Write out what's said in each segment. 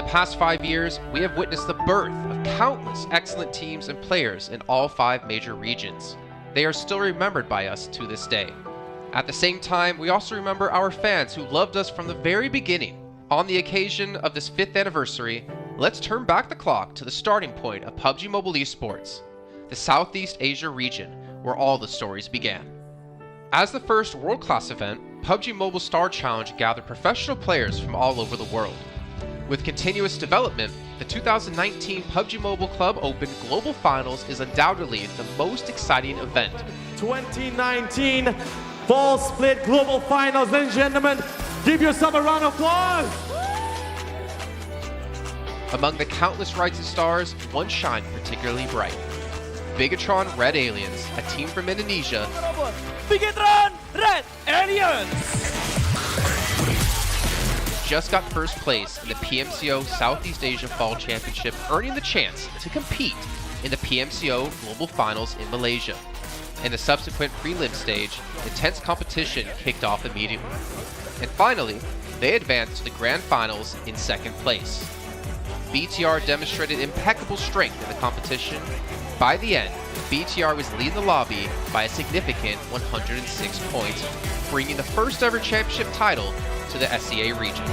past 5 years, we have witnessed the birth of countless excellent teams and players in all 5 major regions. They are still remembered by us to this day. At the same time, we also remember our fans who loved us from the very beginning. On the occasion of this 5th anniversary, let's turn back the clock to the starting point of PUBG Mobile Esports, the Southeast Asia region, where all the stories began. As the first world-class event, PUBG Mobile Star Challenge gathered professional players from all over the world. With continuous development, the 2019 PUBG Mobile Club Open Global Finals is undoubtedly the most exciting event. 2019 Fall Split Global Finals, ladies and gentlemen, give yourself a round of applause! Among the countless rising stars, one shined particularly bright. Bigetron Red Aliens, a team from Indonesia, Bigetron Red Aliens just got first place in the PMCO Southeast Asia Fall Championship, earning the chance to compete in the PMCO Global Finals in Malaysia. In the subsequent prelim stage, intense competition kicked off immediately. And finally, they advanced to the Grand Finals in 2nd place. BTR demonstrated impeccable strength in the competition. By the end, BTR was leading the lobby by a significant 106 points, bringing the first ever championship title to the SEA region.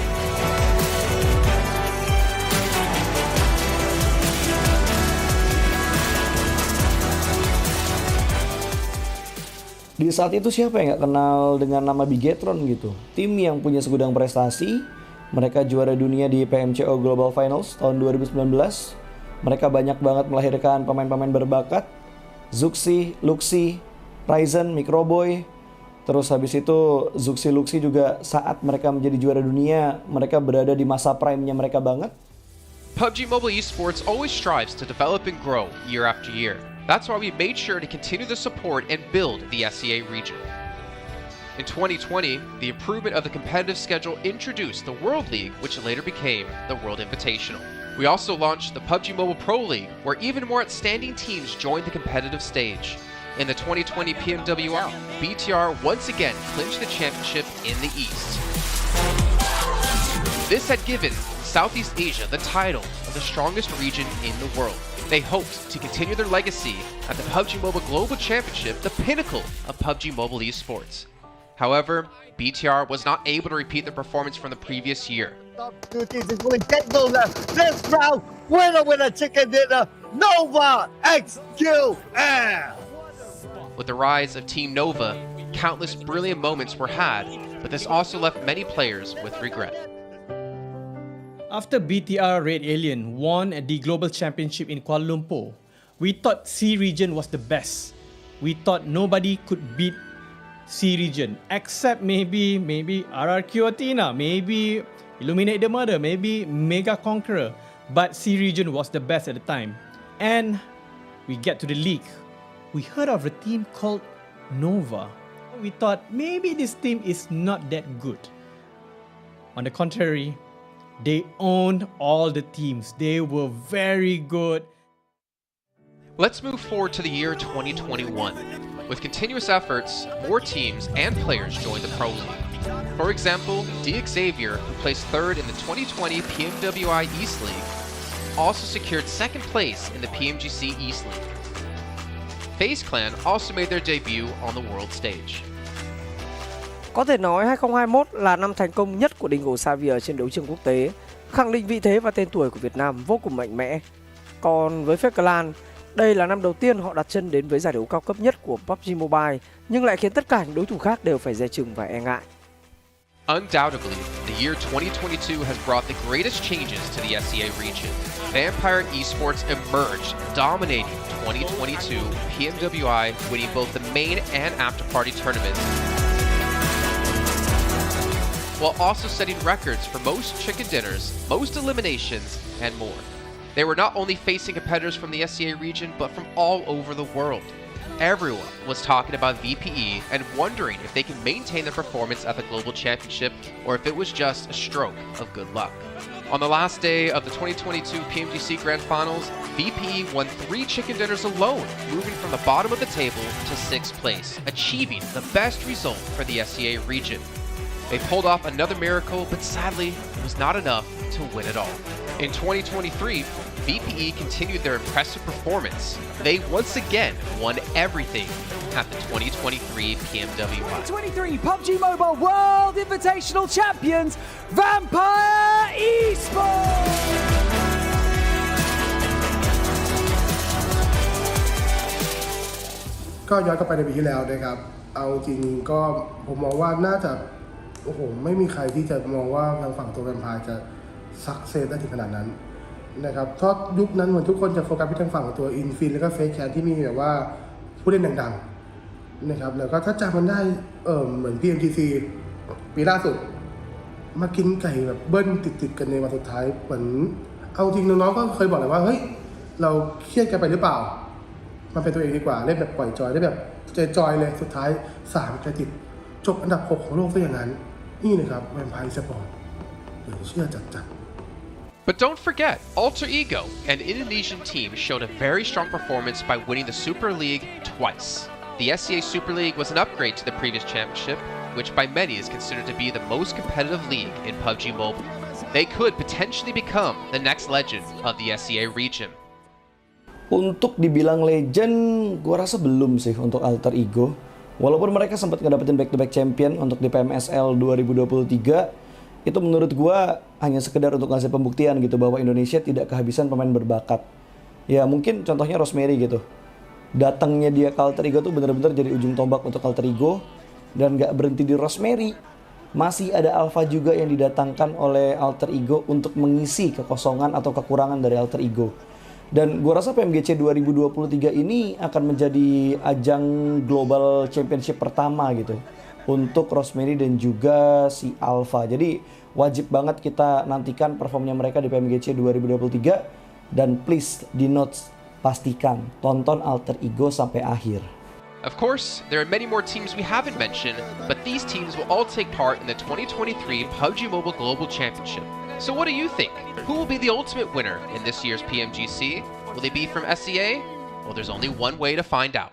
Di saat itu siapa yang gak kenal dengan nama Bigetron gitu? Tim yang punya segudang prestasi, mereka juara dunia di PMCO Global Finals tahun 2019. Mereka banyak banget melahirkan pemain-pemain berbakat, Zuxi, Luxi, Ryzen, Microboy. Terus habis itu Zuxi, Luxi juga saat mereka menjadi juara dunia, mereka berada di masa prime-nya mereka banget. PUBG Mobile Esports always strives to develop and grow year after year. That's why we made sure to continue the support and build the SEA region. In 2020, the improvement of the competitive schedule introduced the World League, which later became the World Invitational. We also launched the PUBG Mobile Pro League, where even more outstanding teams joined the competitive stage. In the 2020 PMWL, BTR once again clinched the championship in the East. This had given Southeast Asia the title of the strongest region in the world. They hoped to continue their legacy at the PUBG Mobile Global Championship, the pinnacle of PUBG Mobile Esports. However, BTR was not able to repeat the performance from the previous year. This round, winner with a chicken dinner, Nova XQL. With the rise of Team Nova, countless brilliant moments were had, but this also left many players with regret. After BTR Red Alien won at the Global Championship in Kuala Lumpur, we thought C region was the best. We thought nobody could beat C region except maybe RRQ Athena, maybe Illuminate the Murder, maybe Mega Conqueror, but C region was the best at the time. And we get to the league. We heard of a team called Nova. We thought maybe this team is not that good. On the contrary, they owned all the teams. They were very good. Let's move forward to the year 2021. With continuous efforts, more teams and players joined the Pro League. For example, Xavier, who placed 3rd in the 2020 PMWI East League, also secured 2nd place in the PMGC East League. FaZe Clan also made their debut on the world stage. Có thể nói 2021 là năm thành công nhất của Dingo Xavier trên đấu trường quốc tế, khẳng định vị thế và tên tuổi của Việt Nam vô cùng mạnh mẽ. Còn với FaZe Clan, đây là năm đầu tiên họ đặt chân đến với giải đấu cao cấp nhất của PUBG Mobile, nhưng lại khiến tất cả những đối thủ khác đều phải dè chừng và e ngại. Undoubtedly, the year 2022 has brought the greatest changes to the SEA region. Vampire Esports emerged, dominating 2022 PMWI, winning both the main and after-party tournaments, while also setting records for most chicken dinners, most eliminations, and more. They were not only facing competitors from the SEA region, but from all over the world. Everyone was talking about VPE and wondering if they can maintain their performance at the Global Championship or if it was just a stroke of good luck. On the last day of the 2022 PMGC Grand Finals, VPE won 3 chicken dinners alone, moving from the bottom of the table to 6th place, achieving the best result for the SEA region. They pulled off another miracle, but sadly, it was not enough to win it all. In 2023, BPE continued their impressive performance. They once again won everything at the 2023 PMWI. 23 PUBG Mobile World Invitational Champions, Vampire Esports! ก็ย้อนกลับไปในปีที่แล้วนะครับเอาจริงก็ผมมองว่าน่าจะโอ้โหไม่มีใครที่จะมองว่าทางฝั่งตัวแวมไพร์จะซักเซสได้ถึงขนาดนั้นนะครับเพราะยุคนั้นเหมือนทุกคนจะโฟกัสไปทางฝั่งตัวอินฟินแล้วก็เฟคแคนที่มีแบบว่าผู้เล่นดังๆนะครับแล้วก็ถ้าจำมันได้เหมือน PMGC ปีล่าสุดมากินไก่แบบเบิ้ลติดๆกันในวันสุดท้ายเหมือนเอาจริงน้องๆก็เคยบอกเลยว่าเฮ้ยเราเครียดกันไปหรือเปล่ามันเป็นตัวเองดีกว่าเล่นแบบปล่อยจอยได้แบบจอยเลยสุดท้าย3กระติดจบอันดับ6ของโลกซะอย่างนั้นนี่นะครับแวมไพร์สปอร์ตเดี๋ยวเชื่อจัด But don't forget, Alter Ego, an Indonesian team, showed a very strong performance by winning the Super League twice. The SCA Super League was an upgrade to the previous championship, which by many is considered to be the most competitive league in PUBG Mobile. They could potentially become the next legend of the SCA region. Untuk dibilang legend, gua rasa belum sih untuk Alter Ego. Walaupun mereka sempat ngedapetin back-to-back champion untuk di PMSL 2023, itu menurut gua hanya sekedar untuk ngasih pembuktian gitu bahwa Indonesia tidak kehabisan pemain berbakat. Ya mungkin contohnya Rosemary gitu. Datangnya dia ke Alter Ego tuh bener-bener jadi ujung tombak untuk Alter Ego. Dan gak berhenti di Rosemary. Masih ada Alpha juga yang didatangkan oleh Alter Ego untuk mengisi kekosongan atau kekurangan dari Alter Ego. Dan gue rasa PMGC 2023 ini akan menjadi ajang global championship pertama gitu untuk Rosemary dan juga si Alpha. Jadi wajib banget kita nantikan performnya mereka di PMGC 2023 dan please di notes pastikan tonton Alter Ego sampai akhir. Of course, there are many more teams we haven't mentioned, but these teams will all take part in the 2023 PUBG Mobile Global Championship. So what do you think? Who will be the ultimate winner in this year's PMGC? Will they be from SCA? Well, there's only one way to find out.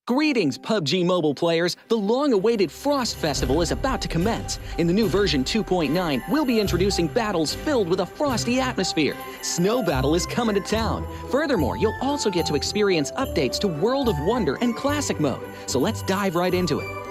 Greetings, PUBG Mobile players! The long-awaited Frost Festival is about to commence. In the new version 2.9, we'll be introducing battles filled with a frosty atmosphere. Snow Battle is coming to town. Furthermore, you'll also get to experience updates to World of Wonder and Classic Mode. So let's dive right into it.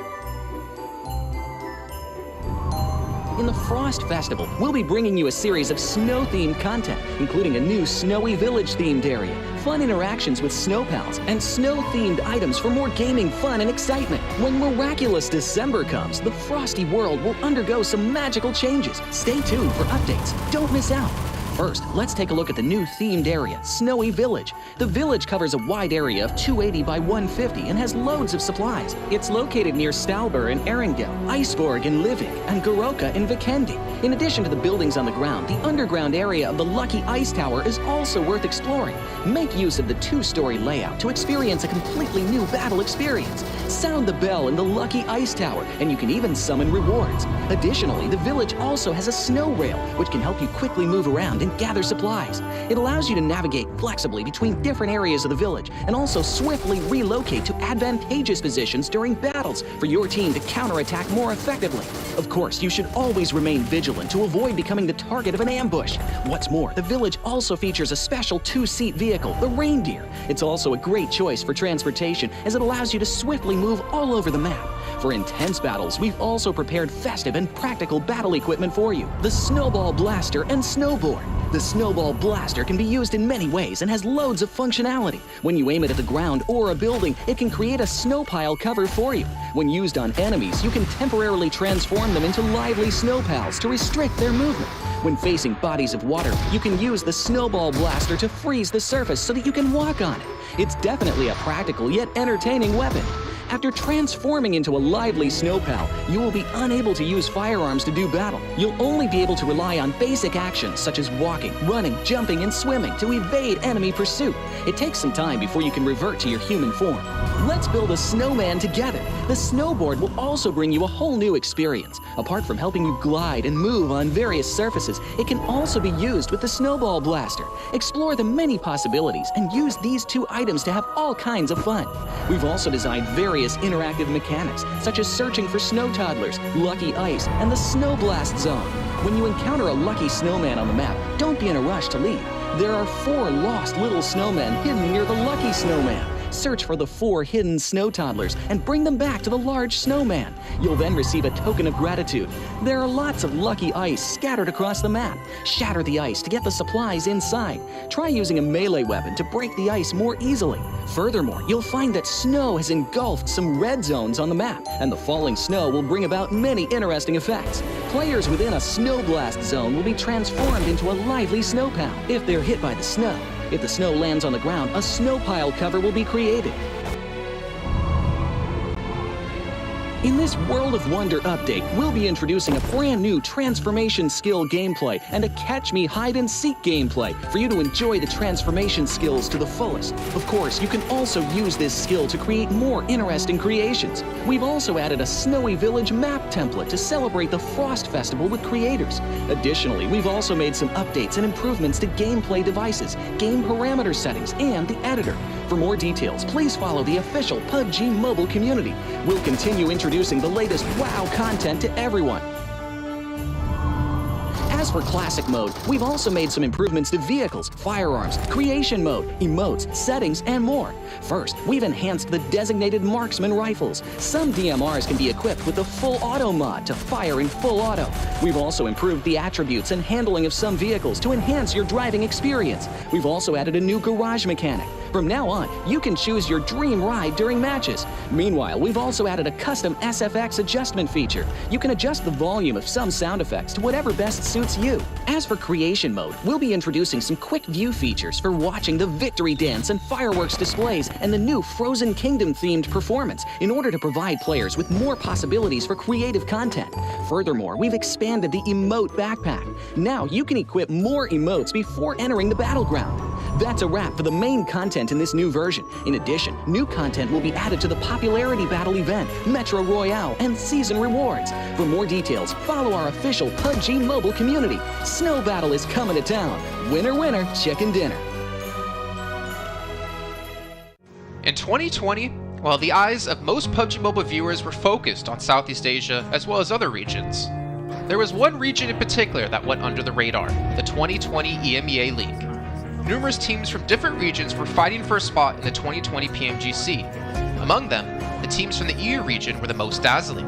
In the Frost Festival, we'll be bringing you a series of snow-themed content, including a new Snowy Village-themed area, fun interactions with snow pals, and snow-themed items for more gaming fun and excitement. When miraculous December comes, the frosty world will undergo some magical changes. Stay tuned for updates. Don't miss out. First, let's take a look at the new themed area, Snowy Village. The village covers a wide area of 280 by 150 and has loads of supplies. It's located near Stalber in Erringel, Iceborg in Livik, and Goroka in Vikendi. In addition to the buildings on the ground, the underground area of the Lucky Ice Tower is also worth exploring. Make use of the two-story layout to experience a completely new battle experience. Sound the bell in the Lucky Ice Tower, and you can even summon rewards. Additionally, the village also has a snow rail, which can help you quickly move around and gather supplies. It allows you to navigate flexibly between different areas of the village and also swiftly relocate to advantageous positions during battles for your team to counterattack more effectively. Of course, you should always remain vigilant to avoid becoming the target of an ambush. What's more, the village also features a special two-seat vehicle, the Reindeer. It's also a great choice for transportation as it allows you to swiftly move all over the map. For intense battles, we've also prepared festive and practical battle equipment for you, the Snowball Blaster and Snowboard. The Snowball Blaster can be used in many ways and has loads of functionality. When you aim it at the ground or a building, it can create a snow pile cover for you. When used on enemies, you can temporarily transform them into lively snow pals to restrict their movement. When facing bodies of water, you can use the Snowball Blaster to freeze the surface so that you can walk on it. It's definitely a practical yet entertaining weapon. After transforming into a lively snow pal, you will be unable to use firearms to do battle. You'll only be able to rely on basic actions such as walking, running, jumping, and swimming to evade enemy pursuit. It takes some time before you can revert to your human form. Let's build a snowman together. The snowboard will also bring you a whole new experience. Apart from helping you glide and move on various surfaces, it can also be used with the Snowball Blaster. Explore the many possibilities and use these two items to have all kinds of fun. We've also designed various interactive mechanics, such as searching for snow toddlers, lucky ice, and the Snow Blast Zone. When you encounter a lucky snowman on the map, don't be in a rush to leave. There are 4 lost little snowmen hidden near the lucky snowman. Search for the 4 hidden snow toddlers and bring them back to the large snowman. You'll then receive a token of gratitude. There are lots of lucky ice scattered across the map. Shatter the ice to get the supplies inside. Try using a melee weapon to break the ice more easily. Furthermore, you'll find that snow has engulfed some red zones on the map, and the falling snow will bring about many interesting effects. Players within a snow blast zone will be transformed into a lively snow pal if they're hit by the snow. If the snow lands on the ground, a snow pile cover will be created. In this World of Wonder update, we'll be introducing a brand new transformation skill gameplay and a catch me hide and seek gameplay for you to enjoy the transformation skills to the fullest. Of course, you can also use this skill to create more interesting creations. We've also added a Snowy Village map template to celebrate the Frost Festival with creators. Additionally, we've also made some updates and improvements to gameplay devices, game parameter settings, and the editor. For more details, please follow the official PUBG mobile community. We'll continue introducing the latest WoW content to everyone. As for Classic Mode, we've also made some improvements to vehicles, firearms, creation mode, emotes, settings, and more. First, we've enhanced the designated marksman rifles. Some DMRs can be equipped with the full auto mod to fire in full auto. We've also improved the attributes and handling of some vehicles to enhance your driving experience. We've also added a new garage mechanic. From now on, you can choose your dream ride during matches. Meanwhile, we've also added a custom SFX adjustment feature. You can adjust the volume of some sound effects to whatever best suits you. As for creation mode, we'll be introducing some quick view features for watching the victory dance and fireworks displays and the new Frozen Kingdom themed performance in order to provide players with more possibilities for creative content. Furthermore, we've expanded the emote backpack. Now you can equip more emotes before entering the battleground. That's a wrap for the main content in this new version. In addition, new content will be added to the Popularity Battle event, Metro Royale, and Season Rewards. For more details, follow our official PUBG mobile community. Snow Battle is coming to town. Winner, winner, chicken dinner. In 2020, while the eyes of most PUBG Mobile viewers were focused on Southeast Asia as well as other regions, there was one region in particular that went under the radar, the 2020 EMEA League. Numerous teams from different regions were fighting for a spot in the 2020 PMGC. Among them, the teams from the EU region were the most dazzling.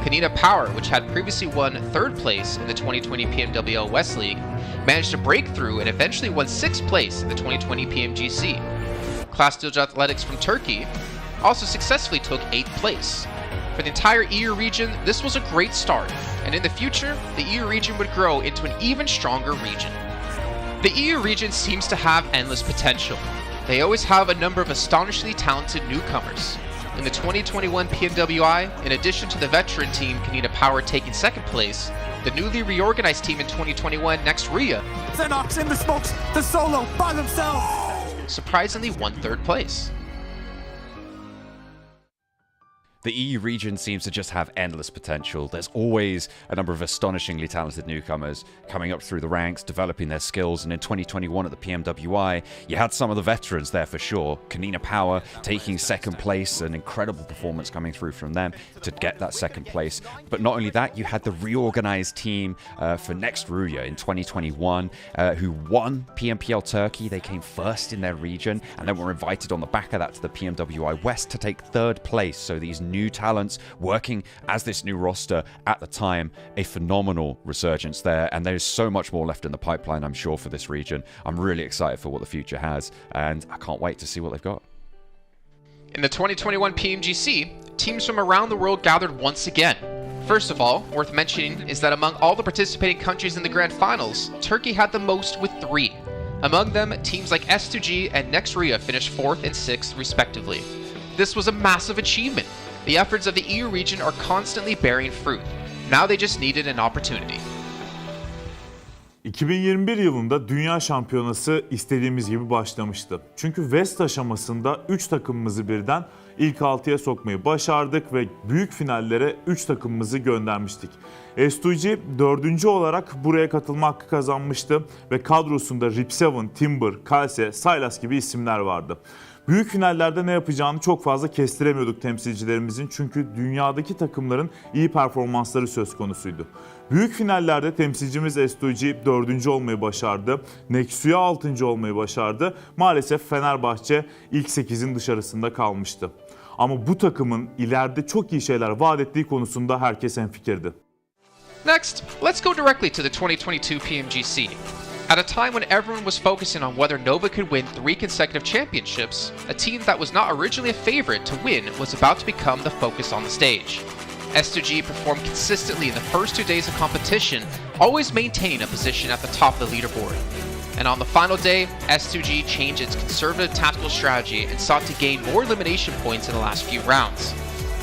Kanina Power, which had previously won 3rd place in the 2020 PMWL West League, managed to break through and eventually won 6th place in the 2020 PMGC. Class Dilge Athletics from Turkey also successfully took 8th place. For the entire EU region, this was a great start, and in the future, the EU region would grow into an even stronger region. The EU region seems to have endless potential. They always have a number of astonishingly talented newcomers. In the 2021 PMWI, in addition to the veteran team Kanina Power taking 2nd place, the newly reorganized team in 2021, Next Ria, Xenox in the smokes, the solo by themselves. surprisingly won 3rd place. The EU region seems to just have endless potential. There's always a number of astonishingly talented newcomers coming up through the ranks, developing their skills, and in 2021 at the PMWI, you had some of the veterans there for sure. Kanina Power taking 2nd place, an incredible performance coming through from them to get that 2nd place. But not only that, you had the reorganized team for Next Ruya in 2021 who won PMPL Turkey. They came 1st in their region and then were invited on the back of that to the PMWI West to take 3rd place. So these new talents working as this new roster at the time, a phenomenal resurgence there, and there's so much more left in the pipeline, I'm sure, for this region. I'm really excited for what the future has, and I can't wait to see what they've got. In the 2021 PMGC, teams from around the world gathered once again. First of all, worth mentioning is that among all the participating countries in the Grand Finals, Turkey had the most with 3. Among them, teams like S2G and Next Ria finished 4th and 6th respectively. This was a massive achievement. The efforts of the EU region are constantly bearing fruit. Now they just needed an opportunity. 2021 yılında Dünya Şampiyonası istediğimiz gibi başlamıştı. Çünkü West aşamasında 3 takımımızı birden ilk 6'ya sokmayı başardık ve büyük finallere 3 takımımızı göndermiştik. S2G 4. olarak buraya katılma hakkı kazanmıştı ve kadrosunda Rip7, Timber, Kalse, Sylas gibi isimler vardı. Büyük finallerde ne yapacağını çok fazla kestiremiyorduk temsilcilerimizin çünkü dünyadaki takımların iyi performansları söz konusuydu. Büyük finallerde temsilcimiz S2G 4. olmayı başardı. Nexu'ya 6. olmayı başardı. Maalesef Fenerbahçe ilk 8'in dışarısında kalmıştı. Ama bu takımın ileride çok iyi şeyler vaat ettiği konusunda herkes hemfikirdi. Next, let's go directly to the 2022 PMGC. At a time when everyone was focusing on whether Nova could win 3 consecutive championships, a team that was not originally a favorite to win was about to become the focus on the stage. S2G performed consistently in the first 2 days of competition, always maintaining a position at the top of the leaderboard. And on the final day, S2G changed its conservative tactical strategy and sought to gain more elimination points in the last few rounds.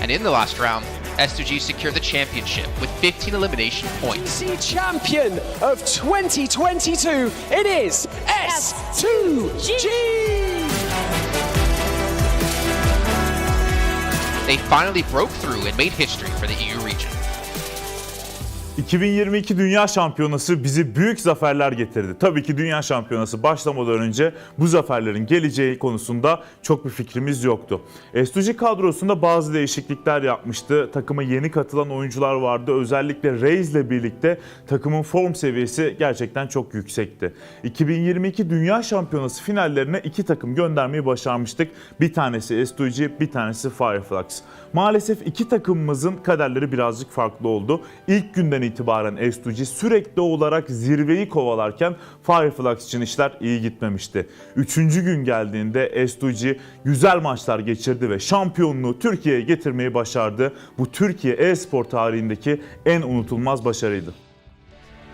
And in the last round, S2G secured the championship with 15 elimination points. The champion of 2022, it is S2G! They finally broke through and made history for the EU region. 2022 Dünya Şampiyonası bizi büyük zaferler getirdi. Tabii ki Dünya Şampiyonası başlamadan önce bu zaferlerin geleceği konusunda çok bir fikrimiz yoktu. S2G kadrosunda bazı değişiklikler yapmıştı. Takıma yeni katılan oyuncular vardı. Özellikle Reis ile birlikte takımın form seviyesi gerçekten çok yüksekti. 2022 Dünya Şampiyonası finallerine 2 takım göndermeyi başarmıştık. Bir tanesi S2G, bir tanesi Fireflux. Maalesef 2 takımımızın kaderleri birazcık farklı oldu. İlk günden itibaren S2G sürekli olarak zirveyi kovalarken Fireflux için işler iyi gitmemişti. 3. gün geldiğinde S2G güzel maçlar geçirdi ve şampiyonluğu Türkiye'ye getirmeyi başardı. Bu Türkiye e-spor tarihindeki en unutulmaz başarıydı.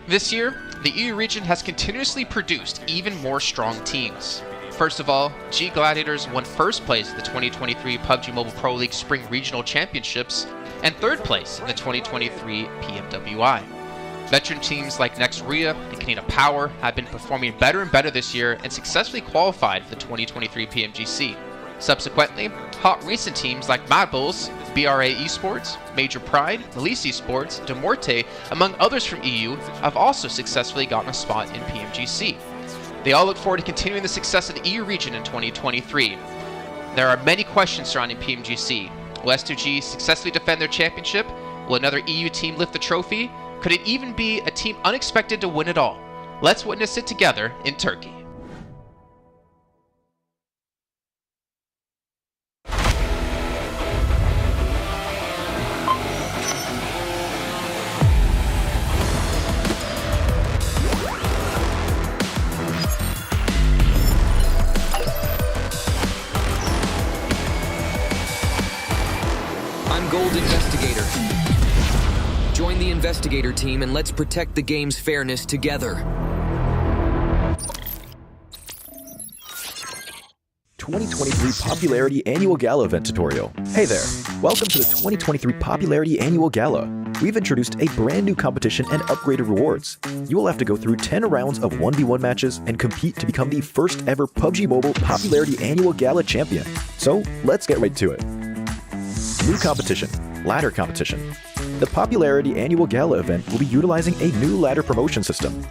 This year, the EU region has continuously produced even more strong teams. First of all, G Gladiators won first place at the 2023 PUBG Mobile Pro League Spring Regional Championships and third place in the 2023 PMWI. Veteran teams like Next Ria and Canada Power have been performing better and better this year and successfully qualified for the 2023 PMGC. Subsequently, hot recent teams like Mad Bulls, BRA Esports, Major Pride, Elise Esports, Demorte, among others from EU, have also successfully gotten a spot in PMGC. They all look forward to continuing the success of the EU region in 2023. There are many questions surrounding PMGC. Will S2G successfully defend their championship? Will another EU team lift the trophy? Could it even be a team unexpected to win it all? Let's witness it together in Turkey. Gold Investigator. Join the Investigator team and let's protect the game's fairness together. 2023 Popularity Annual Gala event tutorial. Hey there, welcome to the 2023 Popularity Annual Gala. We've introduced a brand new competition and upgraded rewards. You will have to go through 10 rounds of 1v1 matches and compete to become the first ever PUBG Mobile Popularity Annual Gala champion. So let's get right to it. New competition, ladder competition. The Popularity Annual Gala event will be utilizing a new ladder promotion system.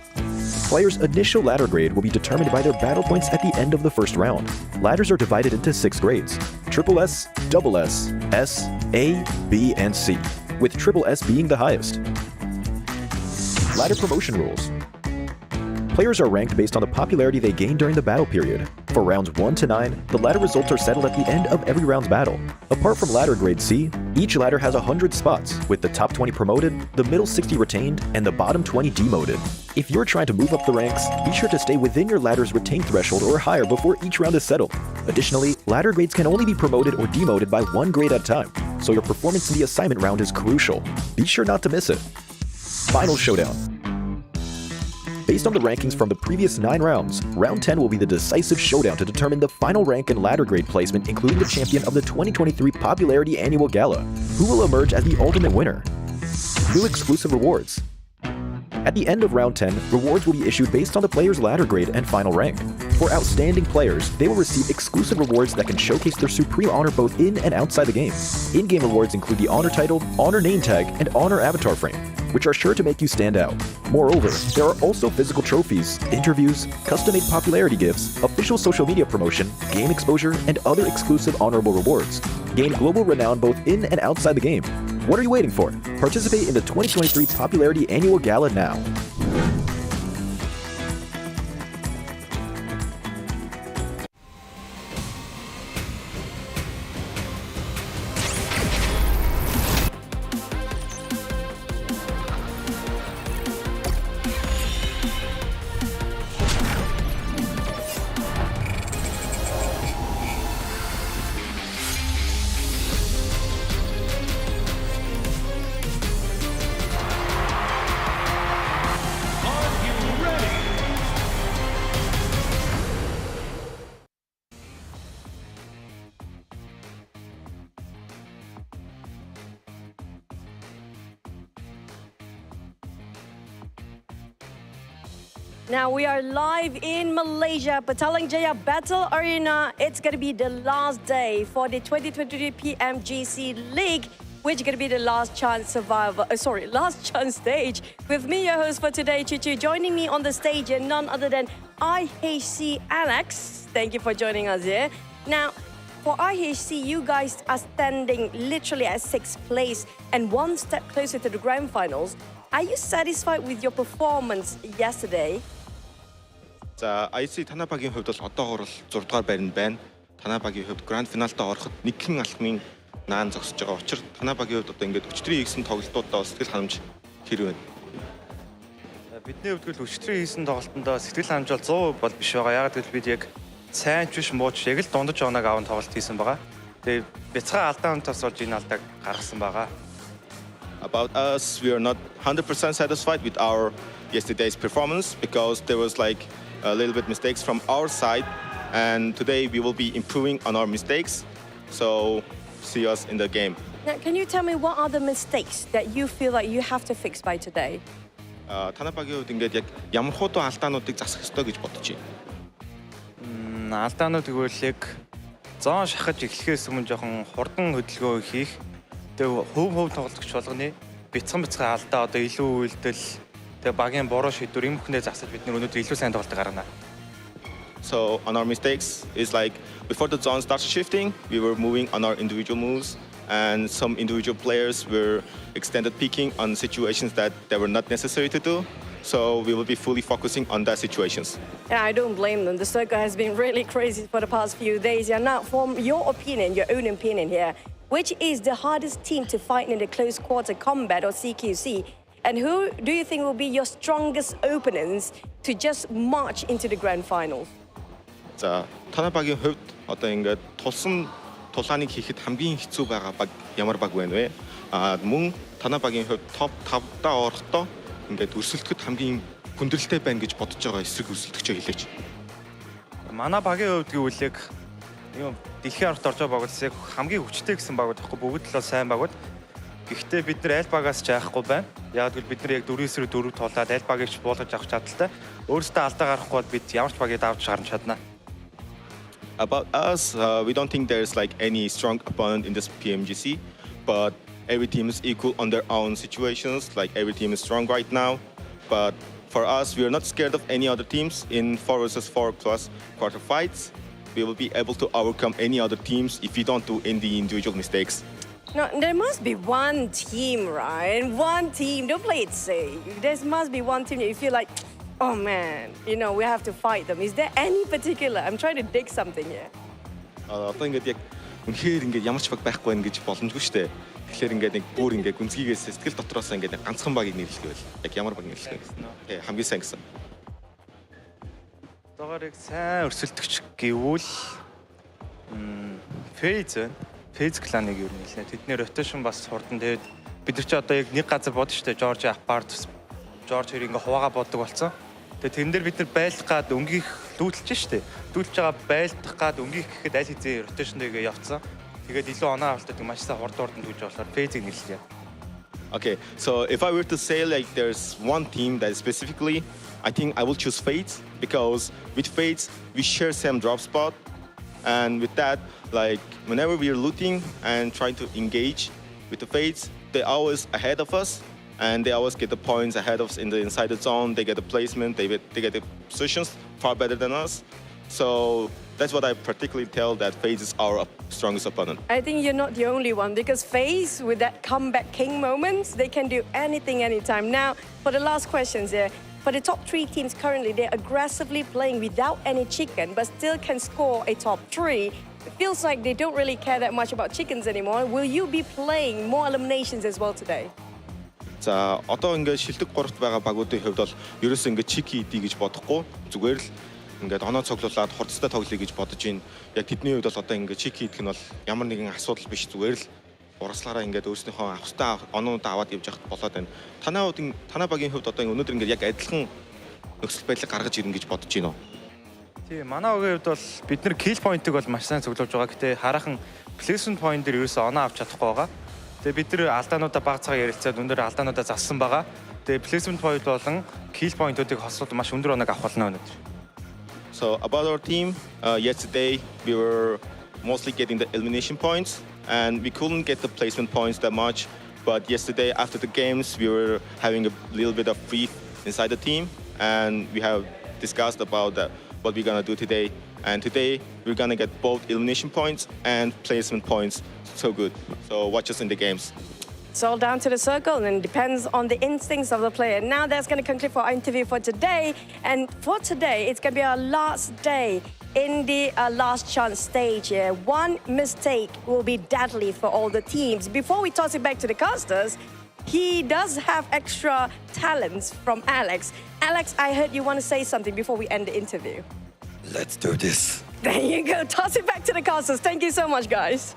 Players' initial ladder grade will be determined by their battle points at the end of the first round. Ladders are divided into 6 grades: Triple S, Double S, S, A, B, and C, with Triple S being the highest. Ladder promotion rules. Players are ranked based on the popularity they gain during the battle period. For rounds 1 to 9, the ladder results are settled at the end of every round's battle. Apart from ladder grade C, each ladder has 100 spots, with the top 20 promoted, the middle 60 retained, and the bottom 20 demoted. If you're trying to move up the ranks, be sure to stay within your ladder's retained threshold or higher before each round is settled. Additionally, ladder grades can only be promoted or demoted by 1 grade at a time, so your performance in the assignment round is crucial. Be sure not to miss it. Final showdown. Based on the rankings from the previous 9 rounds, round 10 will be the decisive showdown to determine the final rank and ladder grade placement, including the champion of the 2023 Popularity Annual Gala, who will emerge as the ultimate winner. New exclusive rewards. At the end of round 10, rewards will be issued based on the player's ladder grade and final rank. For outstanding players, they will receive exclusive rewards that can showcase their supreme honor both in and outside the game. In-game rewards include the honor title, honor name tag, and honor avatar frame. which are sure to make you stand out. Moreover, there are also physical trophies, interviews, custom-made popularity gifts, official social media promotion, game exposure, and other exclusive honorable rewards. Gain global renown both in and outside the game. What are you waiting for? Participate in the 2023 Popularity Annual Gala now. Now we are live in Malaysia, Petaling Jaya Battle Arena. It's going to be the last day for the 2023 PMGC League, which is going to be the last chance last chance stage. With me, your host for today, Chichu, joining me on the stage and none other than IHC Alex. Thank you for joining us here. Now, for IHC, you guys are standing literally at 6th place and one step closer to the grand finals. Are you satisfied with your performance yesterday? За IC Танапагийн хувьд бол одоогоор бол 6 дугаар байранд байна. Танапагийн хувьд гранд финалдаа ороход нэгэн алхмын наан зогсож байгаа учраас Танапагийн хувьд одоо ингээд өчтөрийн хийсэн тоглолтуудаа сэтгэл ханамж хэр байна. Бидний хувьд л өчтөрийн хийсэн тоглолтондоо сэтгэл ханамж бол 100% бол биш байгаа. Яг л бид яг сайн ч биш мууч яг л дундаж оног аван тоглолт хийсэн байгаа. Тэгээ бяцхан алдаан тасалж энэ алдааг гаргасан байгаа. About us, we are not 100% satisfied with our yesterday's performance because there was like a little bit mistakes from our side, and today we will be improving on our mistakes. So see us in the game. Now, can you tell me what are the mistakes that you feel like you have to fix by today? Танапагийн хувьд ингээд яг ямар хуудуу алдаануудыг засах ёстой гэж бодож байна. Алдаанууд гэвэл яг зоон шахаж эхлэхээс өмнө жоохон хурдан хөдөлгөөн хийх. Тэгээ хөв тоглогч болгоны бяцхан алдаа одоо илүү үйлдэл тэгээ багийн буруу шийдвэр юм хүнээ засаж бид нар өнөөдөр илүү сайн тоглолт гаргана. So on our mistakes is like before the zone starts shifting, we were moving on our individual moves, and some individual players were extended peeking on situations that they were not necessary to do. So we will be fully focusing on that situations. Yeah, I don't blame them. The circle has been really crazy for the past few days. Yeah, now from your opinion, your own opinion here, which is the hardest team to fight in the close quarter combat or CQC? And who do you think will be your strongest opponents to just march into the grand finals? За, Танапагийн хувьд одоо ингээд тулсан тулааныг хийхэд хамгийн хэцүү байгаа баг ямар баг вэ нэ? Мөн Танапагийн хувьд топ 5-даа орохдоо ингээд өрсөлдөхөд хамгийн хүндрэлтэй байна гэж бодож байгаа эсрэг өрсөлдөгчөө хэлээч. Манай багийн хувьд гэвэл яг юм дэлхийн аргад орж байгаа багс яг хамгийн хүчтэй гэсэн багууд байхгүй бүгд л сайн багууд. Гэхдээ бид нар аль багаас ч яахгүй байна. Яг л бид нар яг 4-4 тулаад аль багийг ч буулгаж авах чадaltaй. Өөрөөсөө алдаа гарахгүй бол бид ямар ч багийг давж гарна чадна. About us, we don't think there's like any strong opponent in this PMGC, but every team is equal on their own situations. Like every team is strong right now, but for us, we are not scared of any other teams in 4-4 plus quarter fights. We will be able to overcome any other teams if we don't do any individual mistakes. No, there must be one team, right? One team. Don't play it safe. There must be one team that you feel like, oh man, you know, we have to fight them. Is there any particular? I'm trying to dig something here. Одоо ингээд яг үнэхээр ингээд ямар ч баг байхгүй байх гэж боломжгүй шүү дээ. Тэгэхээр ингээд нэг бүр ингээд гүнзгийгээс сэтгэл дотроос ингээд ганцхан багийг нэрлэх байл. Яг ямар баг нэрлэх вэ? Хамгийн сайн гэсэн. Одоогоор яг сайн өрсөлдөгч гэвэл Фейз кланыг юу нэлээ. Тэдний ротейшн бас хурдан. Тэгээд бид нар ч одоо яг нэг газар бодсон шүү дээ. Жорж Апарт, Жорж хоёр ингээ хуваагаа боддог болсон. Тэгээд тэрэн дээр бид нар байлдах гад өнгийх дүүлж шүү дээ. Дүүлж байгаа байлдах гад өнгийх гэхэд аль хэзээ ротейшн дэгээ явцсан. Тэгээд илүү оноо авалтдаг маш сайн хурдан дүүлж болохоор Фейзийг нэрлэе. Okay, so if I were to say like there's one team that specifically, I think I will choose Fates because with Fates we share same drop spot, and with that, like whenever we are looting and trying to engage with the Fates, they're always ahead of us. and they always get the points ahead of us in the inside the zone. They get the placement, they get the positions far better than us. So that's what I particularly tell that FaZe is our strongest opponent. I think you're not the only one because FaZe, with that comeback king moments, they can do anything, anytime. Now, for the last questions here, for the top 3 teams currently, they're aggressively playing without any chicken, but still can score a top 3. It feels like they don't really care that much about chickens anymore. Will you be playing more eliminations as well today? За одоо ингээд шилдэг 3-т байгаа багуудын хувьд бол ерөөсөө ингээд чики идэ гэж бодохгүй зүгээр л ингээд оноо цоглуулад хурцтай тоглоё гэж бодож байна. Яг тэдний хувьд бол одоо ингээд чики идэх нь бол ямар нэгэн асуудал биш зүгээр л урагслаараа ингээд өөрснийхөө авахтай оноонуудаа аваад явж явахд болоод байна. Танай багийн хувьд одоо өнөөдөр ингээд яг адилхан нөхцөл байдлыг гаргаж ирнэ гэж бодож байна уу? Тийм, манай огийн хувьд бол бид нар kill point-ыг бол маш сайн цуглуулж байгаа. Гэтэ хараахан placement point дээр ерөөсөө оноо авч чадахгүй байгаа. Тэгээ бид нар алдаануудаа баг цагаар ярилцаад өндөр алдаануудаа зассан байгаа. Тэгээ placement point болон kill point-уудыг хослоод маш өндөр оног авах болно өнөөдөр. So about our team, yesterday we were mostly getting the elimination points and we couldn't get the placement points that much. But yesterday after the games we were having a little bit of free inside the team and we have discussed about that, what we're gonna do today. And today we're gonna get both elimination points and placement points. So good. So watch us in the games. It's all down to the circle and depends on the instincts of the player. Now that's going to conclude for our interview for today. And for today, it's going to be our last day in the last chance stage here. One mistake will be deadly for all the teams. Before we toss it back to the casters, he does have extra talents from Alex. Alex, I heard you want to say something before we end the interview. Let's do this. There you go. Toss it back to the casters. Thank you so much, guys.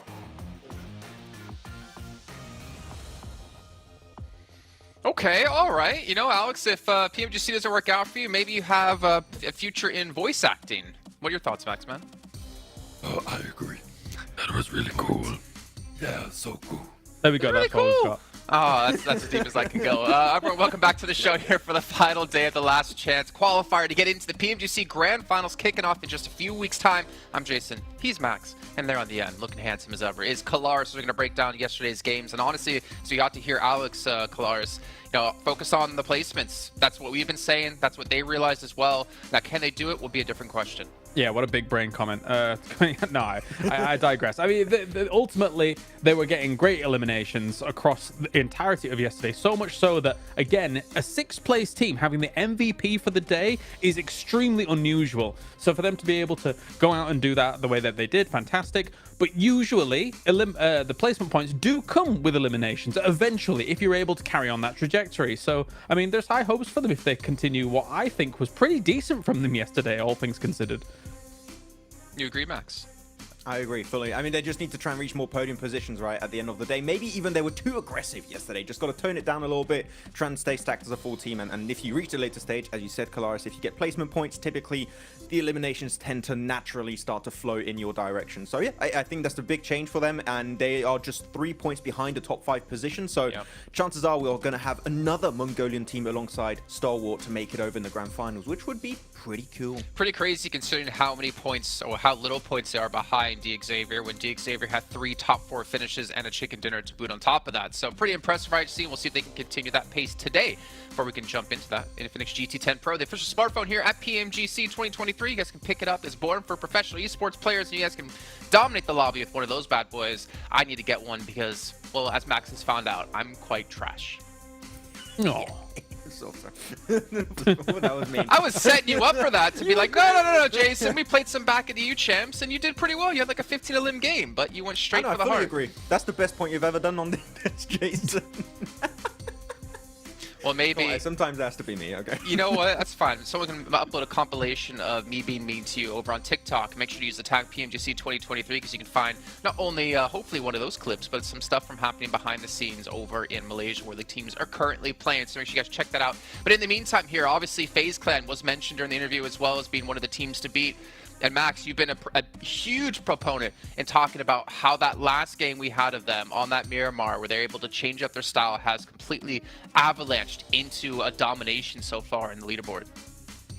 Okay, all right. You know, Alex, if PMGC doesn't work out for you, maybe you have a future in voice acting. What are your thoughts, Max, man? Oh, I agree. That was really cool. Yeah, so cool. There we go. Really That's all we've got. Oh, that's as deep as I can go. Everyone, welcome back to the show here for the final day of the last chance qualifier to get into the PMGC Grand Finals kicking off in just a few weeks' time. I'm Jason. He's Max. And there on the end, looking handsome as ever, is Kalaris. So we're going to break down yesterday's games. And honestly, so you got to hear Alex Kalaris, you know, focus on the placements. That's what we've been saying. That's what they realized as well. Now, can they do it will be a different question. Yeah, what a big brain comment. No, I digress. I mean, ultimately, they were getting great eliminations across the entirety of yesterday. So much so that, again, a 6th place team having the MVP for the day is extremely unusual. So for them to be able to go out and do that the way that they did, fantastic. But usually, the placement points do come with eliminations eventually if you're able to carry on that trajectory. So, I mean, there's high hopes for them if they continue what I think was pretty decent from them yesterday, all things considered. You agree, Max? I agree fully. I mean, they just need to try and reach more podium positions, right, at the end of the day. Maybe even they were too aggressive yesterday. Just got to tone it down a little bit, try and stay stacked as a full team. And if you reach the later stage, as you said, Kalaris, if you get placement points, typically the eliminations tend to naturally start to flow in your direction. So yeah, I think that's a big change for them. And they are just 3 points behind the top 5 position. So chances are we're going to have another Mongolian team alongside Stalwart to make it over in the grand finals, which would be pretty cool. Pretty crazy considering how many points or how little points they are behind DXavier when DXavier had 3 top 4 finishes and a chicken dinner to boot on top of that. So pretty impressive, right? We'll see if they can continue that pace today before we can jump into that Infinix GT10 Pro, the official smartphone here at PMGC 2023. You guys can pick it up. It's born for professional esports players, and you guys can dominate the lobby with one of those bad boys. I need to get one because, well, as Max has found out, I'm quite trash. No. That was mean. I was setting you up for that to be like, no, Jason. We played some back at the EU champs, and you did pretty well. You had like a 15-elim game, but you went straight for the heart. I fully agree. That's the best point you've ever done on this, Jason. Well, maybe. Sometimes it has to be me, okay? You know what? That's fine. Someone can upload a compilation of me being mean to you over on TikTok. Make sure to use the tag PMGC 2023 because you can find not only, hopefully, one of those clips, but some stuff from happening behind the scenes over in Malaysia where the teams are currently playing. So make sure you guys check that out. But in the meantime here, obviously, FaZe Clan was mentioned during the interview as well as being one of the teams to beat. And Max, you've been a huge proponent in talking about how that last game we had of them on that Miramar, where they're able to change up their style, has completely avalanched into a domination so far in the leaderboard.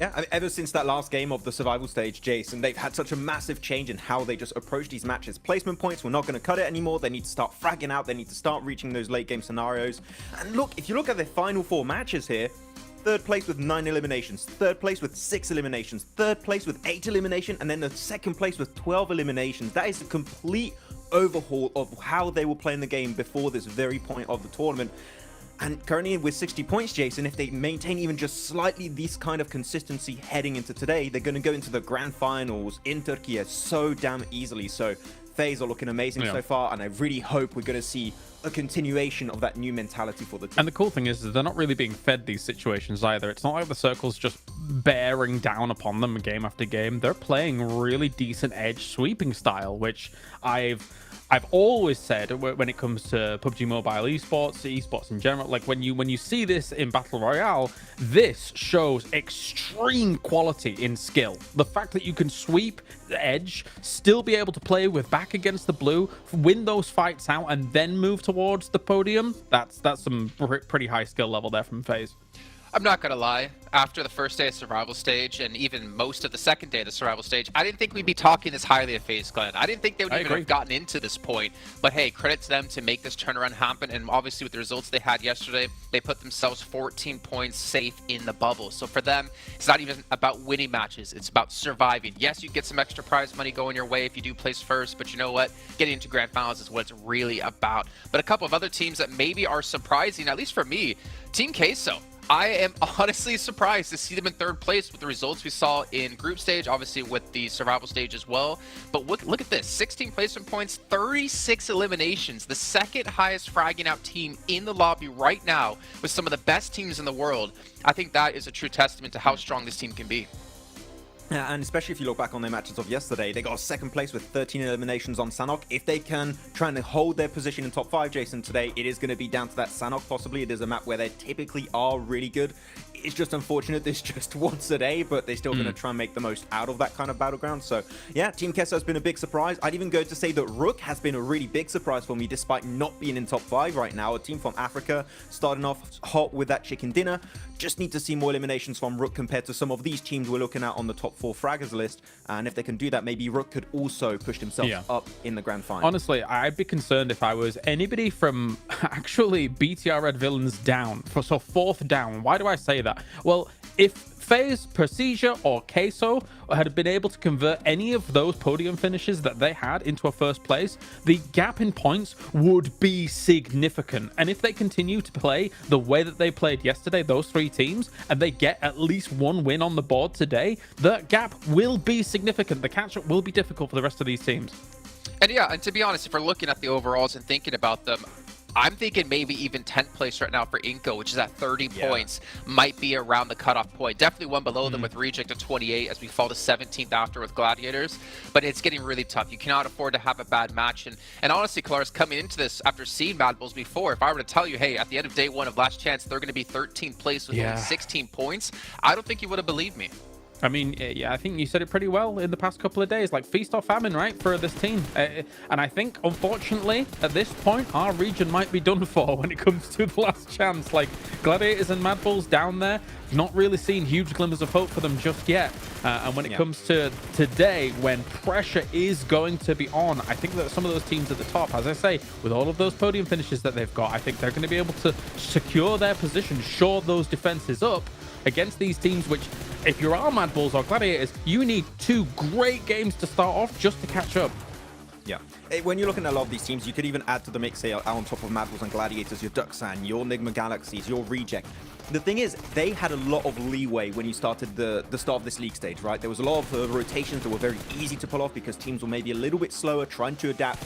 Yeah, I mean, ever since that last game of the survival stage, Jason, they've had such a massive change in how they just approach these matches. Placement points, we're not going to cut it anymore. They need to start fragging out. They need to start reaching those late game scenarios. And look, if you look at their final 4 matches here, 3rd place with 9 eliminations, 3rd place with 6 eliminations, 3rd place with 8 elimination, and then the 2nd place with 12 eliminations. That is a complete overhaul of how they were playing the game before this very point of the tournament. And currently with 60 points, Jason, if they maintain even just slightly this kind of consistency heading into today, they're going to go into the grand finals in Turkey so damn easily. So FaZe are looking amazing so far, and I really hope we're going to see a continuation of that new mentality for the team. And the cool thing is they're not really being fed these situations either. It's not like the circle's just bearing down upon them game after game. They're playing really decent edge sweeping style, which I've always said when it comes to PUBG Mobile esports in general, like when you see this in Battle Royale, this shows extreme quality in skill. The fact that you can sweep the edge, still be able to play with back against the blue, win those fights out, and then move towards the podium, that's some pretty high skill level there from FaZe. I'm not going to lie. After the first day of survival stage and even most of the second day of the survival stage, I didn't think we'd be talking this highly of FaZe Clan. I didn't think they would even have gotten into this point. But hey, credit to them to make this turnaround happen. And obviously with the results they had yesterday, they put themselves 14 points safe in the bubble. So for them, it's not even about winning matches. It's about surviving. Yes, you get some extra prize money going your way if you do place first. But you know what? Getting into grand finals is what it's really about. But a couple of other teams that maybe are surprising, at least for me, Team Queso. I am honestly surprised to see them in 3rd place with the results we saw in group stage, obviously with the survival stage as well. But look at this, 16 placement points, 36 eliminations, the 2nd highest fragging out team in the lobby right now with some of the best teams in the world. I think that is a true testament to how strong this team can be. And especially if you look back on their matches of yesterday, they got 2nd place with 13 eliminations on Sanhok. If they can try and hold their position in top 5, Jason, today, it is going to be down to that Sanhok possibly. It is a map where they typically are really good. It's just unfortunate this just once a day, but they're still going to try and make the most out of that kind of battleground. So yeah, Team Queso has been a big surprise. I'd even go to say that Rook has been a really big surprise for me despite not being in top 5 right now. A team from Africa starting off hot with that chicken dinner. Just need to see more eliminations from Rook compared to some of these teams we're looking at on the top 4 fraggers list. And if they can do that, maybe Rook could also push themselves up in the grand final. Honestly, I'd be concerned if I was anybody from actually BTR Red Villains down. So 4th down. Why do I say that? Well, if FaZe, Persija, or Queso had been able to convert any of those podium finishes that they had into a 1st place, the gap in points would be significant. And if they continue to play the way that they played yesterday, those 3 teams, and they get at least 1 win on the board today, the gap will be significant. The catch-up will be difficult for the rest of these teams. And yeah, and to be honest, if we're looking at the overalls and thinking about them, I'm thinking maybe even 10th place right now for Inco, which is at 30 points, might be around the cutoff point. Definitely one below them with Reject at 28 as we fall to 17th after with Gladiators. But it's getting really tough. You cannot afford to have a bad match. And honestly, Kalaris, coming into this after seeing Mad Bulls before, if I were to tell you, hey, at the end of day 1 of Last Chance, they're going to be 13th place with only 16 points, I don't think you would have believed me. I mean, yeah, I think you said it pretty well in the past couple of days. Like, feast or famine, right, for this team. And I think, unfortunately, at this point, our region might be done for when it comes to the Last Chance. Like, Gladiators and Mad Bulls down there, not really seeing huge glimmers of hope for them just yet. And when it comes to today, when pressure is going to be on, I think that some of those teams at the top, as I say, with all of those podium finishes that they've got, I think they're going to be able to secure their position, shore those defenses up against these teams, which, if you're our Mad Bulls or Gladiators, you need 2 great games to start off just to catch up. Yeah. When you're looking at a lot of these teams, you could even add to the mix here on top of Mad Bulls and Gladiators, your Duxan, your Nigma Galaxies, your Reject. The thing is, they had a lot of leeway when you started the start of this league stage, right? There was a lot of rotations that were very easy to pull off because teams were maybe a little bit slower, trying to adapt.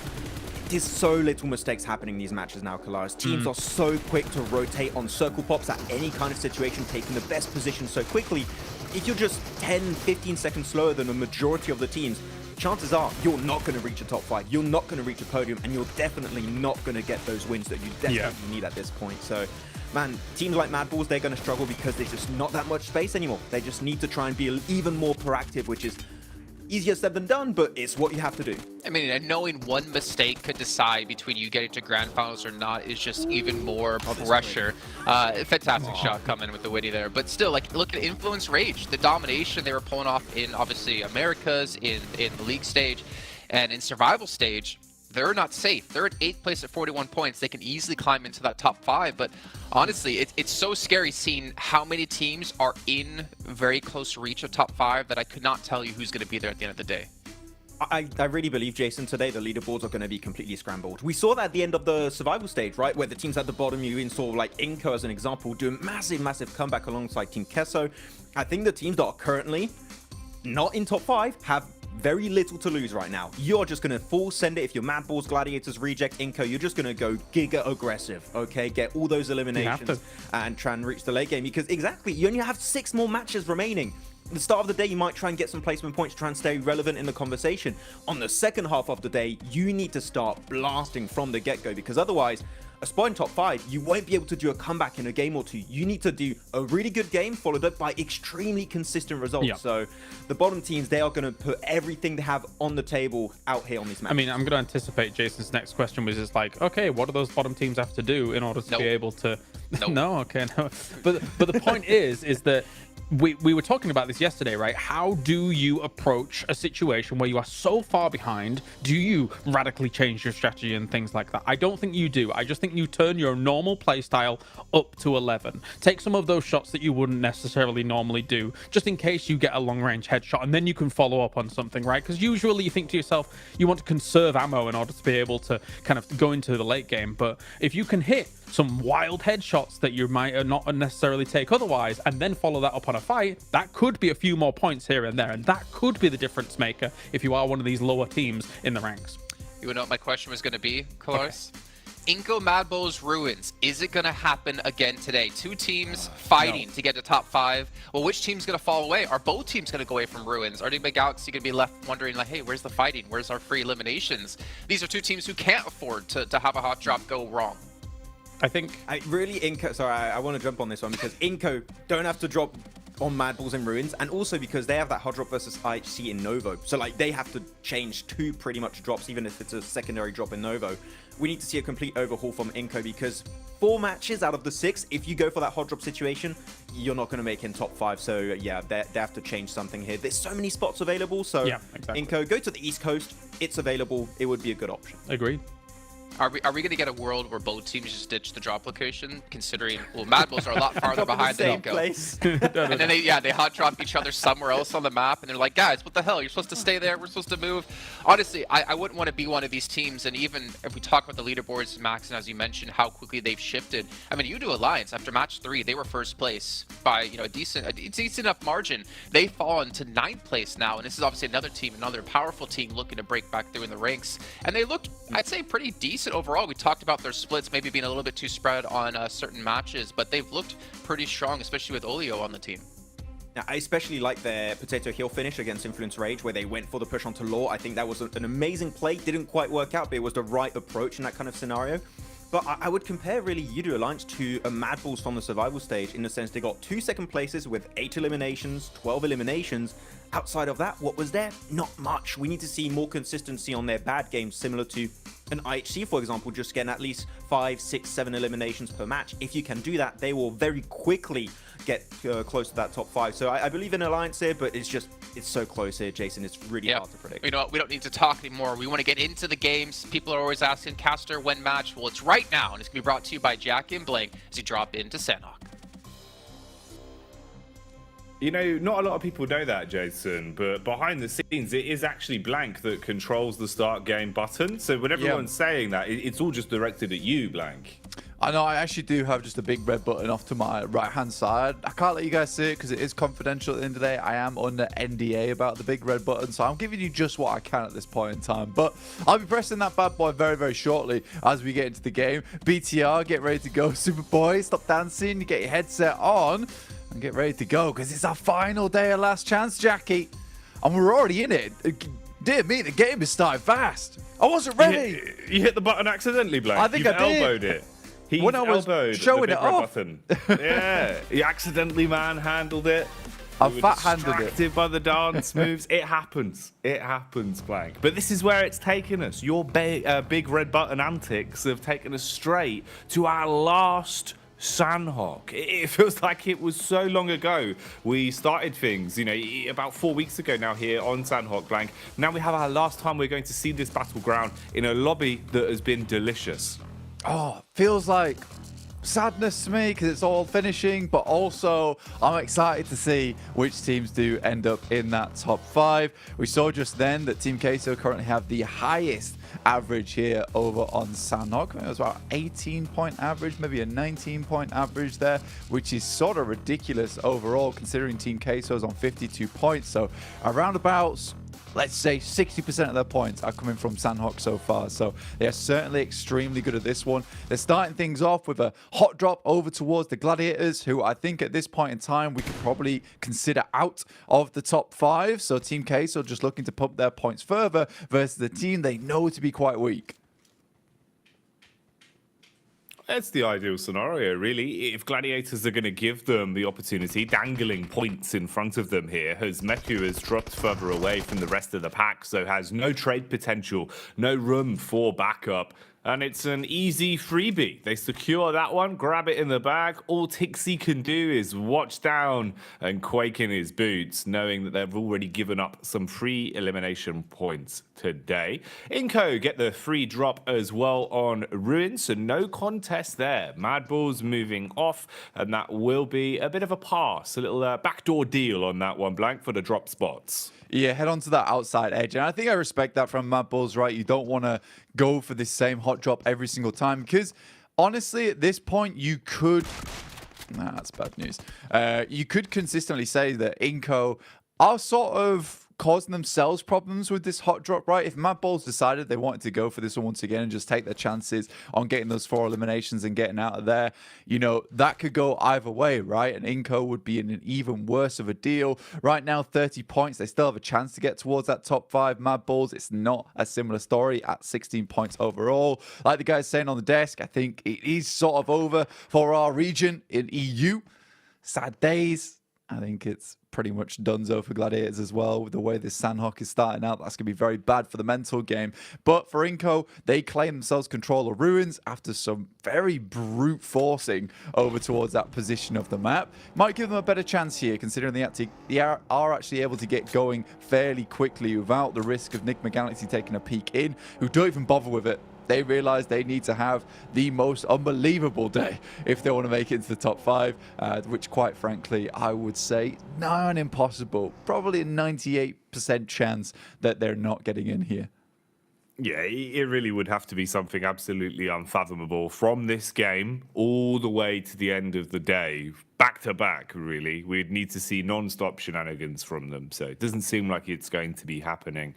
There's so little mistakes happening in these matches now, Kalaris. Teams are so quick to rotate on circle pops at any kind of situation, taking the best position so quickly. If you're just 10, 15 seconds slower than the majority of the teams, chances are you're not going to reach a top 5, you're not going to reach a podium, and you're definitely not going to get those wins that you definitely need at this point. So, man, teams like Mad Bulls, they're going to struggle because there's just not that much space anymore. They just need to try and be even more proactive, which is Easier said than done, but it's what you have to do. I mean, and knowing one mistake could decide between you getting to grand finals or not is just even more pressure. Fantastic shot coming with the witty there. But still, like, look at Influence Rage. The domination they were pulling off in, obviously, Americas, in the league stage, and in survival stage. They're not safe. They're at 8th place at 41 points. They can easily climb into that top 5. But honestly, it's so scary seeing how many teams are in very close reach of top 5 that I could not tell you who's going to be there at the end of the day. I really believe, Jason, today the leaderboards are going to be completely scrambled. We saw that at the end of the survival stage, right? Where the teams at the bottom, you even saw like Inco as an example, do a massive comeback alongside Team Kesso. I think the teams that are currently not in top 5 have very little to lose right now. You're just going to full send it. If you're Mad Balls, Gladiators, Reject, Inco, you're just going to go giga aggressive, okay? Get all those eliminations and try and reach the late game, because exactly, you only have 6 more matches remaining. At the start of the day, you might try and get some placement points to try and stay relevant in the conversation. On the second half of the day, you need to start blasting from the get-go, because otherwise, a spot in top 5, you won't be able to do a comeback in a game or two. You need to do a really good game followed up by extremely consistent results. Yep. So the bottom teams, they are going to put everything they have on the table out here on these matches. I mean, I'm going to anticipate Jason's next question, which is like, okay, what do those bottom teams have to do in order to be able to... No, okay, no. But the point is that we were talking about this yesterday, right? How do you approach a situation where you are so far behind? Do you radically change your strategy and things like that? I don't think you do. I just think you turn your normal playstyle up to 11. Take some of those shots that you wouldn't necessarily normally do, just in case you get a long-range headshot, and then you can follow up on something, right? Because usually you think to yourself, you want to conserve ammo in order to be able to kind of go into the late game. But if you can hit some wild headshots that you might not necessarily take otherwise, and then follow that up on a fight, that could be a few more points here and there, and that could be the difference maker if you are one of these lower teams in the ranks. You know what my question was going to be, Kalaris? Okay. Inco Mad Bulls Ruins, is it going to happen again today? 2 teams fighting to get to top 5. Well, which team's going to fall away? Are both teams going to go away from Ruins? Are Enigma Galaxy going to be left wondering, like, hey, where's the fighting? Where's our free eliminations? These are 2 teams who can't afford to have a hot drop go wrong. I think... Inco... Sorry, I want to jump on this one, because Inco don't have to drop on Mad Balls and Ruins, and also because they have that hot drop versus IHC in Novo. So, like, they have to change 2 pretty much drops, even if it's a secondary drop in Novo. We need to see a complete overhaul from Inco, because 4 matches out of the 6, if you go for that hot drop situation, you're not going to make in top 5. So, yeah, they have to change something here. There's so many spots available, so yeah, exactly. Inco, go to the East Coast. It's available. It would be a good option. Agreed. Are we going to get a world where both teams just ditch the drop location, considering, well, Mad Bulls are a lot farther behind than Inco. And then they hot drop each other somewhere else on the map, and they're like, guys, what the hell? You're supposed to stay there. We're supposed to move. Honestly, I wouldn't want to be one of these teams, and even if we talk about the leaderboards, Max, and as you mentioned, how quickly they've shifted. I mean, you do Alliance. After match 3, they were first place by, you know, a decent enough margin. They've fallen to 9th place now, and this is obviously another team, another powerful team looking to break back through in the ranks. And they looked, I'd say, pretty decent overall. We talked about their splits maybe being a little bit too spread on certain matches, but they've looked pretty strong, especially with Olio on the team. Now, I especially like their Potato Heel finish against Influence Rage, where they went for the push onto Law. I think that was an amazing play. Didn't quite work out, but it was the right approach in that kind of scenario. But I would compare really Yudu Alliance to a Mad Balls from the survival stage, in the sense they got 2 second places with 8 eliminations, 12 eliminations. Outside of that, what was there? Not much. We need to see more consistency on their bad games, similar to an IHC, for example, just getting at least 5, 6, 7 eliminations per match. If you can do that, they will very quickly get close to that top 5. So I believe in Alliance here, but it's so close here, Jason. It's really hard to predict. You know what? We don't need to talk anymore. We want to get into the games. People are always asking, Caster, when match? Well, it's right now, and it's going to be brought to you by Jack and Blank as you drop into Sanhok. You know, not a lot of people know that, Jason, but behind the scenes, it is actually Blank that controls the start game button. So when everyone's saying that, it's all just directed at you, Blank. I know, I actually do have just a big red button off to my right-hand side. I can't let you guys see it because it is confidential at the end of the day. I am under NDA about the big red button, so I'm giving you just what I can at this point in time. But I'll be pressing that bad boy very, very shortly as we get into the game. BTR, get ready to go. Superboy, stop dancing, get your headset on, and get ready to go, because it's our final day of Last Chance, Jackie. And we're already in it. Dear me, the game is starting fast. I wasn't ready. You hit the button accidentally, Blank. I think I did. Elbowed it. He when I was elbowed showing the it off. button. Yeah, he accidentally manhandled it. I We were fat-handed it. distracted by the dance moves. It happens. It happens, Blank. But this is where it's taken us. Your big red button antics have taken us straight to our last Sandhawk. It feels like it was so long ago we started things, you know, about 4 weeks ago now here on Sandhawk, Blank. Now we have our last time we're going to see this battleground in a lobby that has been delicious. Oh, feels like sadness to me because it's all finishing, but also I'm excited to see which teams do end up in that top 5. We saw just then that Team Queso currently have the highest average here over on Sandhawk. I think it was about 18-point average, maybe a 19-point average there, which is sort of ridiculous overall considering Team Queso is on 52 points. So around about, let's say 60% of their points are coming from Sandhawk so far. So they are certainly extremely good at this one. They're starting things off with a hot drop over towards the Gladiators, who I think at this point in time we could probably consider out of the top 5. So Team Queso just looking to pump their points further versus the team they know to be quite weak. It's the ideal scenario, really. If Gladiators are going to give them the opportunity, dangling points in front of them here, as Meku has dropped further away from the rest of the pack, so has no trade potential, no room for backup. And it's an easy freebie. They secure that one, grab it in the bag. All Tixie can do is watch down and quake in his boots, knowing that they've already given up some free elimination points today. Inco get the free drop as well on Ruin, so no contest there. Madballs moving off, and that will be a bit of a pass, a little backdoor deal on that one, Blank, for the drop spots. Yeah, head on to that outside edge. And I think I respect that from Madballs, right? You don't want to go for this same hot drop every single time because honestly, at this point, you could... Nah, that's bad news. You could consistently say that Inco are sort of causing themselves problems with this hot drop, right? If Madballs decided they wanted to go for this one once again and just take their chances on getting those 4 eliminations and getting out of there, you know, that could go either way, right? And Inco would be in an even worse of a deal. Right now, 30 points. They still have a chance to get towards that top 5. Madballs, it's not a similar story at 16 points overall. Like the guy's saying on the desk, I think it is sort of over for our region in EU. Sad days. I think it's pretty much donezo for Gladiators as well with the way this Sandhawk is starting out. That's going to be very bad for the mental game. But for Inco, they claim themselves control of Ruins after some very brute forcing over towards that position of the map. Might give them a better chance here considering they are actually able to get going fairly quickly without the risk of Nick McGalaxy taking a peek in, who don't even bother with it. They realize they need to have the most unbelievable day if they want to make it into the top 5, which quite frankly, I would say nigh on impossible. Probably a 98% chance that they're not getting in here. Yeah, it really would have to be something absolutely unfathomable from this game all the way to the end of the day. Back to back, really. We'd need to see non-stop shenanigans from them. So it doesn't seem like it's going to be happening.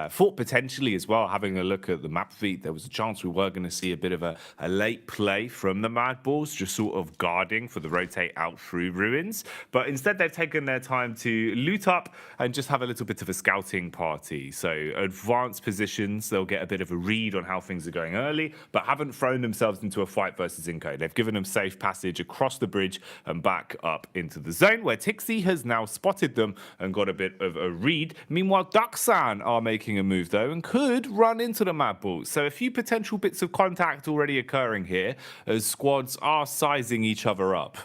Thought potentially as well, having a look at the map feed, there was a chance we were going to see a bit of a late play from the Madballs, just sort of guarding for the rotate out through Ruins. But instead, they've taken their time to loot up and just have a little bit of a scouting party. So advanced positions, they'll get a bit of a read on how things are going early, but haven't thrown themselves into a fight versus Inco. They've given them safe passage across the bridge and back up into the zone, where Tixie has now spotted them and got a bit of a read. Meanwhile, Duxan are making a move, though, and could run into the Madballs. So a few potential bits of contact already occurring here as squads are sizing each other up.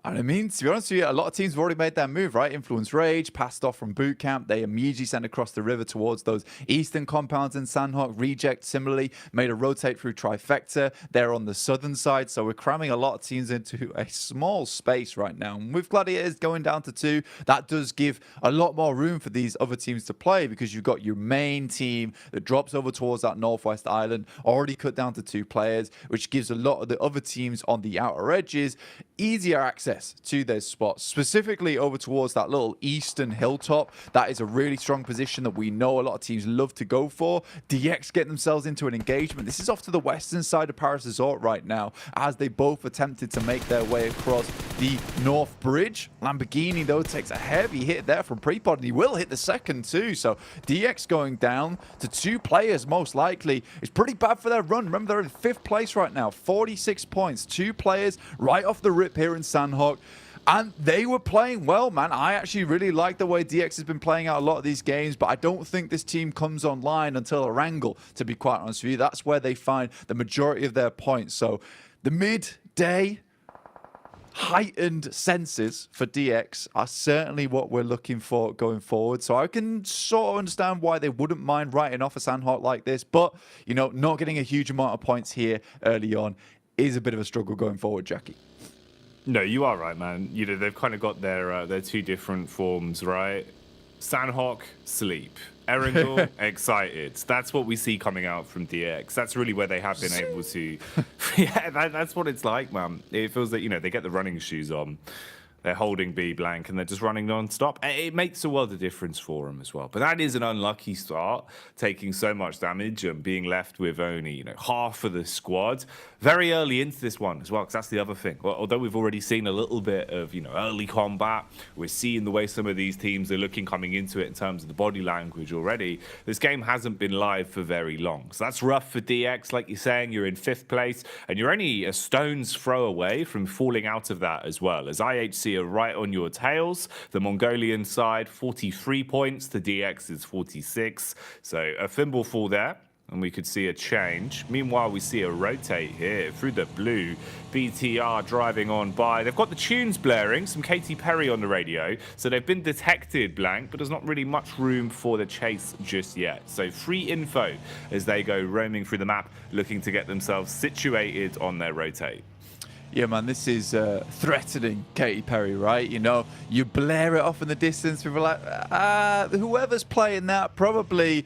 And I mean, to be honest with you, a lot of teams have already made that move, right? Influence Rage, passed off from boot camp. They immediately sent across the river towards those eastern compounds in Sandhawk. Reject, similarly, made a rotate through Trifecta. They're on the southern side, so we're cramming a lot of teams into a small space right now. And with Gladiators going down to 2, that does give a lot more room for these other teams to play because you've got your main team that drops over towards that northwest island, already cut down to 2 players, which gives a lot of the other teams on the outer edges easier access to those spots, specifically over towards that little eastern hilltop. That is a really strong position that we know a lot of teams love to go for. DX getting themselves into an engagement. This is off to the western side of Paris Resort right now, as they both attempted to make their way across the North Bridge. Lamborghini, though, takes a heavy hit there from Prepod, and he will hit the second too. So DX going down to 2 players, most likely. It's pretty bad for their run. Remember, they're in 5th place right now, 46 points, 2 players right off the rip here in Sandhawk. And they were playing well, man. I actually really like the way DX has been playing out a lot of these games, but I don't think this team comes online until Erangel, to be quite honest with you. That's where they find the majority of their points. So the midday heightened senses for DX are certainly what we're looking for going forward. So I can sort of understand why they wouldn't mind writing off a Sandhawk like this, but, you know, not getting a huge amount of points here early on is a bit of a struggle going forward, Jackie. No, you are right, man. You know, they've kind of got their two different forms, right? Sandhawk, sleep. Erangel, excited. That's what we see coming out from DX. That's really where they have been able to... yeah, that's what it's like, man. It feels that, you know, they get the running shoes on. They're holding B blank and they're just running non-stop. It makes a world of difference for them as well. But that is an unlucky start, taking so much damage and being left with only, you know, half of the squad very early into this one as well, because that's the other thing. Well, although we've already seen a little bit of, you know, early combat, we're seeing the way some of these teams are looking coming into it in terms of the body language already. This game hasn't been live for very long. So that's rough for DX. Like you're saying, you're in 5th place and you're only a stone's throw away from falling out of that as well, as IHC are right on your tails. The Mongolian side, 43 points. The DX is 46. So a thimbleful there, and we could see a change. Meanwhile, we see a rotate here through the blue. BTR driving on by. They've got the tunes blaring, some Katy Perry on the radio. So they've been detected, blank, but there's not really much room for the chase just yet. So free info as they go roaming through the map, looking to get themselves situated on their rotate. Yeah, man, this is threatening Katy Perry, right? You know, you blare it off in the distance. People are like, whoever's playing that, probably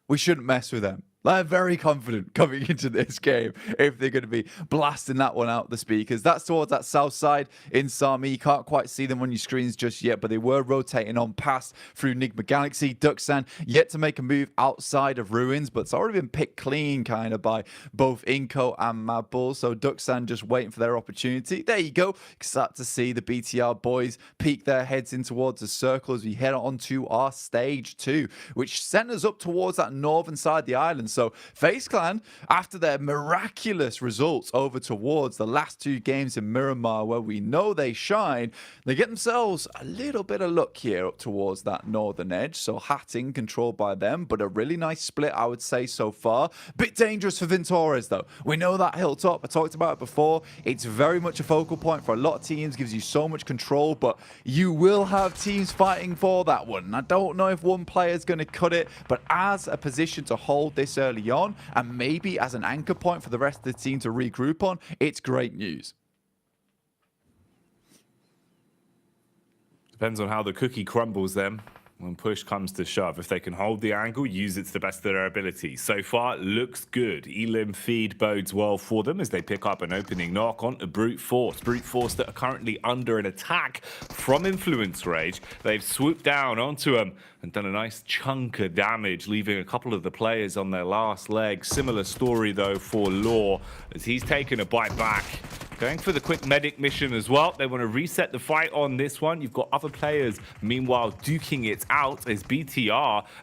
we shouldn't mess with them. They're very confident coming into this game if they're going to be blasting that one out the speakers. That's towards that south side in Sami. You can't quite see them on your screens just yet, but they were rotating on past through Nigma Galaxy. Duxan yet to make a move outside of Ruins, but it's already been picked clean kind of by both Inco and Mad Bull. So Duxan just waiting for their opportunity. There you go. Start to see the BTR boys peek their heads in towards the circle as we head on to our stage 2, which sent us up towards that northern side of the island. So FaZe Clan, after their miraculous results over towards the last 2 games in Miramar, where we know they shine, they get themselves a little bit of luck here up towards that northern edge. So Hatting controlled by them, but a really nice split, I would say, so far. Bit dangerous for Ventores, though. We know that hilltop. I talked about it before. It's very much a focal point for a lot of teams, gives you so much control, but you will have teams fighting for that one. I don't know if one player is going to cut it, but as a position to hold this early on, and maybe as an anchor point for the rest of the team to regroup on, it's great news. Depends on how the cookie crumbles then. When push comes to shove, if they can hold the angle, use it to the best of their ability. So far, looks good. Elim feed bodes well for them as they pick up an opening knock onto Brute Force. Brute Force that are currently under an attack from Influence Rage. They've swooped down onto them and done a nice chunk of damage, leaving a couple of the players on their last leg. Similar story, though, for Law, as he's taken a bite back. Going for the quick medic mission as well. They want to reset the fight on this one. You've got other players, meanwhile, duking it out as BTR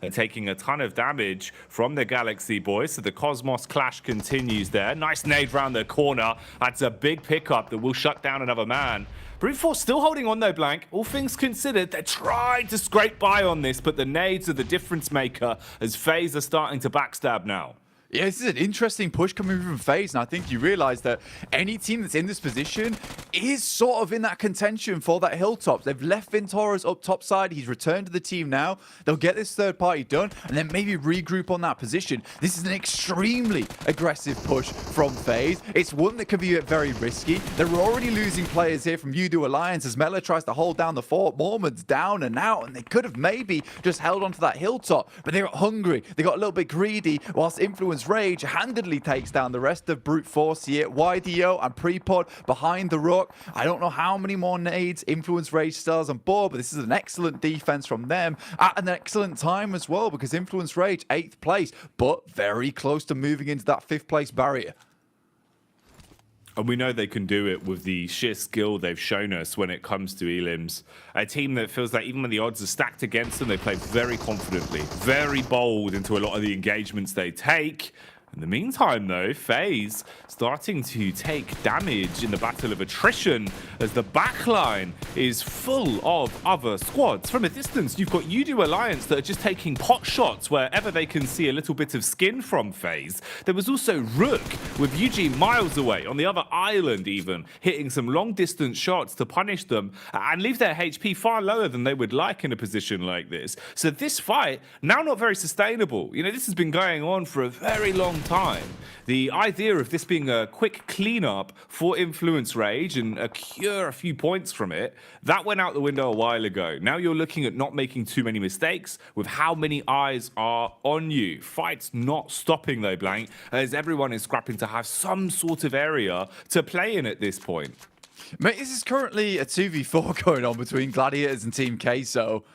are taking a ton of damage from the Galaxy boys. So the Cosmos clash continues there. Nice nade round the corner. That's a big pickup that will shut down another man. Brute Force still holding on though, blank. All things considered, they're trying to scrape by on this, but the nades are the difference maker as FaZe are starting to backstab now. Yeah, this is an interesting push coming from FaZe, and I think you realize that any team that's in this position is sort of in that contention for that hilltop. They've left Ventores up top side. He's returned to the team now. They'll get this third party done and then maybe regroup on that position. This is an extremely aggressive push from FaZe. It's one that can be very risky. They're already losing players here from Udo Alliance as Mela tries to hold down the fort. Mormon's down and out, and they could have maybe just held onto that hilltop, but they got hungry. They got a little bit greedy, whilst Influence Rage handedly takes down the rest of Brute Force here. YDO and Prepod behind the rook. I don't know how many more nades Influence Rage still has on board, but this is an excellent defense from them at an excellent time as well, because Influence Rage 8th place, but very close to moving into that 5th place barrier. And we know they can do it with the sheer skill they've shown us when it comes to Elims. A team that feels like even when the odds are stacked against them, they play very confidently, very bold into a lot of the engagements they take. In the meantime, though, FaZe starting to take damage in the battle of attrition as the backline is full of other squads. From a distance, you've got Udo Alliance that are just taking pot shots wherever they can see a little bit of skin from FaZe. There was also Rook with Eugene miles away on the other island even, hitting some long-distance shots to punish them and leave their HP far lower than they would like in a position like this. So this fight, now not very sustainable. You know, this has been going on for a very long time. The idea of this being a quick cleanup for Influence Rage and cure a few points from it, that went out the window a while ago. Now you're looking at not making too many mistakes with how many eyes are on you. Fight's not stopping though, Blank, as everyone is scrapping to have some sort of area to play in at this point. Mate, this is currently a 2v4 going on between Gladiators and Team Queso.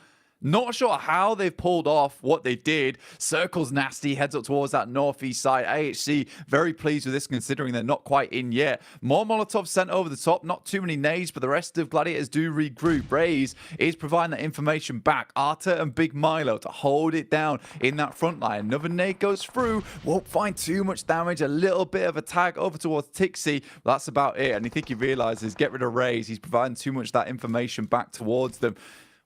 Not sure how they've pulled off what they did. Circle's nasty, heads up towards that northeast side. AHC very pleased with this considering they're not quite in yet. More Molotovs sent over the top, not too many nades, but the rest of Gladiators do regroup. Raze is providing that information back. Arta and Big Milo to hold it down in that front line. Another nade goes through, won't find too much damage. A little bit of a tag over towards Tixie. That's about it. And I think he realizes, get rid of Raze. He's providing too much of that information back towards them.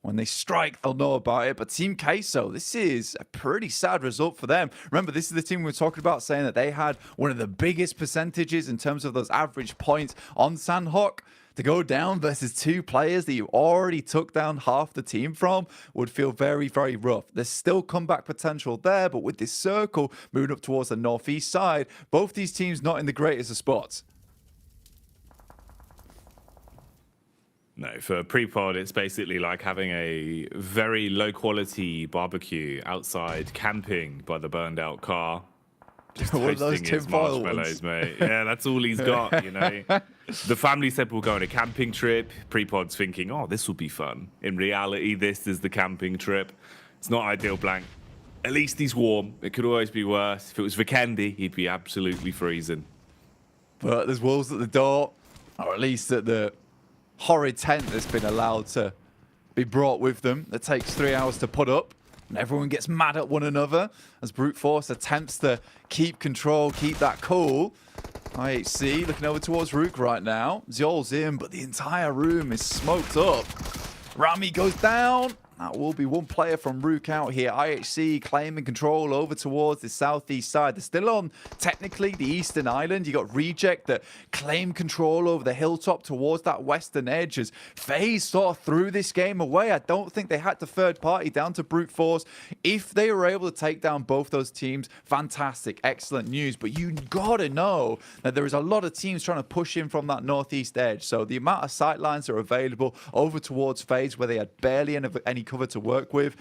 When they strike, they'll know about it. But Team Queso, this is a pretty sad result for them. Remember, this is the team we were talking about, saying that they had one of the biggest percentages in terms of those average points on Sandhawk. To go down versus two players that you already took down half the team from would feel very, very rough. There's still comeback potential there, but with this circle moving up towards the northeast side, both these teams not in the greatest of spots. No, for pre-pod, it's basically like having a very low-quality barbecue outside camping by the burned-out car. Just toasting his marshmallows, mate. Yeah, that's all he's got, you know. The family said we'll go on a camping trip. Pre-pod's thinking, oh, this will be fun. In reality, this is the camping trip. It's not ideal, Blank. At least he's warm. It could always be worse. If it was Vikendi, he'd be absolutely freezing. But there's wolves at the door, or at least at the horrid tent that's been allowed to be brought with them that takes 3 hours to put up, and everyone gets mad at one another as Brute Force attempts to keep control, keep that cool. IHC looking over towards Rook right now. Zol's in, but the entire room is smoked up. Rami goes down. That will be one player from Rook out here. IHC claiming control over towards the southeast side. They're still on, technically, the eastern island. You got Reject that claim control over the hilltop towards that western edge as FaZe sort of threw this game away. I don't think they had to third party down to Brute Force. If they were able to take down both those teams, fantastic, excellent news. But you gotta know that there is a lot of teams trying to push in from that northeast edge. So the amount of sight lines that are available over towards FaZe where they had barely any cover to work with,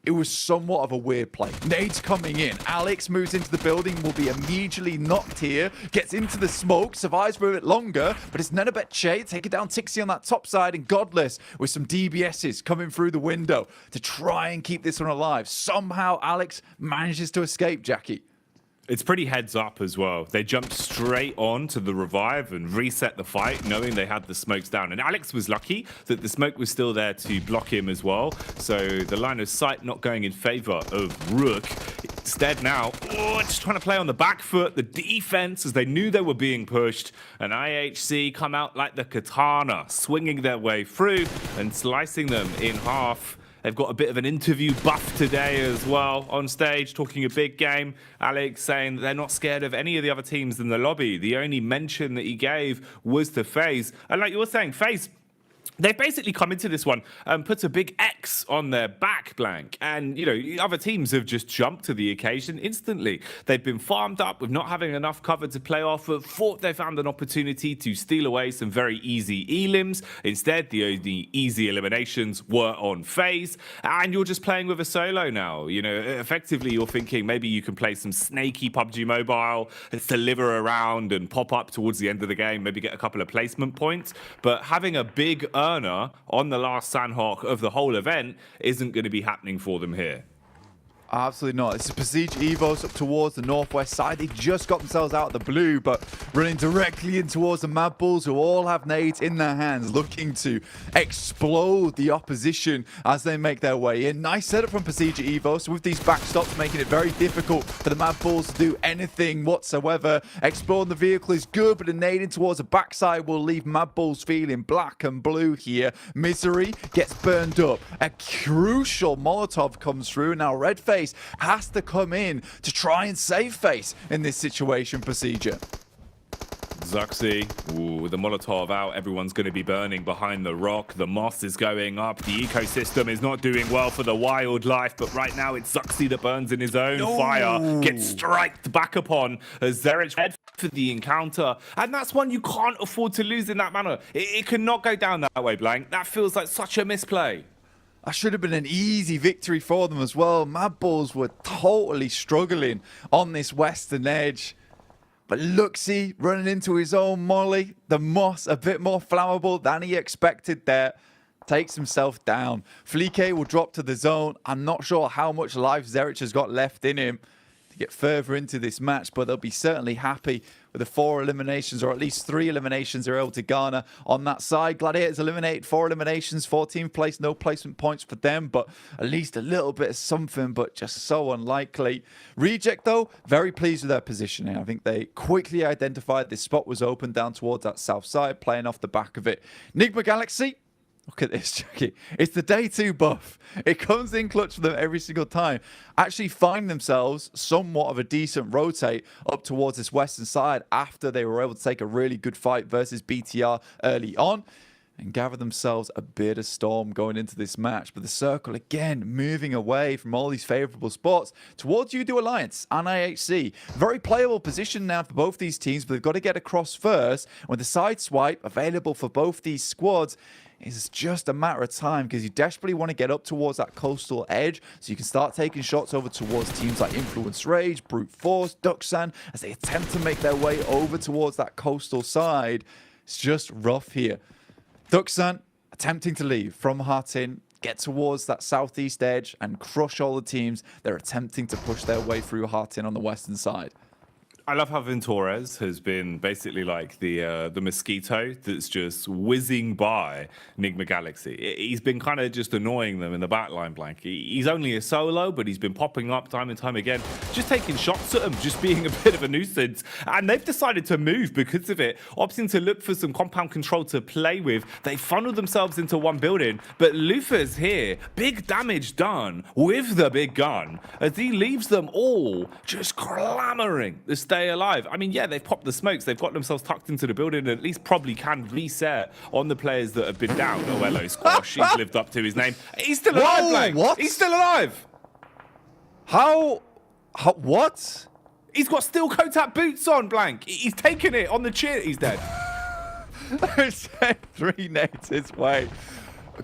it was somewhat of a weird play. Nades coming in. Alex moves into the building, will be immediately knocked here, gets into the smoke, survives for a bit longer, but it's Nenabet Che taking down Tixie on that top side, and Godless with some DBSs coming through the window to try and keep this one alive. Somehow Alex manages to escape, Jackie. It's pretty heads up as well. They jumped straight on to the revive and reset the fight, knowing they had the smokes down. And Alex was lucky that the smoke was still there to block him as well. So the line of sight not going in favor of Rook. Instead now, just trying to play on the back foot, the defense, as they knew they were being pushed. And IHC come out like the katana, swinging their way through and slicing them in half. They've got a bit of an interview buff today as well on stage, talking a big game. Alex saying that they're not scared of any of the other teams in the lobby. The only mention that he gave was to FaZe. And like you were saying, FaZe, they've basically come into this one and put a big X on their back, Blank. And, you know, other teams have just jumped to the occasion instantly. They've been farmed up with not having enough cover to play off of, thought they found an opportunity to steal away some very easy elims. Instead, the only easy eliminations were on FaZe. And you're just playing with a solo now. You know, effectively, you're thinking maybe you can play some snaky PUBG Mobile, deliver around and pop up towards the end of the game, maybe get a couple of placement points. But having a big earner on the last Sandhawk of the whole event isn't going to be happening for them here. Absolutely not. This is Prestige Evos up towards the northwest side. They just got themselves out of the blue, but running directly in towards the Mad Bulls, who all have nades in their hands, looking to explode the opposition as they make their way in. Nice setup from Prestige Evos with these backstops, making it very difficult for the Mad Bulls to do anything whatsoever. Exploring the vehicle is good, but a nade in towards the backside will leave Mad Bulls feeling black and blue here. Misery gets burned up. A crucial Molotov comes through. Now Redface has to come in to try and save face in this situation procedure. Zuxi, with the Molotov out, everyone's going to be burning behind the rock. The moss is going up. The ecosystem is not doing well for the wildlife, but right now it's Zuxi that burns in his own fire, gets striked back upon as Zerich head for the encounter. And that's one you can't afford to lose in that manner. It cannot go down that way, Blank. That feels like such a misplay. That should have been an easy victory for them as well. Mad Bulls were totally struggling on this western edge. But Luxy running into his own molly. The moss a bit more flammable than he expected there. Takes himself down. Flique will drop to the zone. I'm not sure how much life Zerich has got left in him to get further into this match, but they'll be certainly happy with the 4 eliminations, or at least 3 eliminations they're able to garner on that side. Gladiators eliminated 4 eliminations, 14th place, no placement points for them, but at least a little bit of something, but just so unlikely. Reject, though, very pleased with their positioning. I think they quickly identified this spot was open down towards that south side, playing off the back of it. Enigma Galaxy, look at this, Jackie. It's the day 2 buff. It comes in clutch for them every single time. Actually find themselves somewhat of a decent rotate up towards this western side after they were able to take a really good fight versus BTR early on and gather themselves a bit of storm going into this match. But the circle, again, moving away from all these favorable spots towards Udo Alliance and IHC. Very playable position now for both these teams, but they've got to get across first. With the side swipe available for both these squads, it's just a matter of time because you desperately want to get up towards that coastal edge so you can start taking shots over towards teams like Influence Rage, Brute Force, Duxan as they attempt to make their way over towards that coastal side. It's just rough here. Duxan attempting to leave from Hartin, get towards that southeast edge and crush all the teams that are attempting to push their way through Hartin on the western side. I love how Ventores has been basically like the mosquito that's just whizzing by Enigma Galaxy. He's been kind of just annoying them in the backline, Blank. He's only a solo, but he's been popping up time and time again, just taking shots at them, just being a bit of a nuisance. And they've decided to move because of it, opting to look for some compound control to play with. They funneled themselves into one building, but Lufa's here, big damage done with the big gun, as he leaves them all just clamoring to stay alive. I mean, yeah, they've popped the smokes. They've got themselves tucked into the building and at least probably can reset on the players that have been down. Oh, hello, Squash. He's lived up to his name. He's still alive, Blank. What? He's still alive. How? What? He's got steel Kotak boots on, Blank. He's taken it on the chin. He's dead. I said 3 nades his way.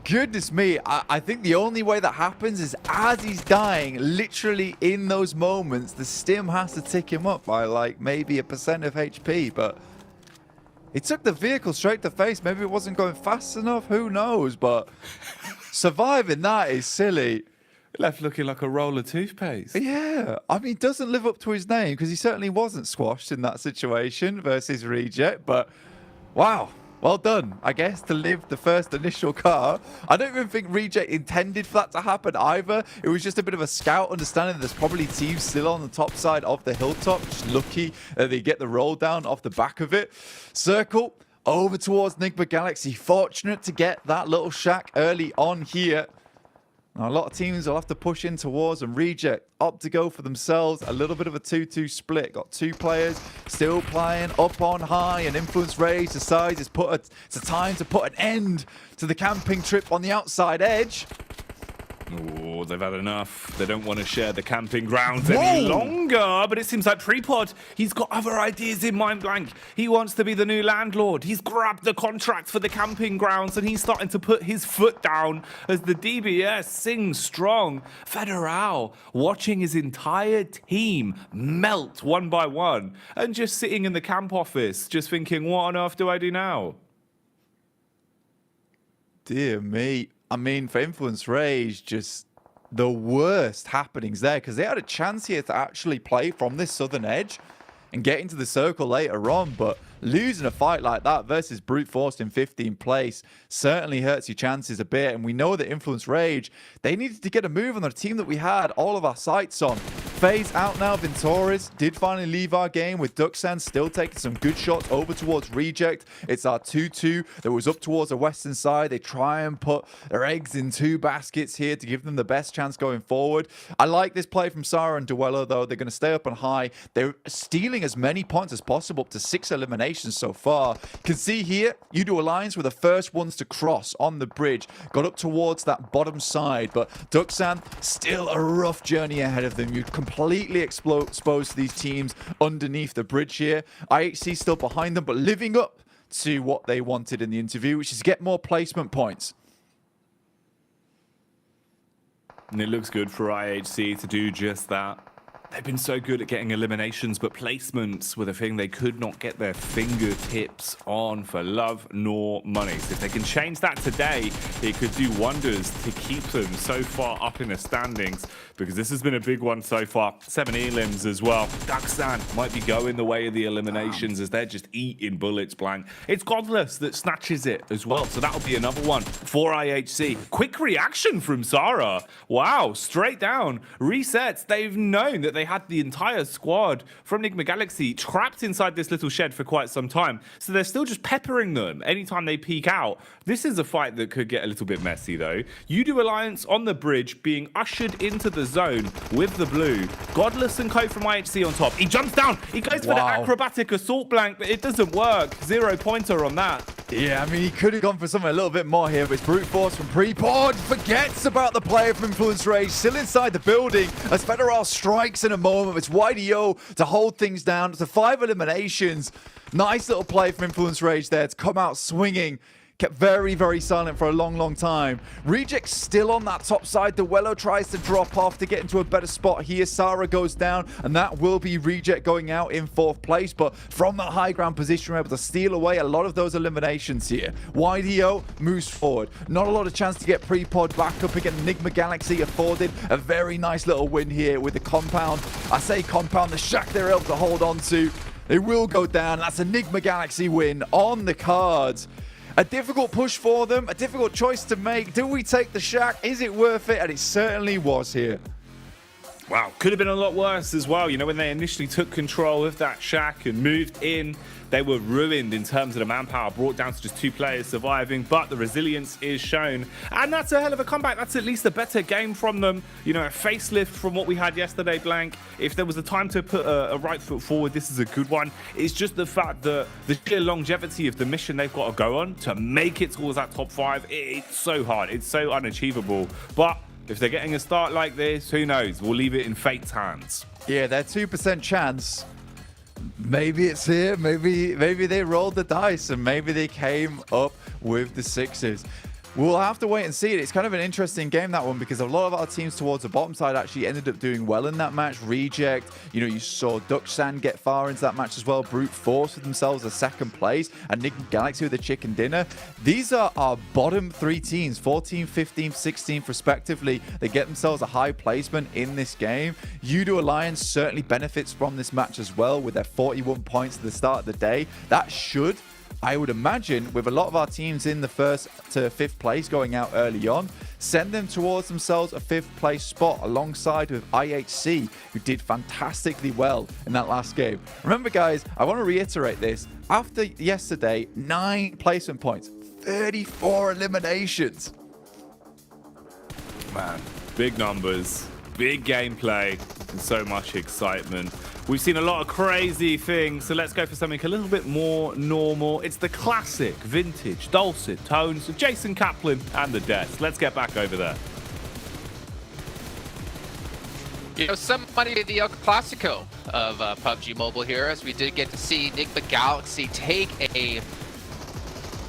Goodness me, I think the only way that happens is as he's dying, literally in those moments, the stim has to tick him up by like maybe 1% of HP, but he took the vehicle straight to face. Maybe it wasn't going fast enough, who knows, but surviving that is silly. Left looking like a roll of toothpaste. Yeah, I mean, doesn't live up to his name because he certainly wasn't squashed in that situation versus Reject, but wow. Well done, I guess, to live the first initial car. I don't even think Reject intended for that to happen either. It was just a bit of a scout, understanding there's probably teams still on the top side of the hilltop. Just lucky that they get the roll down off the back of it. Circle over towards Enigma Galaxy. Fortunate to get that little shack early on here. Now, a lot of teams will have to push in towards and Reject opt to go for themselves. A little bit of a 2-2 split. Got 2 players still playing up on high, and Influence Rage decides it's a time to put an end to the camping trip on the outside edge. Oh, they've had enough. They don't want to share the camping grounds any longer. But it seems like Prepod, he's got other ideas in mind, Blank. He wants to be the new landlord. He's grabbed the contract for the camping grounds and he's starting to put his foot down as the DBS sings strong. Federal watching his entire team melt one by one and just sitting in the camp office, just thinking, what on earth do I do now? Dear me. I mean, for Influence Rage, just the worst happenings there, because they had a chance here to actually play from this southern edge and get into the circle later on, but losing a fight like that versus brute force in 15th place certainly hurts your chances a bit. And we know that Influence Rage, they needed to get a move on the team that we had all of our sights on. FaZe out now, Ventoris did finally leave our game with Duxan still taking some good shots over towards Reject. It's our 2-2 that was up towards the western side. They try and put their eggs in 2 baskets here to give them the best chance going forward. I like this play from Sarah and Duello though. They're going to stay up on high. They're stealing as many points as possible, up to 6 eliminations so far. You can see here, U2 Alliance were the first ones to cross on the bridge. Got up towards that bottom side, but Duxan still a rough journey ahead of them. You completely exposed to these teams underneath the bridge here. IHC still behind them, but living up to what they wanted in the interview, which is get more placement points. And it looks good for IHC to do just that. They've been so good at getting eliminations, but placements were the thing they could not get their fingertips on for love nor money. So if they can change that today, it could do wonders to keep them so far up in the standings, because this has been a big one so far. 7 elims as well. Duxan might be going the way of the eliminations as they're just eating bullets blank. It's Godless that snatches it as well, so that'll be another one for IHC. Quick reaction from Zara. Wow, straight down. Resets. They've known that they had the entire squad from Enigma Galaxy trapped inside this little shed for quite some time, so they're still just peppering them anytime they peek out. This is a fight that could get a little bit messy though. U2 Alliance on the bridge being ushered into the zone with the blue. Godless and Co from IHC on top. He jumps down. He goes for the acrobatic assault blank, but it doesn't work. 0 pointer on that. Yeah, I mean, he could have gone for something a little bit more here, but it's brute force from Prepod. Forgets about the player from Influence Rage, still inside the building as Federal strikes in a moment. It's YDO to hold things down to 5 eliminations. Nice little play from Influence Rage there to come out swinging. Kept very, very silent for a long, long time. Reject still on that top side. Duello tries to drop off to get into a better spot here. Sarah goes down, and that will be Reject going out in 4th place. But from that high ground position, we're able to steal away a lot of those eliminations here. YDO moves forward. Not a lot of chance to get Prepod back up again. Enigma Galaxy afforded a very nice little win here with the compound. I say compound, the shack they're able to hold on to. They will go down. That's Enigma Galaxy win on the cards. A difficult push for them, a difficult choice to make. Do we take the shack? Is it worth it? And it certainly was here. Wow, could have been a lot worse as well. You know, when they initially took control of that shack and moved in, they were ruined in terms of the manpower, brought down to just 2 players surviving, but the resilience is shown. And that's a hell of a comeback. That's at least a better game from them. You know, a facelift from what we had yesterday, Blank. If there was a time to put a right foot forward, this is a good one. It's just the fact that the sheer longevity of the mission they've got to go on to make it towards that top 5, it's so hard. It's so unachievable. But if they're getting a start like this, who knows? We'll leave it in fate's hands. Yeah, their 2% chance. Maybe it's here. Maybe they rolled the dice and maybe they came up with the 6s. We'll have to wait and see it. It's kind of an interesting game, that one, because a lot of our teams towards the bottom side actually ended up doing well in that match. Reject, you know, you saw Duxan get far into that match as well. Brute Force with themselves a 2nd place. And Enigma Galaxy with the chicken dinner. These are our bottom 3 teams, 14th, 15th, 16th respectively. They get themselves a high placement in this game. U2 Alliance certainly benefits from this match as well with their 41 points at the start of the day. That should, I would imagine, with a lot of our teams in the 1st to 5th place going out early on, send them towards themselves a 5th place spot alongside with IHC, who did fantastically well in that last game. Remember, guys, I want to reiterate this. After yesterday, 9 placement points, 34 eliminations. Man, big numbers, big gameplay, and so much excitement. We've seen a lot of crazy things, so let's go for something a little bit more normal. It's the classic, vintage, dulcet tones of Jason Kaplan and the Deaths. Let's get back over there. You know, somebody the El Clasico of PUBG Mobile here, as we did get to see Enigma Galaxy take a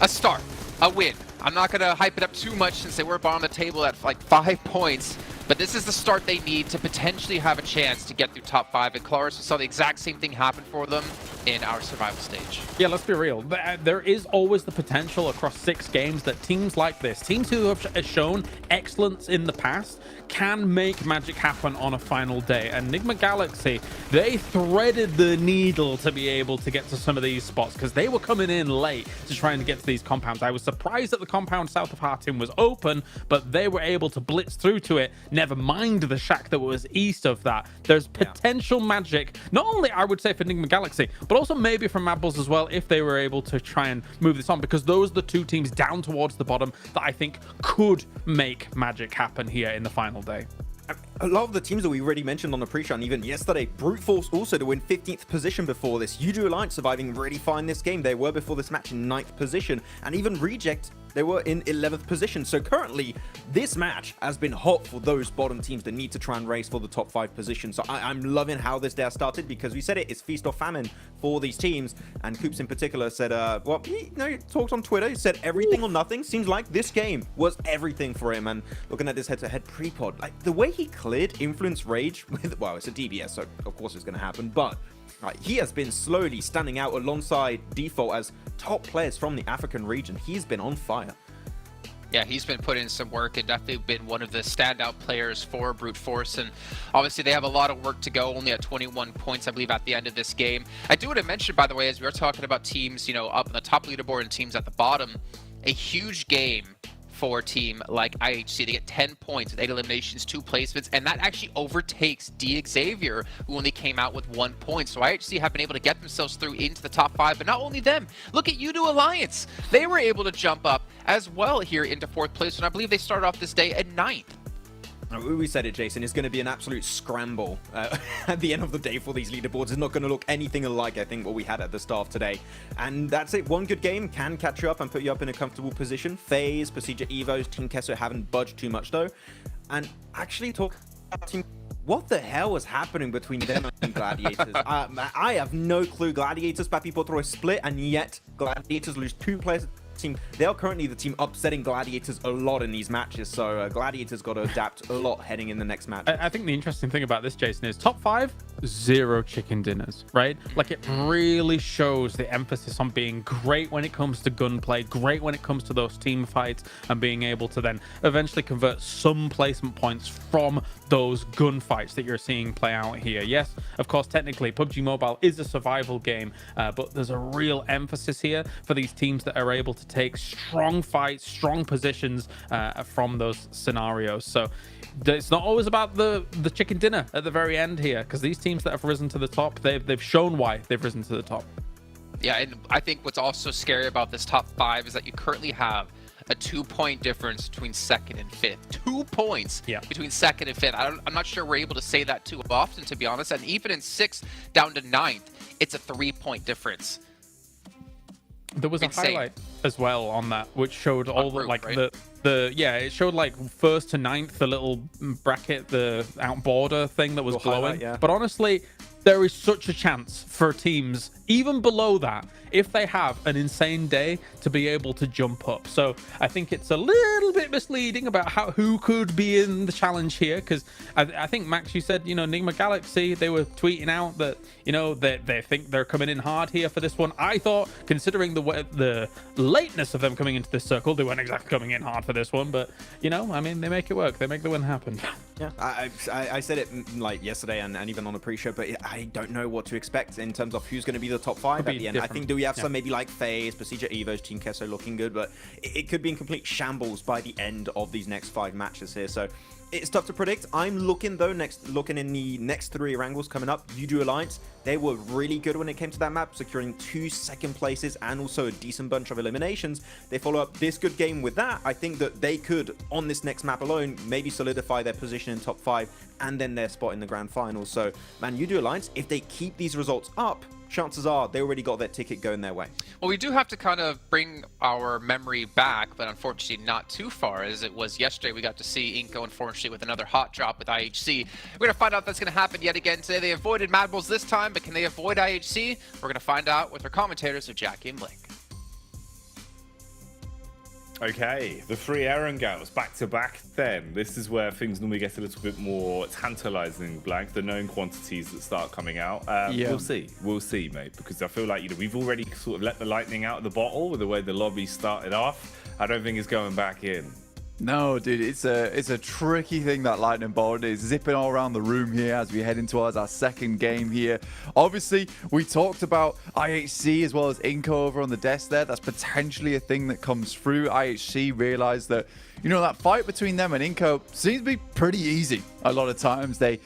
start, a win. I'm not going to hype it up too much since they were bottom of the table at like 5 points. But this is the start they need to potentially have a chance to get through top 5. And Claris, we saw the exact same thing happen for them. in our survival stage. Yeah, let's be real. There is always the potential across 6 games that teams like this, teams who have shown excellence in the past, can make magic happen on a final day. Enigma Galaxy, they threaded the needle to be able to get to some of these spots because they were coming in late to try and get to these compounds. I was surprised that the compound south of Hartin was open, but they were able to blitz through to it, never mind the shack that was east of that. There's potential magic, not only I would say for Enigma Galaxy, but also maybe from Mad Bulls as well, if they were able to try and move this on, because those are the 2 teams down towards the bottom that I think could make magic happen here in the final day. A lot of the teams that we already mentioned on the pre-show, and even yesterday, Brute Force also to win 15th position before this. Yudu Alliance surviving really fine this game. They were before this match in 9th position, and even Reject, they were in 11th position. So currently, this match has been hot for those bottom teams that need to try and race for the top 5 positions. So I'm loving how this day started, because we said it's feast or famine for these teams. And Coops in particular said, he talked on Twitter, he said everything or nothing. Seems like this game was everything for him. And looking at this head-to-head pre-pod, like the way he cleared Influence Rage with, well, it's a DBS, so of course it's going to happen, but he has been slowly standing out alongside Default as top players from the African region. He's been on fire. Yeah, he's been putting in some work and definitely been one of the standout players for Brute Force. And obviously they have a lot of work to go, only at 21 points, I believe, at the end of this game. I do want to mention, by the way, as we were talking about teams, up in the top leaderboard and teams at the bottom, a huge game for a team like IHC. They get 10 points with 8 eliminations, 2 placements, and that actually overtakes D Xavier, who only came out with 1 point. So IHC have been able to get themselves through into the top 5, but not only them. Look at Yudu Alliance. They were able to jump up as well here into 4th place, and I believe they started off this day at 9th. We said it, Jason. It's going to be an absolute scramble at the end of the day for these leaderboards. It's not going to look anything alike, I think, what we had at the start of today. And that's it. One good game can catch you up and put you up in a comfortable position. FaZe, Procedure Evos, Team Kesso haven't budged too much, though. And actually talk about Team... What the hell was happening between them and Gladiators? I have no clue. Gladiators, Papi Potro is split, and yet Gladiators lose 2 players. Team, they are currently the team upsetting Gladiators a lot in these matches, so Gladiators got to adapt a lot heading in the next match. I think the interesting thing about this, Jason, is top 5, 0 chicken dinners, right? Like, it really shows the emphasis on being great when it comes to gunplay, great when it comes to those team fights, and being able to then eventually convert some placement points from those gunfights that you're seeing play out here. Yes, of course, technically PUBG Mobile is a survival game, but there's a real emphasis here for these teams that are able to take strong fights, strong positions from those scenarios. So it's not always about the chicken dinner at the very end here, because these teams that have risen to the top, they've shown why they've risen to the top. Yeah, and I think what's also scary about this top 5 is that you currently have a 2-point difference between 2nd and 5th. 2 points between 2nd and 5th. I'm not sure we're able to say that too often, to be honest. And even in 6th down to 9th, it's a 3-point difference. There was a highlight as well on that, which showed all the, like, right? it showed like 1st to 9th, the little bracket, the out border thing that was glowing. But honestly, there is such a chance for teams even below that, if they have an insane day, to be able to jump up. So I think it's a little bit misleading about who could be in the challenge here, because I think, Max, you said, Enigma Galaxy, they were tweeting out that, they think they're coming in hard here for this one. I thought, considering the lateness of them coming into this circle, they weren't exactly coming in hard for this one, but, I mean, they make it work. They make the win happen. Yeah, I said it like yesterday and even on the pre-show, but I don't know what to expect in terms of who's going to be the top 5 at the end. I think, do we have some maybe like FaZe, Procedure Evos, Team Kesso looking good, but it could be in complete shambles by the end of these next 5 matches here. So it's tough to predict. I'm looking though, looking in the next 3 wrangles coming up. Yudu Alliance, they were really good when it came to that map, securing 2 second places and also a decent bunch of eliminations. They follow up this good game with that. I think that they could, on this next map alone, maybe solidify their position in top 5 and then their spot in the grand final. So, man, Yudu Alliance, if they keep these results up, chances are they already got their ticket going their way. Well, we do have to kind of bring our memory back, but unfortunately not too far, as it was yesterday. We got to see Inko, unfortunately, with another hot drop with IHC. We're going to find out if that's going to happen yet again today. They avoided Mad Bulls this time, but can they avoid IHC? We're going to find out with our commentators of Jackie and Blake. Okay, the three Erangels back to back then. This is where things normally get a little bit more tantalizing, Blank, the known quantities that start coming out. Yeah. We'll see, mate, because I feel like, we've already sort of let the lightning out of the bottle with the way the lobby started off. I don't think it's going back in. No, dude, it's a tricky thing, that lightning bolt. It's zipping all around the room here as we head into our second game here. Obviously, we talked about IHC as well as Inco over on the desk there. That's potentially a thing that comes through. IHC realized that, that fight between them and Inco seems to be pretty easy a lot of times. They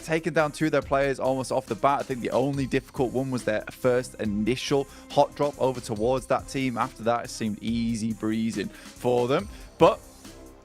taken down two of their players almost off the bat. I think the only difficult one was their first initial hot drop over towards that team. After that, it seemed easy breezing for them. But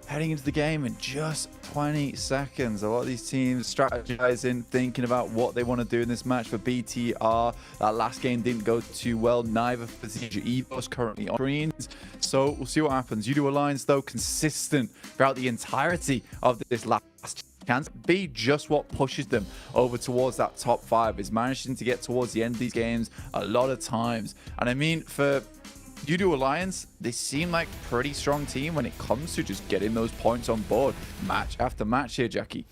heading into the game in just 20 seconds. A lot of these teams strategizing, thinking about what they want to do in this match. For BTR, that last game didn't go too well. Neither for CG Evos currently on screens. So we'll see what happens. UDO Alliance, though, consistent throughout the entirety of this last chance. Be just what pushes them over towards that top 5 is managing to get towards the end of these games a lot of times. And I mean, for UDO Alliance, they seem like a pretty strong team when it comes to just getting those points on board match after match here, Jackie.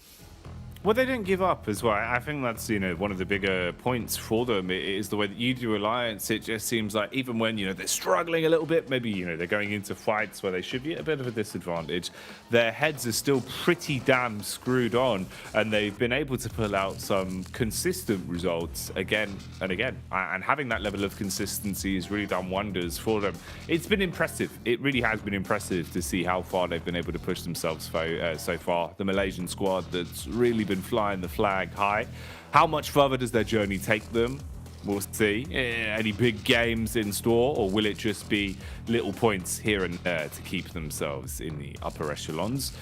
Well, they didn't give up as well. I think that's, one of the bigger points for them is the way that UDO Alliance, it just seems like even when, they're struggling a little bit, maybe, they're going into fights where they should be at a bit of a disadvantage, their heads are still pretty damn screwed on, and they've been able to pull out some consistent results again and again. And having that level of consistency has really done wonders for them. It's been impressive. It really has been impressive to see how far they've been able to push themselves so far. The Malaysian squad that's really been flying the flag high. How much further does their journey take them? We'll see. Any big games in store, or will it just be little points here and there to keep themselves in the upper echelons?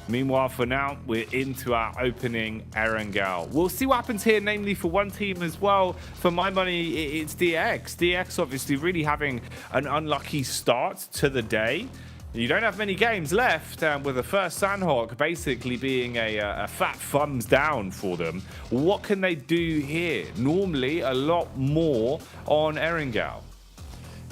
Meanwhile, for now, we're into our opening Erangel. We'll see what happens here, namely for one team as well. For my money, it's DX. DX obviously really having an unlucky start to the day. You don't have many games left, with the first Sandhawk basically being a fat thumbs down for them. What can they do here? Normally, a lot more on Erangel.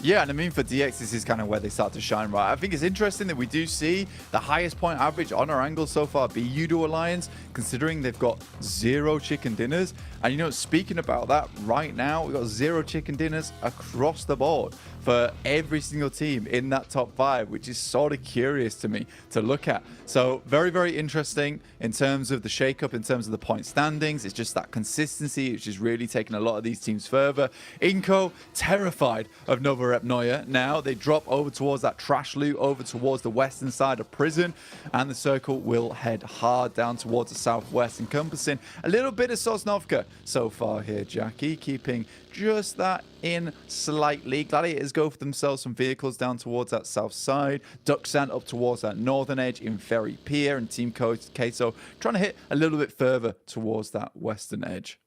Yeah, and I mean, for DX, this is kind of where they start to shine, right? I think it's interesting that we do see the highest point average on our angle so far be UDO Alliance, considering they've got 0 chicken dinners. And, speaking about that, right now, we've got 0 chicken dinners across the board for every single team in that top 5, which is sort of curious to me to look at. So very, very interesting in terms of the shakeup, in terms of the point standings. It's just that consistency, which is really taking a lot of these teams further. Inco, terrified of Nova Rep Neuer. Now they drop over towards that trash loot, over towards the western side of prison, and the circle will head hard down towards the southwest, encompassing a little bit of Sosnovka so far here, Jackie, keeping just that in slightly. Gladiators go for themselves some vehicles down towards that south side. Ducksand up towards that northern edge in Ferry Pier, and Team Queso trying to hit a little bit further towards that western edge.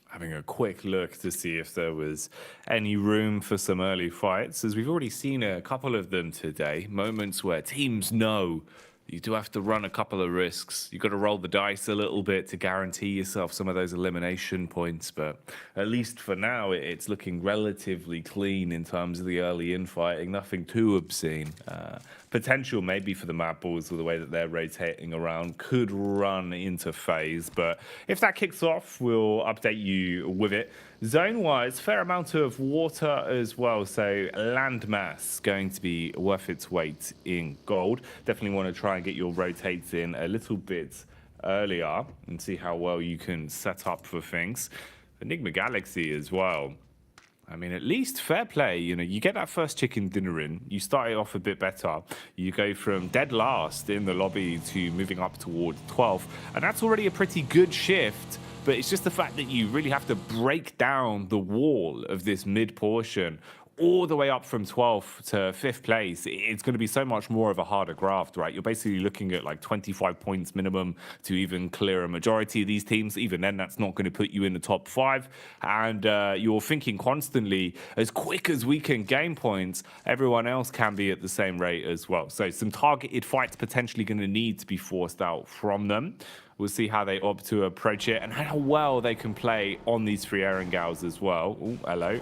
Having a quick look to see if there was any room for some early fights, as we've already seen a couple of them today. Moments where teams know you do have to run a couple of risks. You've got to roll the dice a little bit to guarantee yourself some of those elimination points. But at least for now, it's looking relatively clean in terms of the early infighting. Nothing too obscene. Potential maybe for the Mad Bulls with the way that they're rotating around could run into phase. But if that kicks off, we'll update you with it. Zone-wise, fair amount of water as well, so landmass going to be worth its weight in gold. Definitely want to try and get your rotates in a little bit earlier and see how well you can set up for things. Enigma Galaxy as well. I mean, at least fair play, you get that first chicken dinner in, you start it off a bit better. You go from dead last in the lobby to moving up towards 12th, and that's already a pretty good shift. But it's just the fact that you really have to break down the wall of this mid portion all the way up from 12th to 5th place. It's going to be so much more of a harder graft, right? You're basically looking at like 25 points minimum to even clear a majority of these teams. Even then, that's not going to put you in the top 5. And you're thinking constantly, as quick as we can gain points, everyone else can be at the same rate as well. So some targeted fights potentially going to need to be forced out from them. We'll see how they opt to approach it and how well they can play on these 3 Erangels as well. Ooh, hello.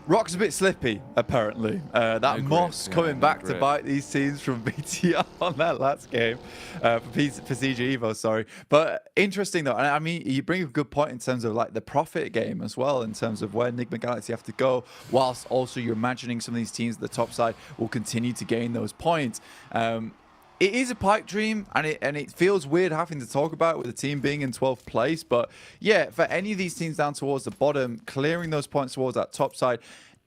Rock's a bit slippy, apparently. That moss coming back to bite these teams from BTR on that last game. For CG Evo, sorry. But interesting, though. I mean, you bring a good point in terms of like the profit game as well, in terms of where Enigma Galaxy have to go, whilst also you're imagining some of these teams at the top side will continue to gain those points. It is a pipe dream, and it feels weird having to talk about it with the team being in 12th place. But yeah, for any of these teams down towards the bottom, clearing those points towards that top side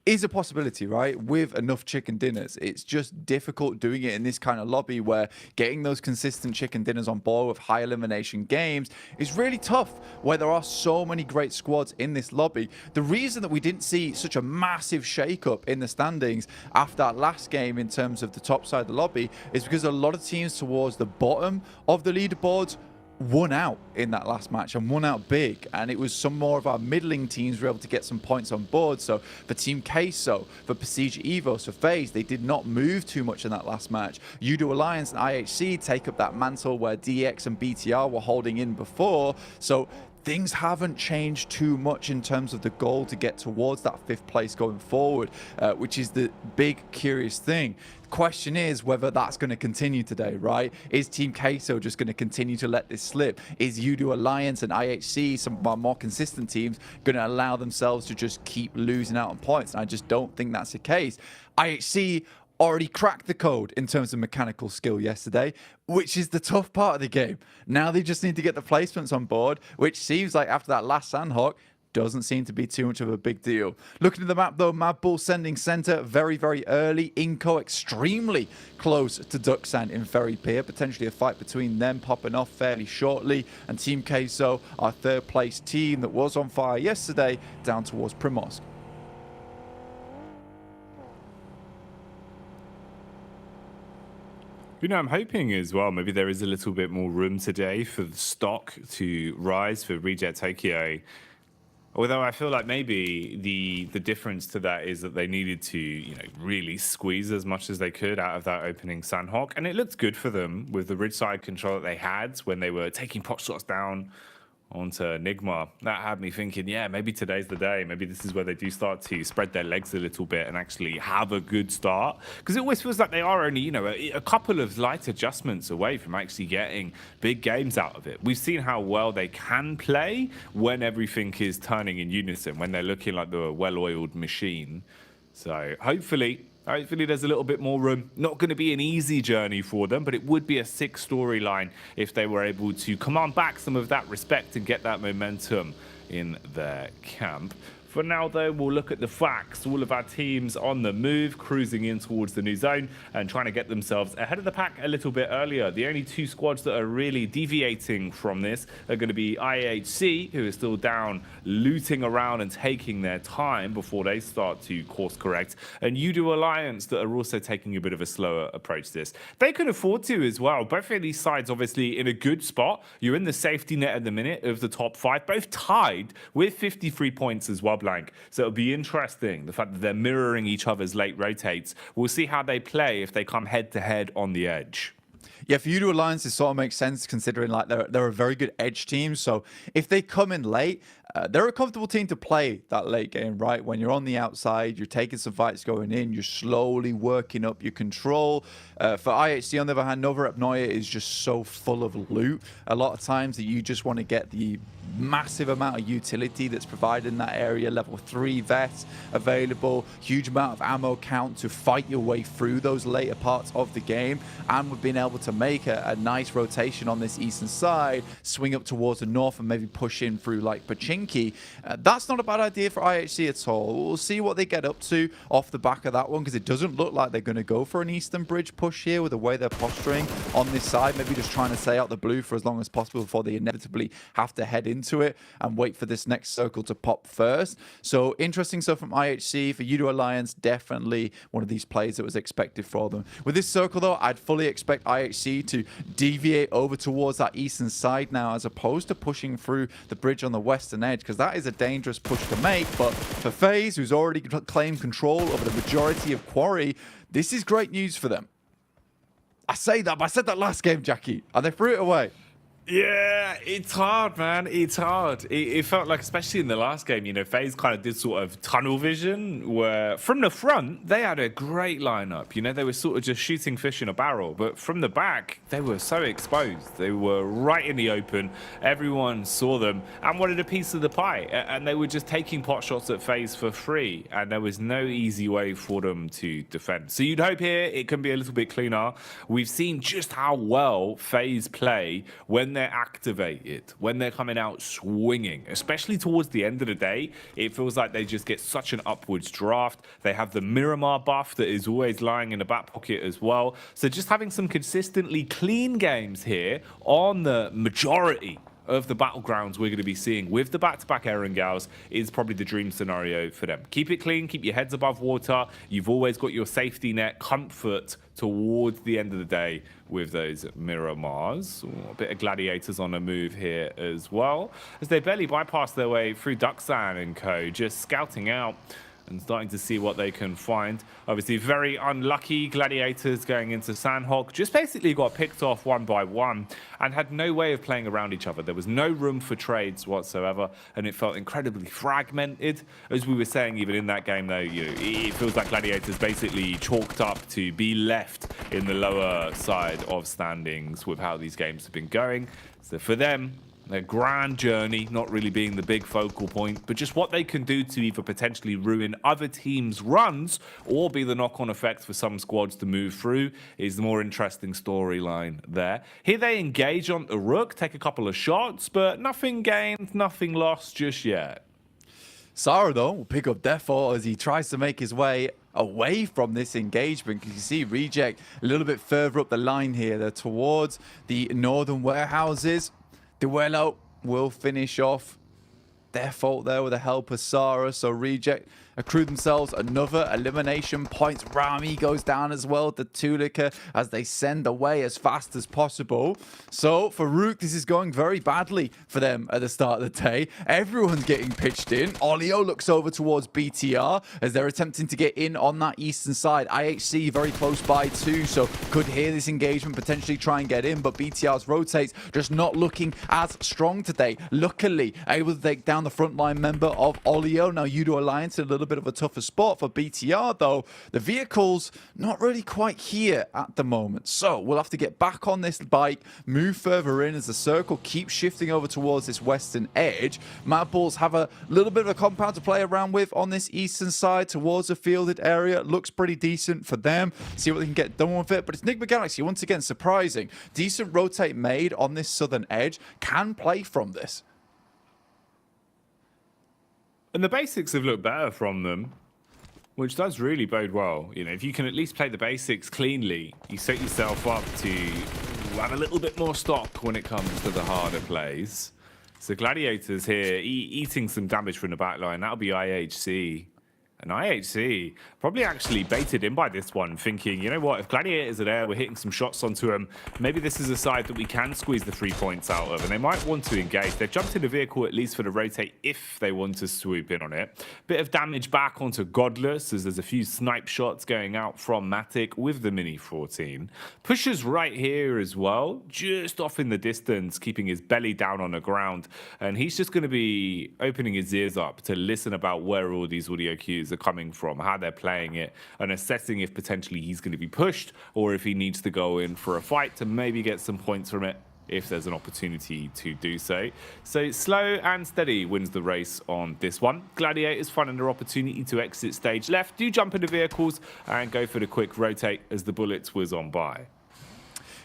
is a possibility, right? With enough chicken dinners. It's just difficult doing it in this kind of lobby where getting those consistent chicken dinners on board with high elimination games is really tough, where there are so many great squads in this lobby. The reason that we didn't see such a massive shake-up in the standings after that last game in terms of the top side of the lobby is because a lot of teams towards the bottom of the leaderboards won out in that last match and won out big, and it was some more of our middling teams were able to get some points on board. So for Team Queso, for Prestige Evos, for FaZe, they did not move too much in that last match. Udo Alliance and IHC take up that mantle where DX and BTR were holding in before. So things haven't changed too much in terms of the goal to get towards that 5th place going forward, which is the big curious thing. Question is whether that's going to continue today, right? Is Team Queso just going to continue to let this slip? Is Udo Alliance and IHC, some of our more consistent teams, going to allow themselves to just keep losing out on points? And I just don't think that's the case. IHC already cracked the code in terms of mechanical skill yesterday, which is the tough part of the game. Now they just need to get the placements on board, which seems like after that last Sandhawk, doesn't seem to be too much of a big deal. Looking at the map though, Mad Bull sending center very, very early. Inco extremely close to Ducksand in Ferry Pier. Potentially a fight between them popping off fairly shortly. And Team Queso, our 3rd place team that was on fire yesterday, down towards Primorsk. You know, I'm hoping as well, maybe there is a little bit more room today for the stock to rise for Reject Tokyo. Although I feel like maybe the difference to that is that they needed to, you know, really squeeze as much as they could out of that opening Sandhawk. And it looked good for them with the ridge side control that they had when they were taking pot shots down onto Enigma. That had me thinking, yeah, maybe today's the day. Maybe this is where they do start to spread their legs a little bit and actually have a good start. Because it always feels like they are only, you know, a couple of light adjustments away from actually getting big games out of it. We've seen how well they can play when everything is turning in unison, when they're looking like the well-oiled machine. So hopefully there's a little bit more room. Not going to be an easy journey for them, but it would be a sick storyline if they were able to command back some of that respect and get that momentum in their camp. For now, though, we'll look at the facts. All of our teams on the move, cruising in towards the new zone and trying to get themselves ahead of the pack a little bit earlier. The only 2 squads that are really deviating from this are going to be IHC, who is still down, looting around and taking their time before they start to course correct, and Udo Alliance that are also taking a bit of a slower approach to this. They can afford to as well. Both of these sides obviously in a good spot. You're in the safety net at the minute of the top 5, both tied with 53 points as well, Blank. So it'll be interesting, the fact that they're mirroring each other's late rotates. We'll see how they play if they come head to head on the edge. Yeah, for Udo Alliance, it sort of makes sense considering like they're a very good edge team. So if they come in late, they're a comfortable team to play that late game, right? When you're on the outside, you're taking some fights going in, you're slowly working up your control. For IHC, on the other hand, Nova Apnoia is just so full of loot. A lot of times that you just want to get the massive amount of utility that's provided in that area. Level 3 vests available, huge amount of ammo count to fight your way through those later parts of the game. And we've been able to make a nice rotation on this eastern side, swing up towards the north and maybe push in through like Pachinki. That's not a bad idea for IHC at all. We'll see what they get up to off the back of that one, because it doesn't look like they're going to go for an eastern bridge push here with the way they're posturing on this side. Maybe just trying to stay out the blue for as long as possible before they inevitably have to head into it and wait for this next circle to pop first. So interesting stuff from IHC. For Udo Alliance, definitely one of these plays that was expected for them. With this circle though, I'd fully expect IHC to deviate over towards that eastern side now, as opposed to pushing through the bridge on the western edge, because that is a dangerous push to make. But for FaZe, who's already claimed control over the majority of Quarry, this is great news for them. I say that, but I said that last game, Jackie, and they threw it away. Yeah, it's hard, man. It's hard. It felt like, especially in the last game, you know, FaZe kind of did sort of tunnel vision where from the front, they had a great lineup. You know, they were sort of just shooting fish in a barrel. But from the back, they were so exposed. They were right in the open. Everyone saw them and wanted a piece of the pie. And they were just taking pot shots at FaZe for free. And there was no easy way for them to defend. So you'd hope here it can be a little bit cleaner. We've seen just how well FaZe play when they're activated, when they're coming out swinging, especially towards the end of the day. It feels like they just get such an upwards draft. They have the Miramar buff that is always lying in the back pocket as well. So just having some consistently clean games here on the majority of the battlegrounds we're going to be seeing with the back-to-back Erangels is probably the dream scenario for them. Keep it clean, keep your heads above water. You've always got your safety net, comfort towards the end of the day with those Miramars. Ooh, a bit of Gladiators on a move here as well, as they barely bypass their way through Duxan and co, just scouting out and starting to see what they can find. Obviously, very unlucky Gladiators going into Sandhawk. Just basically got picked off one by one and had no way of playing around each other. There was no room for trades whatsoever, and it felt incredibly fragmented. As we were saying, even in that game, though, you know, it feels like Gladiators basically chalked up to be left in the lower side of standings with how these games have been going. So for them, their grand journey not really being the big focal point, but just what they can do to either potentially ruin other teams' runs or be the knock-on effect for some squads to move through is the more interesting storyline there. Here they engage on the Rook, take a couple of shots, but nothing gained, nothing lost just yet. Sara, though, will pick up Defo as he tries to make his way away from this engagement. You can see Reject a little bit further up the line here. They're towards the northern warehouses. Duello will finish off their fault there with the help of Sara. So Reject accrue themselves another elimination point. Rami goes down as well to Tulika as they send away as fast as possible. So for Rook, this is going very badly for them at the start of the day. Everyone's getting pitched in. Olio looks over towards BTR as they're attempting to get in on that eastern side. IHC very close by too, so could hear this engagement, potentially try and get in, but BTR's rotates just not looking as strong today. Luckily, able to take down the frontline member of Olio. Now Udo Alliance in a little bit of a tougher spot for BTR, though. The vehicle's not really quite here at the moment. So we'll have to get back on this bike, move further in as the circle keeps shifting over towards this western edge. Mad Bulls have a little bit of a compound to play around with on this eastern side towards the fielded area. Looks pretty decent for them. See what they can get done with it. But it's Enigma Galaxy, once again, surprising. Decent rotate made on this southern edge. Can play from this. And the basics have looked better from them, which does really bode well. You know, if you can at least play the basics cleanly, you set yourself up to have a little bit more stock when it comes to the harder plays. So Gladiators here eating some damage from the backline. That'll be IHC. And IHC probably actually baited in by this one, thinking, you know what, if Gladiators are there, we're hitting some shots onto them. Maybe this is a side that we can squeeze the 3 points out of, and they might want to engage. They've jumped in the vehicle at least for the rotate if they want to swoop in on it. Bit of damage back onto Godless, as there's a few snipe shots going out from Matic with the Mini 14. Pushes right here as well, just off in the distance, keeping his belly down on the ground. And he's just going to be opening his ears up to listen about where all these audio cues are coming from, how they're playing it, and assessing if potentially he's going to be pushed or if he needs to go in for a fight to maybe get some points from it if there's an opportunity to do so. So slow and steady wins the race on this one. Gladiators finding their opportunity to exit stage left, do jump into vehicles and go for the quick rotate as the bullets was on by.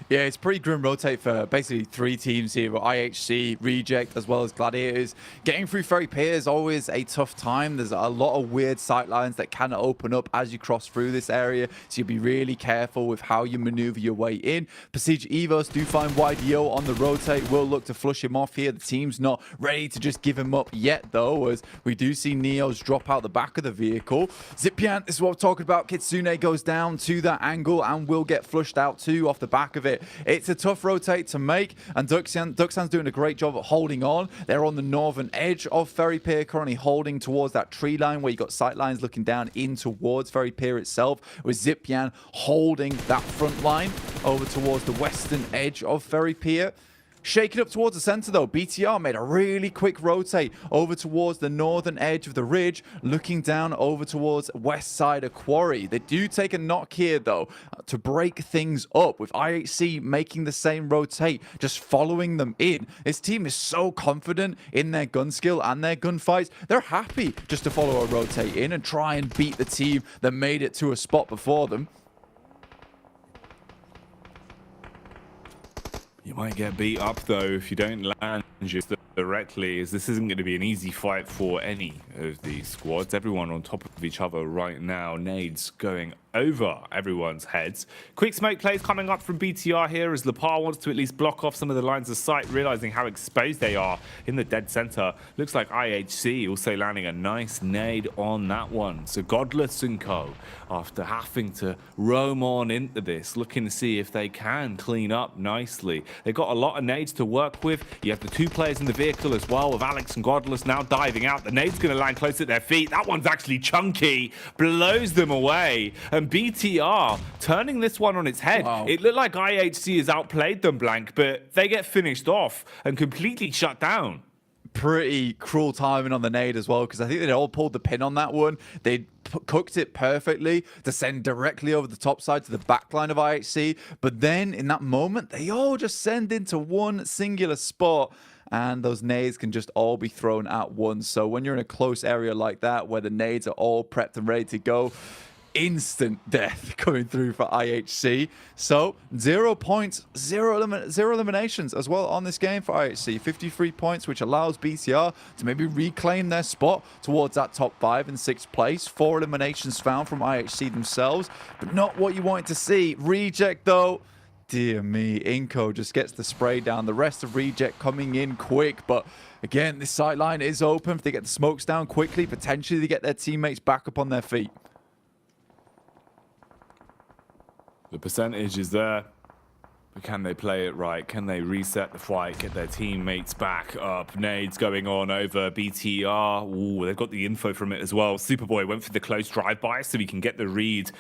Yeah, it's pretty grim rotate for basically 3 teams here, with IHC, Reject, as well as Gladiators. Getting through Ferry Pier is always a tough time. There's a lot of weird sight lines that can open up as you cross through this area, so you'll be really careful with how you maneuver your way in. Prestige Evos do find YDO on the rotate, will look to flush him off here. The team's not ready to just give him up yet, though, as we do see Neos drop out the back of the vehicle. Zipian, this is what we're talking about. Kitsune goes down to that angle and will get flushed out too off the back of it. It's a tough rotate to make, and Duxan's doing a great job at holding on. They're on the northern edge of Ferry Pier, currently holding towards that tree line where you got sight lines looking down in towards Ferry Pier itself, with Zipian holding that front line over towards the western edge of Ferry Pier. Shaking up towards the center, though. BTR made a really quick rotate over towards the northern edge of the ridge, looking down over towards west side of Quarry. They do take a knock here, though, to break things up, with IHC making the same rotate, just following them in. This team is so confident in their gun skill and their gunfights. They're happy just to follow a rotate in and try and beat the team that made it to a spot before them. You might get beat up, though, if you don't land just directly, as this isn't going to be an easy fight for any of these squads. Everyone on top of each other right now. Nades going over everyone's heads. Quick smoke plays coming up from BTR here, as Lepar wants to at least block off some of the lines of sight, realizing how exposed they are in the dead center. Looks like IHC also landing a nice nade on that one. So Godless and Co, after having to roam on into this, looking to see if they can clean up nicely. They've got a lot of nades to work with. You have the two players in the vehicle as well, with Alex and Godless now diving out. The nade's going to land close at their feet. That one's actually chunky, blows them away. And BTR turning this one on its head. Wow. It looked like IHC has outplayed them, Blank, but they get finished off and completely shut down. Pretty cruel timing on the nade as well, because I think they all pulled the pin on that one. They cooked it perfectly to send directly over the top side to the back line of IHC, but then in that moment they all just send into one singular spot, and those nades can just all be thrown at once. So when you're in a close area like that, where the nades are all prepped and ready to go, instant death coming through for IHC. So 0 points, zero eliminations as well on this game for IHC. 53 points, which allows BTR to maybe reclaim their spot towards that top 5 and 6th place. 4 eliminations found from IHC themselves, but not what you wanted to see. Reject, though, dear me, Inco just gets the spray down. The rest of Reject coming in quick, but again, this sight line is open. If they get the smokes down quickly, potentially they get their teammates back up on their feet. The percentage is there, but can they play it right? Can they reset the fight, get their teammates back up? Nades going on over BTR. Ooh, they've got the info from it as well. Superboy went for the close drive-by so he can get the read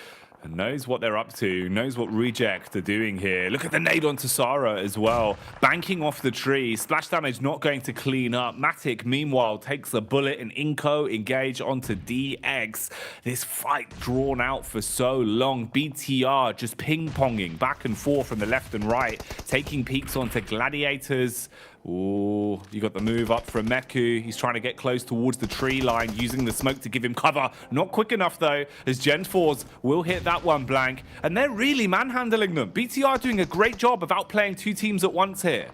and knows what they're up to, knows what Reject are doing here. Look at the nade onto Sara as well, banking off the tree. Splash damage not going to clean up. Matic, meanwhile, takes a bullet, and Inco engage onto DX. This fight drawn out for so long. BTR just ping-ponging back and forth from the left and right, taking peeks onto Gladiators. Ooh, you got the move up from Meku. He's trying to get close towards the tree line, using the smoke to give him cover. Not quick enough, though, as Gen 4s will hit that one, Blank. And they're really manhandling them. BTR doing a great job of outplaying two teams at once here.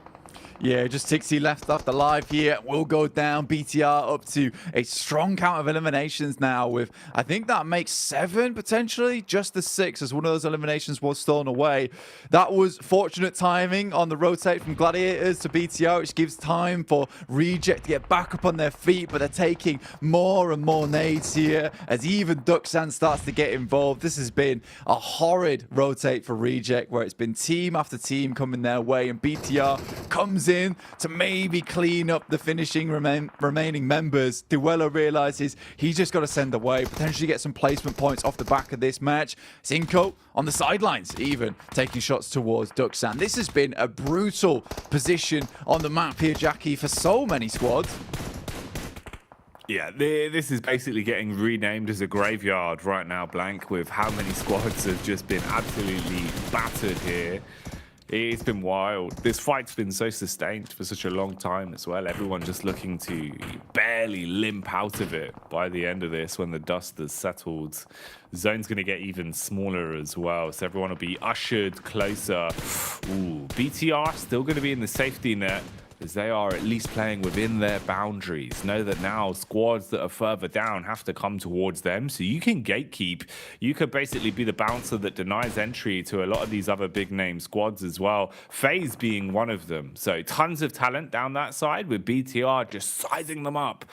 Yeah, just 60 left alive here. Will go down. BTR up to a strong count of eliminations now, with, I think that makes 7 potentially, just the 6, as one of those eliminations was stolen away. That was fortunate timing on the rotate from Gladiators to BTR, which gives time for Reject to get back up on their feet, but they're taking more and more nades here as even Duxan starts to get involved. This has been a horrid rotate for Reject, where it's been team after team coming their way, and BTR comes in to maybe clean up the finishing remaining members. Duello realizes he's just got to send away, potentially get some placement points off the back of this match. Cinco on the sidelines, even taking shots towards Duxan. This has been a brutal position on the map here, Jackie, for so many squads. Yeah, this is basically getting renamed as a graveyard right now, Blank, with how many squads have just been absolutely battered here. It's been wild. This fight's been so sustained for such a long time as well. Everyone just looking to barely limp out of it by the end of this when the dust has settled. The zone's going to get even smaller as well, so everyone will be ushered closer. Ooh, BTR still going to be in the safety net, as they are at least playing within their boundaries. Know that now squads that are further down have to come towards them, so you can gatekeep. You could basically be the bouncer that denies entry to a lot of these other big name squads as well, FaZe being one of them. So tons of talent down that side, with BTR just sizing them up,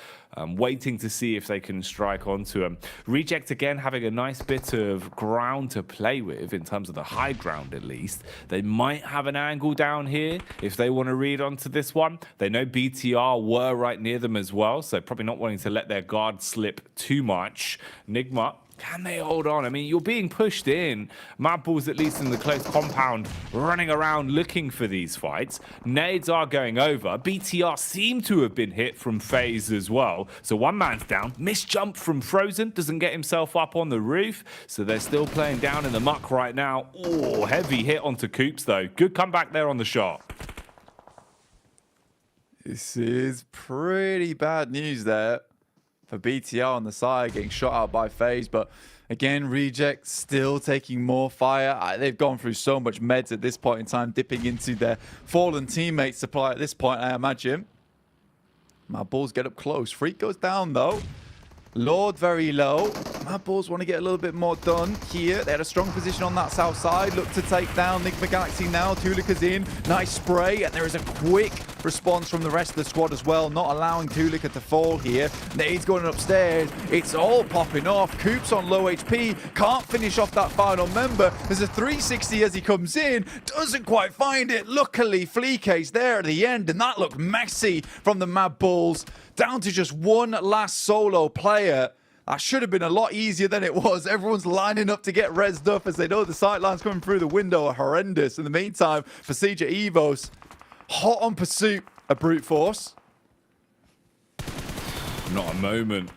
waiting to see if they can strike onto them. Reject again having a nice bit of ground to play with, in terms of the high ground at least. They might have an angle down here if they want to read onto this one. They know BTR were right near them as well, so probably not wanting to let their guard slip too much. Nigma Can they hold on? I mean, you're being pushed in. Mad Balls, at least in the close compound, running around looking for these fights. Nades are going over. BTR seem to have been hit from FaZe as well. So one man's down. Missed jump from Frozen. Doesn't get himself up on the roof. So they're still playing down in the muck right now. Oh, heavy hit onto Coops, though. Good comeback there on the shot. This is pretty bad news there for BTR on the side, getting shot out by FaZe. But again, Reject still taking more fire. They've gone through so much meds at this point in time, dipping into their fallen teammates' supply at this point, I imagine. Mad Balls get up close. Freak goes down, though. Lord very low. Mad Balls want to get a little bit more done here. They had a strong position on that south side. Look to take down Enigma Galaxy now. Tulika's in. Nice spray. And there is a quick response from the rest of the squad as well, not allowing Tulika to fall here. Nade's going upstairs. It's all popping off. Coops on low HP. Can't finish off that final member. There's a 360 as he comes in. Doesn't quite find it. Luckily, Fleeka's there at the end. And that looked messy from the Mad Balls. Down to just one last solo player. That should have been a lot easier than it was. Everyone's lining up to get rezzed up as they know the sightlines coming through the window are horrendous. In the meantime, Procedure Evos, hot on pursuit of Brute Force. Not a moment.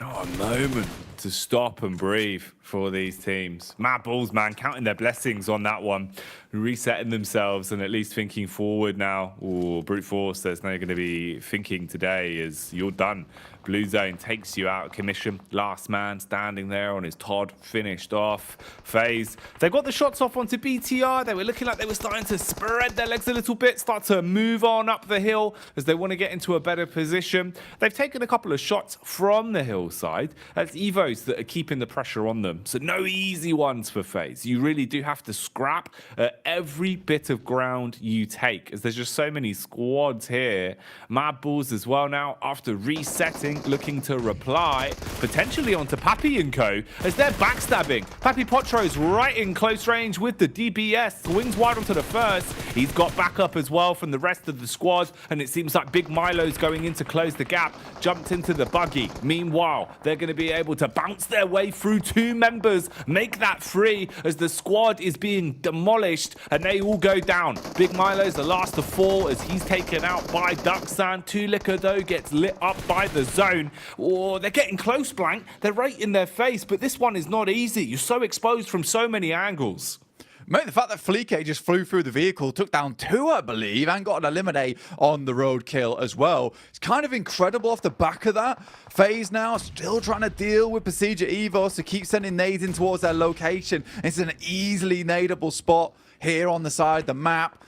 Not a moment to stop and breathe for these teams. Mad Balls, man, counting their blessings on that one. Resetting themselves and at least thinking forward now. Ooh, Brute Force, there's no going to be thinking today as you're done. Blue Zone takes you out of commission. Last man standing there on his Todd, finished off. FaZe, they got the shots off onto BTR. They were looking like they were starting to spread their legs a little bit, start to move on up the hill as they want to get into a better position. They've taken a couple of shots from the hillside. That's Evos that are keeping the pressure on them. So no easy ones for FaZe. You really do have to scrap at every bit of ground you take, as there's just so many squads here. Mad Balls as well now, after resetting, looking to reply potentially onto Pappy and Co. as they're backstabbing. Pappy Potro's right in close range with the DBS, swings wide onto the first. He's got backup as well from the rest of the squad, and it seems like Big Milo's going in to close the gap, jumped into the buggy. Meanwhile, they're going to be able to bounce their way through two members, make that free as the squad is being demolished and they all go down. Big Milo's the last to fall as he's taken out by Ducksan. Tulika though gets lit up by the zone. Oh, they're getting close, Blank. They're right in their face, but this one is not easy. You're so exposed from so many angles. Mate, the fact that Fleeke just flew through the vehicle, took down two, I believe, and got an eliminate on the roadkill as well. It's kind of incredible off the back of that. FaZe now still trying to deal with Procedure Evos to keep sending nades in towards their location. It's an easily nadeable spot here on the side of the map.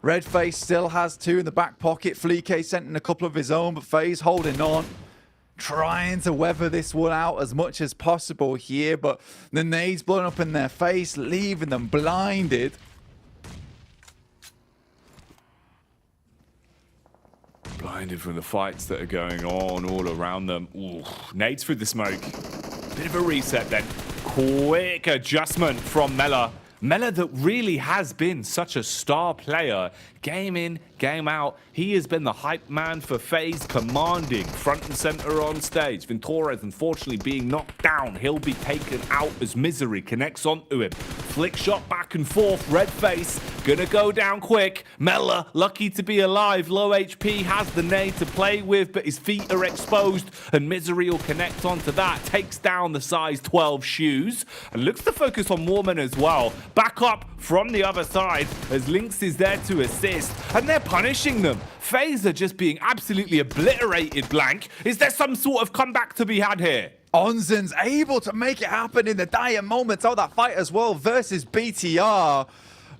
Redface still has two in the back pocket. Fleeke sent in a couple of his own, but FaZe holding on. Trying to weather this one out as much as possible here, but the nades blown up in their face, leaving them blinded. Blinded from the fights that are going on all around them. Ooh, nades through the smoke. Bit of a reset then. Quick adjustment from Mela. Mela that really has been such a star player. Game in, game out. He has been the hype man for FaZe, commanding front and center on stage. Ventorez unfortunately being knocked down. He'll be taken out as Misery connects onto him. Flick shot back and forth. Red face gonna go down quick. Mela lucky to be alive. Low HP, has the nade to play with, but his feet are exposed and Misery will connect onto that. Takes down the size 12 shoes and looks to focus on Warman as well. Back up from the other side as Lynx is there to assist. And they're punishing them. FaZe are just being absolutely obliterated, Blank. Is there some sort of comeback to be had here? Onzen's able to make it happen in the dire moments of that fight as well versus BTR.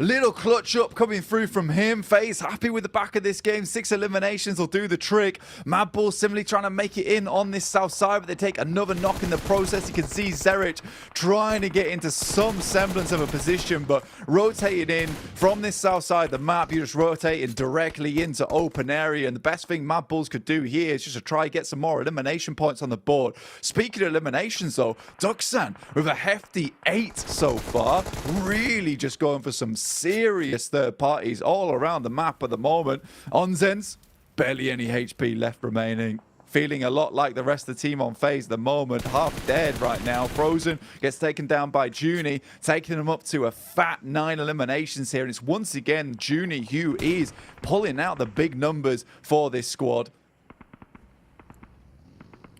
Little clutch up coming through from him. FaZe happy with the back of this game. 6 eliminations will do the trick. Mad Bull similarly trying to make it in on this south side, but they take another knock in the process. You can see Zerich trying to get into some semblance of a position, but rotating in from this south side of the map, you're just rotating directly into open area. And the best thing Mad Bulls could do here is just to try and get some more elimination points on the board. Speaking of eliminations though, Ducksan with a hefty 8 so far, really just going for some serious third parties all around the map at the moment. Onzen's barely any HP left remaining. feeling a lot like the rest of the team on FaZe at the moment. Half dead right now. Frozen gets taken down by Junie, taking him up to a fat 9 eliminations here. And it's once again Junie who is pulling out the big numbers for this squad.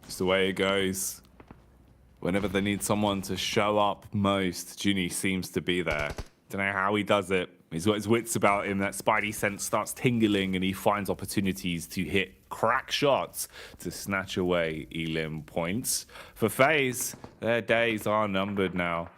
It's the way it goes. Whenever they need someone to show up most, Junie seems to be there. Don't know how he does it. He's got his wits about him. That spidey sense starts tingling and he finds opportunities to hit crack shots to snatch away elim points. For FaZe, their days are numbered now.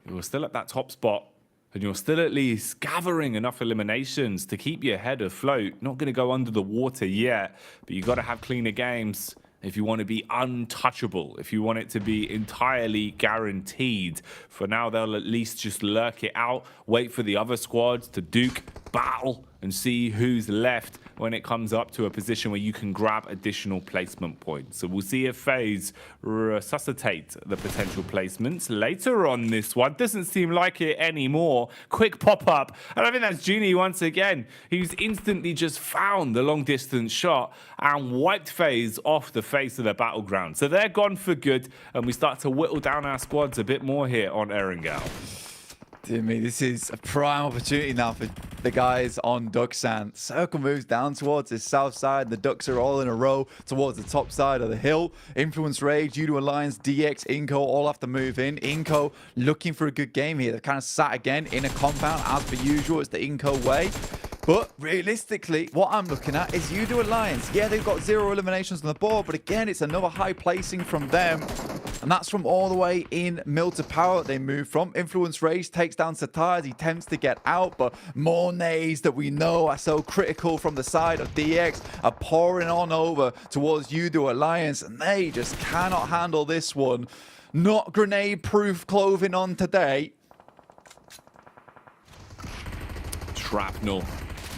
You're still at that top spot and you're still at least gathering enough eliminations to keep your head afloat. Not going to go under the water yet, but you've got to have cleaner games if you want to be untouchable, if you want it to be entirely guaranteed. For now, they'll at least just lurk it out, wait for the other squads to duke, battle, and see who's left when it comes up to a position where you can grab additional placement points. So we'll see if FaZe resuscitate the potential placements later on this one. Doesn't seem like it anymore. Quick pop-up, and I think that's Junie once again, who's instantly just found the long-distance shot and wiped FaZe off the face of the battleground. So they're gone for good, and we start to whittle down our squads a bit more here on Erangel. Dear me, this is a prime opportunity now for the guys on Ducksan. Circle moves down towards his south side. The Ducks are all in a row towards the top side of the hill. Influence Rage, U2 Alliance, DX, Inco all have to move in. Inco looking for a good game here. They've kind of sat again in a compound as per usual. It's the Inco way. But realistically, what I'm looking at is U2 Alliance. Yeah, they've got 0 eliminations on the board, but again, it's another high placing from them. And that's from all the way in Mill to Power they move from. Influence Rage takes down Satar as he attempts to get out, but more nades that we know are so critical from the side of DX are pouring on over towards U2 Alliance, and they just cannot handle this one. Not grenade-proof clothing on today. Shrapnel.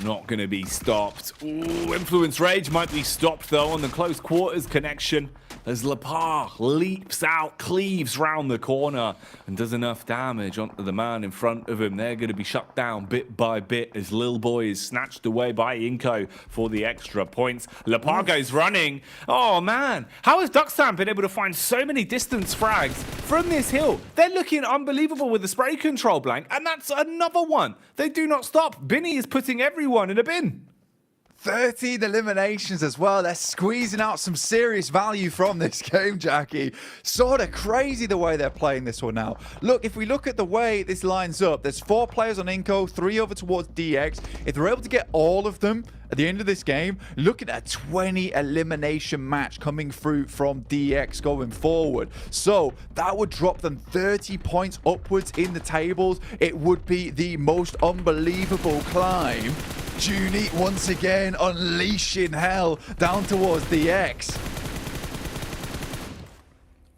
Not going to be stopped. Ooh, Influence Rage might be stopped, though, on the close quarters connection as Lepar leaps out, cleaves round the corner, and does enough damage onto the man in front of him. They're going to be shut down bit by bit as Lil Boy is snatched away by Inco for the extra points. Lepar goes running. Oh, man. How has Ducksan been able to find so many distance frags from this hill? They're looking unbelievable with the spray control, Blank, and that's another one. They do not stop. Binny is putting everyone in a bin. 13 eliminations as well. They're squeezing out some serious value from this game, Jackie. Sort of crazy the way they're playing this one now. Look, if we look at the way this lines up, there's 4 players on Inco, 3 over towards DX. If they're able to get all of them at the end of this game, look at a 20 elimination match coming through from DX going forward. So that would drop them 30 points upwards in the tables. It would be the most unbelievable climb. Junie once again unleashing hell down towards DX.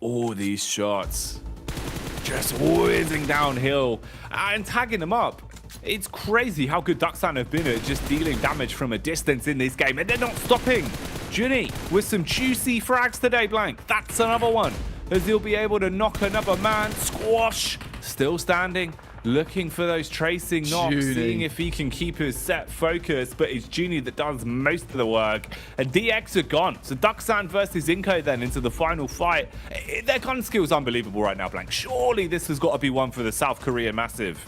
All these shots just whizzing downhill and tagging them up. It's crazy how good Ducksan have been at just dealing damage from a distance in this game, and they're not stopping. Junie with some juicy frags today, Blank. That's another one, as he'll be able to knock another man. Squash, still standing, looking for those tracing knocks, seeing if he can keep his set focus, but it's Junie that does most of the work, and DX are gone. So Ducksan versus Inco then into the final fight. Their gun skill is unbelievable right now, Blank. Surely this has got to be one for the South Korea Massive.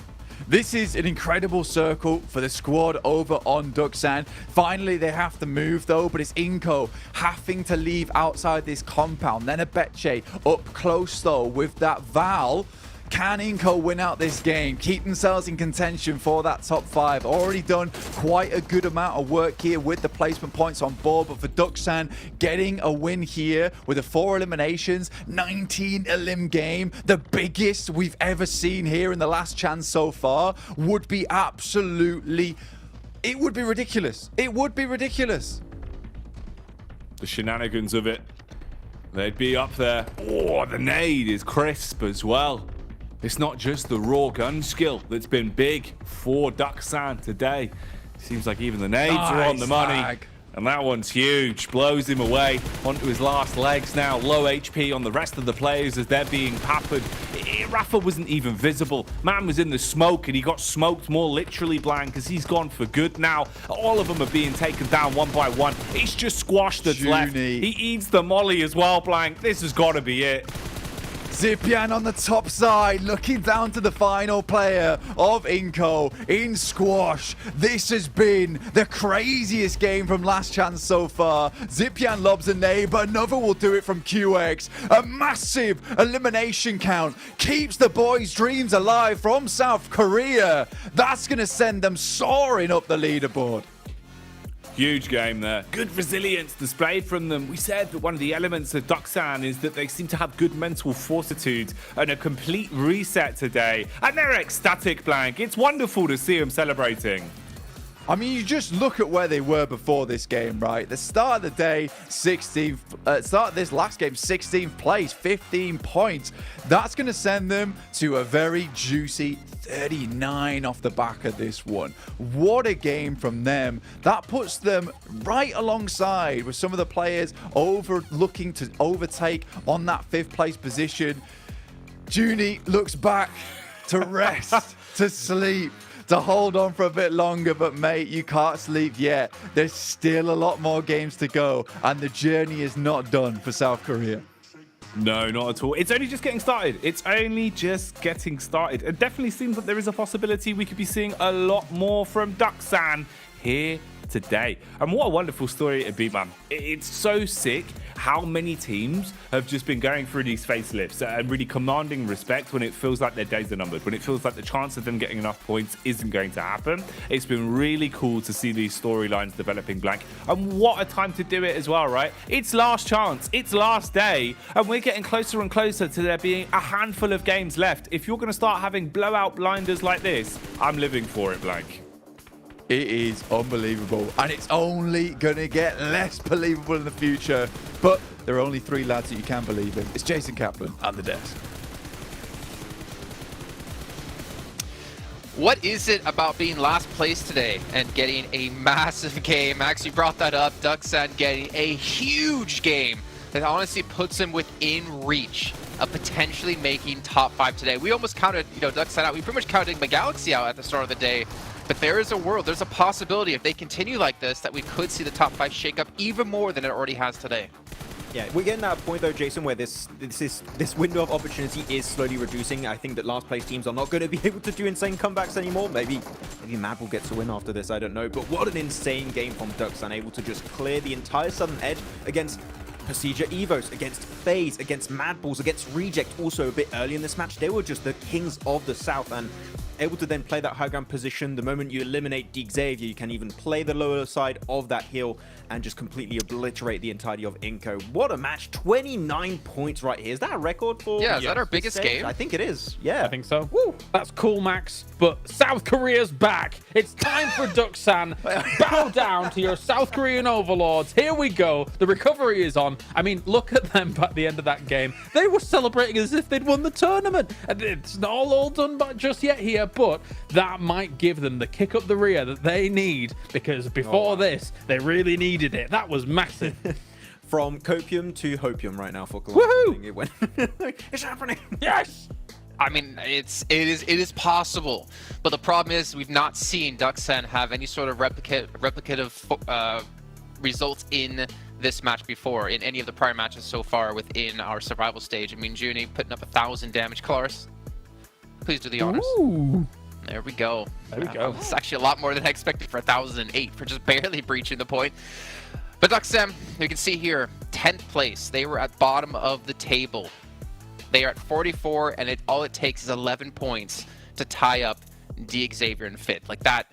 This is an incredible circle for the squad over on Ducksan. Finally, they have to move, though, but it's Inco having to leave outside this compound. Then a Betche up close, though, with that Val. Can Inco win out this game? Keep themselves in contention for that top 5. Already done quite a good amount of work here with the placement points on board. But for Ducksan, getting a win here with the 4 eliminations, 19 elim game, the biggest we've ever seen here in the last chance so far, would be absolutely... It would be ridiculous. It would be ridiculous. The shenanigans of it, they'd be up there. Oh, the nade is crisp as well. It's not just the raw gun skill that's been big for Ducksan today. Seems like even the nades are on the money. And that one's huge. Blows him away onto his last legs now. Low HP on the rest of the players as they're being peppered. Rafa wasn't even visible. Man was in the smoke and he got smoked more literally, Blank, because he's gone for good now. All of them are being taken down one by one. It's just Squash that's left. He eats the molly as well, Blank. This has got to be it. Zipian on the top side, looking down to the final player of Inco in Squash. This has been the craziest game from Last Chance so far. Zipian lobs a nade, but another will do it from QX. A massive elimination count keeps the boys' dreams alive from South Korea. That's going to send them soaring up the leaderboard. Huge game there. Good resilience displayed from them. We said that one of the elements of Doksan is that they seem to have good mental fortitude and a complete reset today. And they're ecstatic, Blank. It's wonderful to see them celebrating. I mean, you just look at where they were before this game, right? The start of the day, 16th. Start of this last game, 16th place, 15 points. That's going to send them to a very juicy 39 off the back of this one. What a game from them. That puts them right alongside with some of the players looking to overtake on that 5th place position. Junie looks back to rest, to sleep, to hold on for a bit longer, but mate, you can't sleep yet. There's still a lot more games to go, and the journey is not done for South Korea. No, not at all. It's only just getting started. It's only just getting started. It definitely seems that there is a possibility we could be seeing a lot more from Doksan here today. And what a wonderful story it'd be, man. It's so sick how many teams have just been going through these facelifts and really commanding respect when it feels like their days are numbered, when it feels like the chance of them getting enough points isn't going to happen. It's been really cool to see these storylines developing, Blank. And what a time to do it as well, right? It's last chance, it's last day, and we're getting closer and closer to there being a handful of games left. If you're going to start having blowout blinders like this, I'm living for it, Blank. It is unbelievable, and it's only going to get less believable in the future. But there are only 3 lads that you can believe in. It's Jason Kaplan and the desk. What is it about being last place today and getting a massive game? Max, you brought that up. Doksan getting a huge game that honestly puts him within reach of potentially making top 5 today. We almost counted, Doksan out. We pretty much counted my Galaxy out at the start of the day. But there is a world, there's a possibility if they continue like this that we could see the top 5 shake up even more than it already has today. Yeah, we're getting at a point though, Jason, where this window of opportunity is slowly reducing. I think that last place teams are not going to be able to do insane comebacks anymore. Maybe Mad will get to win after this, I don't know. But what an insane game from Doksan, able to just clear the entire Southern Edge against Procedure Evos, against FaZe, against Mad Balls, against Reject also a bit early in this match. They were just the kings of the South and able to then play that high ground position. The moment you eliminate Xavier, you can even play the lower side of that hill and just completely obliterate the entirety of Inco. What a match. 29 points right here. Is that a record for... Yeah, is that our biggest game? I think it is. Yeah. I think so. Woo. That's cool, Max. But South Korea's back. It's time for Doksan. Bow down to your South Korean overlords. Here we go. The recovery is on. I mean, look at them at the end of that game. They were celebrating as if they'd won the tournament. And it's not all done just yet here, but that might give them the kick up the rear that they need, because before this, they really needed it. That was massive. From copium to hopium right now for Woohoo! It went. It's happening. Yes. I mean, it is possible, but the problem is we've not seen Doksan have any sort of replicative results in this match before, in any of the prior matches so far within our survival stage. I mean, Junie putting up 1,000 damage. Klaris, please do the honors. Ooh. There we go. There we go. It's actually a lot more than I expected for 1,008 for just barely breaching the point. But Doksan, you can see here, 10th place. They were at bottom of the table. They are at 44, and all it takes is 11 points to tie up Xavier and Fit. Like that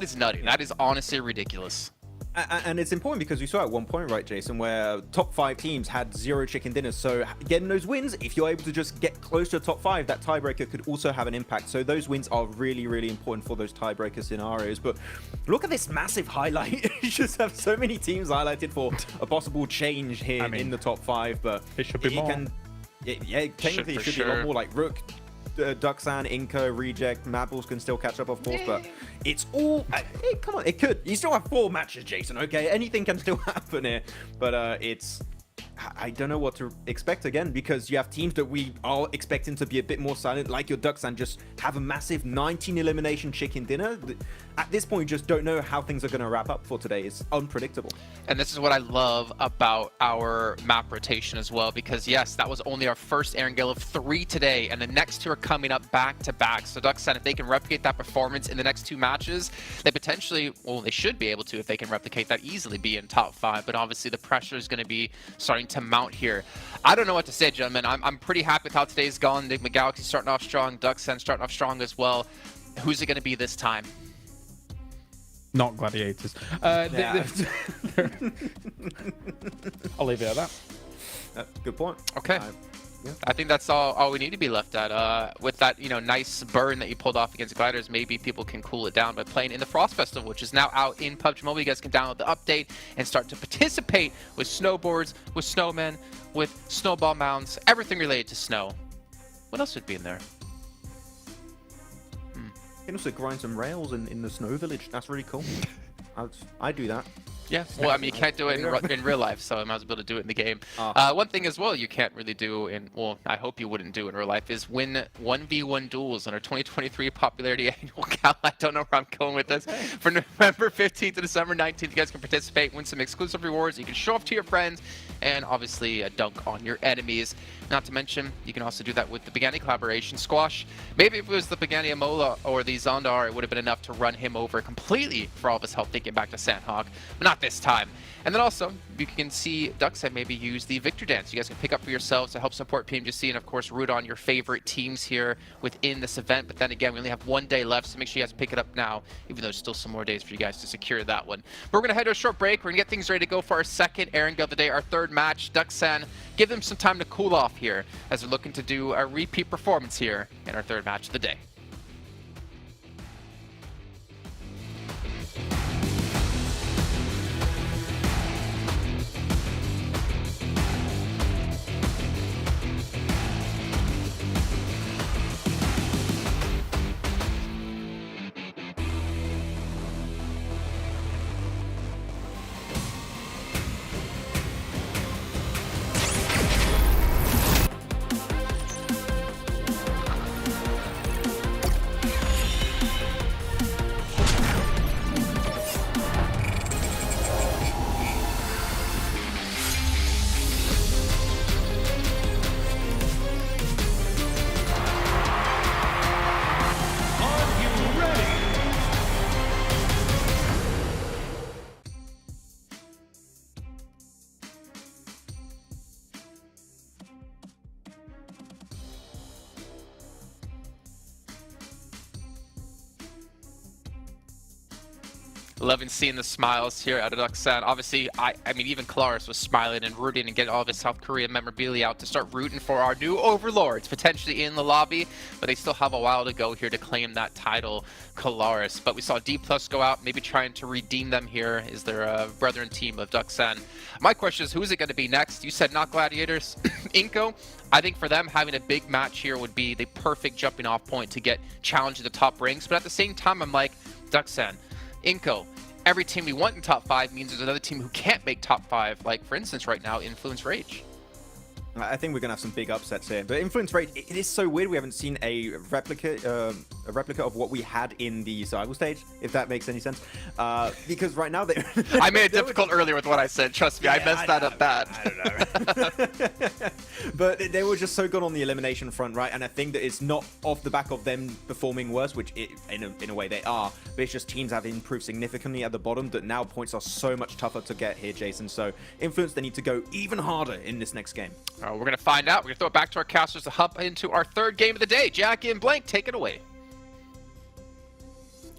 is nutty. That is honestly ridiculous. And it's important because we saw at one point, right, Jason, where top 5 teams had 0 chicken dinners. So getting those wins, if you're able to just get close to the top 5, that tiebreaker could also have an impact. So those wins are really, really important for those tiebreaker scenarios. But look at this massive highlight. You just have so many teams highlighted for a possible change here in the top 5. But it should be more. Yeah, technically it should be a lot more. Like Rook Duxan, Inco, Reject, Madballs can still catch up, of course, but it's all... hey, come on, it could. You still have 4 matches, Jason, okay? Anything can still happen here, but it's... I don't know what to expect again, because you have teams that we are expecting to be a bit more silent, like your Duxan, just have a massive 19 elimination chicken dinner. At this point, you just don't know how things are going to wrap up for today. It's unpredictable. And this is what I love about our map rotation as well, because yes, that was only our first Erangel of 3 today, and the next 2 are coming up back to back. So Duxan, if they can replicate that performance in the next 2 matches, they potentially, well, they should be able to, if they can replicate that, easily be in top 5. But obviously the pressure is going to be starting to mount here. I don't know what to say, gentlemen. I'm pretty happy with how today's gone. Enigma Galaxy starting off strong, Duxan starting off strong as well. Who's it going to be this time? Not gladiators. I'll leave it at that. Good point. Okay. I think that's all we need to be left at. With that, nice burn that you pulled off against Gliders, maybe people can cool it down by playing in the Frost Festival, which is now out in PUBG Mobile. You guys can download the update and start to participate with snowboards, with snowmen, with snowball mounds, everything related to snow. What else would be in there? You can also grind some rails in the snow village. That's really cool. I do that. Yeah, well, I mean, you can't do it in real life, so I might as well do it in the game. One thing as well you can't really do well, I hope you wouldn't do in real life, is win 1v1 duels on our 2023 Popularity Annual Gala. I don't know where I'm going with this. For November 15th to December 19th, you guys can participate, win some exclusive rewards. You can show off to your friends, and obviously dunk on your enemies. Not to mention, you can also do that with the Pagani collaboration. Squash, maybe if it was the Pagani Amola or the Zondar, it would have been enough to run him over completely for all of his help thinking back to Sandhawk, but not this time. And then also, you can see Duxan maybe use the Victor Dance. You guys can pick up for yourselves to help support PMGC and, of course, root on your favorite teams here within this event. But then again, we only have 1 day left, so make sure you guys pick it up now, even though there's still some more days for you guys to secure that one. But we're going to head to a short break. We're going to get things ready to go for our second Erangel of the day, our 3rd match. Duxan, give them some time to cool off here as they're looking to do a repeat performance here in our 3rd match of the day. Loving seeing the smiles here out of Duxan. Obviously, I mean, even Kalaris was smiling and rooting and getting all of his South Korean memorabilia out to start rooting for our new overlords, potentially in the lobby, but they still have a while to go here to claim that title, Kalaris. But we saw D+ go out, maybe trying to redeem them here. Is there a brethren team of Duxan? My question is, who is it going to be next? You said not Gladiators. Inco, I think for them, having a big match here would be the perfect jumping off point to get challenged to the top ranks. But at the same time, I'm like, Duxan, Inco, every team we want in top 5 means there's another team who can't make top 5. Like, for instance, right now, Influence Rage. I think we're going to have some big upsets here. But Influence Rage, it is so weird we haven't seen a replica of what we had in the survival stage, if that makes any sense. Because right now they... I made it difficult earlier with what I said. Trust me, yeah, I messed that up bad. I don't know. But they were just so good on the elimination front, right? And I think that it's not off the back of them performing worse, which in a way they are, but it's just teams have improved significantly at the bottom that now points are so much tougher to get here, Jason. So Influence, they need to go even harder in this next game. We're going to find out. We're going to throw it back to our casters to hop into our 3rd game of the day. Jackie and Blank, take it away.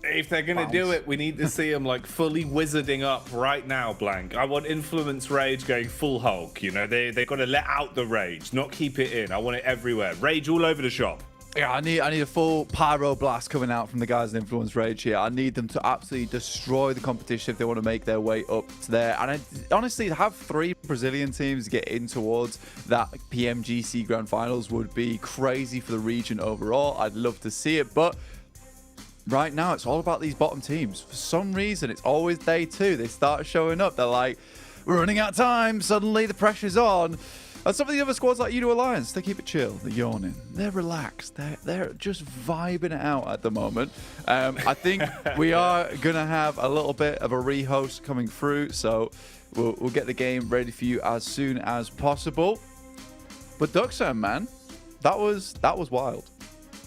If they're going to do it, we need to see them like fully wizarding up right now, Blank. I want Influence Rage going full Hulk. You know, they've got to let out the rage, not keep it in. I want it everywhere. Rage all over the shop. Yeah, I need a full pyro blast coming out from the guys in Influence Rage here. I need them to absolutely destroy the competition if they want to make their way up to there. And honestly, to have 3 Brazilian teams get in towards that PMGC Grand Finals would be crazy for the region overall. I'd love to see it, but right now it's all about these bottom teams. For some reason, it's always day 2. They start showing up. They're like, we're running out of time. Suddenly the pressure's on. And some of the other squads like Udo Alliance, they keep it chill. They're yawning. They're relaxed. They're just vibing it out at the moment. I think we are going to have a little bit of a rehost coming through. So we'll get the game ready for you as soon as possible. But Duxan, man, that was wild.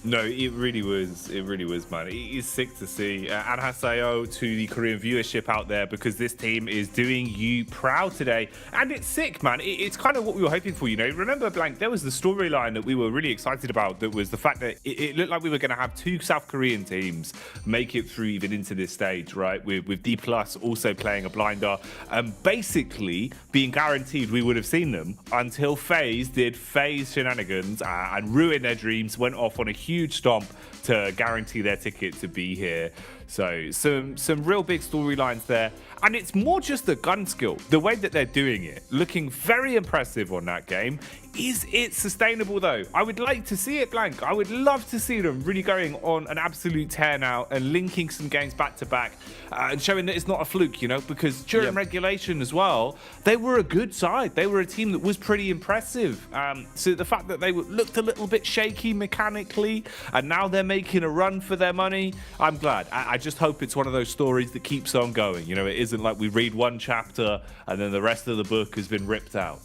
No, it really was. It really was, man. It is sick to see. Anhaseo to the Korean viewership out there, because this team is doing you proud today. And it's sick, man. It's kind of what we were hoping for, you know. Remember, Blank, there was the storyline that we were really excited about, that was the fact that it looked like we were going to have 2 South Korean teams make it through even into this stage, right? With D Plus also playing a blinder and basically being guaranteed we would have seen them until FaZe did FaZe shenanigans and ruined their dreams, went off on a huge stomp to guarantee their ticket to be here. So some real big storylines there, and it's more just the gun skill, the way that they're doing it, looking very impressive on that game. Is it sustainable though? I would like to see it, Blank. I would love to see them really going on an absolute tear now and linking some games back to back and showing that it's not a fluke, you know, because during regulation as well, they were a good side. They were a team that was pretty impressive. So the fact that they looked a little bit shaky mechanically and now they're making a run for their money, I'm glad. I just hope it's one of those stories that keeps on going. You know, it isn't like we read one chapter and then the rest of the book has been ripped out.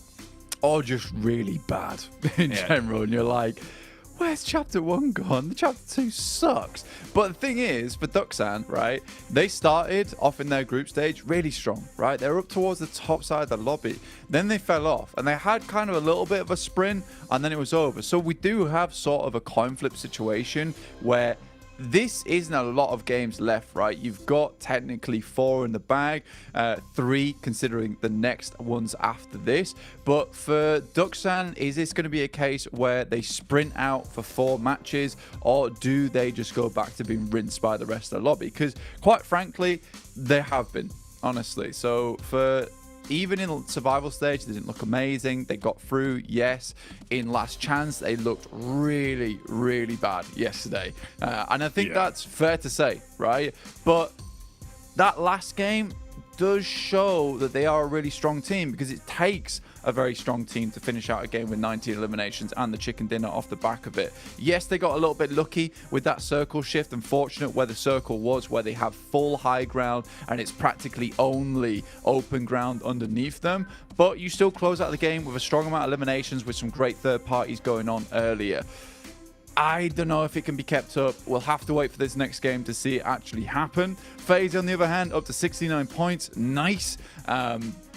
Or just really bad in general, and you're like, where's chapter 1 gone? The chapter 2 sucks. But the thing is, for Duxan, right, they started off in their group stage really strong, right? They were up towards the top side of the lobby. Then they fell off, and they had kind of a little bit of a sprint, and then it was over. So we do have sort of a coin flip situation where this isn't a lot of games left, right? You've got technically 4 in the bag, 3 considering the next ones after this. But for Duxan, is this going to be a case where they sprint out for 4 matches, or do they just go back to being rinsed by the rest of the lobby? Because quite frankly, they have been, honestly. So for even in survival stage, they didn't look amazing. They got through, yes. In last chance, they looked really, really bad yesterday. And I think that's fair to say, right? But that last game does show that they are a really strong team, because it takes a very strong team to finish out a game with 19 eliminations and the chicken dinner off the back of it. Yes, they got a little bit lucky with that circle shift. Unfortunate where the circle was, where they have full high ground and it's practically only open ground underneath them. But you still close out the game with a strong amount of eliminations with some great third parties going on earlier. I don't know if it can be kept up. We'll have to wait for this next game to see it actually happen. FaZe, on the other hand, up to 69 points. Nice.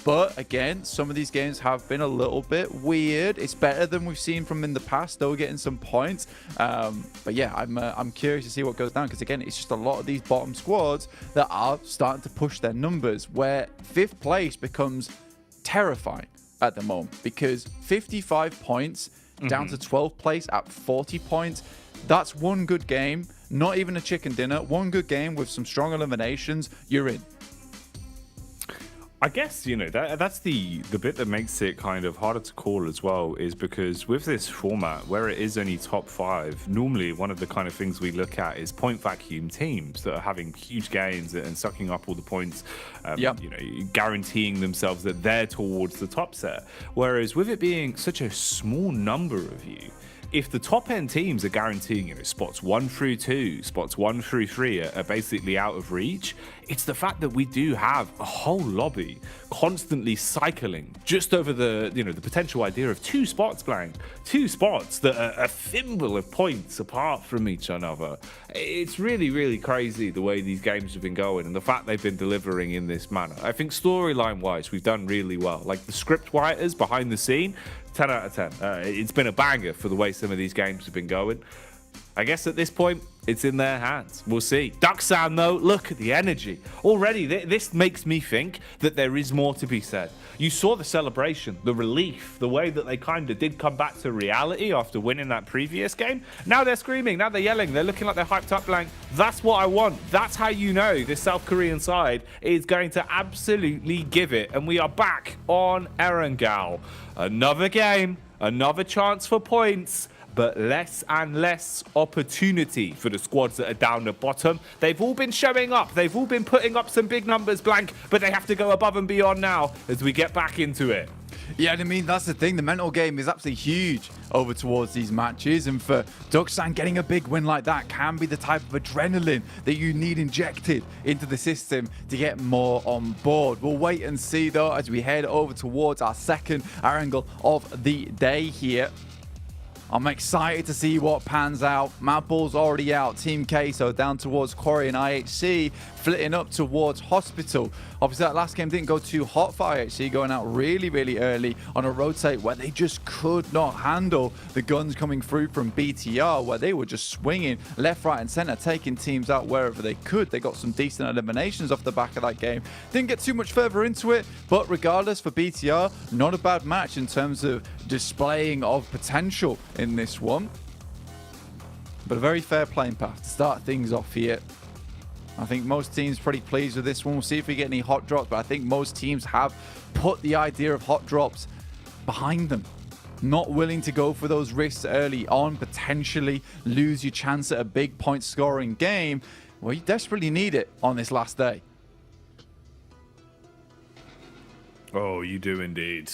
But again, some of these games have been a little bit weird. It's better than we've seen from in the past, though, getting some points. But yeah, I'm curious to see what goes down, because again, it's just a lot of these bottom squads that are starting to push their numbers, where 5th place becomes terrifying at the moment, because 55 points down to 12th place at 40 points. That's one good game, not even a chicken dinner. One good game with some strong eliminations, you're in. I guess, you know, that's the bit that makes it kind of harder to call as well, is because with this format, where it is only top 5, normally one of the kind of things we look at is point vacuum teams that are having huge gains and sucking up all the points, you know, guaranteeing themselves that they're towards the top set. Whereas with it being such a small number of you, if the top end teams are guaranteeing, you know, spots 1 through 2, spots 1 through 3 are basically out of reach, it's the fact that we do have a whole lobby constantly cycling just over the, you know, the potential idea of 2 spots, Blank. 2 spots that are a thimble of points apart from each another. It's really, really crazy the way these games have been going and the fact they've been delivering in this manner. I think storyline wise, we've done really well. Like the script writers behind the scene, 10 out of 10. It's been a banger for the way some of these games have been going. I guess at this point, it's in their hands. We'll see. Ducksound, though, look at the energy. Already, this makes me think that there is more to be said. You saw the celebration, the relief, the way that they kind of did come back to reality after winning that previous game. Now they're screaming, now they're yelling, they're looking like they're hyped up, blank. That's what I want. That's how you know this South Korean side is going to absolutely give it. And we are back on Erangel. Another game, another chance for points, but less and less opportunity for the squads that are down the bottom. They've all been showing up. They've all been putting up some big numbers, blank, but they have to go above and beyond now as we get back into it. Yeah, I mean, that's the thing. The mental game is absolutely huge over towards these matches. And for Ducksan, getting a big win like that can be the type of adrenaline that you need injected into the system to get more on board. We'll wait and see, though, as we head over towards our second angle of the day here. I'm excited to see what pans out. Mad Bull's already out. Team Queso down towards Quarry and IHC, flitting up towards Hospital. Obviously, that last game didn't go too hot for IHC, going out really, really early on a rotate where they just could not handle the guns coming through from BTR, where they were just swinging left, right, and center, taking teams out wherever they could. They got some decent eliminations off the back of that game. Didn't get too much further into it, but regardless, for BTR, not a bad match in terms of displaying of potential in this one. But a very fair playing path to start things off here. I think most teams pretty pleased with this one. We'll see if we get any hot drops, but I think most teams have put the idea of hot drops behind them. Not willing to go for those risks early on, potentially lose your chance at a big point scoring game. Well, you desperately need it on this last day. Oh, you do indeed.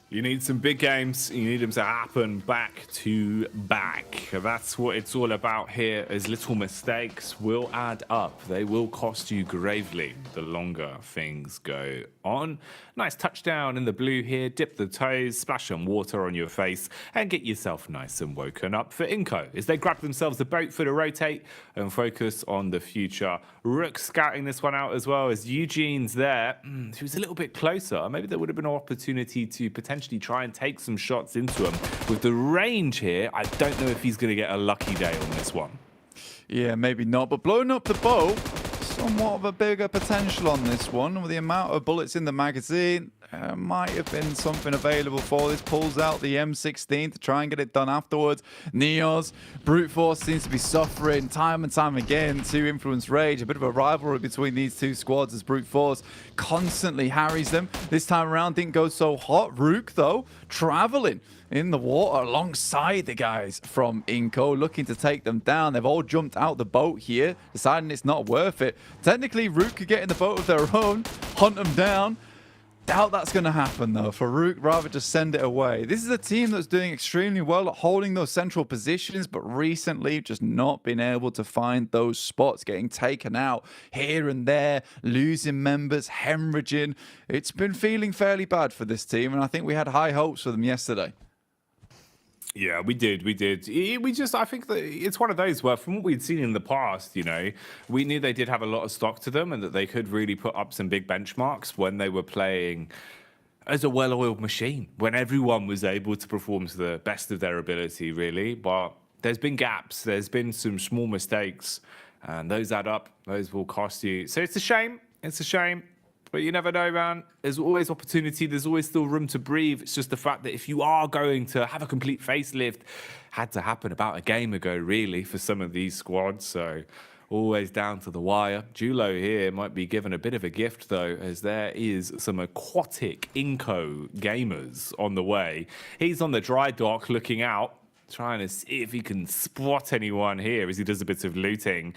You need some big games. You need them to happen back to back. That's what it's all about here, as little mistakes will add up. They will cost you gravely the longer things go on. Nice touchdown in the blue here. Dip the toes, splash some water on your face, and get yourself nice and woken up for Inco as they grab themselves a boat for the rotate and focus on the future. Rook scouting this one out as well, as Eugene's there. He was a little bit closer. Maybe there would have been an opportunity to potentially try and take some shots into him. With the range here, I don't know if he's going to get a lucky day on this one. Yeah, maybe not, but blowing up the boat, somewhat of a bigger potential on this one. With the amount of bullets in the magazine, might have been something available for this. Pulls out the M16 to try and get it done afterwards. Neos, Brute Force seems to be suffering time and time again to influence Rage. A bit of a rivalry between these two squads as Brute Force constantly harries them. This time around didn't go so hot. Rook, though, traveling in the water alongside the guys from Inco, looking to take them down. They've all jumped out the boat here, deciding it's not worth it. Technically, Rook could get in the boat of their own, hunt them down. Doubt that's going to happen, though. For Rook, rather just send it away. This is a team that's doing extremely well at holding those central positions, but recently just not been able to find those spots, getting taken out here and there, losing members, hemorrhaging. It's been feeling fairly bad for this team, and I think we had high hopes for them yesterday. Yeah, we did. I think that it's one of those where, from what we'd seen in the past, we knew they did have a lot of stock to them and that they could really put up some big benchmarks when they were playing as a well-oiled machine, when everyone was able to perform to the best of their ability, really. But there's been gaps, there's been some small mistakes, and those add up. Those will cost you. So it's a shame. It's a shame. But you never know, man. There's always opportunity. There's always still room to breathe. It's just the fact that if you are going to have a complete facelift, had to happen about a game ago, really, for some of these squads. So always down to the wire. Julo here might be given a bit of a gift, though, as there is some aquatic Inco gamers on the way. He's on the dry dock looking out, trying to see if he can spot anyone here as he does a bit of looting.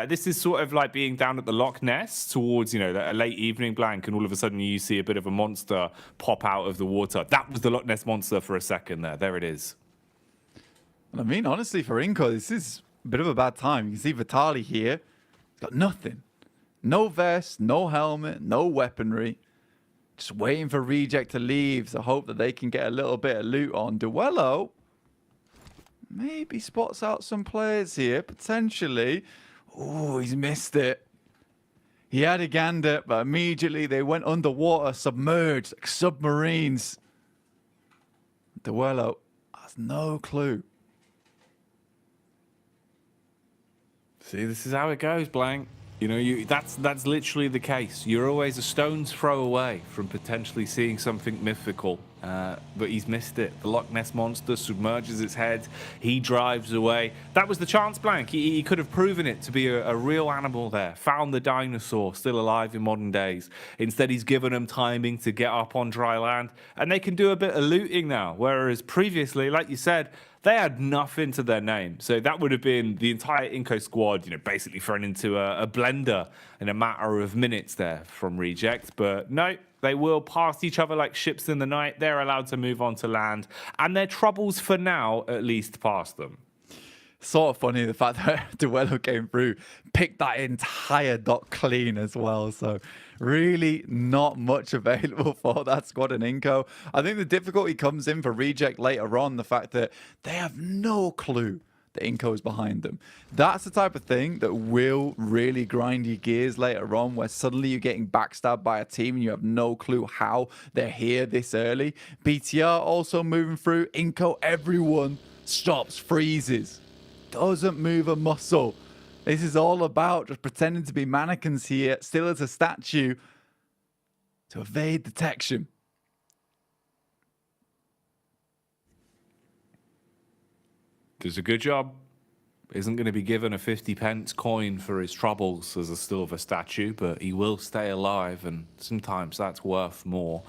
This is sort of like being down at the Loch Ness towards, a late evening blank, and all of a sudden you see a bit of a monster pop out of the water. That was the Loch Ness monster for a second there. There it is. I mean, honestly, for Inco, this is a bit of a bad time. You can see Vitali here. He's got nothing. No vest, no helmet, no weaponry. Just waiting for Reject to leave to hope that they can get a little bit of loot on. Duello maybe spots out some players here, potentially. Oh, he's missed it. He had a gander, but immediately they went underwater, submerged, like submarines. Duello has no clue. See, this is how it goes, Blank. You know, that's literally the case. You're always a stone's throw away from potentially seeing something mythical, but he's missed it. The Loch Ness Monster submerges its head. He drives away. That was the chance, Blank. He could have proven it to be a real animal there. Found the dinosaur still alive in modern days. Instead, he's given them timing to get up on dry land, and they can do a bit of looting now. Whereas previously, like you said, they had nothing to their name. So that would have been the entire Inco squad, you know, basically thrown into a blender in a matter of minutes there from Reject. But no, they will pass each other like ships in the night. They're allowed to move on to land. And their troubles, for now, at least, past them. Sort of funny the fact that Duello came through, picked that entire dot clean as well. So really not much available for that squad in Inco. I think the difficulty comes in for Reject later on, the fact that they have no clue that Inco is behind them. That's the type of thing that will really grind your gears later on, where suddenly you're getting backstabbed by a team and you have no clue how they're here this early. BTR also moving through. Inco, everyone stops, freezes. Doesn't move a muscle. This is all about just pretending to be mannequins here, still as a statue, to evade detection. Does a good job. Isn't going to be given a 50p coin for his troubles as a silver statue, but he will stay alive, and sometimes that's worth more.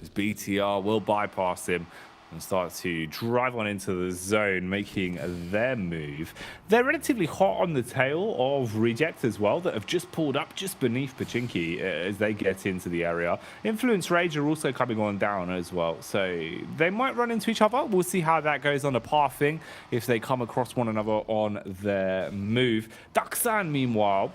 As BTR will bypass him and start to drive on into the zone, making their move. They're relatively hot on the tail of Reject as well, that have just pulled up just beneath Pachinki as they get into the area. Influence Rage are also coming on down as well, so they might run into each other. We'll see how that goes on the pathing, if they come across one another on their move. Duxan, meanwhile,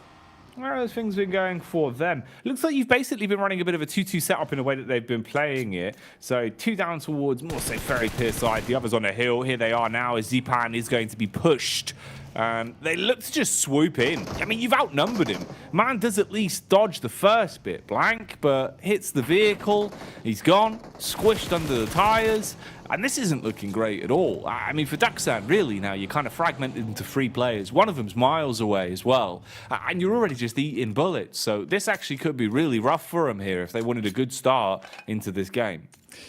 how have things been going for them? Looks like you've basically been running a bit of a 2-2 setup in the way that they've been playing it. So 2 down towards more so Ferry Pierce side. The others on a hill. Here they are now as Zipan is going to be pushed. They look to just swoop in. I mean, you've outnumbered him. Man does at least dodge the first bit, Blank, but hits the vehicle. He's gone, squished under the tires. And this isn't looking great at all. I mean, for Duxan, really, now you're kind of fragmented into 3 players. One of them's miles away as well. And you're already just eating bullets. So this actually could be really rough for them here if they wanted a good start into this game.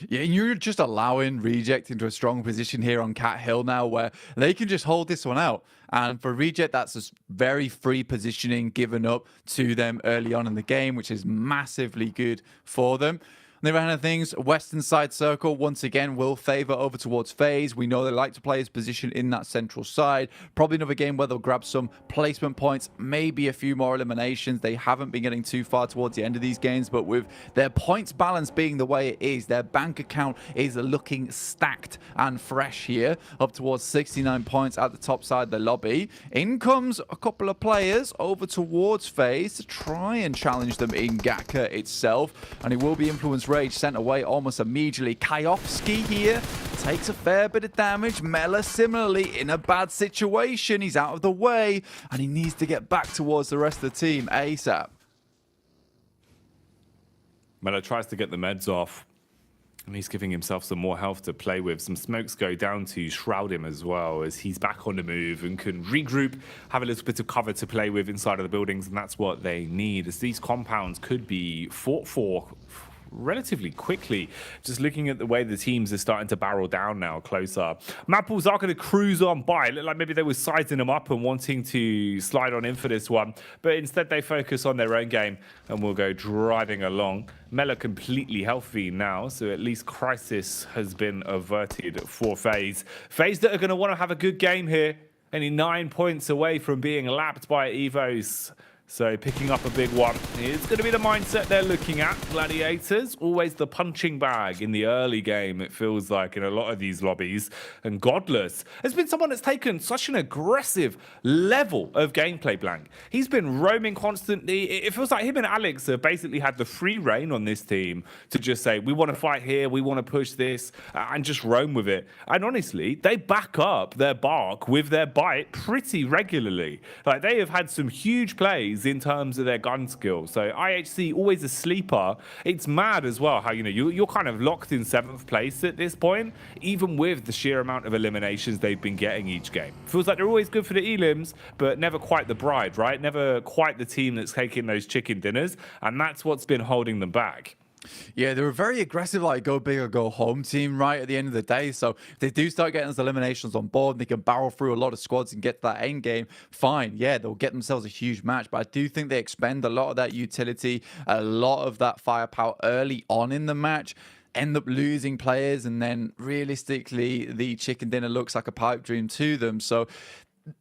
Yeah, you're just allowing Reject into a strong position here on Cat Hill now, where they can just hold this one out. And for Reject, that's a very free positioning given up to them early on in the game, which is massively good for them. On the other hand of things, Western side circle, once again, will favour over towards FaZe. We know they like to play his position in that central side. Probably another game where they'll grab some placement points, maybe a few more eliminations. They haven't been getting too far towards the end of these games, but with their points balance being the way it is, their bank account is looking stacked and fresh here, up towards 69 points at the top side of the lobby. In comes a couple of players over towards FaZe to try and challenge them in Gaka itself, and it will be Influence Rage sent away almost immediately. Kayofsky here takes a fair bit of damage. Mela similarly in a bad situation. He's out of the way and he needs to get back towards the rest of the team ASAP. Mela tries to get the meds off, and he's giving himself some more health to play with. Some smokes go down to shroud him as well, as he's back on the move and can regroup, have a little bit of cover to play with inside of the buildings, and that's what they need, as these compounds could be fought for relatively quickly. Just looking at the way the teams are starting to barrel down now closer. Maples are going to cruise on by. It looked like maybe they were sizing them up and wanting to slide on in for this one, but instead they focus on their own game and will go driving along. Mela completely healthy now, so at least crisis has been averted for FaZe. FaZe that are going to want to have a good game here. Only 9 points away from being lapped by Evos. So picking up a big one. It's going to be the mindset they're looking at. Gladiators, always the punching bag in the early game, it feels like, in a lot of these lobbies. And Godless has been someone that's taken such an aggressive level of gameplay, Blank. He's been roaming constantly. It feels like him and Alex have basically had the free reign on this team to just say, we want to fight here, we want to push this, and just roam with it. And honestly, they back up their bark with their bite pretty regularly. Like, they have had some huge plays always in terms of their gun skill. So IHC always a sleeper. It's mad as well how, you know, you're kind of locked in 7th place at this point, even with the sheer amount of eliminations they've been getting each game. Feels like they're always good for the elims, but never quite the bride, right? Never quite the team that's taking those chicken dinners, and that's what's been holding them back. Yeah, they were very aggressive, like go big or go home team, right, at the end of the day. So if they do start getting those eliminations on board, they can barrel through a lot of squads and get to that end game, fine. Yeah, they'll get themselves a huge match. But I do think they expend a lot of that utility, a lot of that firepower early on in the match, end up losing players, and then realistically, the chicken dinner looks like a pipe dream to them. So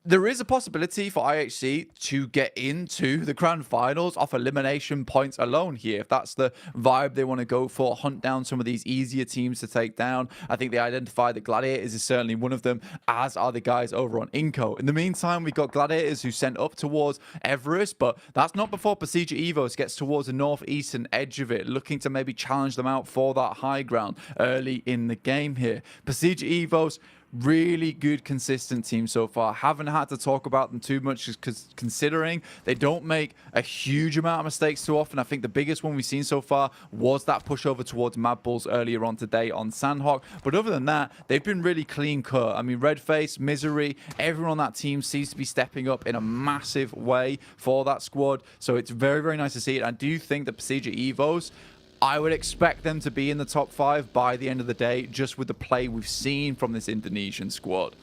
there is a possibility for IHC to get into the grand finals off elimination points alone here. If that's the vibe they want to go for, hunt down some of these easier teams to take down. I think they identified that Gladiators is certainly one of them, as are the guys over on Inco. In the meantime, we've got Gladiators who sent up towards Everest, but that's not before Procedure Evos gets towards the northeastern edge of it, looking to maybe challenge them out for that high ground early in the game here. Procedure Evos, really good, consistent team so far. Haven't had to talk about them too much because considering they don't make a huge amount of mistakes too often. I think the biggest one we've seen so far was that pushover towards Mad Bulls earlier on today on Sandhawk. But other than that, they've been really clean cut. I mean, Redface, Misery, everyone on that team seems to be stepping up in a massive way for that squad. So it's very, very nice to see it. I do think that Procedure Evos, I would expect them to be in the top 5 by the end of the day, just with the play we've seen from this Indonesian squad.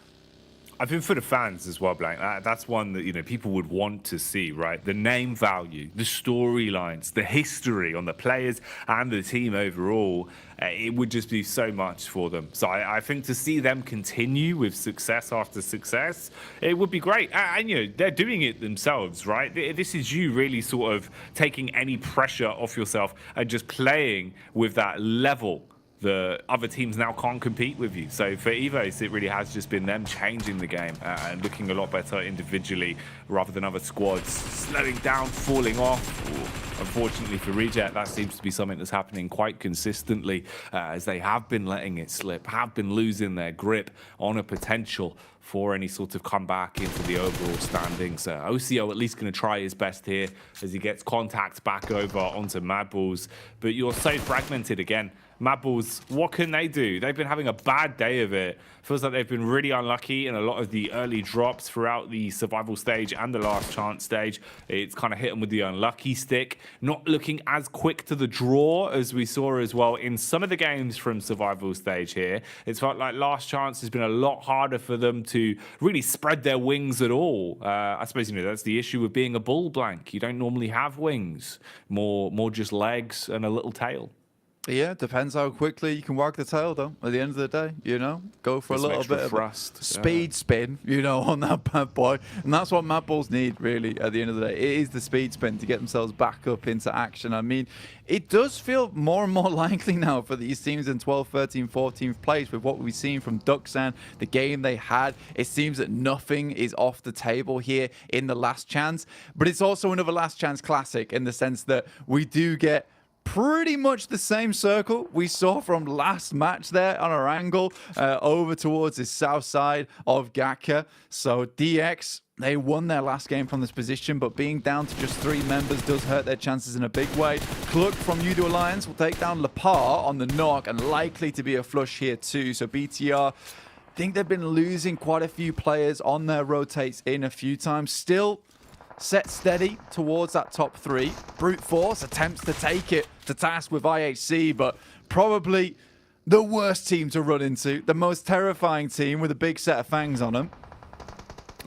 I think for the fans as well, Blank, that's one that, you know, people would want to see, right? The name value, the storylines, the history on the players and the team overall, it would just be so much for them. So I think to see them continue with success after success, it would be great. And you know, they're doing it themselves, right? This is you really sort of taking any pressure off yourself and just playing with that level. The other teams now can't compete with you. So for Evos, it really has just been them changing the game and looking a lot better individually rather than other squads slowing down, falling off. Unfortunately for Reject, that seems to be something that's happening quite consistently as they have been letting it slip, have been losing their grip on a potential for any sort of comeback into the overall standings. OCO at least going to try his best here as he gets contact back over onto Mad Bulls. But you're so fragmented again. Mad Bulls, what can they do? They've been having a bad day of it. Feels like they've been really unlucky in a lot of the early drops throughout the survival stage and the last chance stage. It's kind of hit them with the unlucky stick. Not looking as quick to the draw as we saw as well in some of the games from survival stage here. It's felt like last chance has been a lot harder for them to really spread their wings at all. I suppose, you know, that's the issue with being a bull, Blank. You don't normally have wings, more just legs and a little tail. Yeah, depends how quickly you can wag the tail, though, at the end of the day, you know? Go for just a little bit of thrust. Speed spin, you know, on that bad boy. And that's what Mad Bulls need, really, at the end of the day. It is the speed spin to get themselves back up into action. I mean, it does feel more and more likely now for these teams in 12th, 13th, 14th place with what we've seen from Duxan, the game they had. It seems that nothing is off the table here in the last chance. But it's also another last chance classic in the sense that we do get pretty much the same circle we saw from last match there on our angle over towards the south side of Gakka. So DX, they won their last game from this position, but being down to just 3 members does hurt their chances in a big way. Cluck from Udo Alliance will take down Lepar on the knock, and likely to be a flush here too. So BTR, I think they've been losing quite a few players on their rotates in a few times. Still set steady towards that top 3. Brute Force attempts to take it to task with IHC, but probably the worst team to run into. The most terrifying team with a big set of fangs on them.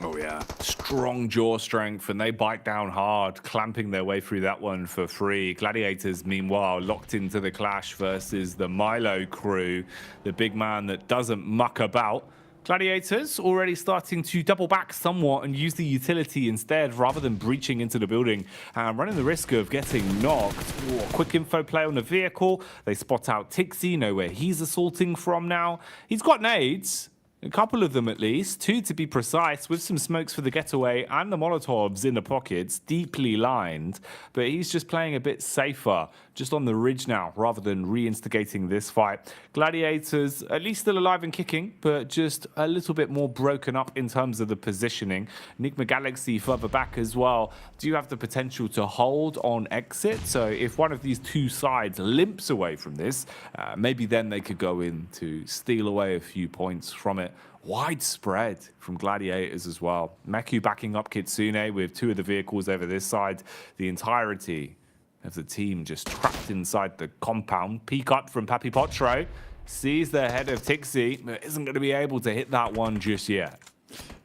Oh yeah, strong jaw strength, and they bite down hard, clamping their way through that one for free. Gladiators, meanwhile, locked into the clash versus the Milo crew, the big man that doesn't muck about. Gladiators already starting to double back somewhat and use the utility instead rather than breaching into the building and running the risk of getting knocked. Ooh, quick info play on the vehicle. They spot out Tixie, know where he's assaulting from now. He's got nades. A couple of them at least, 2 to be precise, with some smokes for the getaway and the Molotovs in the pockets, deeply lined. But he's just playing a bit safer, just on the ridge now, rather than re-instigating this fight. Gladiators, at least still alive and kicking, but just a little bit more broken up in terms of the positioning. Enigma Galaxy further back as well. Do you have the potential to hold on exit? So if one of these two sides limps away from this, maybe then they could go in to steal away a few points from it. Widespread from Gladiators as well. Meku backing up Kitsune with two of the vehicles over this side. The entirety of the team just trapped inside the compound. Peek up from Papi Potro. Sees the head of Tixi, but isn't going to be able to hit that one just yet.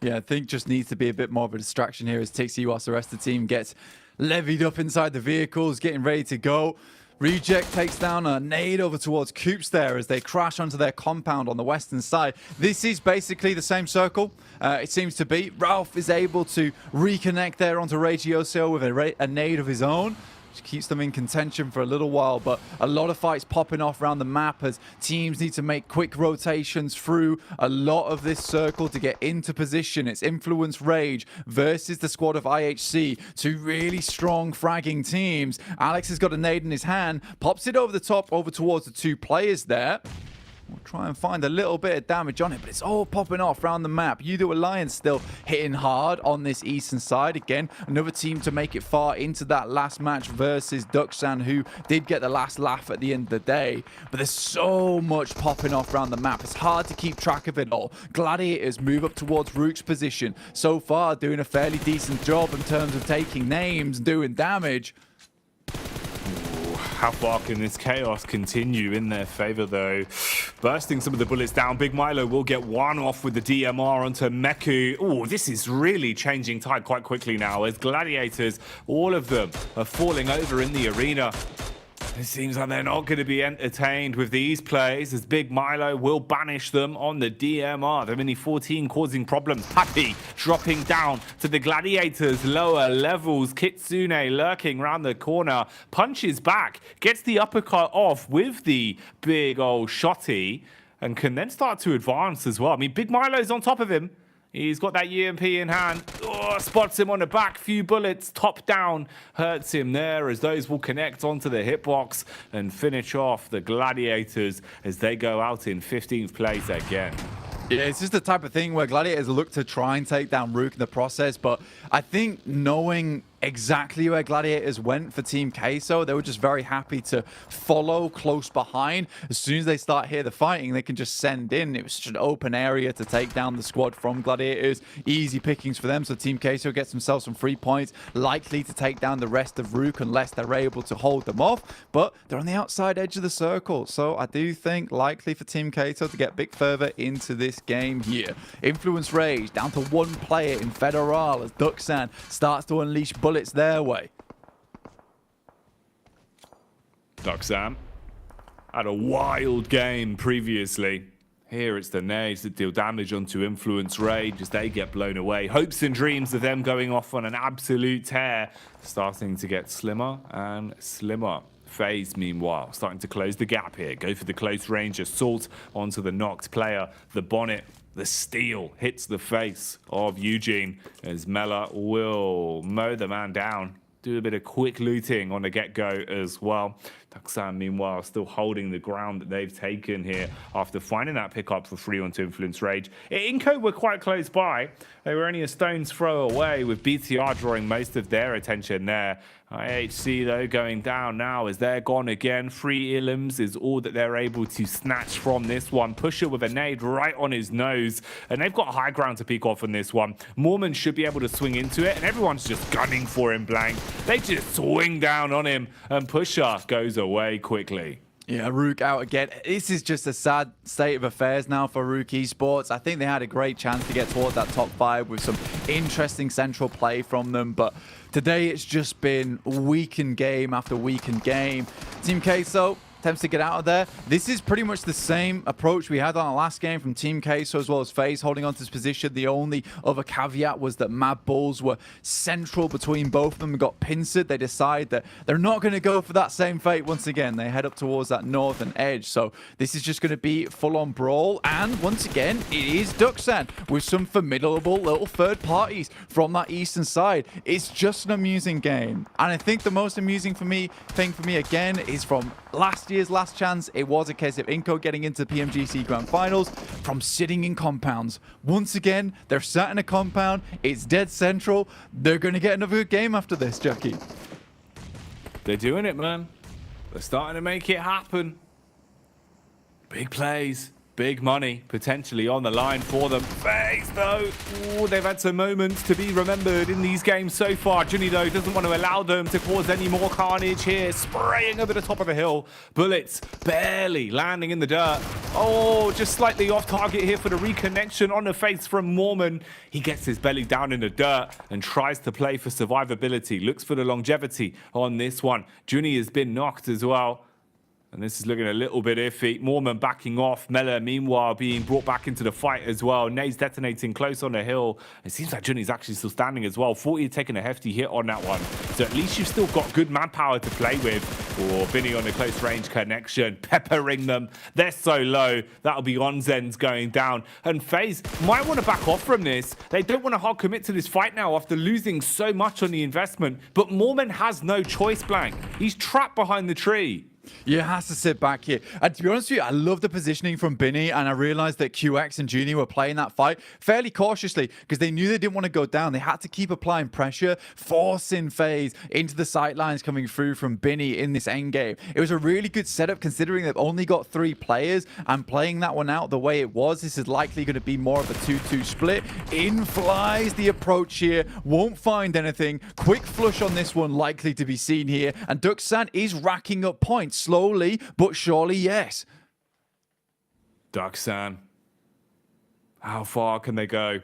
Yeah, I think just needs to be a bit more of a distraction here as Tixi, whilst the rest of the team gets levied up inside the vehicles, getting ready to go. Reject takes down a nade over towards Coops there as they crash onto their compound on the western side. This is basically the same circle, it seems to be. Ralph is able to reconnect there onto Regioso with a nade of his own, which keeps them in contention for a little while, but a lot of fights popping off around the map as teams need to make quick rotations through a lot of this circle to get into position. It's Influence Rage versus the squad of IHC, two really strong fragging teams. Alex has got a nade in his hand, pops it over the top over towards the two players there. We'll try and find a little bit of damage on it, but it's all popping off around the map. Yudo Alliance still hitting hard on this eastern side. Again, another team to make it far into that last match versus Duxan, who did get the last laugh at the end of the day. But there's so much popping off around the map. It's hard to keep track of it all. Gladiators move up towards Rook's position. So far, doing a fairly decent job in terms of taking names and doing damage. How far can this chaos continue in their favor, though? Bursting some of the bullets down. Big Milo will get one off with the DMR onto Meku. Oh, this is really changing tide quite quickly now as Gladiators, all of them, are falling over in the arena. It seems like they're not going to be entertained with these plays as Big Milo will banish them on the DMR. The Mini 14 causing problems. Papi dropping down to the Gladiators' lower levels. Kitsune lurking around the corner. Punches back. Gets the uppercut off with the big old shotty and can then start to advance as well. I mean, Big Milo's on top of him. He's got that EMP in hand. Oh, spots him on the back. Few bullets, top down. Hurts him there as those will connect onto the hitbox and finish off the Gladiators as they go out in 15th place again. Yeah, it's just the type of thing where Gladiators look to try and take down Rook in the process, but I think knowing exactly where Gladiators went for Team Queso, they were just very happy to follow close behind. As soon as they start here the fighting, they can just send in. It was such an open area to take down the squad from Gladiators. Easy pickings for them, so Team Queso gets themselves some free points, likely to take down the rest of Rook unless they're able to hold them off, but they're on the outside edge of the circle, so I do think likely for Team Queso to get a bit further into this game here. Influence Rage down to one player in Federal as Duxan starts to unleash bullets their way. Duxan had a wild game previously. Here it's the nades that deal damage onto Influence Rage as they get blown away. Hopes and dreams of them going off on an absolute tear starting to get slimmer and slimmer. FaZe, meanwhile, starting to close the gap here. Go for the close range assault onto the knocked player. The bonnet, the steel hits the face of Eugene as Mela will mow the man down. Do a bit of quick looting on the get-go as well. Duxan, meanwhile, still holding the ground that they've taken here after finding that pickup for free onto Influence Rage. Inco were quite close by. They were only a stone's throw away, with BTR drawing most of their attention there. IHC, though, going down now as they're gone again. 3 Illims is all that they're able to snatch from this one. Pusher with a nade right on his nose. And they've got high ground to peek off on this one. Mormon should be able to swing into it, and everyone's just gunning for him blank. They just swing down on him, and Pusher goes away quickly. Yeah, Rook out again. This is just a sad state of affairs now for Rook Esports. I think they had a great chance to get towards that top 5 with some interesting central play from them, but today it's just been weakened game after weakened game. Team Queso attempts to get out of there. This is pretty much the same approach we had on our last game from Team Queso as well as FaZe holding on to this position. The only other caveat was that Mad Bulls were central between both of them and got pincered. They decide that they're not going to go for that same fate once again. They head up towards that northern edge. So this is just going to be full-on brawl. And once again, it is Duxan with some formidable little third parties from that eastern side. It's just an amusing game. And I think the most amusing thing for me again is from last year's Last Chance. It was a case of Inco getting into PMGC Grand Finals from sitting in compounds. Once again, they're sat in a compound. It's dead central. They're going to get another good game after this, Jackie. They're doing it, man. They're starting to make it happen. Big plays. Big money potentially on the line for them. FaZe, though, ooh, they've had some moments to be remembered in these games so far. Juni, though, doesn't want to allow them to cause any more carnage here. Spraying over the top of the hill. Bullets barely landing in the dirt. Oh, just slightly off target here for the reconnection on the face from Mormon. He gets his belly down in the dirt and tries to play for survivability. Looks for the longevity on this one. Juni has been knocked as well. And this is looking a little bit iffy. Mormon backing off. Mela, meanwhile, being brought back into the fight as well. Nade's detonating close on the hill. It seems like Juni's actually still standing as well. 40 taking a hefty hit on that one. So at least you've still got good manpower to play with. Or Binny on the close range connection, peppering them. They're so low. That'll be Onzen's going down. And FaZe might want to back off from this. They don't want to hard commit to this fight now after losing so much on the investment. But Mormon has no choice, Blank. He's trapped behind the tree. You have to sit back here. And to be honest with you, I love the positioning from Binny, and I realized that QX and Juni were playing that fight fairly cautiously because they knew they didn't want to go down. They had to keep applying pressure, forcing FaZe into the sight lines coming through from Binny in this endgame. It was a really good setup considering they've only got 3 players, and playing that one out the way it was, this is likely going to be more of a 2-2 split. In flies the approach here, won't find anything. Quick flush on this one likely to be seen here, and Duxan is racking up points. Slowly, but surely, yes. Duxan. How far can they go?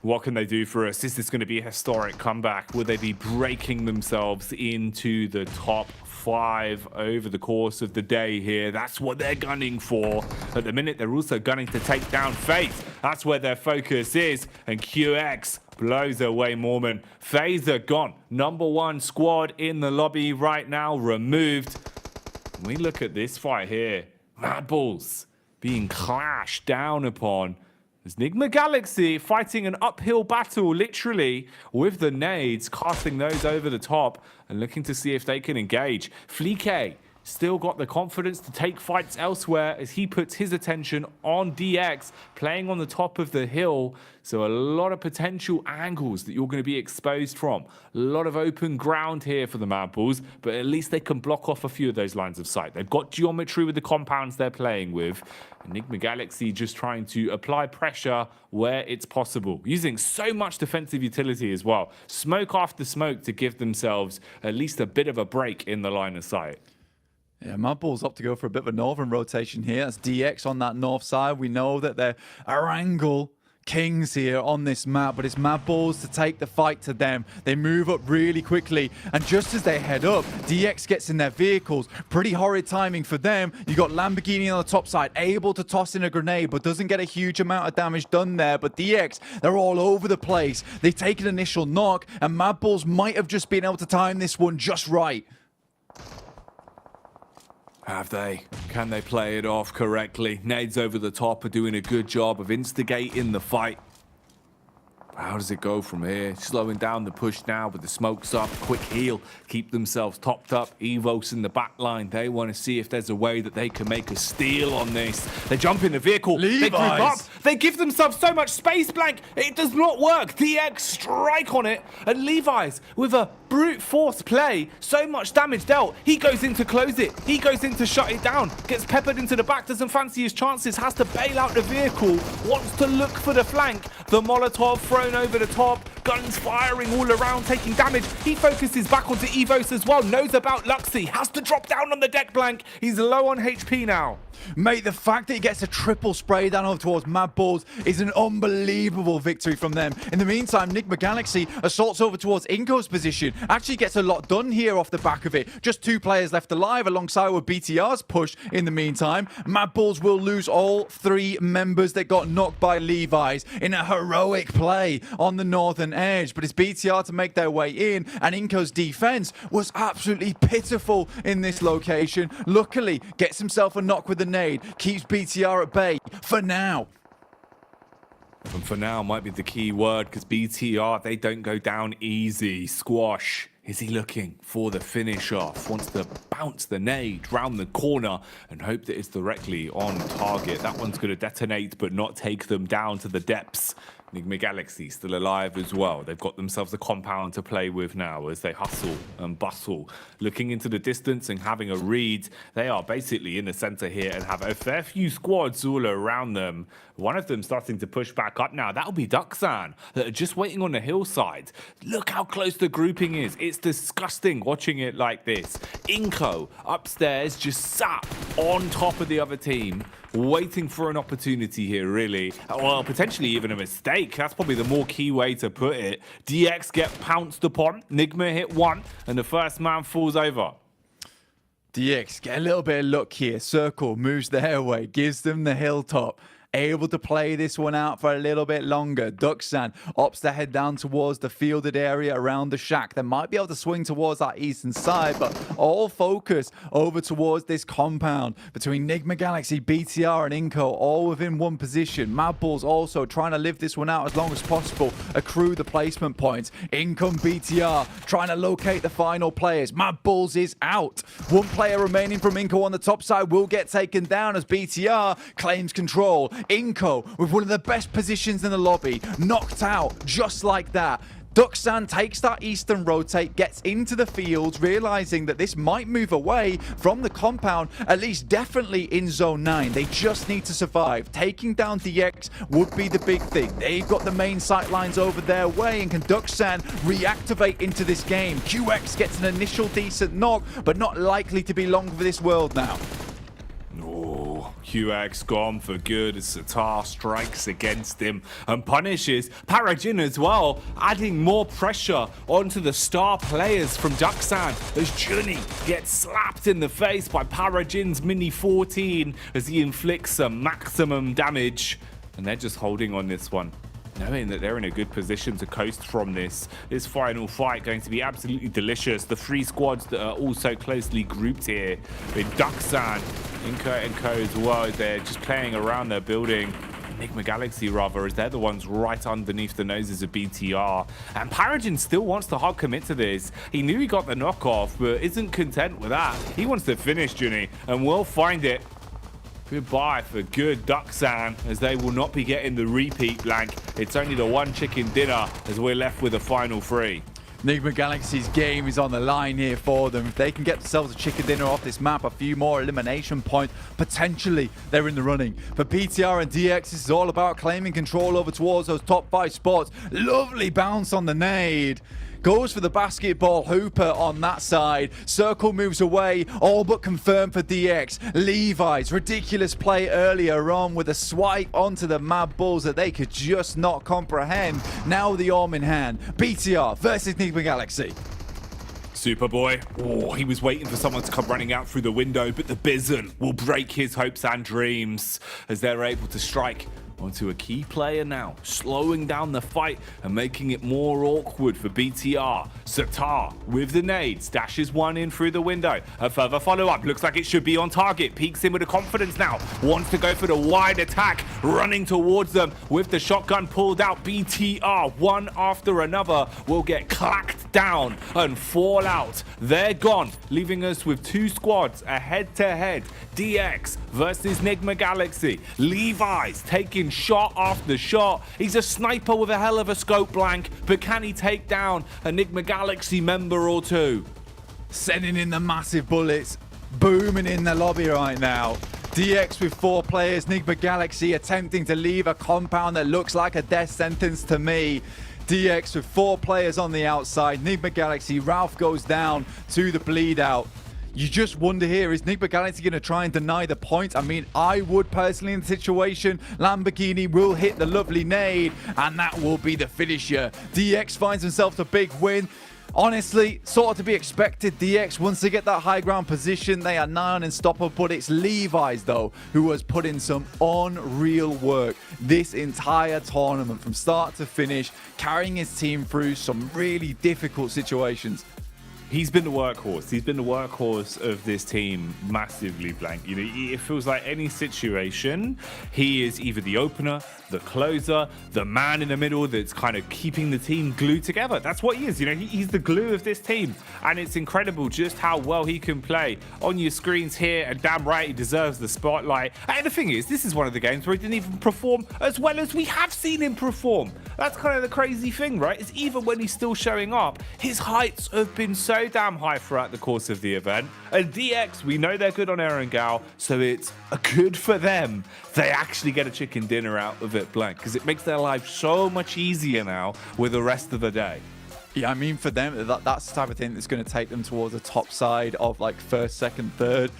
What can they do for us? Is this going to be a historic comeback? Will they be breaking themselves into the top 5 over the course of the day here? That's what they're gunning for. At the minute, they're also gunning to take down Fate. That's where their focus is. And QX blows away Mormon. FaZe are gone. Number 1 squad in the lobby right now, removed. We look at this fight here. Mad Bulls being clashed down upon. There's Nigma Galaxy fighting an uphill battle, literally, with the nades, casting those over the top and looking to see if they can engage. Fleek still got the confidence to take fights elsewhere as he puts his attention on DX, playing on the top of the hill. So a lot of potential angles that you're going to be exposed from. A lot of open ground here for the Mad Bulls, but at least they can block off a few of those lines of sight. They've got geometry with the compounds they're playing with. Enigma Galaxy just trying to apply pressure where it's possible, using so much defensive utility as well. Smoke after smoke to give themselves at least a bit of a break in the line of sight. Yeah, Mad Bulls opt to go for a bit of a northern rotation here. That's DX on that north side. We know that they're Arangle kings here on this map, but it's Mad Bulls to take the fight to them. They move up really quickly, and just as they head up, DX gets in their vehicles. Pretty horrid timing for them. You got Lamborghini on the top side, able to toss in a grenade, but doesn't get a huge amount of damage done there. But DX, they're all over the place. They take an initial knock, and Mad Bulls might have just been able to time this one just right. Have they? Can they play it off correctly? Nades over the top are doing a good job of instigating the fight. How does it go from here? Slowing down the push now with the smokes up. Quick heal. Keep themselves topped up. Evos in the back line. They want to see if there's a way that they can make a steal on this. They jump in the vehicle. Levi's. They group up. They give themselves so much space, Blank. It does not work. DX strike on it. And Levi's with a brute force play. So much damage dealt. He goes in to close it. He goes in to shut it down. Gets peppered into the back. Doesn't fancy his chances. Has to bail out the vehicle. Wants to look for the flank. The Molotov thrown over the top. Guns firing all around, taking damage. He focuses back onto Evos as well. Knows about Luxy. Has to drop down on the deck blank. He's low on HP now. Mate, the fact that he gets a triple spray down over towards Mad Balls is an unbelievable victory from them. In the meantime, Nigma Galaxy assaults over towards Inko's position. Actually gets a lot done here off the back of it. Just 2 players left alive alongside with BTR's push in the meantime. Mad Balls will lose all 3 members that got knocked by Levi's in a heroic play on the northern edge. But it's BTR to make their way in, and Inko's defense was absolutely pitiful in this location. Luckily, gets himself a knock with the nade, keeps BTR at bay for now. And for now might be the key word, because BTR, they don't go down easy. Squash. Is he looking for the finish off? Wants to bounce the nade round the corner and hope that it's directly on target. That one's going to detonate but not take them down to the depths. Nigma Galaxy still alive as well. They've got themselves a compound to play with now as they hustle and bustle. Looking into the distance and having a read. They are basically in the center here and have a fair few squads all around them. One of them starting to push back up now. That'll be Duxan that are just waiting on the hillside. Look how close the grouping is. It's disgusting watching it like this. Inko upstairs just sat on top of the other team, waiting for an opportunity here, really. Well, potentially even a mistake. That's probably the more key way to put it. DX get pounced upon. Nigma hit 1, and the first man falls over. DX get a little bit of luck here. Circle moves their way, gives them the hilltop. Able to play this one out for a little bit longer. Duxan opts to head down towards the fielded area around the shack. They might be able to swing towards that eastern side, but all focus over towards this compound between Nigma Galaxy, BTR, and Inko, all within one position. Mad Balls also trying to live this one out as long as possible, accrue the placement points. In come BTR, trying to locate the final players. Mad Balls is out. 1 player remaining from Inko on the top side will get taken down as BTR claims control. Inko with one of the best positions in the lobby, knocked out just like that. Duxan takes that eastern rotate, gets into the field, realizing that this might move away from the compound, at least definitely in zone 9. They just need to survive. Taking down DX would be the big thing. They've got the main sight lines over their way, and can Duxan reactivate into this game? QX gets an initial decent knock, but not likely to be long for this world now. Oh, QX gone for good as Satar strikes against him and punishes Parajin as well, adding more pressure onto the star players from Duxan as Juni gets slapped in the face by Parajin's Mini 14 as he inflicts some maximum damage. And they're just holding on this one, knowing that they're in a good position to coast from this final fight. Going to be absolutely delicious. The 3 squads that are all so closely grouped here with Duxan, Inko and Co as well. They're just playing around their building. Nigma Galaxy rather, as they're the ones right underneath the noses of BTR. And Parajin still wants to hard commit to this. He knew he got the knockoff, but isn't content with that. He wants to finish Juni, and we'll find it. Goodbye for good Duxan, as they will not be getting the repeat blank. It's only the 1 chicken dinner as we're left with a final 3. Nigma Galaxy's game is on the line here for them. If they can get themselves a chicken dinner off this map, a few more elimination points, potentially they're in the running. For PTR and DX, this is all about claiming control over towards those top 5 spots. Lovely bounce on the nade. Goes for the basketball hooper on that side. Circle moves away, all but confirmed for DX. Levi's ridiculous play earlier on with a swipe onto the Mad Bulls that they could just not comprehend. Now the arm in hand. BTR versus Nigma Galaxy. Superboy, oh, he was waiting for someone to come running out through the window, but the Bison will break his hopes and dreams as they're able to strike onto a key player now, slowing down the fight and making it more awkward for BTR. Satar with the nades, dashes 1 in through the window. A further follow-up, looks like it should be on target. Peeks in with a confidence now, wants to go for the wide attack, running towards them with the shotgun pulled out. BTR, one after another, will get clacked down and fall out. They're gone, leaving us with 2 squads, a head-to-head. DX versus Nigma Galaxy. Levi's taking shot after shot. He's a sniper with a hell of a scope blank, but can he take down a Nigma Galaxy member or 2? Sending in the massive bullets, booming in the lobby right now. DX with 4 players, Nigma Galaxy attempting to leave a compound that looks like a death sentence to me. DX with 4 players on the outside. Nigma Galaxy, Ralph goes down to the bleed out. You just wonder here, is Nigma Galaxy going to try and deny the point? I mean, I would personally in the situation. Lamborghini will hit the lovely nade, and that will be the finisher. DX finds himself a big win. Honestly, sort of to be expected. DX, once they get that high ground position, they are nigh on unstoppable, but it's Levi's, though, who has put in some unreal work this entire tournament from start to finish, carrying his team through some really difficult situations. He's been the workhorse. He's been the workhorse of this team massively, Blank. You know, it feels like any situation, he is either the opener, the closer, the man in the middle that's kind of keeping the team glued together. That's what he is. You know, he's the glue of this team. And it's incredible just how well he can play on your screens here. And damn right, he deserves the spotlight. And the thing is, this is one of the games where he didn't even perform as well as we have seen him perform. That's kind of the crazy thing, right? Is even when he's still showing up, his heights have been so damn high throughout the course of the event. And DX, we know they're good on Erangel, so it's good for them. They actually get a chicken dinner out of it, Blank, because it makes their life so much easier now with the rest of the day. Yeah, I mean, for them, that's the type of thing that's going to take them towards the top side of like first, second, third,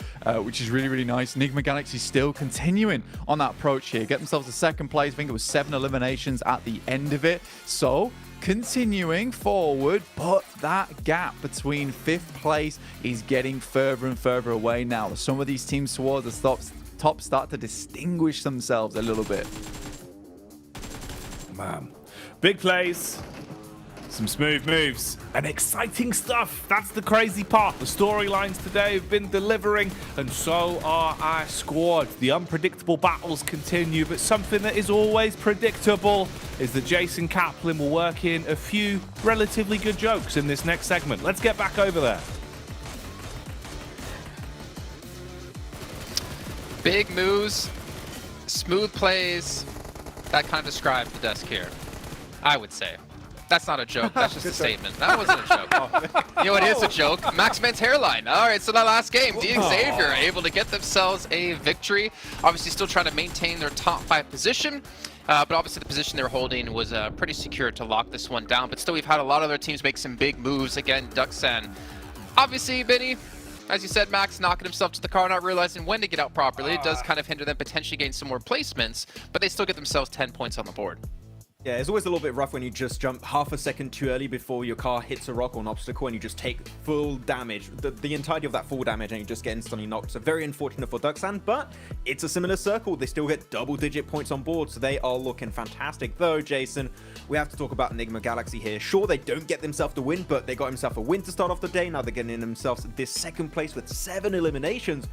which is really, really nice. Nigma Galaxy still continuing on that approach here. Get themselves a second place. I think it was 7 eliminations at the end of it. So continuing forward, but that gap between 5th place is getting further and further away now. Some of these teams towards the top start to distinguish themselves a little bit. Man, big plays, some smooth moves, and exciting stuff. That's the crazy part. The storylines today have been delivering, and so are our squads. The unpredictable battles continue, but something that is always predictable is that Jason Kaplan will work in a few relatively good jokes in this next segment. Let's get back over there. Big moves, smooth plays. That kind of describes the desk here, I would say. That's not a joke. That's just a statement. That wasn't a joke. You know what is a joke? Maxman's hairline. All right, so that last game, D Xavier able to get themselves a victory. Obviously still trying to maintain their top 5 position. But obviously the position they were holding was pretty secure to lock this one down. But still, we've had a lot of other teams make some big moves. Again, Duxan. Obviously, Benny, as you said, Max knocking himself to the car, not realizing when to get out properly. It does kind of hinder them potentially getting some more placements, but they still get themselves 10 points on the board. Yeah, it's always a little bit rough when you just jump half a second too early before your car hits a rock or an obstacle and you just take full damage, the entirety of that full damage, and you just get instantly knocked. So very unfortunate for Duxan, but it's a similar circle. They still get double-digit points on board, so they are looking fantastic. Though, Jason, we have to talk about Nigma Galaxy here. Sure, they don't get themselves the win, but they got themselves a win to start off the day. Now they're getting themselves this second place with 7 eliminations.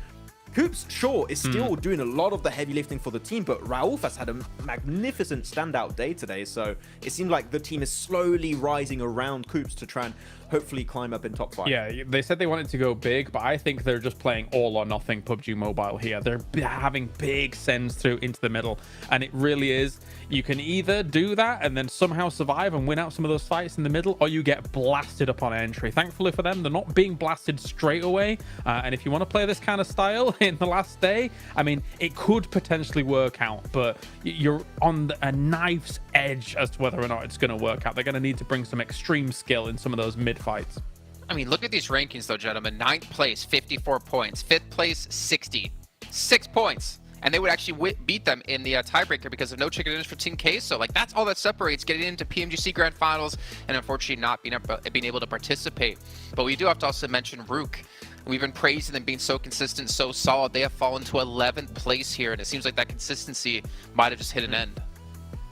Coops, sure, is still doing a lot of the heavy lifting for the team, but Rauf has had a magnificent standout day today, so it seems like the team is slowly rising around Coops to try and hopefully climb up in top 5. Yeah, they said they wanted to go big, but I think they're just playing all or nothing PUBG Mobile here. They're having big sends through into the middle, and it really is, you can either do that and then somehow survive and win out some of those fights in the middle, or you get blasted upon entry. Thankfully for them, they're not being blasted straight away, and if you want to play this kind of style in the last day, I mean, it could potentially work out, but you're on a knife's edge as to whether or not it's going to work out. They're going to need to bring some extreme skill in some of those mid fights. I mean, look at these rankings though, gentlemen. 9th place, 54 points. 5th place, 60. 6 points. And they would actually beat them in the tiebreaker because of no chicken dinners for Team K. So, like, that's all that separates getting into PMGC Grand Finals and unfortunately not being able to participate. But we do have to also mention Rook. We've been praising them being so consistent, so solid. They have fallen to 11th place here, and it seems like that consistency might have just hit an end.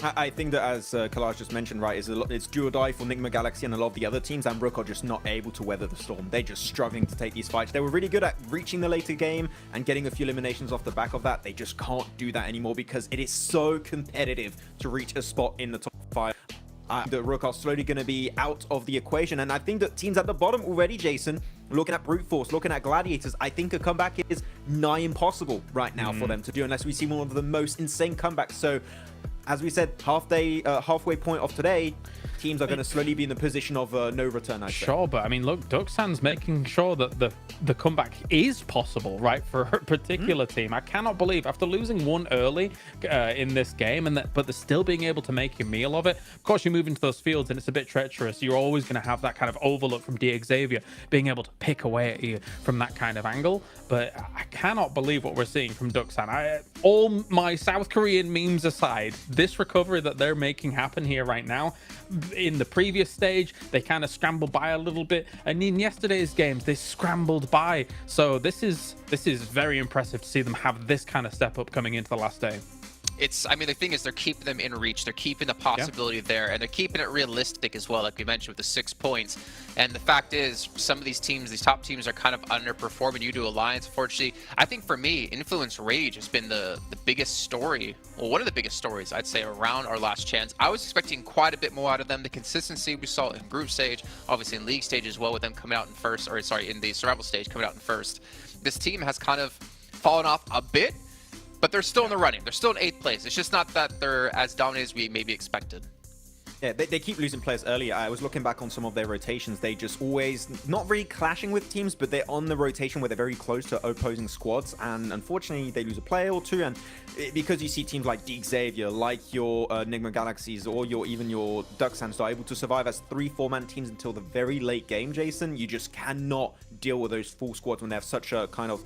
I think that, as Kalaj just mentioned, right, it's do or die for Nigma Galaxy and a lot of the other teams, and Rook are just not able to weather the storm. They're just struggling to take these fights. They were really good at reaching the later game and getting a few eliminations off the back of that. They just can't do that anymore because it is so competitive to reach a spot in the top 5. The Rook are slowly going to be out of the equation, and I think that teams at the bottom already, Jason, looking at Brute Force, looking at Gladiators, I think a comeback is nigh impossible right now for them to do unless we see one of the most insane comebacks. So, as we said, halfway point of today, teams are going to slowly be in the position of no return, I say. Sure, but I mean, look, Duxan's making sure that the comeback is possible, right, for a particular team. I cannot believe after losing one early in this game, but they're still being able to make a meal of it. Of course, you move into those fields and it's a bit treacherous. You're always going to have that kind of overlook from Xavier being able to pick away at you from that kind of angle. But I cannot believe what we're seeing from Duxan. All my South Korean memes aside, this recovery that they're making happen here right now, in the previous stage, they kind of scrambled by a little bit, and in yesterday's games, they scrambled by. So this is very impressive to see them have this kind of step up coming into the last day. I mean, the thing is, they're keeping them in reach. They're keeping the possibility there, and they're keeping it realistic as well, like we mentioned with the 6 points. And the fact is, some of these teams, these top teams, are kind of underperforming due to Alliance. Unfortunately, I think for me, Influence Rage has been the biggest story, well, one of the biggest stories, I'd say, around our last chance. I was expecting quite a bit more out of them. The consistency we saw in group stage, obviously in league stage as well, with them coming out in first, or sorry, in the survival stage coming out in first. This team has kind of fallen off a bit, but they're still in the running. They're still in 8th place. It's just not that they're as dominant as we maybe expected. Yeah, they keep losing players early. I was looking back on some of their rotations. They just always, not really clashing with teams, but they're on the rotation where they're very close to opposing squads. And unfortunately, they lose a player or two. And because you see teams like Xavier, like your Enigma Galaxies, or even your Duxans are able to survive as 3-4-man teams until the very late game, Jason, you just cannot deal with those full squads when they have such a kind of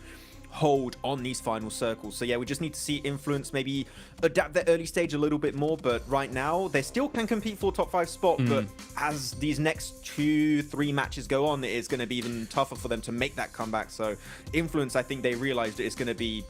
hold on these final circles. So yeah, we just need to see Influence maybe adapt their early stage a little bit more, but right now they still can compete for top 5 spot, but as these next 2-3 matches go on, it's going to be even tougher for them to make that comeback. So Influence, I think they realized it's going to be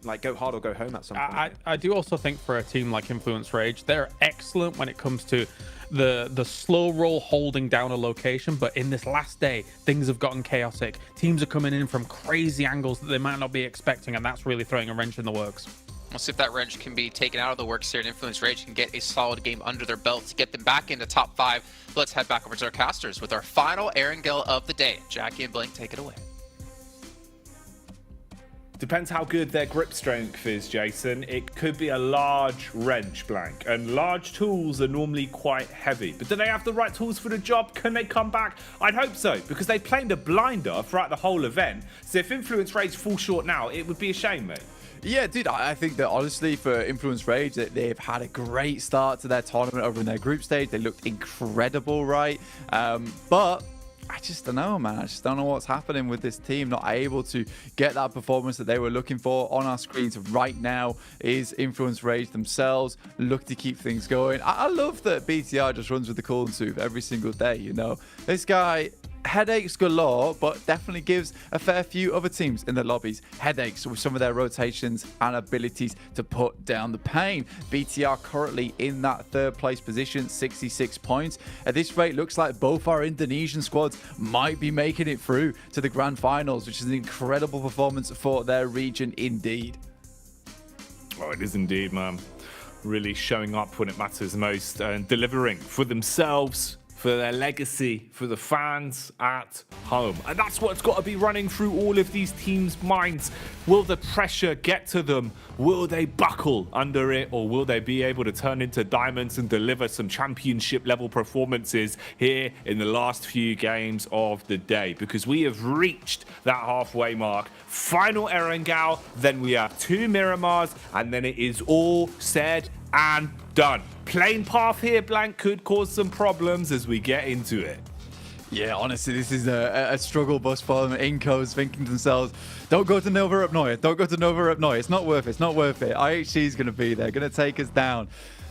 like go hard or go home at some point. I do also think for a team like Influence Rage, they're excellent when it comes to the slow roll holding down a location, but in this last day, things have gotten chaotic. Teams are coming in from crazy angles that they might not be expecting, and that's really throwing a wrench in the works. We'll see if that wrench can be taken out of the works here, and Influence Rage can get a solid game under their belt to get them back into top 5. Let's head back over to our casters with our final Erangel of the day. Jackie and Blake, take it away. Depends how good their grip strength is, Jason. It could be a large wrench, Blank. And large tools are normally quite heavy. But do they have the right tools for the job? Can they come back? I'd hope so, because they played a blinder throughout the whole event. So if Influence Rage fall short now, it would be a shame, mate. Yeah, dude, I think that honestly for Influence Rage, that they've had a great start to their tournament over in their group stage. They looked incredible, right? But I just don't know, man. I just don't know what's happening with this team. Not able to get that performance that they were looking for on our screens right now. Is Influence Rage themselves look to keep things going. I love that BTR just runs with the cool and soothe every single day, you know. This guy, headaches galore, but definitely gives a fair few other teams in the lobbies headaches with some of their rotations and abilities to put down the pain. BTR currently in that 3rd place position, 66 points. At this rate, looks like both our Indonesian squads might be making it through to the grand finals, which is an incredible performance for their region indeed. Oh, it is indeed, man. Really showing up when it matters most and delivering for themselves, for their legacy, for the fans at home. And that's what's got to be running through all of these teams' minds. Will the pressure get to them? Will they buckle under it? Or will they be able to turn into diamonds and deliver some championship level performances here in the last few games of the day? Because we have reached that halfway mark. Final Erangel, then we have 2 Miramars, and then it is all said and done. Plain path here, Blank, could cause some problems as we get into it. Yeah, honestly, this is a struggle bus for them. Incos thinking to themselves, don't go to Nova Up Noi. Don't go to Nova Up Noi. It's not worth it. It's not worth it. IHC is going to be there, going to take us down.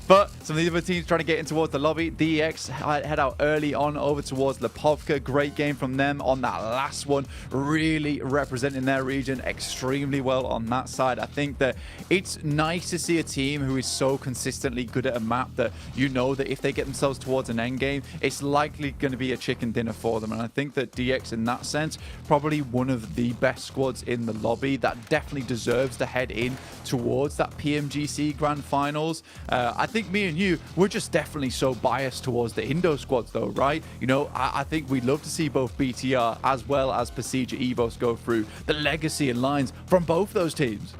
But some of the other teams trying to get in towards the lobby. DX head out early on over towards Lipovka. Great game from them on that last one. Really representing their region extremely well on that side. I think that it's nice to see a team who is so consistently good at a map that you know that if they get themselves towards an end game, it's likely going to be a chicken dinner for them. And I think that DX in that sense, probably one of the best squads in the lobby that definitely deserves to head in towards that PMGC Grand Finals. I think me and you, we're just definitely so biased towards the Indo squads though, right? You know, I think we'd love to see both BTR as well as Pasija Evos go through. The legacy and lines from both those teams.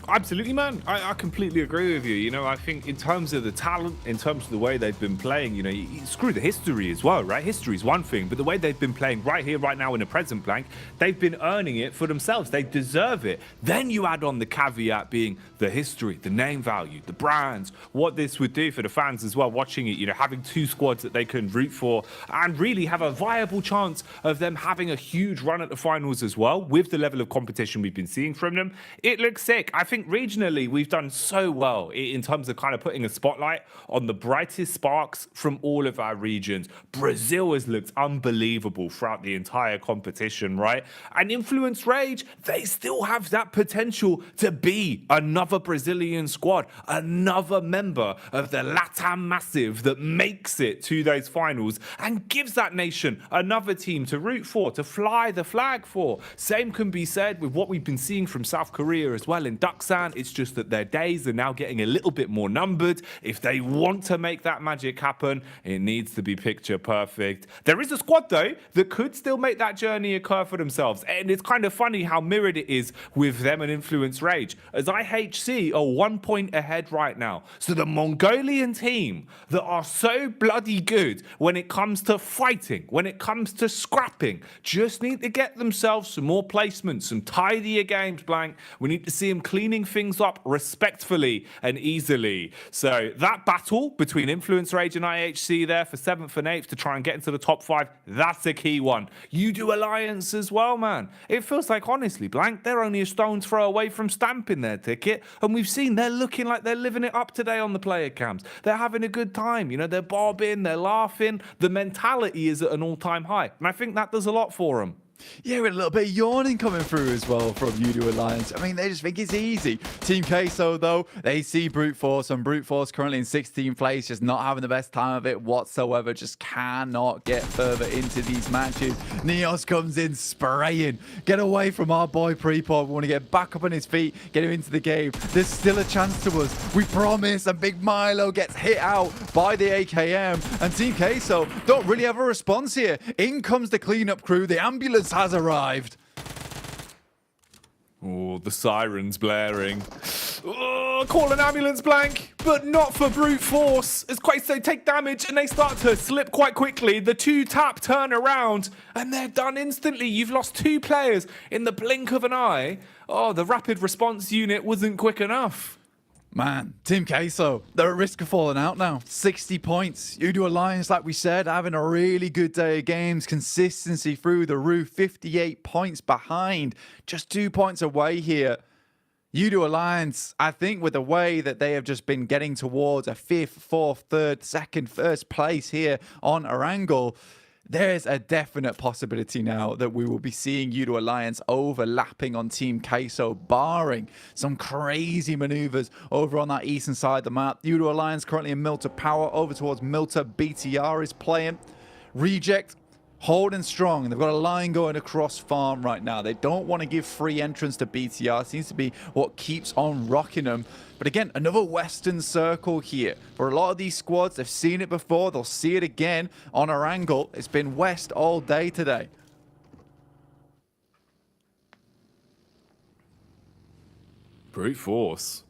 Absolutely, man. I completely agree with you. You know, I think in terms of the talent, in terms of the way they've been playing, you know, screw the history as well, right? History is one thing, but the way they've been playing right here, right now in the present, Blank, they've been earning it for themselves. They deserve it. Then you add on the caveat being the history, the name value, the brands, what this would do for the fans as well, watching it, you know, having two squads that they can root for and really have a viable chance of them having a huge run at the finals as well with the level of competition we've been seeing from them. It looks sick. I think regionally we've done so well in terms of kind of putting a spotlight on the brightest sparks from all of our regions. Brazil has looked unbelievable throughout the entire competition, right? And Influence Rage, they still have that potential to be another Brazilian squad, another member of the LATAM massive that makes it to those finals and gives that nation another team to root for, to fly the flag for. Same can be said with what we've been seeing from South Korea as well in Duksan. It's just that their days are now getting a little bit more numbered. If they want to make that magic happen, it needs to be picture perfect. There is a squad, though, that could still make that journey occur for themselves. And it's kind of funny how mirrored it is with them and Influence Rage, as IHC are 1 point ahead right now. So the Mongolian team that are so bloody good when it comes to fighting, when it comes to scrapping, just need to get themselves some more placements, some tidier games, Blank. We need to see them cleaning things up respectfully and easily. So that battle between Influence Rage and IHC there for 7th and 8th to try and get into the top 5, that's a key one. You do Alliance as well, man. It feels like, honestly, Blank, they're only a stone's throw away from stamping their ticket, and we've seen they're looking like they're living it up today on the player cams. They're having a good time, you know, they're bobbing, they're laughing, the mentality is at an all-time high, and I think that does a lot for them. Yeah, with a little bit of yawning coming through as well from Udo Alliance. I mean, they just think it's easy. Team Queso, though, they see Brute Force, and Brute Force currently in 16th place, just not having the best time of it whatsoever, just cannot get further into these matches. Neos comes in spraying. Get away from our boy Prepop. We want to get back up on his feet, get him into the game. There's still a chance to us. We promise. And Big Milo gets hit out by the AKM, and Team Queso don't really have a response here. In comes the cleanup crew. The ambulance has arrived. Oh, the sirens blaring. Oh, call an ambulance, Blank, but not for Brute Force. As Queso take damage and they start to slip quite quickly. The 2-tap turn around and they're done instantly. You've lost 2 players in the blink of an eye. Oh, the rapid response unit wasn't quick enough. Man, Team Queso, they're at risk of falling out now. 60 points. Udo Alliance, like we said, having a really good day of games. Consistency through the roof. 58 points behind. Just 2 points away here. Udo Alliance, I think with the way that they have just been getting towards a 5th, 4th, 3rd, 2nd, 1st place here on Erangel, there's a definite possibility now that we will be seeing Udo Alliance overlapping on Team Queso, barring some crazy maneuvers over on that eastern side of the map. Udo Alliance currently in Milta Power, over towards Milta. BTR is playing. Reject holding strong. They've got a line going across farm right now. They don't want to give free entrance to BTR. Seems to be what keeps on rocking them. But again, another Western circle here. For a lot of these squads, they've seen it before. They'll see it again on Erangel. It's been West all day today. Brute Force.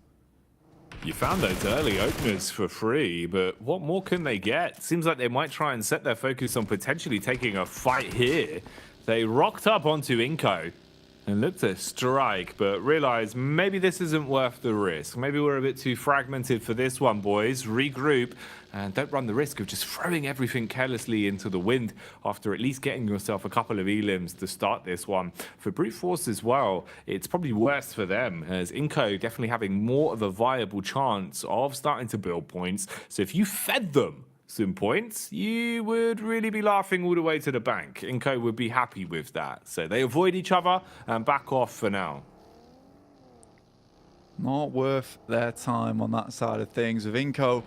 You found those early openers for free, but what more can they get? Seems like they might try and set their focus on potentially taking a fight here. They rocked up onto Inco and looked to strike, but realized maybe this isn't worth the risk. Maybe we're a bit too fragmented for this one, boys. Regroup and don't run the risk of just throwing everything carelessly into the wind after at least getting yourself a couple of elims to start this one. For Brute Force as well, it's probably worse for them, as Inco definitely having more of a viable chance of starting to build points. So if you fed them some points, you would really be laughing all the way to the bank. Inco would be happy with that. So they avoid each other and back off for now. Not worth their time on that side of things. With Inco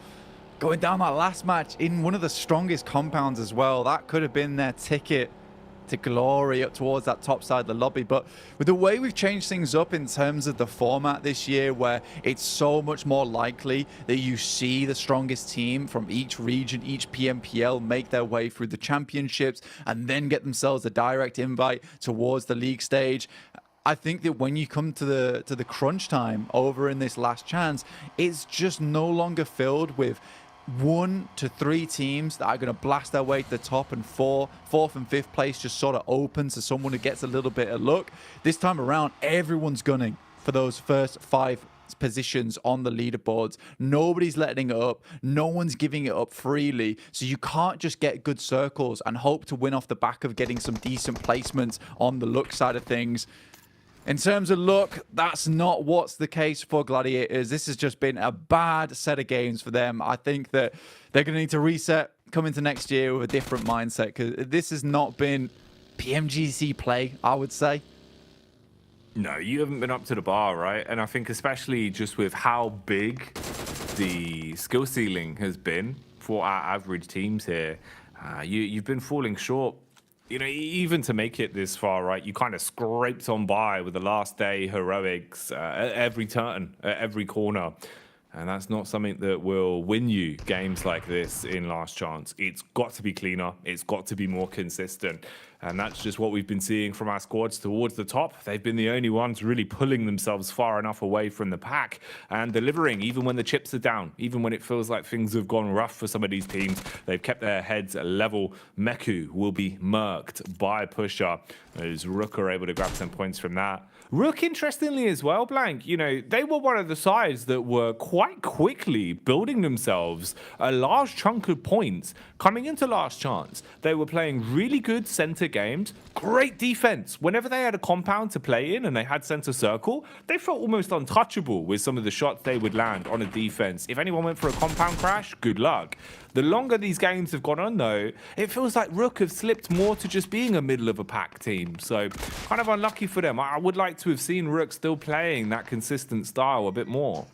going down that last match in one of the strongest compounds as well. That could have been their ticket to glory up towards that top side of the lobby. But with the way we've changed things up in terms of the format this year, where it's so much more likely that you see the strongest team from each region, each PMPL, make their way through the championships and then get themselves a direct invite towards the league stage, I think that when you come to the crunch time over in this last chance, it's just no longer filled with 1 to 3 teams that are going to blast their way to the top, and fourth and fifth place just sort of open to someone who gets a little bit of luck. This time around, everyone's gunning for those first 5 positions on the leaderboards. Nobody's letting it up. No one's giving it up freely. So you can't just get good circles and hope to win off the back of getting some decent placements on the luck side of things. In terms of luck, that's not what's the case for Gladiators. This has just been a bad set of games for them. I think that they're going to need to reset, come into next year with a different mindset, because this has not been PMGC play, I would say. No, you haven't been up to the bar, right? And I think especially just with how big the skill ceiling has been for our average teams here, you've been falling short. You know, even to make it this far, right, you kind of scraped on by with the last day heroics at every turn, at every corner. And that's not something that will win you games like this in Last Chance. It's got to be cleaner. It's got to be more consistent. And that's just what we've been seeing from our squads towards the top. They've been the only ones really pulling themselves far enough away from the pack and delivering, even when the chips are down, even when it feels like things have gone rough for some of these teams. They've kept their heads level. Meku will be murked by Pusher, as Rook are able to grab some points from that. Rook, interestingly as well, Blank, you know, they were one of the sides that were quite quickly building themselves a large chunk of points coming into Last Chance. They were playing really good center games, great defense. Whenever they had a compound to play in and they had center circle, they felt almost untouchable with some of the shots they would land on a defense. If anyone went for a compound crash, good luck. The longer these games have gone on, though, it feels like Rook have slipped more to just being a middle of a pack team. So kind of unlucky for them. I would like to have seen Rook still playing that consistent style a bit more.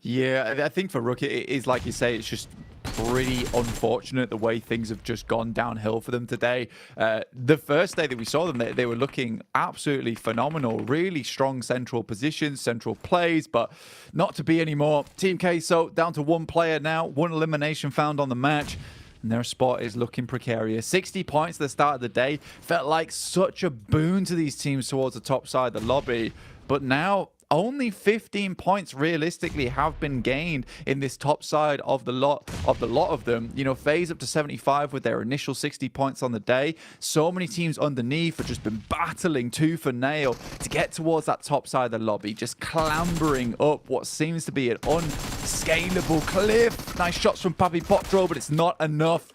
Yeah, I think for Rook, it is like you say, it's just pretty unfortunate the way things have just gone downhill for them today. The first day that we saw them, they were looking absolutely phenomenal. Really strong central positions, central plays, but not to be anymore. Team Queso down to 1 player now, 1 elimination found on the match. And their spot is looking precarious. 60 points at the start of the day. Felt like such a boon to these teams towards the top side of the lobby. But now only 15 points realistically have been gained in this top side of the lot of them. You know, FaZe up to 75 with their initial 60 points on the day. So many teams underneath have just been battling tooth and nail to get towards that top side of the lobby, just clambering up what seems to be an unscalable cliff. Nice shots from Papi Potro, but it's not enough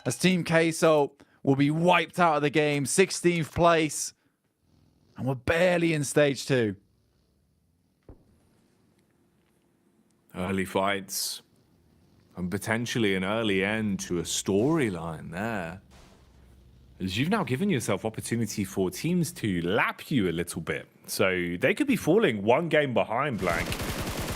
as Team Queso will be wiped out of the game. 16th place, and we're barely in stage 2. Early fights and potentially an early end to a storyline there, as you've now given yourself opportunity for teams to lap you a little bit. So they could be falling 1 game behind, Blank.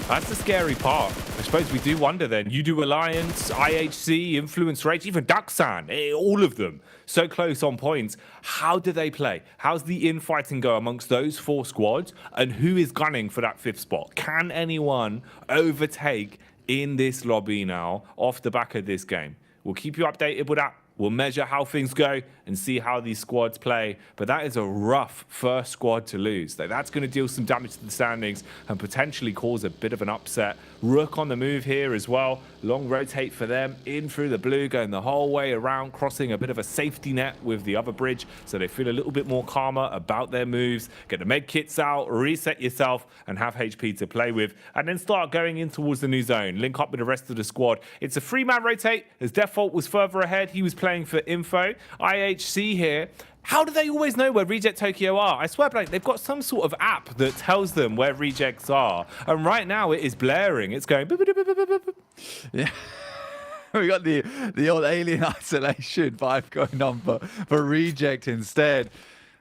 That's the scary part. I suppose we do wonder then. You do Alliance, IHC, Influence Rage, even Duxan, all of them so close on points. How do they play? How's the infighting go amongst those 4 squads? And who is gunning for that 5th spot? Can anyone overtake in this lobby now off the back of this game? We'll keep you updated with that. We'll measure how things go and see how these squads play. But that is a rough first squad to lose. That's going to deal some damage to the standings and potentially cause a bit of an upset. Rook on the move here as well. Long rotate for them. In through the blue, going the whole way around, crossing a bit of a safety net with the other bridge. So they feel a little bit more calmer about their moves. Get the med kits out, reset yourself, and have HP to play with. And then start going in towards the new zone. Link up with the rest of the squad. It's a 3-man rotate as Default was further ahead. He was playing for info. IHC here. How do they always know where Reject Tokyo are? I swear, Blake, they've got some sort of app that tells them where rejects are. And right now it is blaring. It's going... Yeah. We got the old Alien Isolation vibe going on for Reject instead.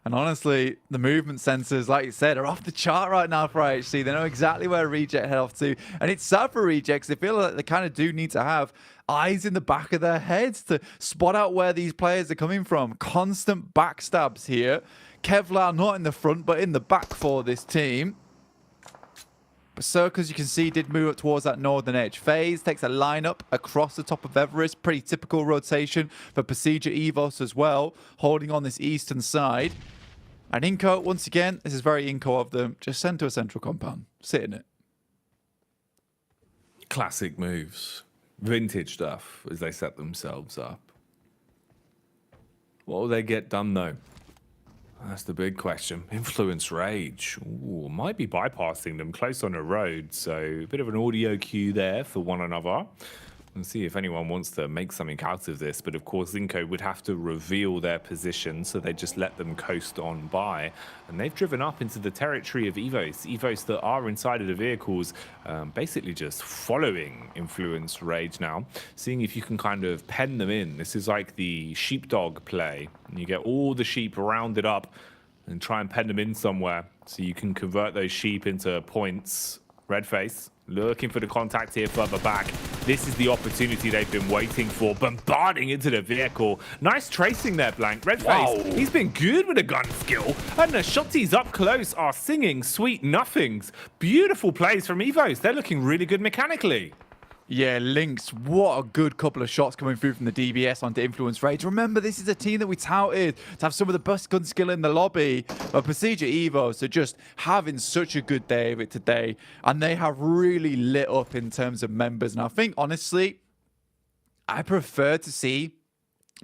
And honestly, the movement sensors, like you said, are off the chart right now for IHC. They know exactly where Reject head off to. And it's sad for Rejects. They feel like they kind of do need to have eyes in the back of their heads to spot out where these players are coming from. Constant backstabs here. Kevlar not in the front, but in the back for this team. Berserk, as you can see, did move up towards that northern edge. FaZe takes a lineup across the top of Everest. Pretty typical rotation for Pasija Evos as well, holding on this eastern side. And Inco, once again, this is very Inco of them. Just send to a central compound. Sit in it. Classic moves. Vintage stuff as they set themselves up. What will they get done, though? That's the big question. Influence Rage. Ooh, might be bypassing them close on the road, so a bit of an audio cue there for one another. And see if anyone wants to make something out of this. But of course, Inco would have to reveal their position, so they just let them coast on by. And they've driven up into the territory of Evos. Evos that are inside of the vehicles, basically just following Influence Rage now. Seeing if you can kind of pen them in. This is like the sheepdog play. And you get all the sheep rounded up and try and pen them in somewhere. So you can convert those sheep into points. Redface looking for the contact here further back. This is the opportunity they've been waiting for, bombarding into the vehicle. Nice tracing there, Blank. Redface, he's been good with a gun skill, and the shotties up close are singing sweet nothings. Beautiful plays from Evos. They're looking really good mechanically. Yeah, Lynx, what a good couple of shots coming through from the DBS onto Influence Rage. Remember, this is a team that we touted to have some of the best gun skill in the lobby. But Procedure Evos are just having such a good day of it today. And they have really lit up in terms of members. And I think, honestly, I prefer to see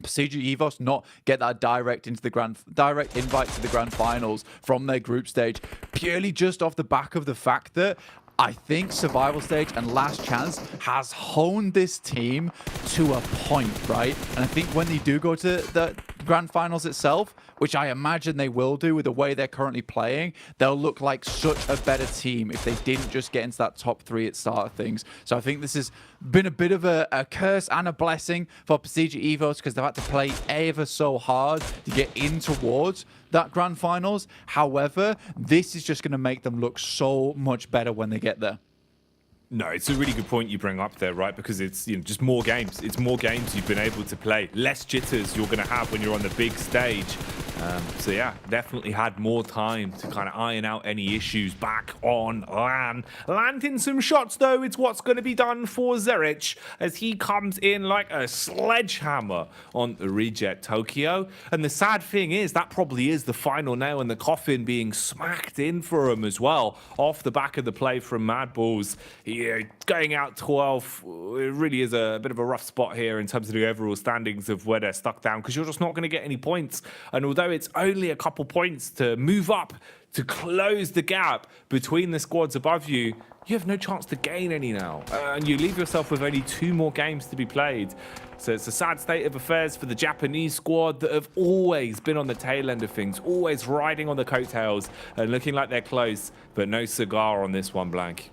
Procedure Evos not get that direct invite to the grand finals from their group stage, purely just off the back of the fact that I think Survival Stage and Last Chance has honed this team to a point, right? And I think when they do go to the Grand Finals itself, which I imagine they will do with the way they're currently playing, they'll look like such a better team if they didn't just get into that top 3 at start of things. So I think this has been a bit of a curse and a blessing for Procedure Evos because they've had to play ever so hard to get in towards that Grand Finals. However, this is just going to make them look so much better when they get there. No, it's a really good point you bring up there, right? Because it's just more games. It's more games you've been able to play. Less jitters you're going to have when you're on the big stage. So yeah, definitely had more time to kind of iron out any issues back on LAN. Landing some shots, though, it's what's going to be done for Zerich as he comes in like a sledgehammer on the Reject Tokyo. And the sad thing is that probably is the final nail in the coffin being smacked in for him as well. Off the back of the play from Mad Balls. Yeah, going out 12, it really is a bit of a rough spot here in terms of the overall standings of where they're stuck down because you're just not going to get any points. And although it's only a couple points to move up, to close the gap between the squads above you, you have no chance to gain any now. And you leave yourself with only 2 more games to be played. So it's a sad state of affairs for the Japanese squad that have always been on the tail end of things, always riding on the coattails and looking like they're close, but no cigar on this one, Blank.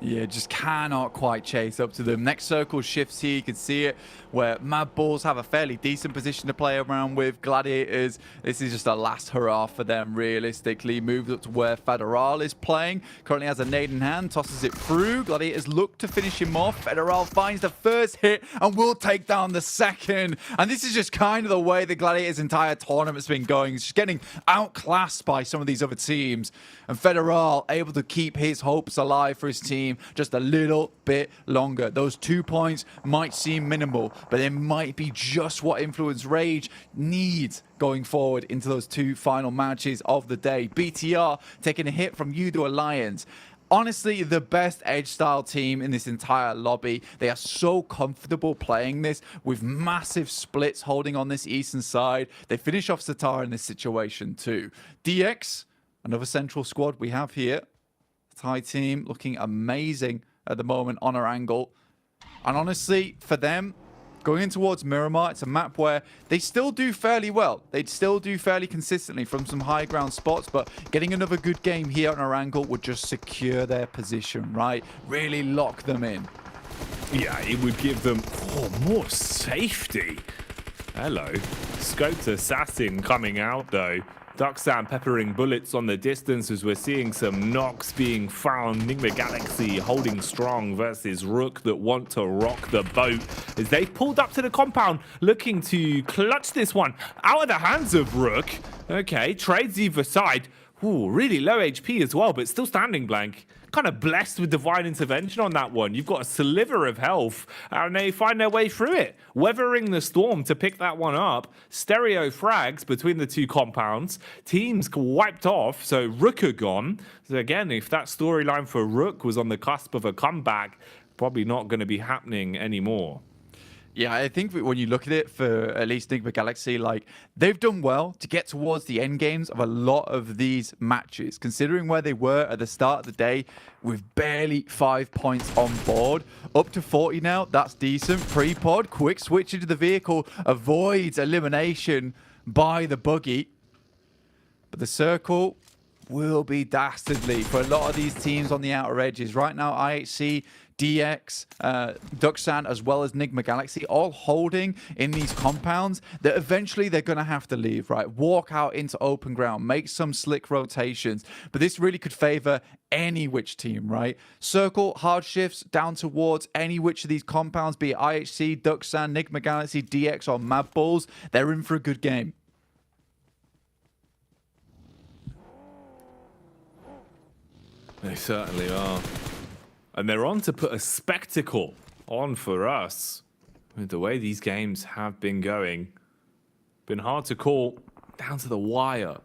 Yeah, just cannot quite chase up to them. Next circle shifts here. You can see it where Mad Balls have a fairly decent position to play around with. Gladiators, this is just a last hurrah for them, realistically. Moved up to where Federal is playing. Currently has a nade in hand, tosses it through. Gladiators look to finish him off. Federal finds the first hit and will take down the second. And this is just kind of the way the Gladiators' entire tournament's been going. It's just getting outclassed by some of these other teams. And Federal able to keep his hopes alive for his team just a little bit longer. Those 2 points might seem minimal, but it might be just what Influence Rage needs going forward into those 2 final matches of the day. BTR taking a hit from Udo Alliance. Honestly, the best edge style team in this entire lobby. They are so comfortable playing this with massive splits holding on this eastern side. They finish off Satar in this situation too. DX, another central squad we have here. Thai team looking amazing at the moment on our angle. And honestly, for them, going in towards Miramar, it's a map where they still do fairly well. They still do fairly consistently from some high ground spots, but getting another good game here on our angle would just secure their position, right? Really lock them in. Yeah, it would give them more safety. Hello. Scoped assassin coming out, though. Ducksam peppering bullets on the distance as we're seeing some knocks being found. Nigma Galaxy holding strong versus Rook that want to rock the boat as they've pulled up to the compound looking to clutch this one out of the hands of Rook. Okay, trades either side. Ooh, really low HP as well, but still standing, Blank. kind of blessed with divine intervention on that one. You've got a sliver of health, and they find their way through it, weathering the storm to pick that one up. Stereo frags between the two compounds. Teams wiped off, so Rook are gone. So again, if that storyline for Rook was on the cusp of a comeback, probably not going to be happening anymore. Yeah, I think when you look at it for at least Enigma Galaxy, like they've done well to get towards the end games of a lot of these matches, considering where they were at the start of the day with barely 5 points on board. Up to 40 now, that's decent. Pre-pod, quick switch into the vehicle, avoids elimination by the buggy. But the circle will be dastardly for a lot of these teams on the outer edges. Right now, IHC, DX, Duxan, as well as Enigma Galaxy, all holding in these compounds that eventually they're going to have to leave, right? Walk out into open ground, make some slick rotations. But this really could favor any which team, right? Circle, hard shifts down towards any which of these compounds, be it IHC, Duxan, Enigma Galaxy, DX, or Mad Bulls. They're in for a good game. They certainly are. And they're on to put a spectacle on for us. With the way these games have been going, been hard to call, down to the wire.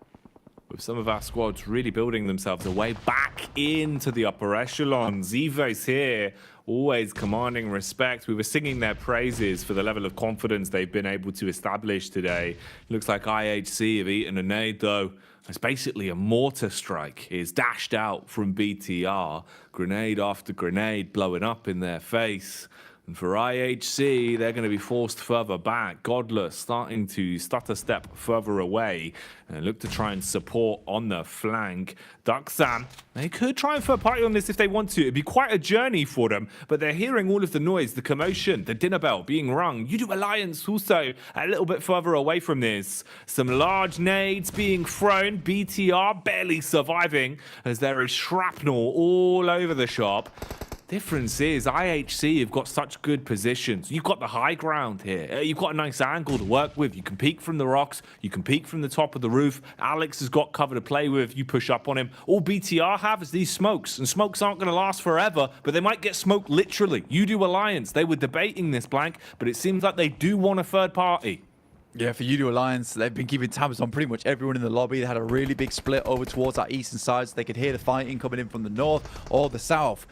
With some of our squads really building themselves a way back into the upper echelons. Evo's here, always commanding respect. We were singing their praises for the level of confidence they've been able to establish today. Looks like IHC have eaten a nade though. It's basically a mortar strike. It's dashed out from BTR. Grenade after grenade blowing up in their face. And for IHC, they're going to be forced further back. Godless starting to stutter step further away and look to try and support on the flank. Duxan, they could try and third party on this if they want to. It'd be quite a journey for them, but they're hearing all of the noise, the commotion, the dinner bell being rung. You do Alliance also a little bit further away from this. Some large nades being thrown. BTR barely surviving as there is shrapnel all over the shop. Difference is IHC have got such good positions. You've got the high ground here. You've got a nice angle to work with. You can peek from the rocks. You can peek from the top of the roof. Alex has got cover to play with. You push up on him. All BTR have is these smokes. And smokes aren't going to last forever, but they might get smoked literally. You do Alliance. They were debating this, Blank, but it seems like they do want a third party. Yeah, for U2 Alliance, they've been keeping tabs on pretty much everyone in the lobby. They had a really big split over towards our eastern side, so they could hear the fighting coming in from the north or the south.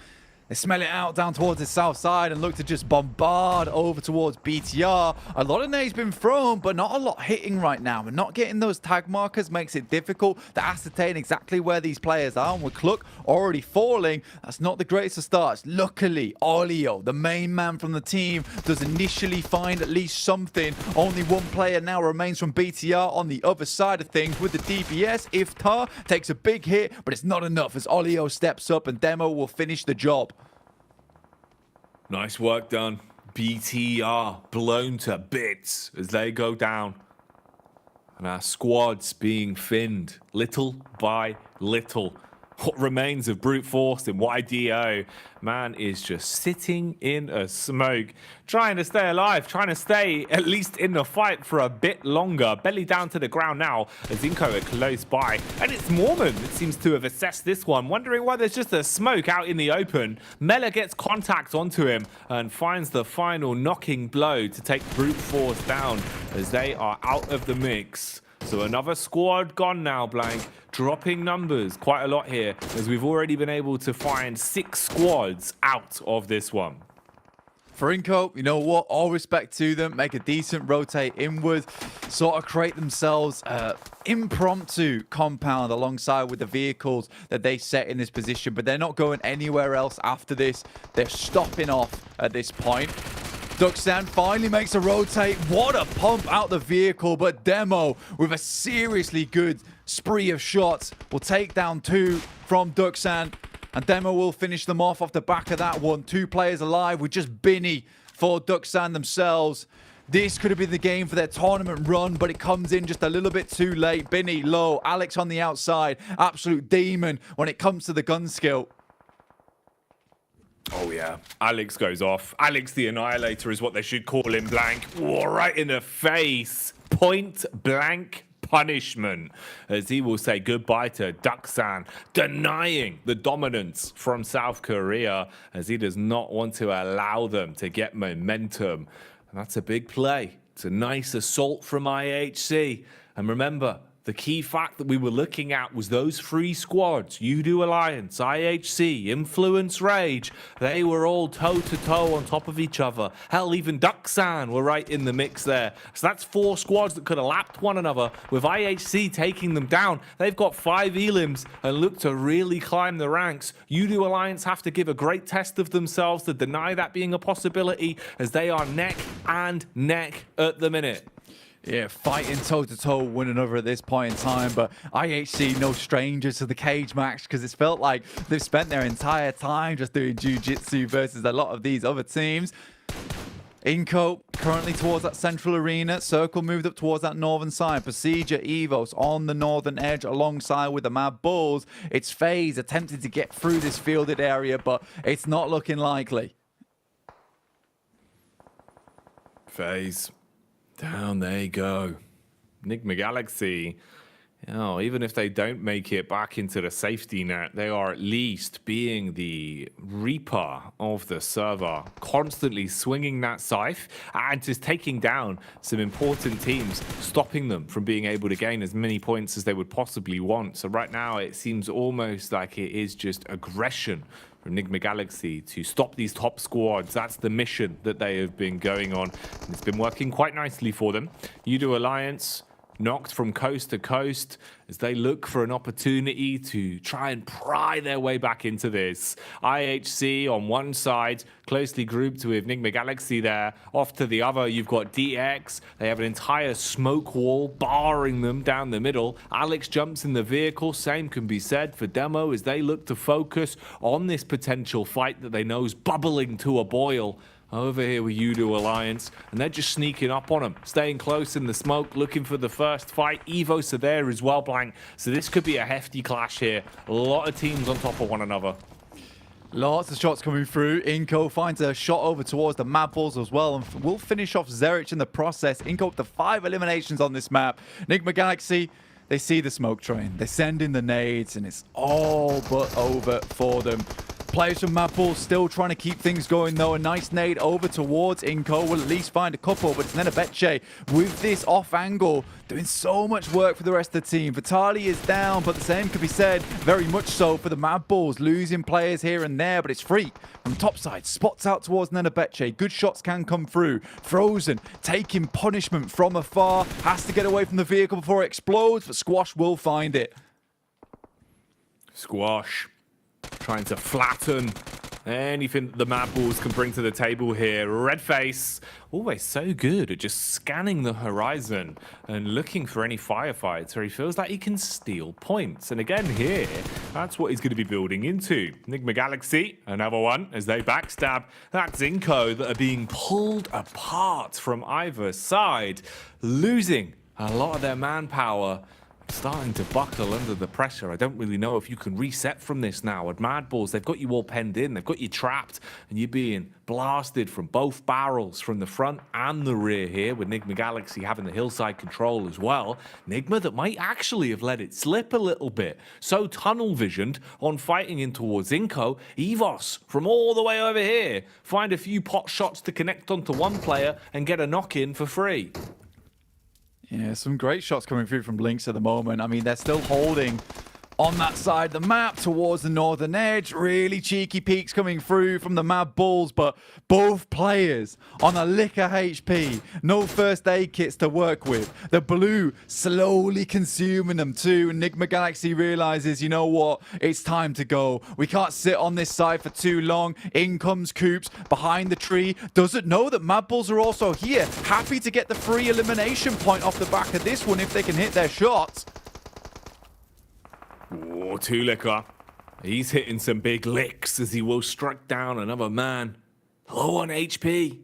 They smell it out down towards the south side and look to just bombard over towards BTR. A lot of nades been thrown, but not a lot hitting right now. And not getting those tag markers makes it difficult to ascertain exactly where these players are. And with Cluck already falling, that's not the greatest of starts. Luckily, Olio, the main man from the team, does initially find at least something. Only one player now remains from BTR on the other side of things with the DPS. Iftar takes a big hit, but it's not enough as Olio steps up and Demo will finish the job. Nice work done. BTR blown to bits as they go down. And our squad's being thinned little by little. What remains of brute force in YDO, man, is just sitting in a smoke, trying to stay alive, trying to stay at least in the fight for a bit longer. Belly down to the ground now as Zinko are close by. And it's Mormon that seems to have assessed this one, wondering why there's just a smoke out in the open. Mela gets contact onto him and finds the final knocking blow to take brute force down as they are out of the mix. So another squad gone now, Blank. Dropping numbers quite a lot here, as we've already been able to find 6 squads out of this one. For Inco, you know what? All respect to them. Make a decent rotate inward. Sort of create themselves impromptu compound alongside with the vehicles that they set in this position. But they're not going anywhere else after this. They're stopping off at this point. Duxan finally makes a rotate. What a pump out the vehicle. But Demo with a seriously good spree of shots will take down 2 from Duxan. And Demo will finish them off the back of that one. 2 players alive with just Binny for Duxan themselves. This could have been the game for their tournament run, but it comes in just a little bit too late. Binny low, Alex on the outside. Absolute demon when it comes to the gun skill. Oh yeah, Alex goes off. Alex the Annihilator is what they should call him, Blank. Whoa, right in the face. Point blank punishment, as he will say goodbye to Ducksan, denying the dominance from South Korea, as he does not want to allow them to get momentum. And that's a big play. It's a nice assault from IHC. And remember, the key fact that we were looking at was those three squads, Udo Alliance, IHC, Influence Rage. They were all toe-to-toe on top of each other. Hell, even Ducksan were right in the mix there. So that's 4 squads that could have lapped one another, with IHC taking them down. They've got 5 elims and look to really climb the ranks. Udo Alliance have to give a great test of themselves to deny that being a possibility, as they are neck and neck at the minute. Yeah, fighting toe-to-toe one another at this point in time, but IHC no strangers to the cage match, because it's felt like they've spent their entire time just doing jiu-jitsu versus a lot of these other teams. Inco currently towards that central arena. Circle moved up towards that northern side. Procedure, Evos on the northern edge alongside with the Mad Bulls. It's FaZe attempting to get through this fielded area, but it's not looking likely. FaZe. Down they go. Enigma Galaxy, even if they don't make it back into the safety net, they are at least being the reaper of the server, constantly swinging that scythe and just taking down some important teams, stopping them from being able to gain as many points as they would possibly want. So right now it seems almost like it is just aggression for Enigma Galaxy to stop these top squads. That's the mission that they have been going on, and it's been working quite nicely for them. Udo Alliance knocked from coast to coast as they look for an opportunity to try and pry their way back into this. IHC on one side, closely grouped with Enigma Galaxy there. Off to the other, you've got DX. They have an entire smoke wall barring them down the middle. Alex jumps in the vehicle. Same can be said for Demo as they look to focus on this potential fight that they know is bubbling to a boil over here with Udo Alliance, and they're just sneaking up on them, staying close in the smoke, looking for the first fight. Evos are there as well, Blank, so this could be a hefty clash here. A lot of teams on top of one another. Lots of shots coming through. Inco finds a shot over towards the Mad Bulls as well, and will finish off Zerich in the process. Inco up to 5 eliminations on this map. Enigma Galaxy, they see the smoke train. They send in the nades, and it's all but over for them. Players from Mad Bulls still trying to keep things going, though. A nice nade over towards Inco. Will at least find a couple, but it's Nenebeche with this off angle, doing so much work for the rest of the team. Vitali is down, but the same could be said very much so for the Mad Bulls. Losing players here and there, but it's Freak from topside. Spots out towards Nenebeche. Good shots can come through. Frozen taking punishment from afar. Has to get away from the vehicle before it explodes, but Squash will find it. Squash trying to flatten anything that the Mad Bulls can bring to the table here. Redface, always so good at just scanning the horizon and looking for any firefights where he feels like he can steal points. And again here, that's what he's going to be building into. Enigma Galaxy, another one, as they backstab. That's Inco that are being pulled apart from either side, losing a lot of their manpower. Starting to buckle under the pressure. I don't really know if you can reset from this now. At Mad Bulls, they've got you all penned in. They've got you trapped, and you're being blasted from both barrels, from the front and the rear here, with Enigma Galaxy having the hillside control as well. Enigma that might actually have let it slip a little bit. So tunnel-visioned on fighting in towards Inco. Evos, from all the way over here, find a few pot shots to connect onto one player and get a knock-in for free. Yeah, some great shots coming through from Blinks at the moment. I mean, they're still holding on that side of the map towards the northern edge. Really cheeky peeks coming through from the Mad Bulls, but both players on a lick of HP. No first aid kits to work with. The blue slowly consuming them too. Enigma Galaxy realizes, you know what? It's time to go. We can't sit on this side for too long. In comes Coops behind the tree. Doesn't know that Mad Bulls are also here. Happy to get the free elimination point off the back of this one if they can hit their shots. Oh, Tulika. He's hitting some big licks as he will strike down another man. Low on HP.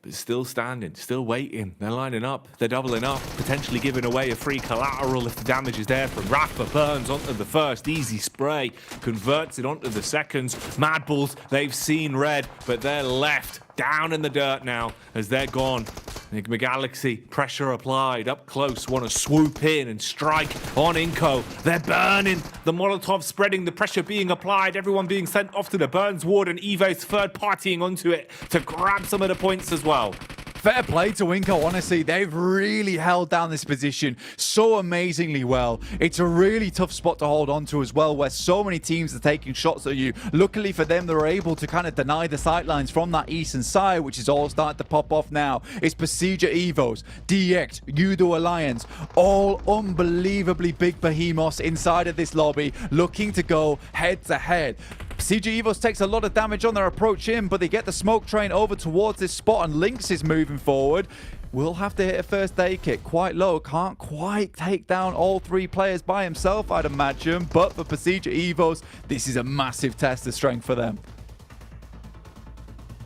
But still standing, still waiting. They're lining up, they're doubling up, potentially giving away a free collateral if the damage is there from Rafa. Burns onto the first, easy spray, converts it onto the seconds. Mad Bulls, they've seen red, but they're left down in the dirt now as they're gone. Enigma Galaxy, pressure applied, up close, want to swoop in and strike on Inco. They're burning, the Molotov spreading, the pressure being applied, everyone being sent off to the Burns ward, and Evo's third partying onto it to grab some of the points as well. Fair play to Inco, honestly. They've really held down this position so amazingly well. It's a really tough spot to hold on to as well, where so many teams are taking shots at you. Luckily for them, they're able to kind of deny the sightlines from that eastern side, which is all starting to pop off now. It's Procedure Evos, DX, Udo Alliance, all unbelievably big behemoths inside of this lobby, looking to go head to head. CG Evos takes a lot of damage on their approach in, but they get the smoke train over towards this spot, and Lynx is moving forward. Will have to hit a first aid kit quite low. Can't quite take down all three players by himself, I'd imagine. But for Procedure Evos, this is a massive test of strength for them.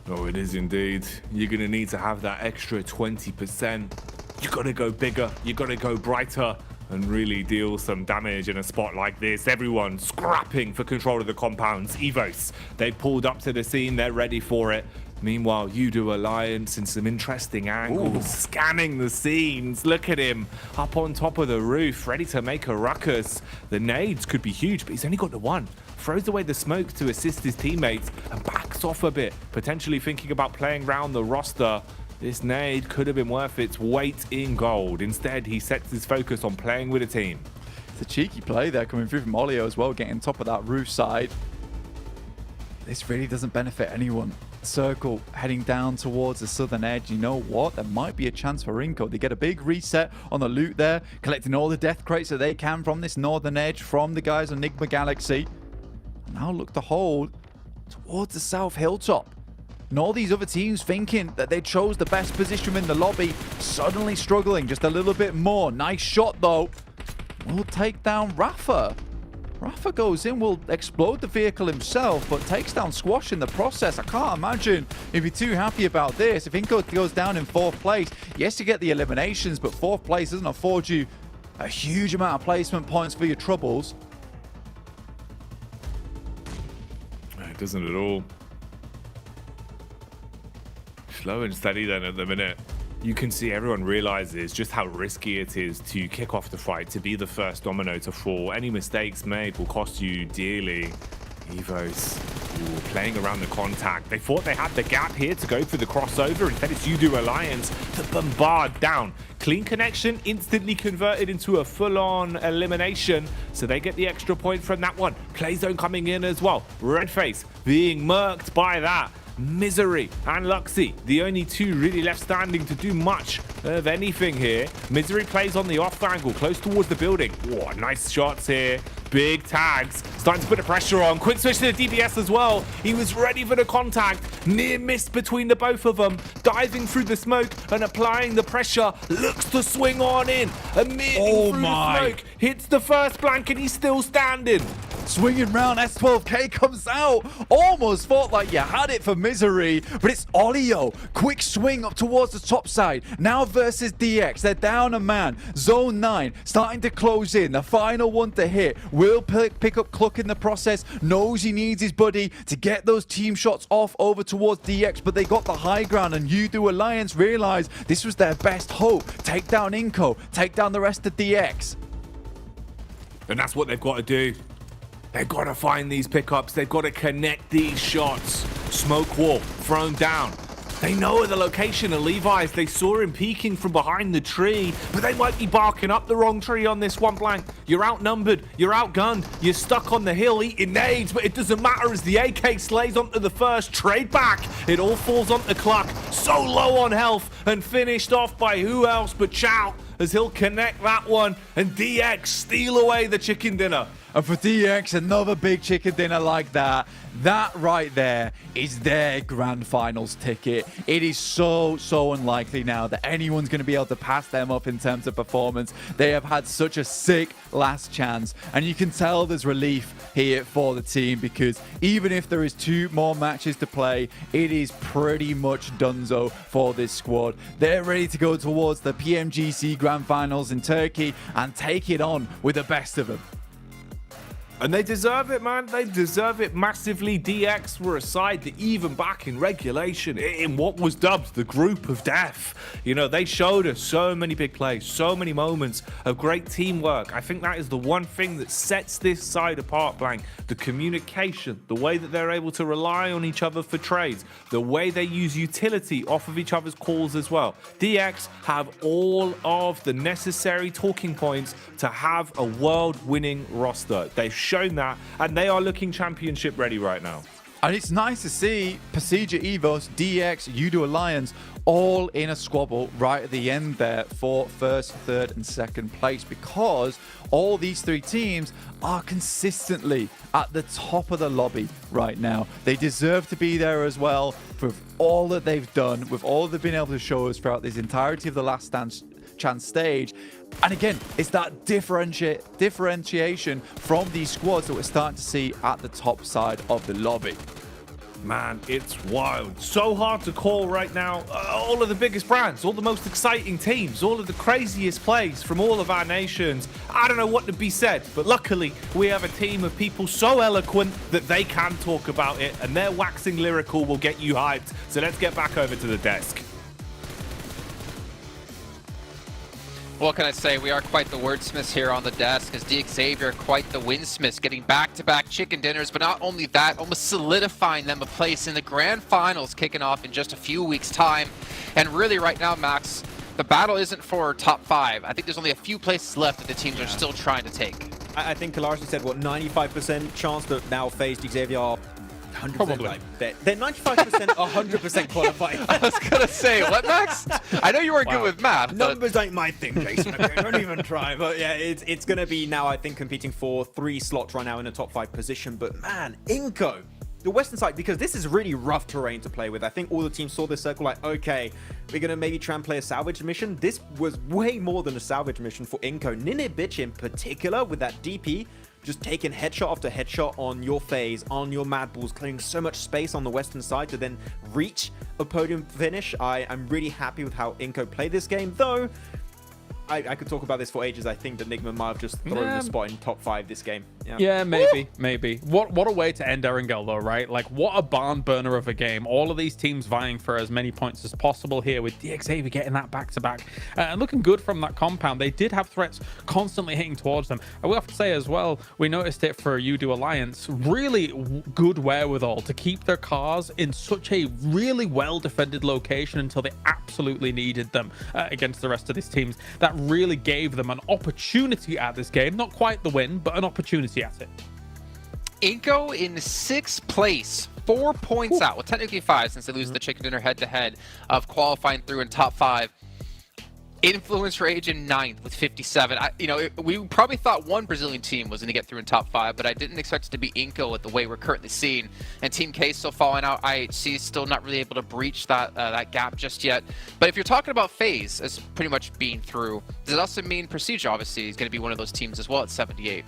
Oh, it is indeed. You're going to need to have that extra 20%. You got to go bigger. You got to go brighter and really deal some damage in a spot like this. Everyone scrapping for control of the compounds. Evos, they pulled up to the scene. They're ready for it. Meanwhile, Udo Alliance in some interesting angles, scanning the scenes. Look at him up on top of the roof, ready to make a ruckus. The nades could be huge, but he's only got the one. Throws away the smoke to assist his teammates and backs off a bit, potentially thinking about playing round the roster. This nade could have been worth its weight in gold. Instead, he sets his focus on playing with a team. It's a cheeky play there coming through from Olio as well, getting top of that roof side. This really doesn't benefit anyone. Circle heading down towards the southern edge. You know what? There might be a chance for Inco. They get a big reset on the loot there, collecting all the death crates that they can from this northern edge, from the guys on Enigma Galaxy. And now look to hold towards the south hilltop. And all these other teams thinking that they chose the best position in the lobby, suddenly struggling just a little bit more. Nice shot though. Will take down Rafa. Rafa goes in, will explode the vehicle himself, but takes down Squash in the process. I can't imagine if you're too happy about this. If Inco goes down in 4th place, yes, you get the eliminations, but 4th place doesn't afford you a huge amount of placement points for your troubles. It doesn't at all. Slow and steady then at the minute. You can see everyone realizes just how risky it is to kick off the fight, to be the first domino to fall. Any mistakes made will cost you dearly. Evos playing around the contact. They thought they had the gap here to go for the crossover. Instead, it's Udo Alliance to bombard down. Clean connection, instantly converted into a full-on elimination. So they get the extra point from that one. Play zone coming in as well. Redface being murked by that. Misery and Luxy, the only two really left standing to do much of anything here. Misery plays on the off angle, close towards the building. Whoa, nice shots here. Big tags, starting to put the pressure on. Quick switch to the DBS as well. He was ready for the contact. Near miss between the both of them. Diving through the smoke and applying the pressure. Looks to swing on in. Emitting through the smoke. Hits the first blank and he's still standing. Swinging round, S12K comes out. Almost felt like you had it for Misery, but it's Olio. Quick swing up towards the top side. Now versus DX. They're down a man. Zone 9 starting to close in. The final one to hit. Will pick up Cluck in the process. Knows he needs his buddy to get those team shots off over towards DX, but they got the high ground, and Udo Alliance realized this was their best hope. Take down Inco. Take down the rest of DX. And that's what they've got to do. They've got to find these pickups. They've got to connect these shots. Smoke wall thrown down. They know the location of Levi's. They saw him peeking from behind the tree, but they might be barking up the wrong tree on this one blank. You're outnumbered. You're outgunned. You're stuck on the hill eating nades, but it doesn't matter as the AK slays onto the first trade back. It all falls onto Cluck. So low on health and finished off by who else but Chow as he'll connect that one and DX steal away the chicken dinner. And for DX, another big chicken dinner like that. That right there is their grand finals ticket. It is so unlikely now that anyone's going to be able to pass them up in terms of performance. They have had such a sick last chance. And you can tell there's relief here for the team, because even if there is 2 more matches to play, it is pretty much donezo for this squad. They're ready to go towards the PMGC grand finals in Turkey and take it on with the best of them. And they deserve it, man. They deserve it massively. DX were a side that even back in regulation, in what was dubbed the group of death, you know, they showed us so many big plays, so many moments of great teamwork. I think that is the one thing that sets this side apart, Blank. The communication, the way that they're able to rely on each other for trades, the way they use utility off of each other's calls as well. DX have all of the necessary talking points to have a world-winning roster. They've shown that, and they are looking championship ready right now. And it's nice to see Pasija Evos, DX, Udo Alliance all in a squabble right at the end there for first, third, and second place, because all these three teams are consistently at the top of the lobby right now. They deserve to be there as well for all that they've done, with all they've been able to show us throughout this entirety of the Last Chance stage. And again, it's that differentiation from these squads that we're starting to see at the top side of the lobby. Man, it's wild. So hard to call right now. All of the biggest brands, all the most exciting teams, all of the craziest plays from all of our nations. I don't know what to be said, but luckily we have a team of people so eloquent that they can talk about it, and their waxing lyrical will get you hyped. So let's get back over to the desk. What can I say? We are quite the wordsmiths here on the desk, as Xavier quite the winsmiths, getting back-to-back chicken dinners, but not only that, almost solidifying them a place in the grand finals, kicking off in just a few weeks' time. And really right now, Max, the battle isn't for top 5. I think there's only a few places left that the teams are still trying to take. I think Kalaris said, what, 95% chance that now FaZe Xavier are 100%. Probably. Like, they're 95%, 100% qualified. I was going to say, what, Max? I know you weren't good with math. Numbers ain't my thing, Jason. Okay, don't even try. But yeah, it's going to be now, I think, competing for 3 slots right now in the top 5 position. But man, Inco, the Western side, because this is really rough terrain to play with. I think all the teams saw this circle like, okay, we're going to maybe try and play a salvage mission. This was way more than a salvage mission for Inco. Ninibitch in particular, with that DP, just taking headshot after headshot on your FaZe, on your Mad Bulls, clearing so much space on the Western side to then reach a podium finish. I'm really happy with how Inco played this game, though I could talk about this for ages. I think that Nigma might have just thrown the spot in top 5 this game. Yeah, maybe. What a way to end Erangel, though, right? Like, what a barn burner of a game. All of these teams vying for as many points as possible here, with DXAV getting that back-to-back and looking good from that compound. They did have threats constantly hitting towards them. I will have to say as well, we noticed it for Udo Alliance. Really good wherewithal to keep their cars in such a really well-defended location until they absolutely needed them against the rest of these teams. That really gave them an opportunity at this game. Not quite the win, but an opportunity at it. Inco in 6th place, 4 points out. Well, technically 5, since they lose the chicken dinner head-to-head of qualifying through in top 5. Influence Rage in 9th with 57. We probably thought one Brazilian team was going to get through in top 5, but I didn't expect it to be Inco with the way we're currently seeing. And Team K still falling out. IHC is still not really able to breach that gap just yet. But if you're talking about FaZe as pretty much being through, does it also mean Procedure obviously is going to be one of those teams as well at 78?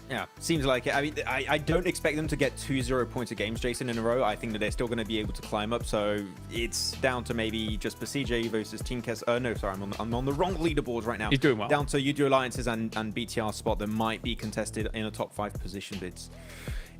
Yeah, seems like it. I mean, I don't expect them to get 2 0-pointer games, Jason, in a row. I think that they're still going to be able to climb up. So it's down to maybe just Pasija versus Team Kes. No, sorry, I'm on the wrong leaderboard right now. He's doing well. Down to Udo Alliances and BTR spot that might be contested in a top 5 position. But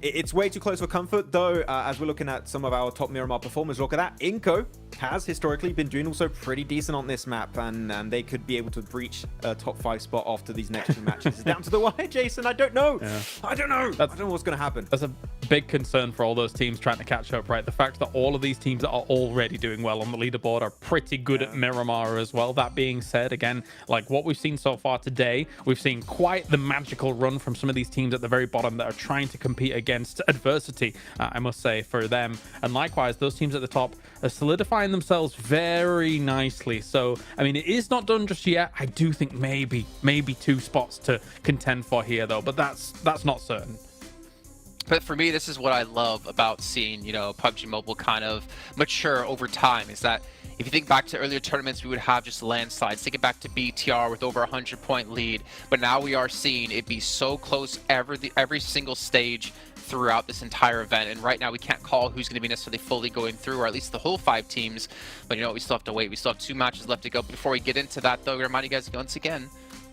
it's way too close for comfort, though. As we're looking at some of our top Miramar performers, look at that. Inco has historically been doing also pretty decent on this map, and they could be able to breach a top 5 spot after these next 2 matches. It's down to the wire, Jason. I don't know. Yeah. I don't know. I don't know what's going to happen. That's a big concern for all those teams trying to catch up, right? The fact that all of these teams that are already doing well on the leaderboard are pretty good at Miramar as well. That being said, again, like what we've seen so far today, we've seen quite the magical run from some of these teams at the very bottom that are trying to compete against adversity, I must say, for them. And likewise, those teams at the top are solidifying themselves very nicely. So, I mean, it is not done just yet. I do think maybe 2 spots to contend for here, though, but that's not certain. But for me, this is what I love about seeing, PUBG Mobile kind of mature over time, is that if you think back to earlier tournaments, we would have just landslides. Think it back to BTR with over 100-point lead. But now we are seeing it be so close every single stage throughout this entire event. And right now we can't call who's going to be necessarily fully going through, or at least the whole 5 teams. But we still have to wait. We still have 2 matches left to go. Before we get into that, though, we remind you guys once again,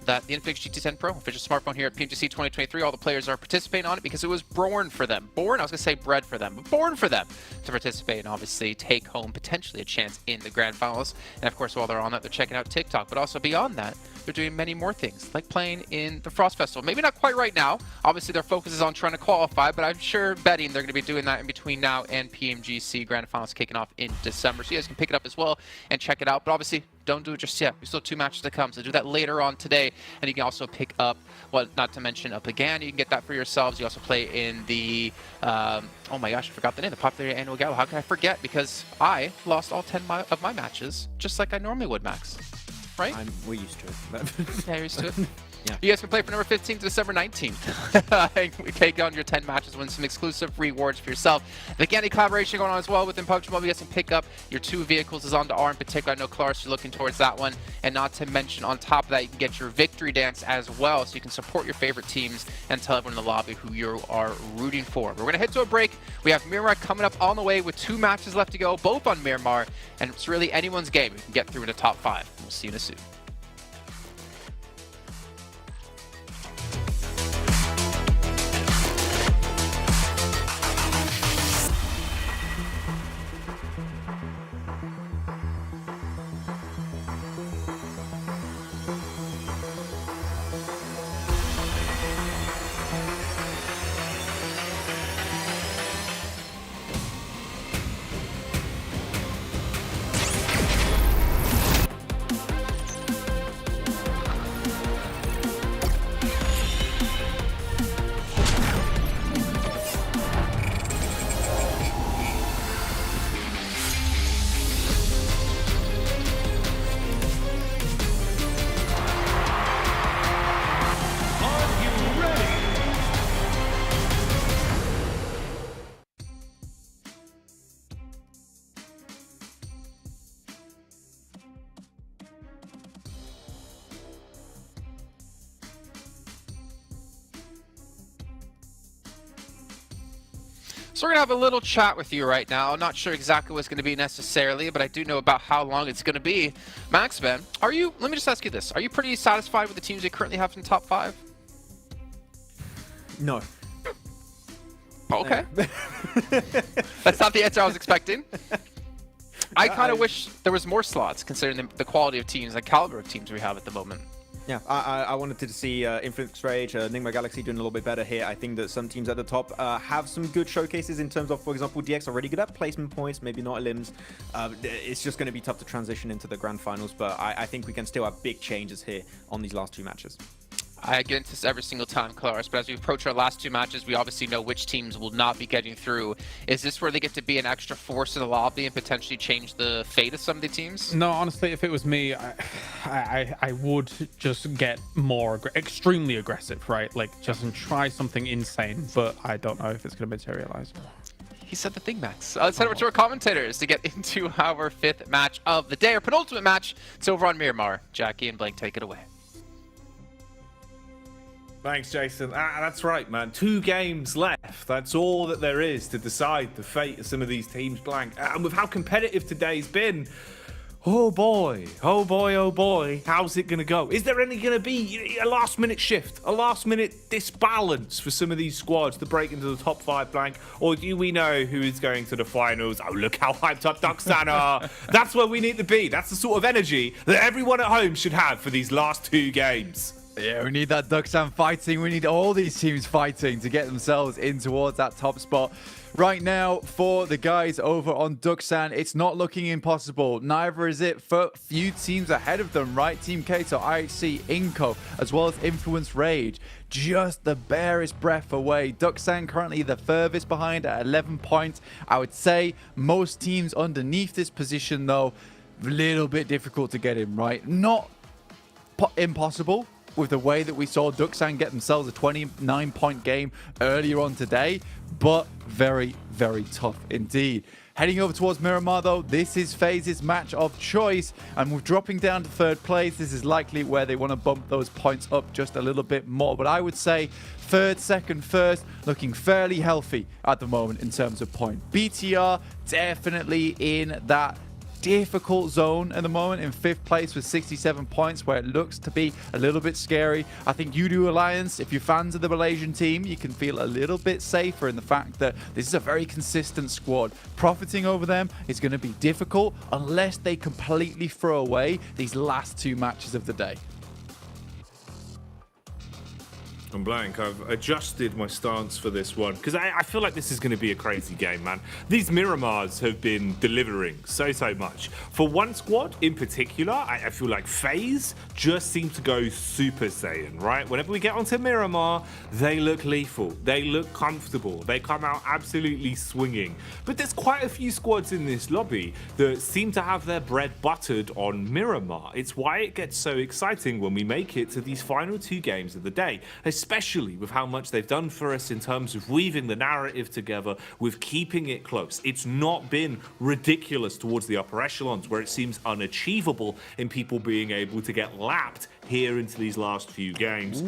that the Infinix GT10 Pro, official smartphone here at PMGC 2023, all the players are participating on it because it was born for them. I was going to say bred for them, but born for them to participate and obviously take home potentially a chance in the grand finals. And of course, while they're on that, they're checking out TikTok, but also beyond that, they're doing many more things, like playing in the Frost Festival. Maybe not quite right now. Obviously, their focus is on trying to qualify, but I'm sure betting they're going to be doing that in between now and PMGC Grand Finals kicking off in December. So you guys can pick it up as well and check it out. But obviously, don't do it just yet. We still have 2 matches to come, so do that later on today. And you can also pick up, well, not to mention up again, you can get that for yourselves. You also play in the, oh my gosh, I forgot the name, the Popularity Annual Gala. How can I forget? Because I lost all 10 of my matches, just like I normally would, Max. Right? We're used to it. Yeah, you're used to it. Yeah. You guys can play for November 15th to December 19th. We take on your 10 matches, win some exclusive rewards for yourself. The Gandhi collaboration going on as well within PUBG Mobile. You guys can pick up your 2 vehicles is on to R in particular. I know Claris, you're looking towards that one. And not to mention, on top of that, you can get your victory dance as well, so you can support your favorite teams and tell everyone in the lobby who you are rooting for. We're going to head to a break. We have Miramar coming up on the way with 2 matches left to go, both on Miramar. And it's really anyone's game. We can get through in the top 5. We'll see you in a soon. So we're going to have a little chat with you right now. I'm not sure exactly what it's going to be necessarily, but I do know about how long it's going to be. Max, Ben, are you, let me just ask you this. Are you pretty satisfied with the teams you currently have in top 5? No. Okay. That's not the answer I was expecting. I kind of wish there was more slots, considering the quality of teams and caliber of teams we have at the moment. Yeah, I wanted to see Infinix Rage, Nigma Galaxy doing a little bit better here. I think that some teams at the top have some good showcases in terms of, for example, DX are really good at placement points, maybe not limbs. It's just going to be tough to transition into the grand finals, but I think we can still have big changes here on these last 2 matches. I get into this every single time, Claris, but as we approach our last 2 matches, we obviously know which teams will not be getting through. Is this where they get to be an extra force in the lobby and potentially change the fate of some of the teams? No, honestly, if it was me, I would just get more extremely aggressive, right? Like, just try something insane, but I don't know if it's going to materialize. He said the thing, Max. Let's head over to our commentators to get into our 5th match of the day, our penultimate match. It's over on Miramar. Jackie and Blake, take it away. Thanks, Jason. That's right, man. 2 games left. That's all that there is to decide the fate of some of these teams, Blank. And with how competitive today's been, oh boy, oh boy, oh boy, how's it going to go? Is there any going to be a last-minute shift, a last-minute disbalance for some of these squads to break into the top 5, Blank? Or do we know who is going to the finals? Oh, look how hyped up Duxan are. That's where we need to be. That's the sort of energy that everyone at home should have for these last 2 games. Yeah, we need that Duxan fighting. We need all these teams fighting to get themselves in towards that top spot. Right now, for the guys over on Duxan, it's not looking impossible. Neither is it for few teams ahead of them, right? Team Kato, IHC, Inco, as well as Influence Rage. Just the barest breath away. Duxan currently the furthest behind at 11 points. I would say most teams underneath this position, though, a little bit difficult to get in, right? Not impossible, with the way that we saw Duxan get themselves a 29-point game earlier on today, but very, very tough indeed. Heading over towards Miramar, though, this is FaZe's match of choice, and with dropping down to 3rd place, this is likely where they want to bump those points up just a little bit more. But I would say 3rd, 2nd, 1st, looking fairly healthy at the moment in terms of point. BTR definitely in that difficult zone at the moment in 5th place with 67 points, where it looks to be a little bit scary. I think You Alliance, if you're fans of the Malaysian team, you can feel a little bit safer in the fact that this is a very consistent squad. Profiting over them is going to be difficult unless they completely throw away these last 2 matches of the day. I'm blank. I've adjusted my stance for this one because I feel like this is going to be a crazy game, man. These Miramars have been delivering so much. For one squad in particular, I feel like FaZe just seem to go Super Saiyan, right? Whenever we get onto Miramar, they look lethal. They look comfortable. They come out absolutely swinging. But there's quite a few squads in this lobby that seem to have their bread buttered on Miramar. It's why it gets so exciting when we make it to these final 2 games of the day, especially with how much they've done for us in terms of weaving the narrative together, with keeping it close. It's not been ridiculous towards the upper echelons where it seems unachievable in people being able to get lapped here into these last few games.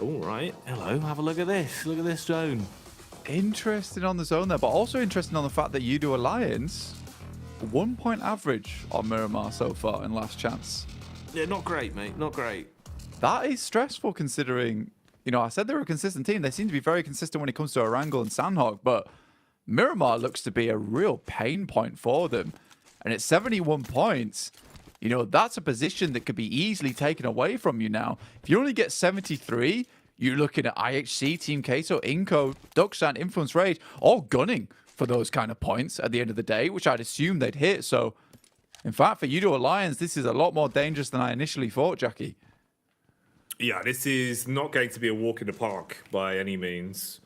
All right, hello, have a look at this. Look at this zone. Interesting on the zone there, but also interesting on the fact that You Alliance, 1 point average on Miramar so far in Last Chance. Yeah, not great, mate, not great. That is stressful considering, you know, I said they're a consistent team. They seem to be very consistent when it comes to Erangel and Sandhawk, but Miramar looks to be a real pain point for them. And at 71 points, you know, that's a position that could be easily taken away from you now. If you only get 73, you're looking at IHC, Team Kato, Inco, Ducksand, Influence Rage, all gunning for those kind of points at the end of the day, which I'd assume they'd hit. So, in fact, for You Alliance, this is a lot more dangerous than I initially thought, Jackie. Yeah, this is not going to be a walk in the park by any means.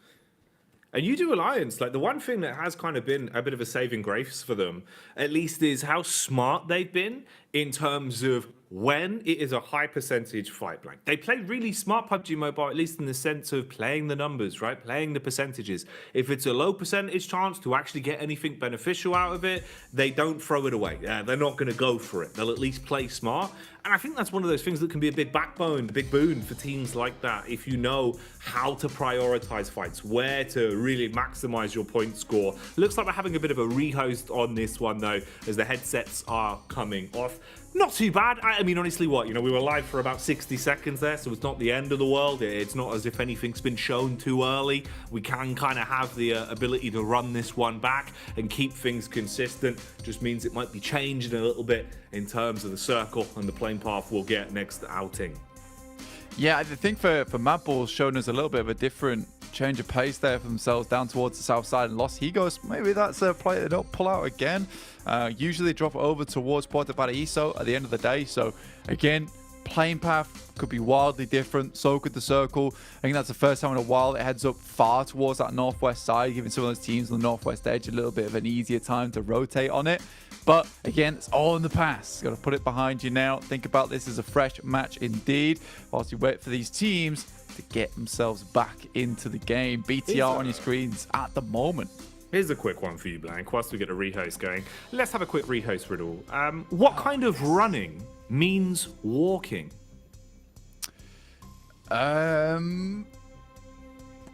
And You Alliance, like the one thing that has kind of been a bit of a saving grace for them, at least, is how smart they've been in terms of when it is a high percentage fight blank. They play really smart PUBG Mobile, at least in the sense of playing the numbers, right? Playing the percentages. If it's a low percentage chance to actually get anything beneficial out of it, they don't throw it away. They're not going to go for it. They'll at least play smart. And I think that's one of those things that can be a big backbone, a big boon for teams like that, if you know how to prioritize fights, where to really maximize your point score. Looks like we're having a bit of a rehost on this one, though, as the headsets are coming off. Not too bad. I mean, honestly, what? You know, we were live for about 60 seconds there, so it's not the end of the world. It's not as if anything's been shown too early. We can kind of have the ability to run this one back and keep things consistent. Just means it might be changing a little bit in terms of the circle and the playing path we'll get next outing. Yeah, I think for Mad Ball's shown us a little bit of a different change of pace there for themselves down towards the south side and lost Higos. Maybe that's a play they don't pull out again. Usually drop over towards Puerto Paraíso at the end of the day. So again, playing path could be wildly different. So could the circle. I think that's the first time in a while it heads up far towards that northwest side, giving some of those teams on the northwest edge a little bit of an easier time to rotate on it. But again, it's all in the past. Got to put it behind you now. Think about this as a fresh match indeed, whilst you wait for these teams to get themselves back into the game. BTR on your screens at the moment. Here's a quick one for you, Blank. Whilst we get a rehost going, let's have a quick rehost riddle. What kind of running means walking? Kind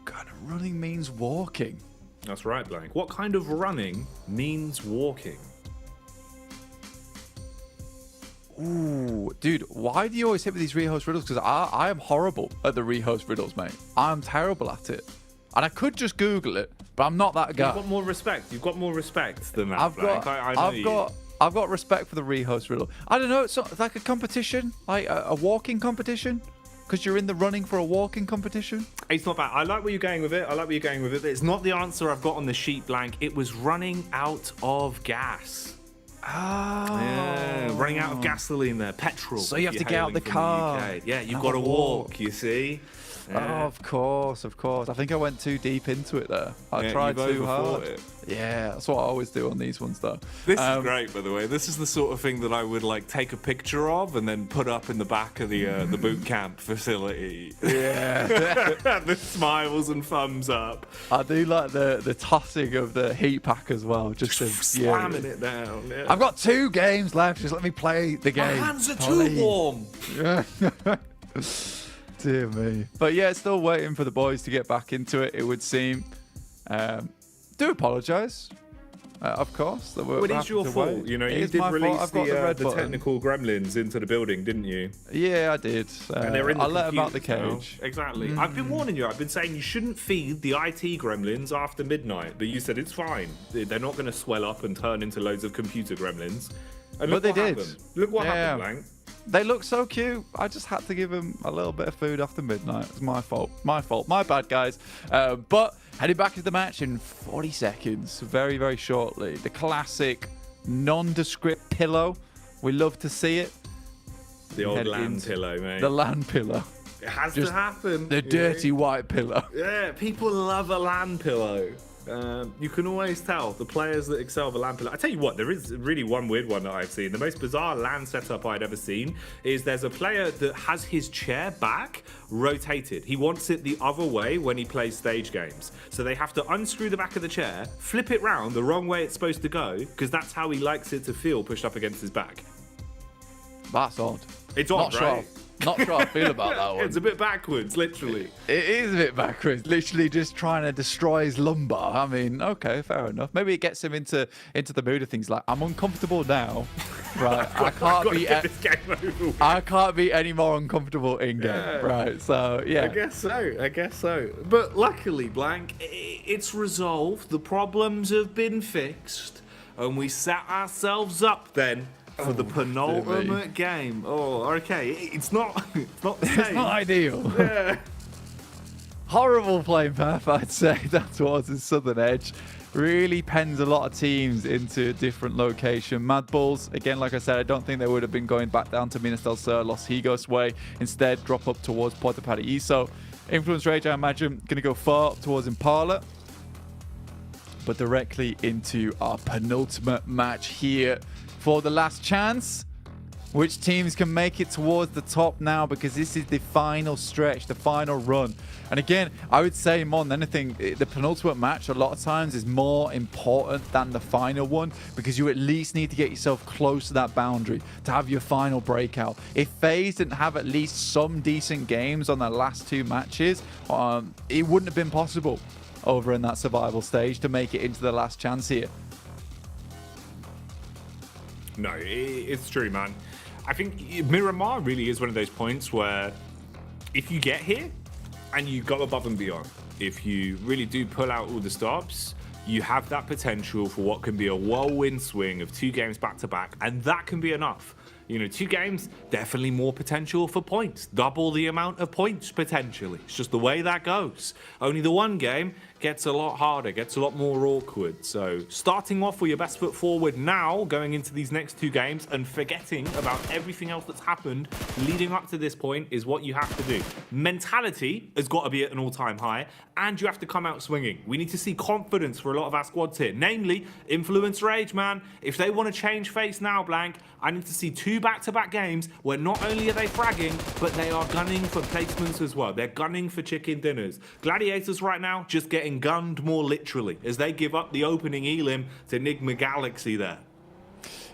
of running means walking. That's right, Blank. What kind of running means walking? Ooh, dude, why do you always hit with these rehost riddles? Because I am horrible at the rehost riddles, mate. I'm terrible at it. And I could just Google it, but I'm not that guy. You've got more respect. You've got more respect than that, I've Blank. I've got respect for the rehost riddle. I don't know, it's like a competition, like a walking competition. Because you're in the running for a walking competition? It's not bad. I like where you're going with it. But it's not the answer I've got on the sheet, Blank. It was running out of gas. Oh. Yeah, running out of gasoline there. Petrol. So you have to get out the car. Yeah, you've got to walk, you see. Yeah. Oh, of course. I think I went too deep into it there. I tried too hard. It. Yeah, that's what I always do on these ones, though. This is great, by the way. This is the sort of thing that I would like take a picture of and then put up in the back of the boot camp facility. Yeah, the smiles and thumbs up. I do like the tossing of the heat pack as well, just slamming it down. Yeah. I've got 2 games left. Just let me play the game. My hands are too warm. Dear me. But yeah, still waiting for the boys to get back into it, it would seem. Do apologise. Of course. But it's your fault. You know, you did release the technical gremlins into the building, didn't you? Yeah, I did. And they're in the I let them out the computers cage. now. Exactly. I've been warning you. I've been saying you shouldn't feed the IT gremlins after midnight. But you said it's fine. They're not going to swell up and turn into loads of computer gremlins. And But they did. Happened. Look what happened, Blank. They look so cute. I just had to give them a little bit of food after midnight. It's my fault. My fault. My bad, guys. But heading back to the match in 40 seconds, very, very shortly. The classic nondescript pillow. We love to see it. The old land pillow, mate. The land pillow. It has to happen. The dirty white pillow. Yeah, people love a land pillow. You can always tell the players that excel the land pillow. I tell you what, there is really one weird one that I've seen. The most bizarre land setup I'd ever seen is there's a player that has his chair back rotated. He wants it the other way when he plays stage games. So they have to unscrew the back of the chair, flip it round the wrong way it's supposed to go, because that's how he likes it to feel pushed up against his back. That's odd. It's odd, right? Not sure I feel about that one. It's a bit backwards, literally. It is a bit backwards. Literally just trying to destroy his lumbar. I mean, okay, fair enough. Maybe it gets him into the mood of things like, I'm uncomfortable now. Right. I can't be any more uncomfortable in game. Yeah. Right. So yeah. I guess so. But luckily, Blank, it's resolved. The problems have been fixed. And we set ourselves up then for the penultimate game. Oh, okay. It's not the same. It's not ideal. Yeah. Horrible playing path, I'd say, down towards the southern edge. Really pens a lot of teams into a different location. Mad Bulls, again, like I said, I don't think they would have been going back down to Minas del Sur, Los Higos way. Instead, drop up towards Puerto Paraíso. Influence Rage, I imagine, going to go far up towards Impala. But directly into our penultimate match here for the last chance. Which teams can make it towards the top now, because this is the final stretch, the final run. And again, I would say more than anything, the penultimate match a lot of times is more important than the final one, because you at least need to get yourself close to that boundary to have your final breakout. If FaZe didn't have at least some decent games on their last two matches, it wouldn't have been possible over in that survival stage to make it into the last chance here. No, it's true, man. I think Miramar really is one of those points where if you get here and you go above and beyond, if you really do pull out all the stops, you have that potential for what can be a whirlwind swing of 2 games back to back, and that can be enough. You know, 2 games, definitely more potential for points. Double the amount of points, potentially. It's just the way that goes. Only the 1 game gets a lot harder, gets a lot more awkward. So starting off with your best foot forward now, going into these next 2 games, and forgetting about everything else that's happened leading up to this point is what you have to do. Mentality has got to be at an all-time high, and you have to come out swinging. We need to see confidence for a lot of our squads here, namely Influence Rage, man. If they want to change face now, Blank, I need to see 2 back-to-back games where not only are they fragging, but they are gunning for placements as well. They're gunning for chicken dinners. Gladiators right now just getting gunned more literally as they give up the opening elim to Enigma Galaxy there.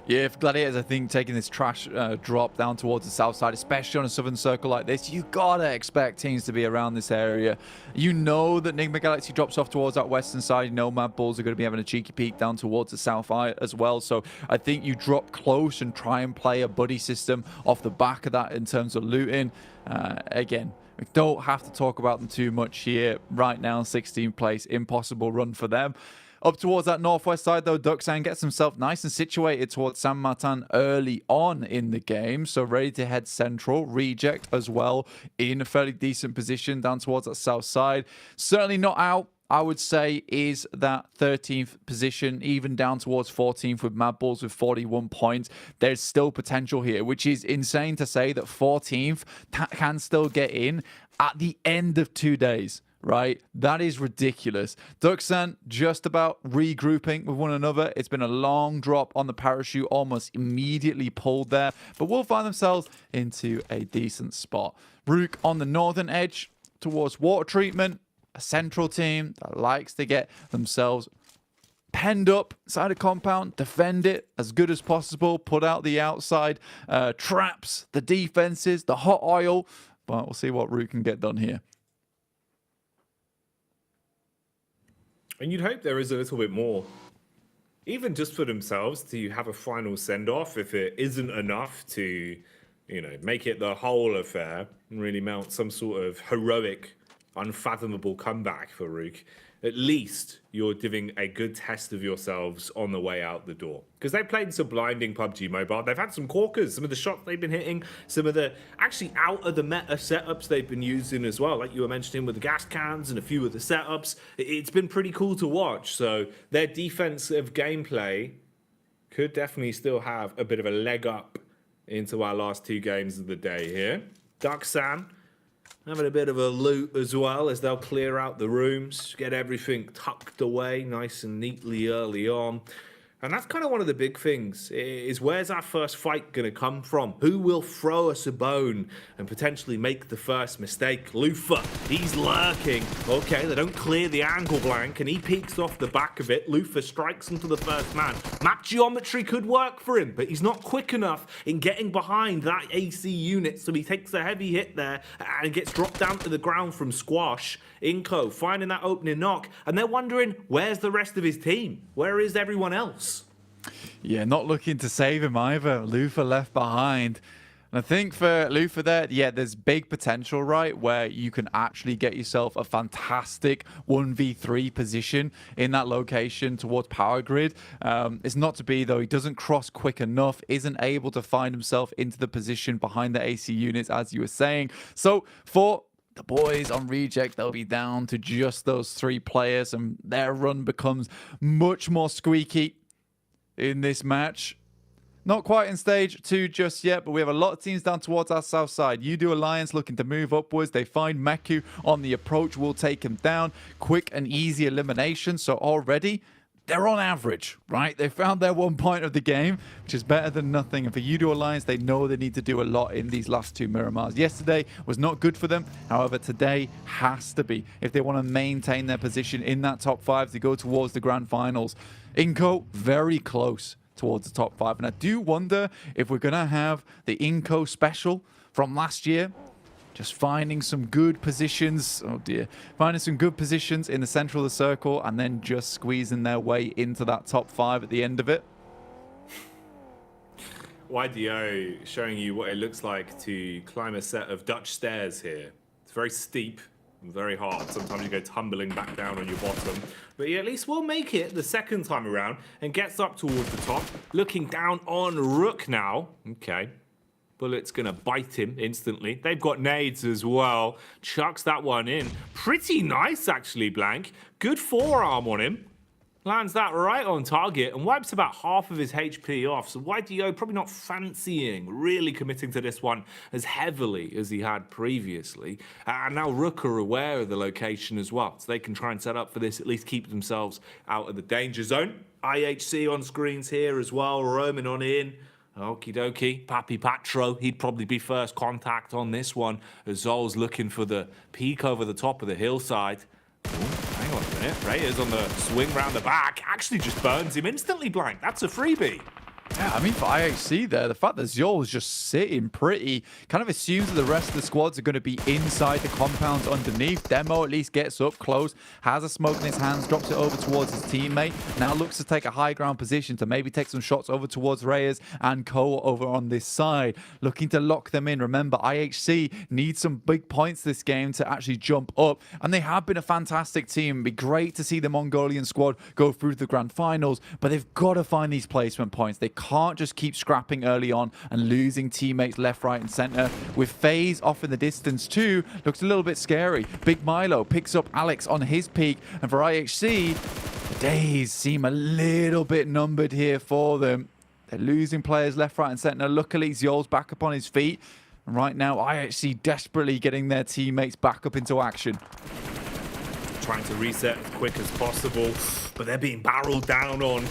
Yeah, for Gladiators, I think taking this trash drop down towards the south side, especially on a southern circle like this, you gotta expect teams to be around this area. You know that Enigma Galaxy drops off towards that western side. You know Mad Bulls are going to be having a cheeky peek down towards the south eye as well. So I think you drop close and try and play a buddy system off the back of that in terms of looting. Again, we don't have to talk about them too much here. Right now, 16th place, impossible run for them. Up towards that northwest side, though, Duxan gets himself nice and situated towards San Martin early on in the game. So ready to head central. Reject as well in a fairly decent position down towards that south side. Certainly not out, I would say, is that 13th position, even down towards 14th with Mad Bulls with 41 points. There's still potential here, which is insane to say that 14th can still get in at the end of 2 days. Right? That is ridiculous. Duxan just about regrouping with one another. It's been a long drop on the parachute, almost immediately pulled there, but will find themselves into a decent spot. Rook on the northern edge towards water treatment, a central team that likes to get themselves penned up inside a compound, defend it as good as possible, put out the outside traps, the defenses, the hot oil, but we'll see what Rook can get done here. And you'd hope there is a little bit more even just for themselves to have a final send-off, if it isn't enough to, make it the whole affair and really mount some sort of heroic, unfathomable comeback for Rook, at least you're giving a good test of yourselves on the way out the door. Because they played some blinding PUBG Mobile. They've had some corkers, some of the shots they've been hitting, some of the actually out of the meta setups they've been using as well, like you were mentioning with the gas cans and a few of the setups. It's been pretty cool to watch. So their defensive gameplay could definitely still have a bit of a leg up into our last 2 games of the day here. Duxan having a bit of a loot as well as they'll clear out the rooms, get everything tucked away nice and neatly early on. And that's kind of one of the big things, is where's our first fight going to come from? Who will throw us a bone and potentially make the first mistake? Lufa, he's lurking. Okay, they don't clear the angle blank, and he peeks off the back of it. Lufa strikes into the first man. Map geometry could work for him, but he's not quick enough in getting behind that AC unit, so he takes a heavy hit there and gets dropped down to the ground from Squash. Inco finding that opening knock, and they're wondering, where's the rest of his team? Where is everyone else? Yeah, not looking to save him either. Lufa left behind. And I think for Lufa there, yeah, there's big potential, right, where you can actually get yourself a fantastic 1v3 position in that location towards power grid. It's not to be, though. He doesn't cross quick enough, isn't able to find himself into the position behind the AC units, as you were saying. So for the boys on Reject, they'll be down to just those 3 players, and their run becomes much more squeaky in this match. Not quite in stage 2 just yet, but we have a lot of teams down towards our south side. Udo Alliance looking to move upwards. They find Meku on the approach, will take him down. Quick and easy elimination, so already they're on average, right? They found their 1 point of the game, which is better than nothing. And for Udo Alliance, they know they need to do a lot in these last 2 Miramars. Yesterday was not good for them. However, today has to be if they want to maintain their position in that top 5 to go towards the grand finals. Inco, very close towards the top 5. And I do wonder if we're going to have the Inco special from last year. Just finding some good positions. Oh dear. Finding some good positions in the center of the circle and then just squeezing their way into that top 5 at the end of it. YDO showing you what it looks like to climb a set of Dutch stairs here. It's very steep and very hard. Sometimes you go tumbling back down on your bottom. But he at least will make it the second time around and gets up towards the top. Looking down on Rook now. Okay. Bullet's going to bite him instantly. They've got nades as well. Chucks that one in. Pretty nice, actually, Blank. Good forearm on him. Lands that right on target and wipes about half of his HP off. So YDO probably not fancying really committing to this one as heavily as he had previously. And now Rook are aware of the location as well. So they can try and set up for this, at least keep themselves out of the danger zone. IHC on screens here as well, roaming on in. Okie dokie, Papi Patro, he'd probably be first contact on this one as Zol's looking for the peak over the top of the hillside. Ooh, hang on a minute, Reyes on the swing round the back, actually just burns him instantly, Blank. That's a freebie. Yeah, I mean, for IHC there, the fact that Zol is just sitting pretty, kind of assumes that the rest of the squads are going to be inside the compounds underneath. Demo at least gets up close, has a smoke in his hands, drops it over towards his teammate. Now looks to take a high ground position to maybe take some shots over towards Reyes and Ko over on this side. Looking to lock them in. Remember, IHC needs some big points this game to actually jump up. And they have been a fantastic team. It'd be great to see the Mongolian squad go through to the grand finals, but they've got to find these placement points. They can't just keep scrapping early on and losing teammates left, right, and center. With FaZe off in the distance too, looks a little bit scary. Big Milo picks up Alex on his peak, and for IHC, the days seem a little bit numbered here for them. They're losing players left, right, and center. Luckily, Ziol's back up on his feet. And right now, IHC desperately getting their teammates back up into action. Trying to reset as quick as possible, but they're being barreled down on.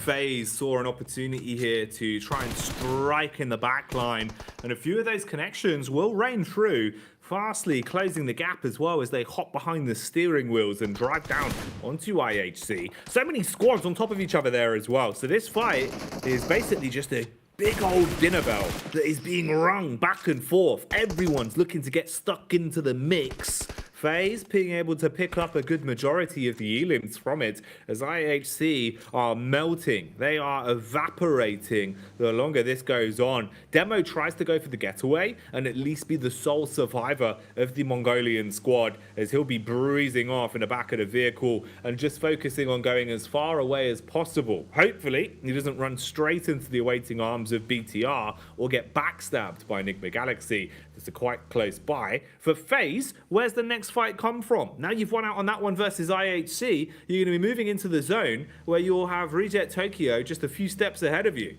FaZe saw an opportunity here to try and strike in the back line, and a few of those connections will rain through, fastly closing the gap as well as they hop behind the steering wheels and drive down onto IHC. So many squads on top of each other there as well. So this fight is basically just a big old dinner bell that is being rung back and forth. Everyone's looking to get stuck into the mix FaZe being able to pick up a good majority of the elims from it as IHC are melting. They are evaporating the longer this goes on. Demo tries to go for the getaway and at least be the sole survivor of the Mongolian squad as he'll be breezing off in the back of the vehicle and just focusing on going as far away as possible. Hopefully, he doesn't run straight into the awaiting arms of BTR or get backstabbed by Enigma Galaxy. That's quite close by. For FaZe, where's the next fight come from? Now you've won out on that one versus IHC, you're going to be moving into the zone where you'll have Reject Tokyo just a few steps ahead of you.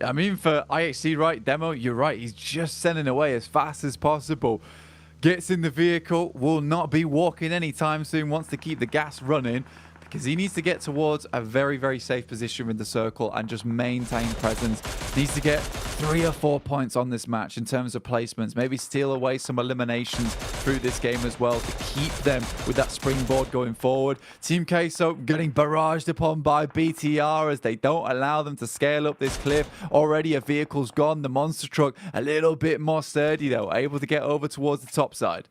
I mean, for IHC, right, Demo, you're right. He's just sending away as fast as possible. Gets in the vehicle, will not be walking anytime soon, wants to keep the gas running because he needs to get towards a very, very safe position in the circle and just maintain presence. Needs to get 3 or 4 points on this match in terms of placements. Maybe steal away some eliminations through this game as well to keep them with that springboard going forward. Team Queso getting barraged upon by BTR as they don't allow them to scale up this cliff. Already a vehicle's gone. The monster truck a little bit more sturdy though, able to get over towards the top side.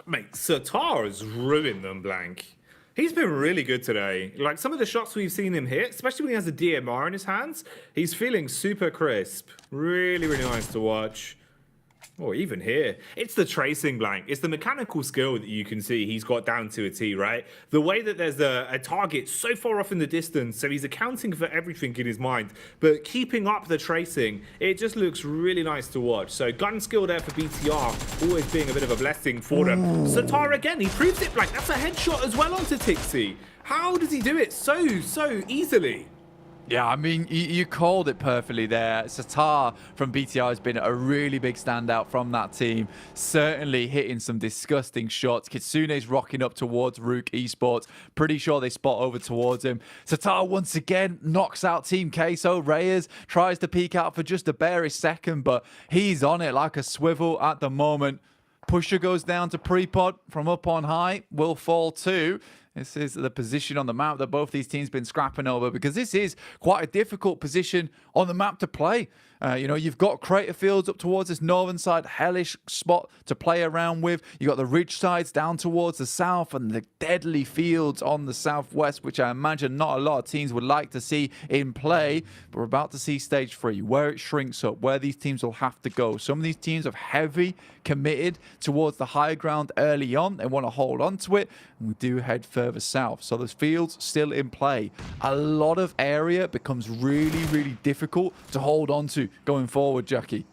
Mate, Satar has ruined them, Blank. He's been really good today. Like some of the shots we've seen him hit, especially when he has a DMR in his hands, he's feeling super crisp. Really, really nice to watch. Or even here. It's the tracing, Blank. It's the mechanical skill that you can see he's got down to a T, right? The way that there's a target so far off in the distance, so he's accounting for everything in his mind, but keeping up the tracing, it just looks really nice to watch. So gun skill there for BTR, always being a bit of a blessing for them. Satar again, he proves it, Blank. That's a headshot as well onto Tixi. How does he do it so easily? Yeah, I mean, you called it perfectly there. Satar from BTR has been a really big standout from that team. Certainly hitting some disgusting shots. Kitsune's rocking up towards Rook Esports. Pretty sure they spot over towards him. Satar once again knocks out Team Queso. Reyes tries to peek out for just a barest second, but he's on it like a swivel at the moment. Pusher goes down to Prepod from up on high. Will fall too. This is the position on the map that both these teams been scrapping over because this is quite a difficult position on the map to play. You know, you've got crater fields up towards this northern side, hellish spot to play around with. You've got the ridge sides down towards the south and the deadly fields on the southwest, which I imagine not a lot of teams would like to see in play. But we're about to see stage 3, where it shrinks up, where these teams will have to go. Some of these teams have heavy committed towards the high ground early on. They want to hold on to it, and we do head further south. So the fields still in play. A lot of area becomes really, really difficult to hold on to going forward, Jackie.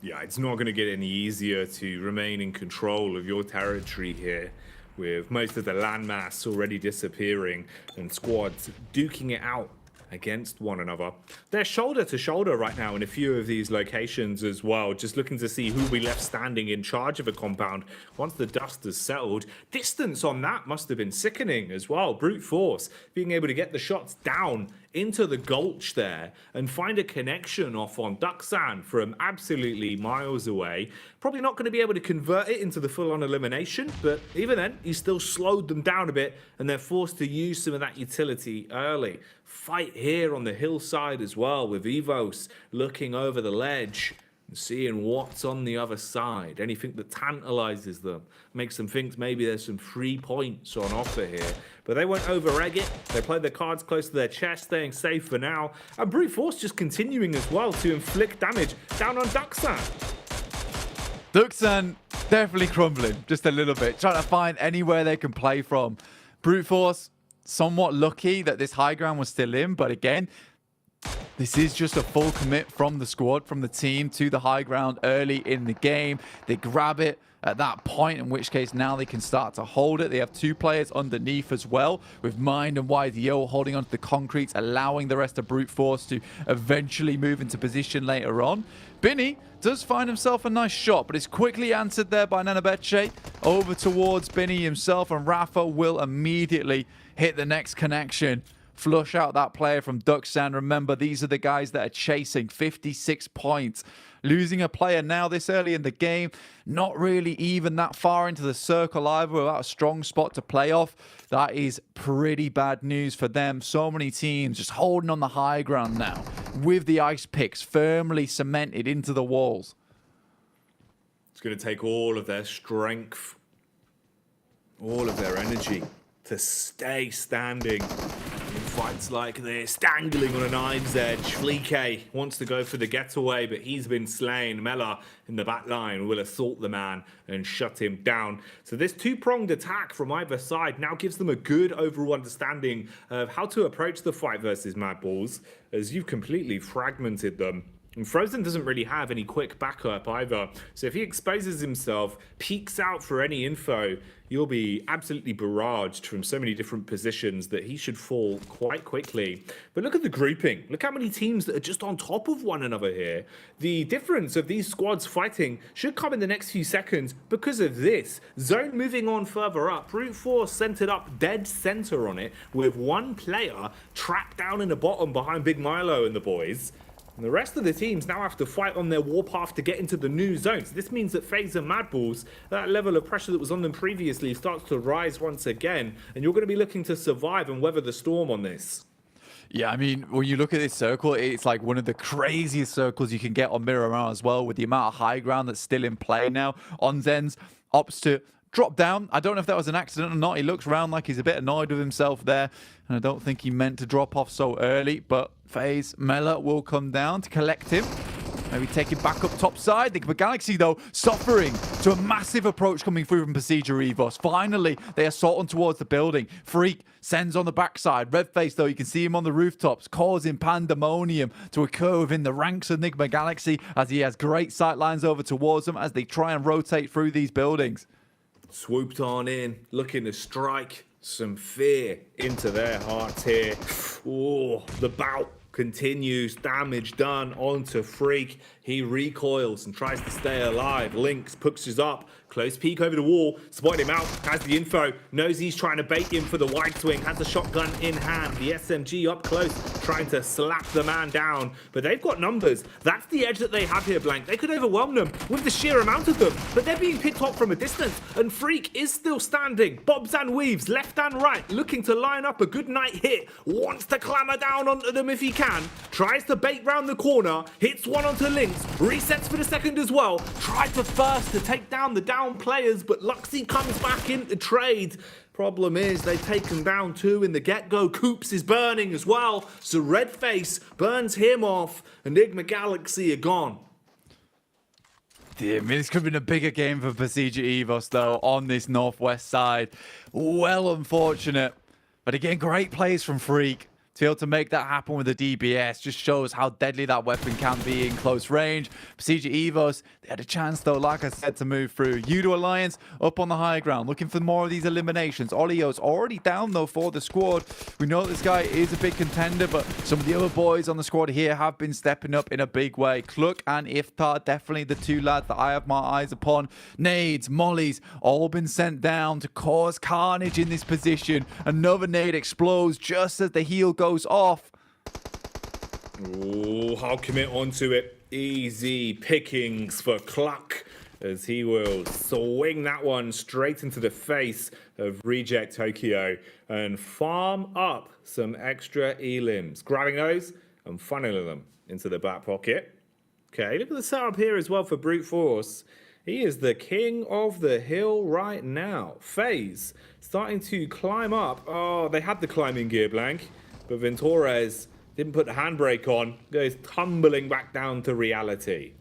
Yeah, it's not going to get any easier to remain in control of your territory here, with most of the landmass already disappearing and squads duking it out against one another. They're shoulder to shoulder right now in a few of these locations as well, just looking to see who will be left standing in charge of a compound once the dust has settled. Distance on that must have been sickening as well. Brute force being able to get the shots down into the gulch there and find a connection off on Duxan from absolutely miles away. Probably not going to be able to convert it into the full-on elimination, but even then, he still slowed them down a bit and they're forced to use some of that utility early. Fight here on the hillside as well with Evos looking over the ledge and seeing what's on the other side. Anything that tantalizes them, makes them think maybe there's some 3 points on offer here. But they won't over-egg it. They play their cards close to their chest, staying safe for now. And Brute Force just continuing as well to inflict damage down on Duxan. Duxan definitely crumbling just a little bit, trying to find anywhere they can play from. Brute Force somewhat lucky that this high ground was still in, but again, this is just a full commit from the squad, from the team to the high ground early in the game. They grab it at that point, in which case now they can start to hold it. They have 2 players underneath as well, with Mind and YDO holding onto the concrete, allowing the rest of Brute Force to eventually move into position later on. Binny does find himself a nice shot, but it's quickly answered there by Nanabeche. Over towards Binny himself, and Rafa will immediately hit the next connection. Flush out that player from Duxan. Remember, these are the guys that are chasing 56 points. Losing a player now this early in the game, not really even that far into the circle either, without a strong spot to play off. That is pretty bad news for them. So many teams just holding on the high ground now, with the ice picks firmly cemented into the walls. It's going to take all of their strength, all of their energy to stay standing in fights like this. Dangling on a knife's edge. Fleeke wants to go for the getaway, but he's been slain. Mela in the back line will assault the man and shut him down. So this two-pronged attack from either side now gives them a good overall understanding of how to approach the fight versus Mad Balls, as you've completely fragmented them. And Frozen doesn't really have any quick backup either. So if he exposes himself, peeks out for any info, you'll be absolutely barraged from so many different positions that he should fall quite quickly. But look at the grouping. Look how many teams that are just on top of one another here. The difference of these squads fighting should come in the next few seconds because of this. Zone moving on further up. Brute Force centered up dead center on it with one player trapped down in the bottom behind Big Milo and the boys. And the rest of the teams now have to fight on their warpath to get into the new zones. This means that FaZe and Mad Balls, that level of pressure that was on them previously, starts to rise once again. And you're going to be looking to survive and weather the storm on this. Yeah, I mean, when you look at this circle, it's like one of the craziest circles you can get on Miramar as well, with the amount of high ground that's still in play now. Onzen's opts to drop down. I don't know if that was an accident or not. He looks around like he's a bit annoyed with himself there. And I don't think he meant to drop off so early. But FaZe, Mela will come down to collect him. Maybe take him back up top side. The Galaxy, though, suffering to a massive approach coming through from Procedure Evos. Finally, they assault on towards the building. Freak sends on the backside. Redface, though, you can see him on the rooftops, causing pandemonium to occur within the ranks of Nigma Galaxy, as he has great sight lines over towards them as they try and rotate through these buildings. Swooped on in, looking to strike some fear into their hearts here. Oh, the bout continues. Damage done onto Freak. He recoils and tries to stay alive. Lynx pushes up. Close peek over the wall. Spotted him out. Has the info. Knows he's trying to bait him for the wide swing. Has the shotgun in hand. The SMG up close. Trying to slap the man down. But they've got numbers. That's the edge that they have here, Blank. They could overwhelm them with the sheer amount of them. But they're being picked off from a distance. And Freak is still standing. Bobs and weaves. Left and right. Looking to line up a good night hit. Wants to clamber down onto them if he can. Tries to bait round the corner. Hits one onto Lynx. Resets for the second as well. Tried for first to take down the down players, but Luxy comes back into trade. Problem is, they've taken down two in the get-go. Coops is burning as well, so Redface burns him off, and Enigma Galaxy are gone. Dear me, this could have been a bigger game for Procedure Evos, though, on this northwest side. Well unfortunate. But again, great plays from Freak. To be able to make that happen with the DBS just shows how deadly that weapon can be in close range. Procedure Evos, they had a chance though, like I said, to move through. Udo Alliance up on the high ground, looking for more of these eliminations. Olio's already down though for the squad. We know this guy is a big contender, but some of the other boys on the squad here have been stepping up in a big way. Cluck and Iftar, definitely the two lads that I have my eyes upon. Nades, mollies, all been sent down to cause carnage in this position. Another nade explodes just as the heal goes off. Oh, I'll commit onto it. Easy pickings for Cluck, as he will swing that one straight into the face of Reject Tokyo and farm up some extra elims. Grabbing those and funneling them into the back pocket. Okay, look at the setup here as well for Brute Force. He is the king of the hill right now. FaZe starting to climb up. Oh, they had the climbing gear, Blank. But Ventores didn't put the handbrake on, goes tumbling back down to reality.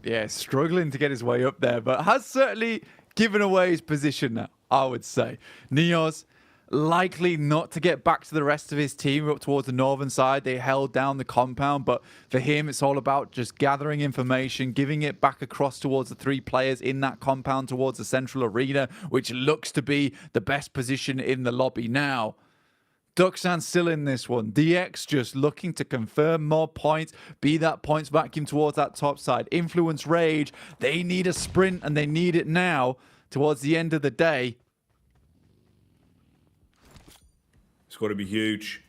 Yeah, struggling to get his way up there, but has certainly given away his position now, I would say. Neos likely not to get back to the rest of his team up towards the northern side. They held down the compound, but for him, it's all about just gathering information, giving it back across towards the three players in that compound towards the central arena, which looks to be the best position in the lobby now. Duxan's still in this one. DX just looking to confirm more points, be that points vacuum towards that top side. Influence Rage, they need a sprint and they need it now towards the end of the day. It's got to be huge.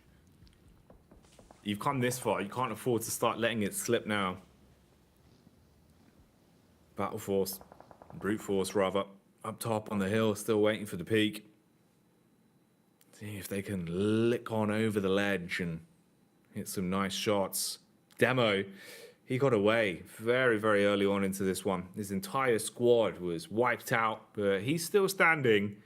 You've come this far. You can't afford to start letting it slip now. Battle Force, Brute Force rather, up top on the hill, still waiting for the peak. See if they can lick on over the ledge and hit some nice shots. Demo, he got away very, very early on into this one. His entire squad was wiped out, but he's still standing.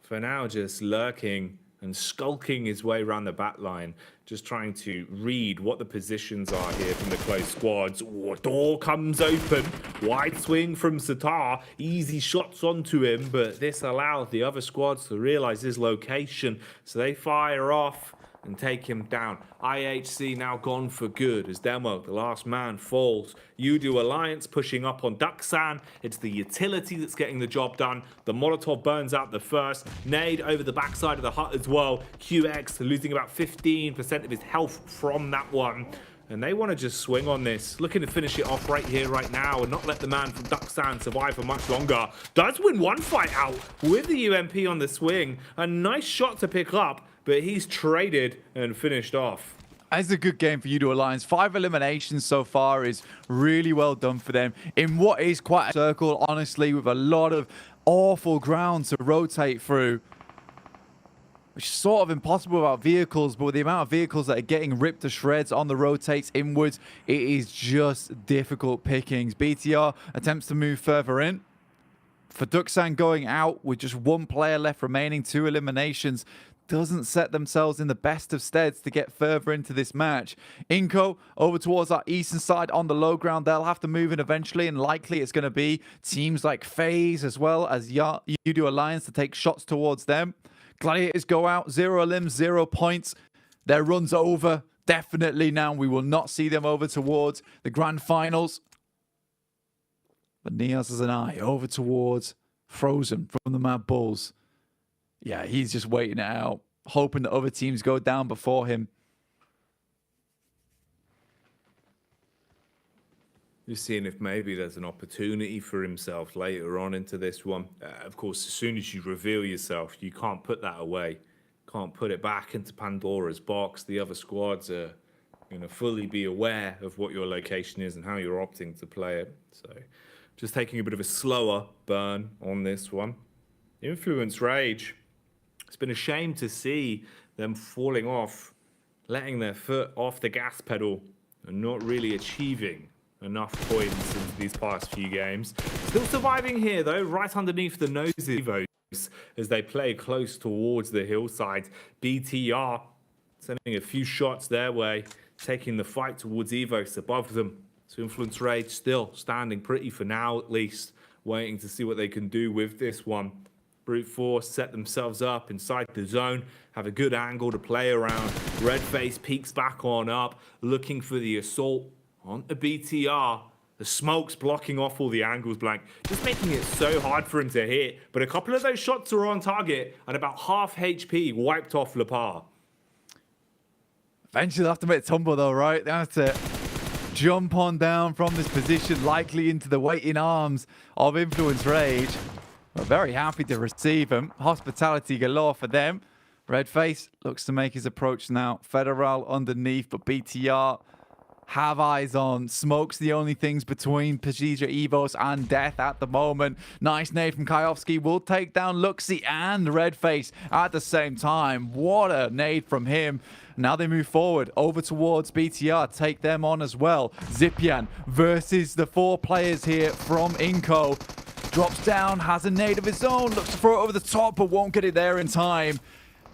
For now, just lurking and skulking his way around the back line, just trying to read what the positions are here from the close squads. Oh, door comes open, wide swing from Satar, easy shots onto him, but this allowed the other squads to realize his location, so they fire off and take him down. IHC now gone for good as Demo, the last man, falls. Udo Alliance pushing up on Duxan. It's the utility that's getting the job done. The Molotov burns out the first. Nade over the backside of the hut as well. QX losing about 15% of his health from that one. And they want to just swing on this, looking to finish it off right here, right now, and not let the man from Duxan survive for much longer. Does win one fight out with the UMP on the swing. A nice shot to pick up, but he's traded and finished off. It's a good game for Udo Alliance. 5 eliminations so far is really well done for them in what is quite a circle, honestly, with a lot of awful ground to rotate through. Which is sort of impossible without vehicles, but with the amount of vehicles that are getting ripped to shreds on the rotates inwards, it is just difficult pickings. BTR attempts to move further in. For Duxan going out with just 1 player left remaining, 2 eliminations, doesn't set themselves in the best of steads to get further into this match. Inco over towards our eastern side on the low ground. They'll have to move in eventually, and likely it's going to be teams like FaZe as well as Udo Alliance to take shots towards them. Gladiators go out, 0 elims, 0 points. Their run's over. Definitely now we will not see them over towards the grand finals. But Neos has an eye over towards Frozen from the Mad Bulls. Yeah, he's just waiting it out, hoping that other teams go down before him. Just seeing if maybe there's an opportunity for himself later on into this one. Of course, as soon as you reveal yourself, you can't put that away. Can't put it back into Pandora's box. The other squads are going to fully be aware of what your location is and how you're opting to play it. So just taking a bit of a slower burn on this one. Influence Rage. It's been a shame to see them falling off, letting their foot off the gas pedal and not really achieving enough points into these past few games. Still surviving here though, right underneath the nose of Evos as they play close towards the hillside. BTR sending a few shots their way, taking the fight towards Evos above them. So Influence Rage still standing pretty for now at least, waiting to see what they can do with this one. Brute Force set themselves up inside the zone, have a good angle to play around. Redface peeks back on up, looking for the assault on the BTR. The smoke's blocking off all the angles, Blank, just making it so hard for him to hit. But a couple of those shots are on target, and about half HP wiped off Lepar. Eventually they'll have to make a tumble though, right? They have to jump on down from this position, likely into the waiting arms of Influence Rage. We're very happy to receive him. Hospitality galore for them. Redface looks to make his approach now. Federal underneath, but BTR have eyes on. Smoke's the only things between Pajija, Evos, and Death at the moment. Nice nade from Kaiovsky will take down Luxy and Redface at the same time. What a nade from him. Now they move forward over towards BTR, take them on as well. Zipian versus the 4 players here from Inco. Drops down, has a nade of his own, looks to throw it over the top, but won't get it there in time.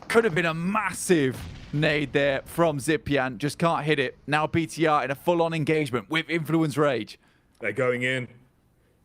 Could have been a massive nade there from Zipian, just can't hit it. Now BTR in a full-on engagement with Influence Rage. They're going in.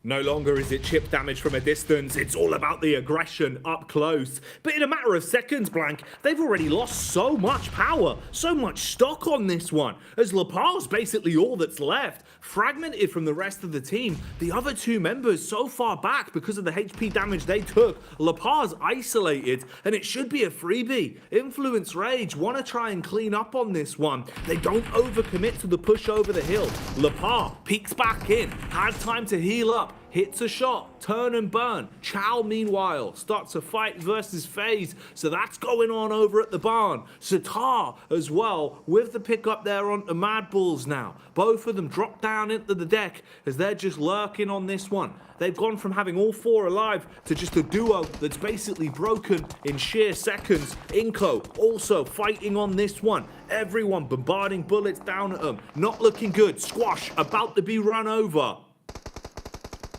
No longer is it chip damage from a distance, it's all about the aggression up close. But in a matter of seconds, Blank, they've already lost so much power, so much stock on this one, as Lepar's basically all that's left. Fragmented from the rest of the team, the other 2 members so far back because of the HP damage they took. Lepar's isolated, and it should be a freebie. Influence Rage want to try and clean up on this one. They don't overcommit to the push over the hill. Lepar peeks back in, had time to heal up, hits a shot, turn and burn. Chow, meanwhile, starts a fight versus FaZe, so that's going on over at the barn. Sitar as well, with the pickup there on the Mad Bulls now. Both of them drop down into the deck as they're just lurking on this one. They've gone from having all four alive to just a duo that's basically broken in sheer seconds. Inco also fighting on this one. Everyone bombarding bullets down at them. Not looking good. Squash about to be run over.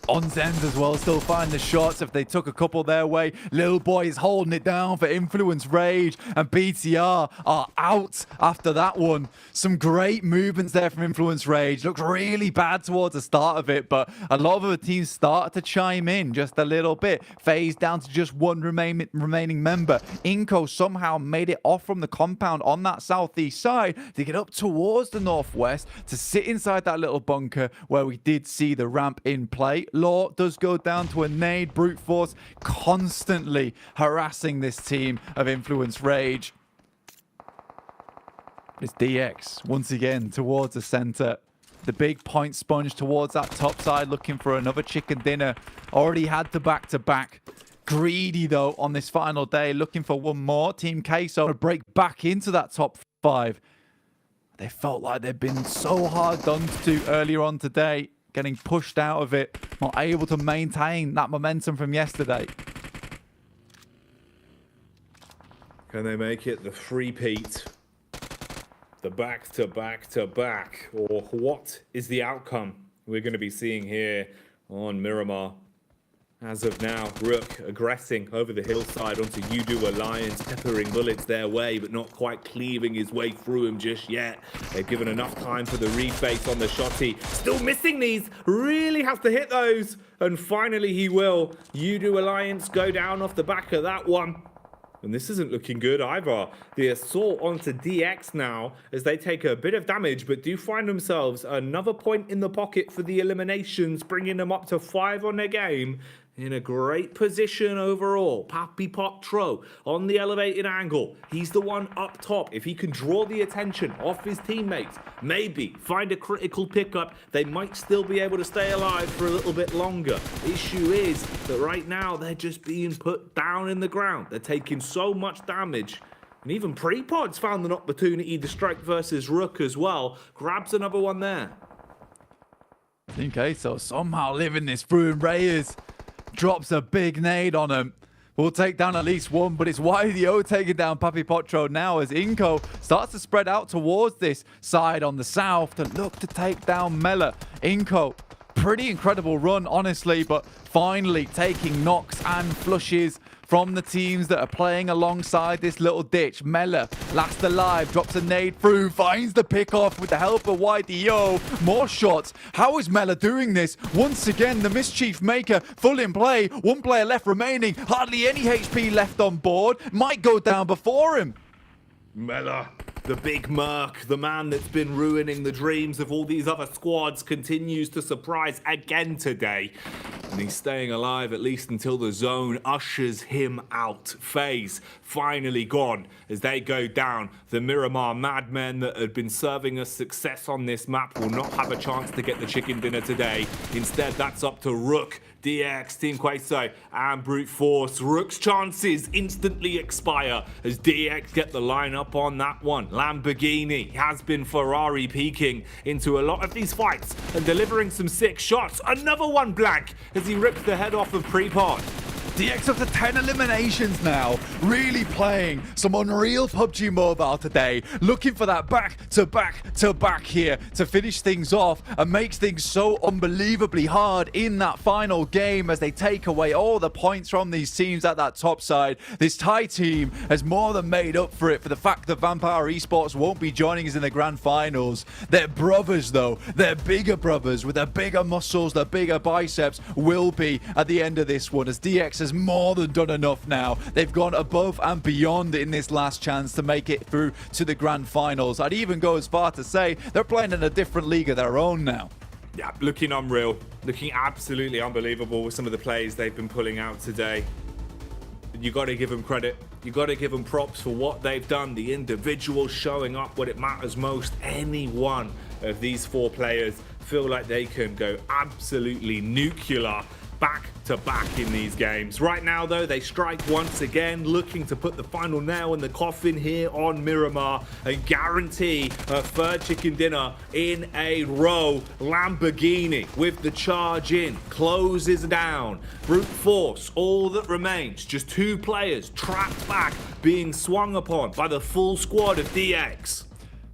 On Zenz as well, still find the shots if they took a couple their way. Lil Boy is holding it down for Influence Rage, and BTR are out after that one. Some great movements there from Influence Rage. Looks really bad towards the start of it, but a lot of other teams start to chime in just a little bit. FaZe down to just one remaining member. Inco somehow made it off from the compound on that southeast side to get up towards the northwest to sit inside that little bunker where we did see the ramp in play. Law does go down to a nade. Brute Force constantly harassing this team of Influence Rage. It's DX once again towards the center. The big point sponge towards that top side, looking for another chicken dinner. Already had the back-to-back. Greedy though on this final day, looking for one more. Team Queso to break back into that top 5. They felt like they'd been so hard done to earlier on today. Getting pushed out of it, not able to maintain that momentum from yesterday. Can they make it the three-peat? The back-to-back-to-back? Or what is the outcome we're going to be seeing here on Miramar? As of now, Rook aggressing over the hillside onto Udo Alliance, peppering bullets their way, but not quite cleaving his way through him just yet. They've given enough time for the reface on the shotty. Still missing these, really has to hit those. And finally he will. Udo Alliance go down off the back of that one. And this isn't looking good either. The assault onto DX now as they take a bit of damage, but do find themselves another point in the pocket for the eliminations, bringing them up to 5 on their game. In a great position overall. Papi Potro on the elevated angle. He's the one up top. If he can draw the attention off his teammates, maybe find a critical pickup, they might still be able to stay alive for a little bit longer. Issue is that right now they're just being put down in the ground. They're taking so much damage. And even Prepod's found an opportunity to strike versus Rook as well. Grabs another one there. Okay, so somehow living this through, and Reyes drops a big nade on him. We'll take down at least one, but it's YDO taking down Papi Potro now as Inco starts to spread out towards this side on the south to look to take down Mela. Inco, pretty incredible run, honestly, but finally taking knocks and flushes from the teams that are playing alongside this little ditch. Mela, last alive, drops a nade through, finds the pick off with the help of YDO. More shots. How is Mela doing this? Once again, the Mischief Maker full in play. One player left remaining. Hardly any HP left on board. Might go down before him. Mela, the big merc, the man that's been ruining the dreams of all these other squads, continues to surprise again today. And he's staying alive at least until the zone ushers him out. FaZe finally gone as they go down. The Miramar Madmen that had been serving us success on this map will not have a chance to get the chicken dinner today. Instead, that's up to Rook, DX, Team Queso, and Brute Force. Rook's chances instantly expire as DX get the line up on that one. Lamborghini has been Ferrari peeking into a lot of these fights and delivering some sick shots. Another one blank as he rips the head off of Prepod. DX up to 10 eliminations now. Really playing some unreal PUBG Mobile today. Looking for that back-to-back here to finish things off and makes things so unbelievably hard in that final game as they take away all the points from these teams at that top side. This Thai team has more than made up for it for the fact that Vampire Esports won't be joining us in the grand finals. Their brothers, though, their bigger brothers with their bigger muscles, their bigger biceps, will be at the end of this one as DX has more than done enough now. They've gone above and beyond in this last chance to make it through to the grand finals. I'd even go as far to say they're playing in a different league of their own now. Yeah, looking unreal. Looking absolutely unbelievable with some of the plays they've been pulling out today. You got to give them credit. You got to give them props for what they've done. The individuals showing up when it matters most. Any one of these 4 players feel like they can go absolutely nuclear back to back in these games. Right now, though, they strike once again, looking to put the final nail in the coffin here on Miramar and guarantee a third chicken dinner in a row. Lamborghini with the charge in, closes down. Brute force, all that remains. Just 2 players trapped back, being swung upon by the full squad of DX.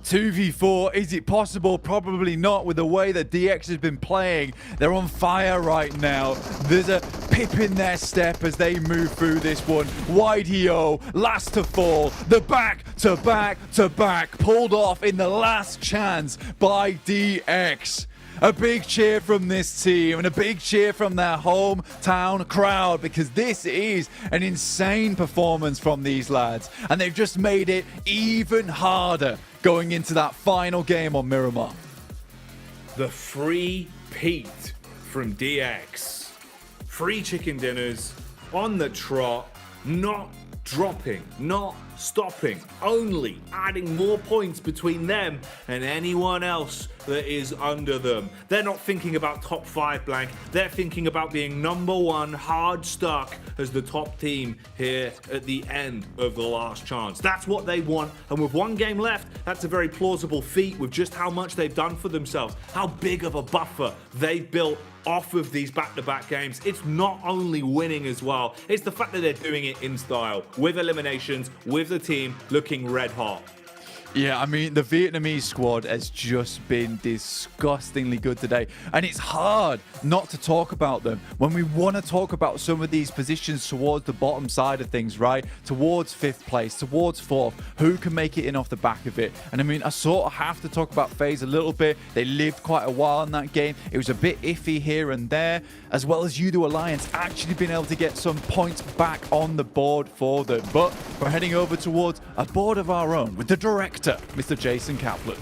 2v4, is it possible? Probably not with the way that DX has been playing. They're on fire right now. There's a pip in their step as they move through this one. YDO, last to fall. The back to back to back, pulled off in the last chance by DX. A big cheer from this team and a big cheer from their hometown crowd, because this is an insane performance from these lads, and they've just made it even harder going into that final game on Miramar. The free Pete from DX. Free chicken dinners on the trot, not dropping, not stopping, only adding more points between them and anyone else that is under them. They're not thinking about top 5 blank, they're thinking about being number 1 hard stuck as the top team here at the end of the last chance. That's what they want, and with 1 game left, that's a very plausible feat with just how much they've done for themselves, how big of a buffer they've built off of these back-to-back games. It's not only winning as well, it's the fact that they're doing it in style, with eliminations, with the team looking red hot. Yeah, I mean, the Vietnamese squad has just been disgustingly good today. And it's hard not to talk about them when we want to talk about some of these positions towards the bottom side of things, right? Towards 5th place, towards 4th. Who can make it in off the back of it? And I mean, I sort of have to talk about FaZe a little bit. They lived quite a while in that game. It was a bit iffy here and there, as well as Udo Alliance actually being able to get some points back on the board for them. But we're heading over towards a board of our own with the director, Mr. Jason Kaplan.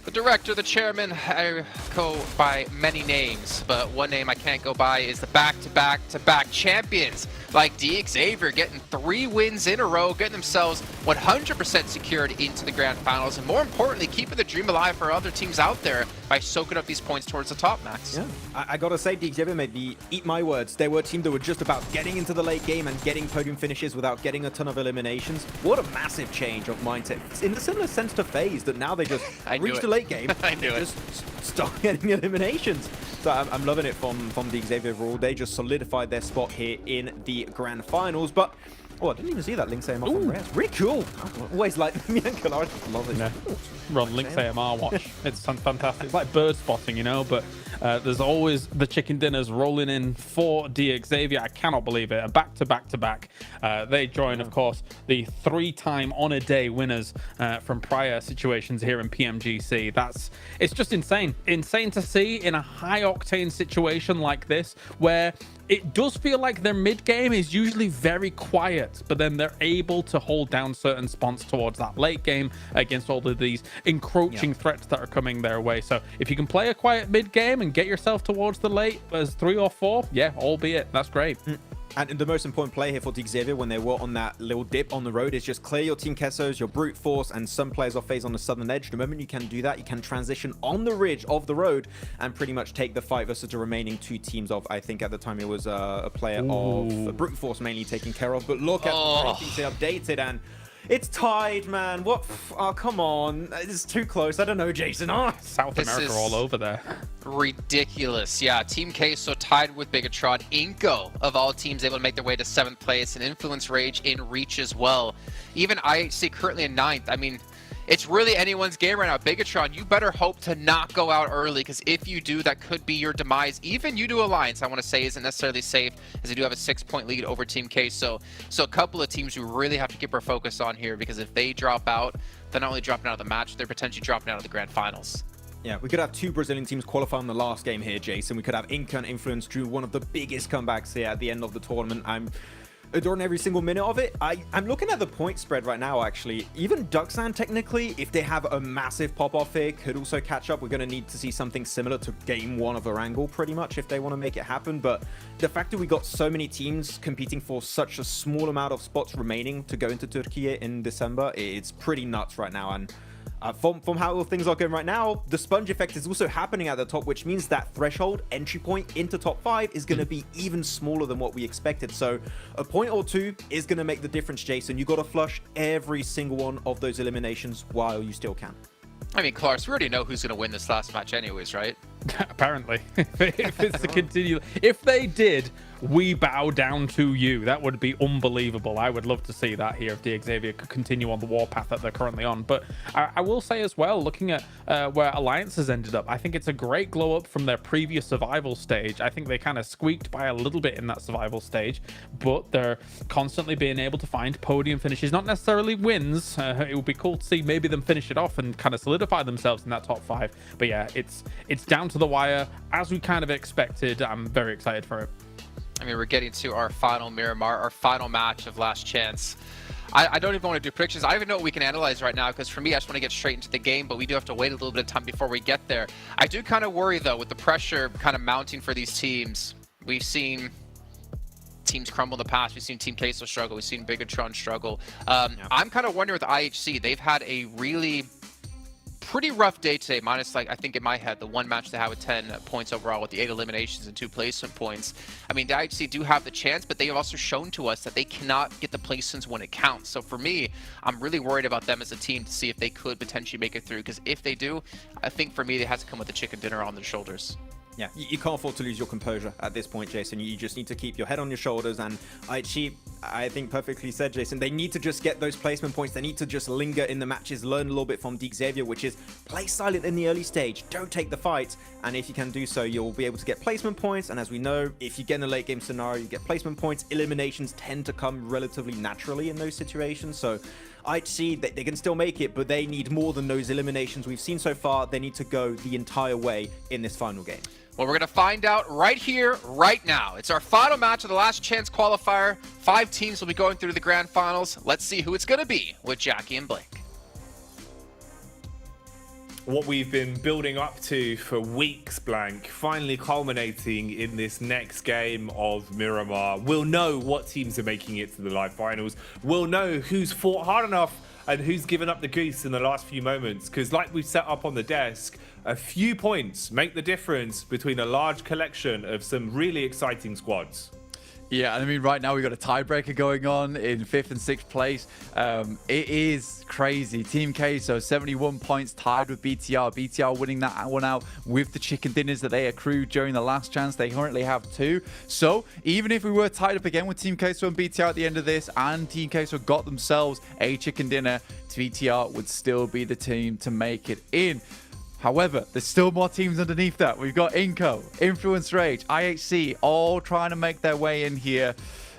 The director, the chairman, I go by many names, but one name I can't go by is the back-to-back-to-back champions, like DX Xavier getting 3 wins in a row, getting themselves 100% secured into the grand finals, and more importantly, keeping the dream alive for other teams out there by soaking up these points towards the top, Max. Yeah, I gotta say, DX Xavier made me eat my words. They were a team that were just about getting into the late game and getting podium finishes without getting a ton of eliminations. What a massive change of mindset. It's in a similar sense to FaZe, that now they just reached the late game. I knew it. Just start getting eliminations. So I'm loving it from DX Xavier overall. They just solidified their spot here in the grand finals. But oh, I didn't even see that Lynx AMR from Rez. Really cool. I always like me and Kalar just love it. Yeah. Run Lynx AMR watch. It's fantastic. It's like bird spotting, you know, but there's always the chicken dinners rolling in for DX Xavier. I cannot believe it. A back-to-back-to-back. They join, of course, the 3-time on a day winners from prior situations here in PMGC. It's just insane. Insane to see in a high-octane situation like this, where it does feel like their mid-game is usually very quiet, but then they're able to hold down certain spots towards that late game against all of these encroaching threats that are coming their way. So if you can play a quiet mid-game and get yourself towards the late as 3 or 4, yeah, albeit, that's great. And the most important play here for DX Xavier when they were on that little dip on the road is just clear your Team Kessos, your Brute Force, and some players off FaZe on the southern edge. The moment you can do that, you can transition on the ridge of the road and pretty much take the fight versus the remaining 2 teams of, I think at the time it was a player of Brute Force mainly taken care of. But look at the ratings they updated, and it's tied, man. What? Oh, come on. It's too close. I don't know, Jason. South America all over there. Ridiculous. Yeah, Team Queso tied with Bigetron. Inko, of all teams, able to make their way to 7th place, and Influence Rage in reach as well. Even IHC currently in 9th. I mean, it's really anyone's game right now. Bigetron, you better hope to not go out early, because if you do, that could be your demise. Even Udo Alliance, I want to say, isn't necessarily safe, as they do have a 6-point lead over Team Queso. So a couple of teams we really have to keep our focus on here, because if they drop out, they're not only dropping out of the match, they're potentially dropping out of the grand finals. Yeah, we could have 2 Brazilian teams qualify in the last game here, Jason. We could have Inca and Influence drew one of the biggest comebacks here at the end of the tournament. I'm adoring every single minute of it. I'm looking at the point spread right now, actually. Even Duxan, technically, if they have a massive pop-off here, could also catch up. We're going to need to see something similar to game 1 of Erangel, pretty much, if they want to make it happen. But the fact that we got so many teams competing for such a small amount of spots remaining to go into Turkey in December, it's pretty nuts right now. And From how things are going right now, the sponge effect is also happening at the top, which means that threshold entry point into top 5 is going to be even smaller than what we expected. So a point or two is going to make the difference, Jason. You got to flush every single one of those eliminations while you still can. I mean, Clark, we already know who's going to win this last match anyways, right? Apparently. If it's to continue. If they did, we bow down to you. That would be unbelievable. I would love to see that here if the Xavier could continue on the warpath that they're currently on. But I will say as well, looking at where Alliance has ended up, I think it's a great glow up from their previous survival stage. I think they kind of squeaked by a little bit in that survival stage, but they're constantly being able to find podium finishes, not necessarily wins. It would be cool to see maybe them finish it off and kind of solidify themselves in that top 5. But yeah, it's down to the wire as we kind of expected. I'm very excited for it. I mean, we're getting to our final Miramar, our final match of Last Chance. I don't even want to do predictions. I don't even know what we can analyze right now, because for me, I just want to get straight into the game, but we do have to wait a little bit of time before we get there. I do kind of worry, though, with the pressure kind of mounting for these teams. We've seen teams crumble in the past. We've seen Team Queso struggle. We've seen Bigetron struggle. I'm kind of wondering with IHC, they've had a really pretty rough day today, minus, like, I think in my head, the one match they have with 10 points overall with the 8 eliminations and 2 placement points. I mean, the IHC do have the chance, but they have also shown to us that they cannot get the placements when it counts. So for me, I'm really worried about them as a team to see if they could potentially make it through, because if they do, I think for me, they have to come with a chicken dinner on their shoulders. Yeah, you can't afford to lose your composure at this point, Jason. You just need to keep your head on your shoulders. And IHC, I think perfectly said, Jason, they need to just get those placement points. They need to just linger in the matches, learn a little bit from Xavier, which is play silent in the early stage. Don't take the fight. And if you can do so, you'll be able to get placement points. And as we know, if you get in a late game scenario, you get placement points. Eliminations tend to come relatively naturally in those situations. So IHC, they can still make it, but they need more than those eliminations we've seen so far. They need to go the entire way in this final game. Well, we're going to find out right here, right now. It's our final match of the Last Chance qualifier. 5 teams will be going through the grand finals. Let's see who it's going to be with Jackie and Blake. What we've been building up to for weeks, Blank, finally culminating in this next game of Miramar. We'll know what teams are making it to the live finals. We'll know who's fought hard enough and who's given up the goose in the last few moments. Because like we've set up on the desk, a few points make the difference between a large collection of some really exciting squads. Yeah, I mean, right now we've got a tiebreaker going on in 5th and 6th place. It is crazy. Team Queso, 71 points, tied with BTR. BTR winning that one out with the chicken dinners that they accrued during the Last Chance. They currently have 2. So even if we were tied up again with Team Queso and BTR at the end of this, and Team Queso got themselves a chicken dinner, BTR would still be the team to make it in. However, there's still more teams underneath that. We've got Inco, Influence Rage, IHC, all trying to make their way in here.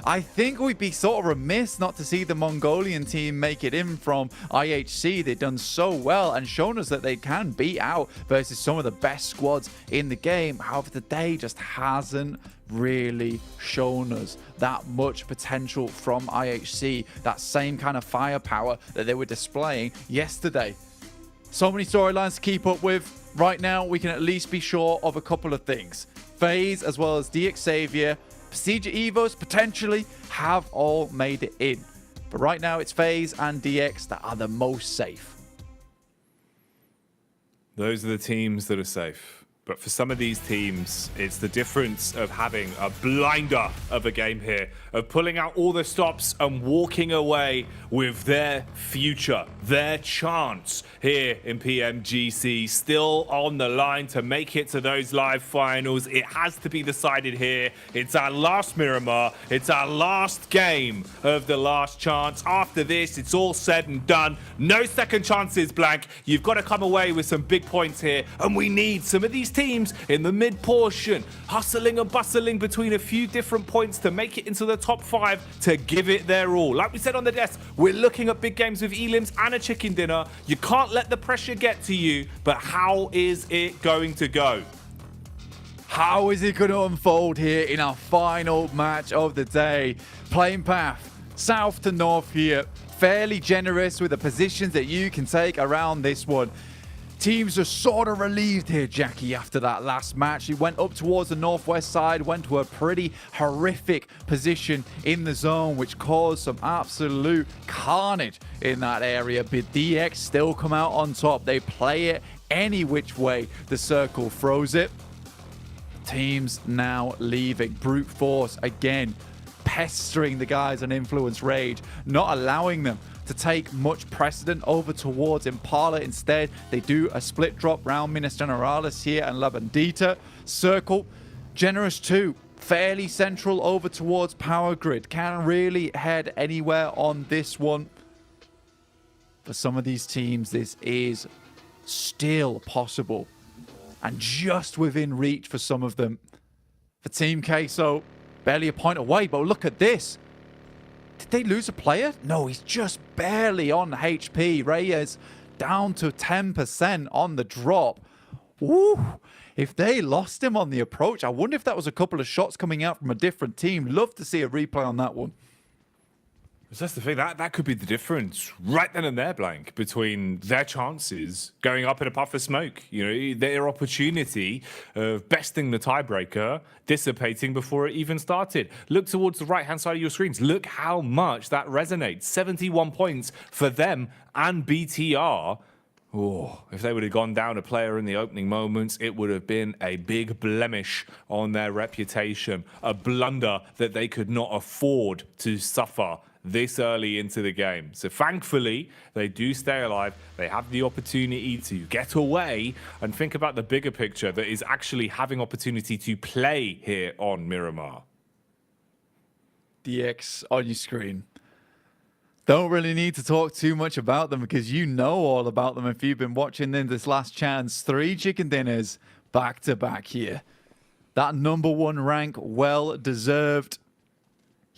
I think we'd be sort of remiss not to see the Mongolian team make it in from IHC. They've done so well and shown us that they can beat out versus some of the best squads in the game. However, today just hasn't really shown us that much potential from IHC, that same kind of firepower that they were displaying yesterday. So many storylines to keep up with. Right now, we can at least be sure of a couple of things. FaZe, as well as Xavier, Prestige Evos, potentially, have all made it in. But right now, it's FaZe and DX that are the most safe. Those are the teams that are safe. But for some of these teams, it's the difference of having a blinder of a game here, of pulling out all the stops and walking away with their future, their chance here in PMGC, still on the line to make it to those live finals. It has to be decided here. It's our last Miramar. It's our last game of the Last Chance. After this, it's all said and done. No second chances, Blank. You've got to come away with some big points here, and we need some of these teams in the mid portion, hustling and bustling between a few different points to make it into the top 5 to give it their all. Like we said on the desk, we're looking at big games with elims and a chicken dinner. You can't let the pressure get to you, but how is it going to go? How is it going to unfold here in our final match of the day? Playing path, south to north here. Fairly generous with the positions that you can take around this one. teams are sort of relieved here, Jackie, after that last match. He went up towards the northwest side, went to a pretty horrific position in the zone, which caused some absolute carnage in that area. But DX still come out on top. They play it any which way the circle throws it. Teams now leaving. Brute Force again pestering the guys on Influence Rage, not allowing them to take much precedent over towards Impala. Instead, they do a split drop round Minas Generalis here and La Bandita. Circle, Generous 2, fairly central over towards Power Grid. Can't really head anywhere on this one. For some of these teams, this is still possible and just within reach for some of them. For Team Queso, barely a point away, but look at this. Did they lose a player? No, he's just barely on HP. Reyes down to 10% on the drop. Woo! If they lost him on the approach, I wonder if that was a couple of shots coming out from a different team. Love to see a replay on that one. That's the thing, that could be the difference right then and there, Blank, between their chances going up in a puff of smoke. You know, their opportunity of besting the tiebreaker dissipating before it even started. Look towards the right-hand side of your screens. Look how much that resonates. 71 points for them and BTR. Oh, if they would have gone down a player in the opening moments, it would have been a big blemish on their reputation. A blunder that they could not afford to suffer this early into the game. So thankfully, they do stay alive. They have the opportunity to get away and think about the bigger picture that is actually having opportunity to play here on Miramar. DX on your screen. Don't really need to talk too much about them because you know all about them if you've been watching them this last chance. 3 chicken dinners back to back here. That #1 rank, well deserved.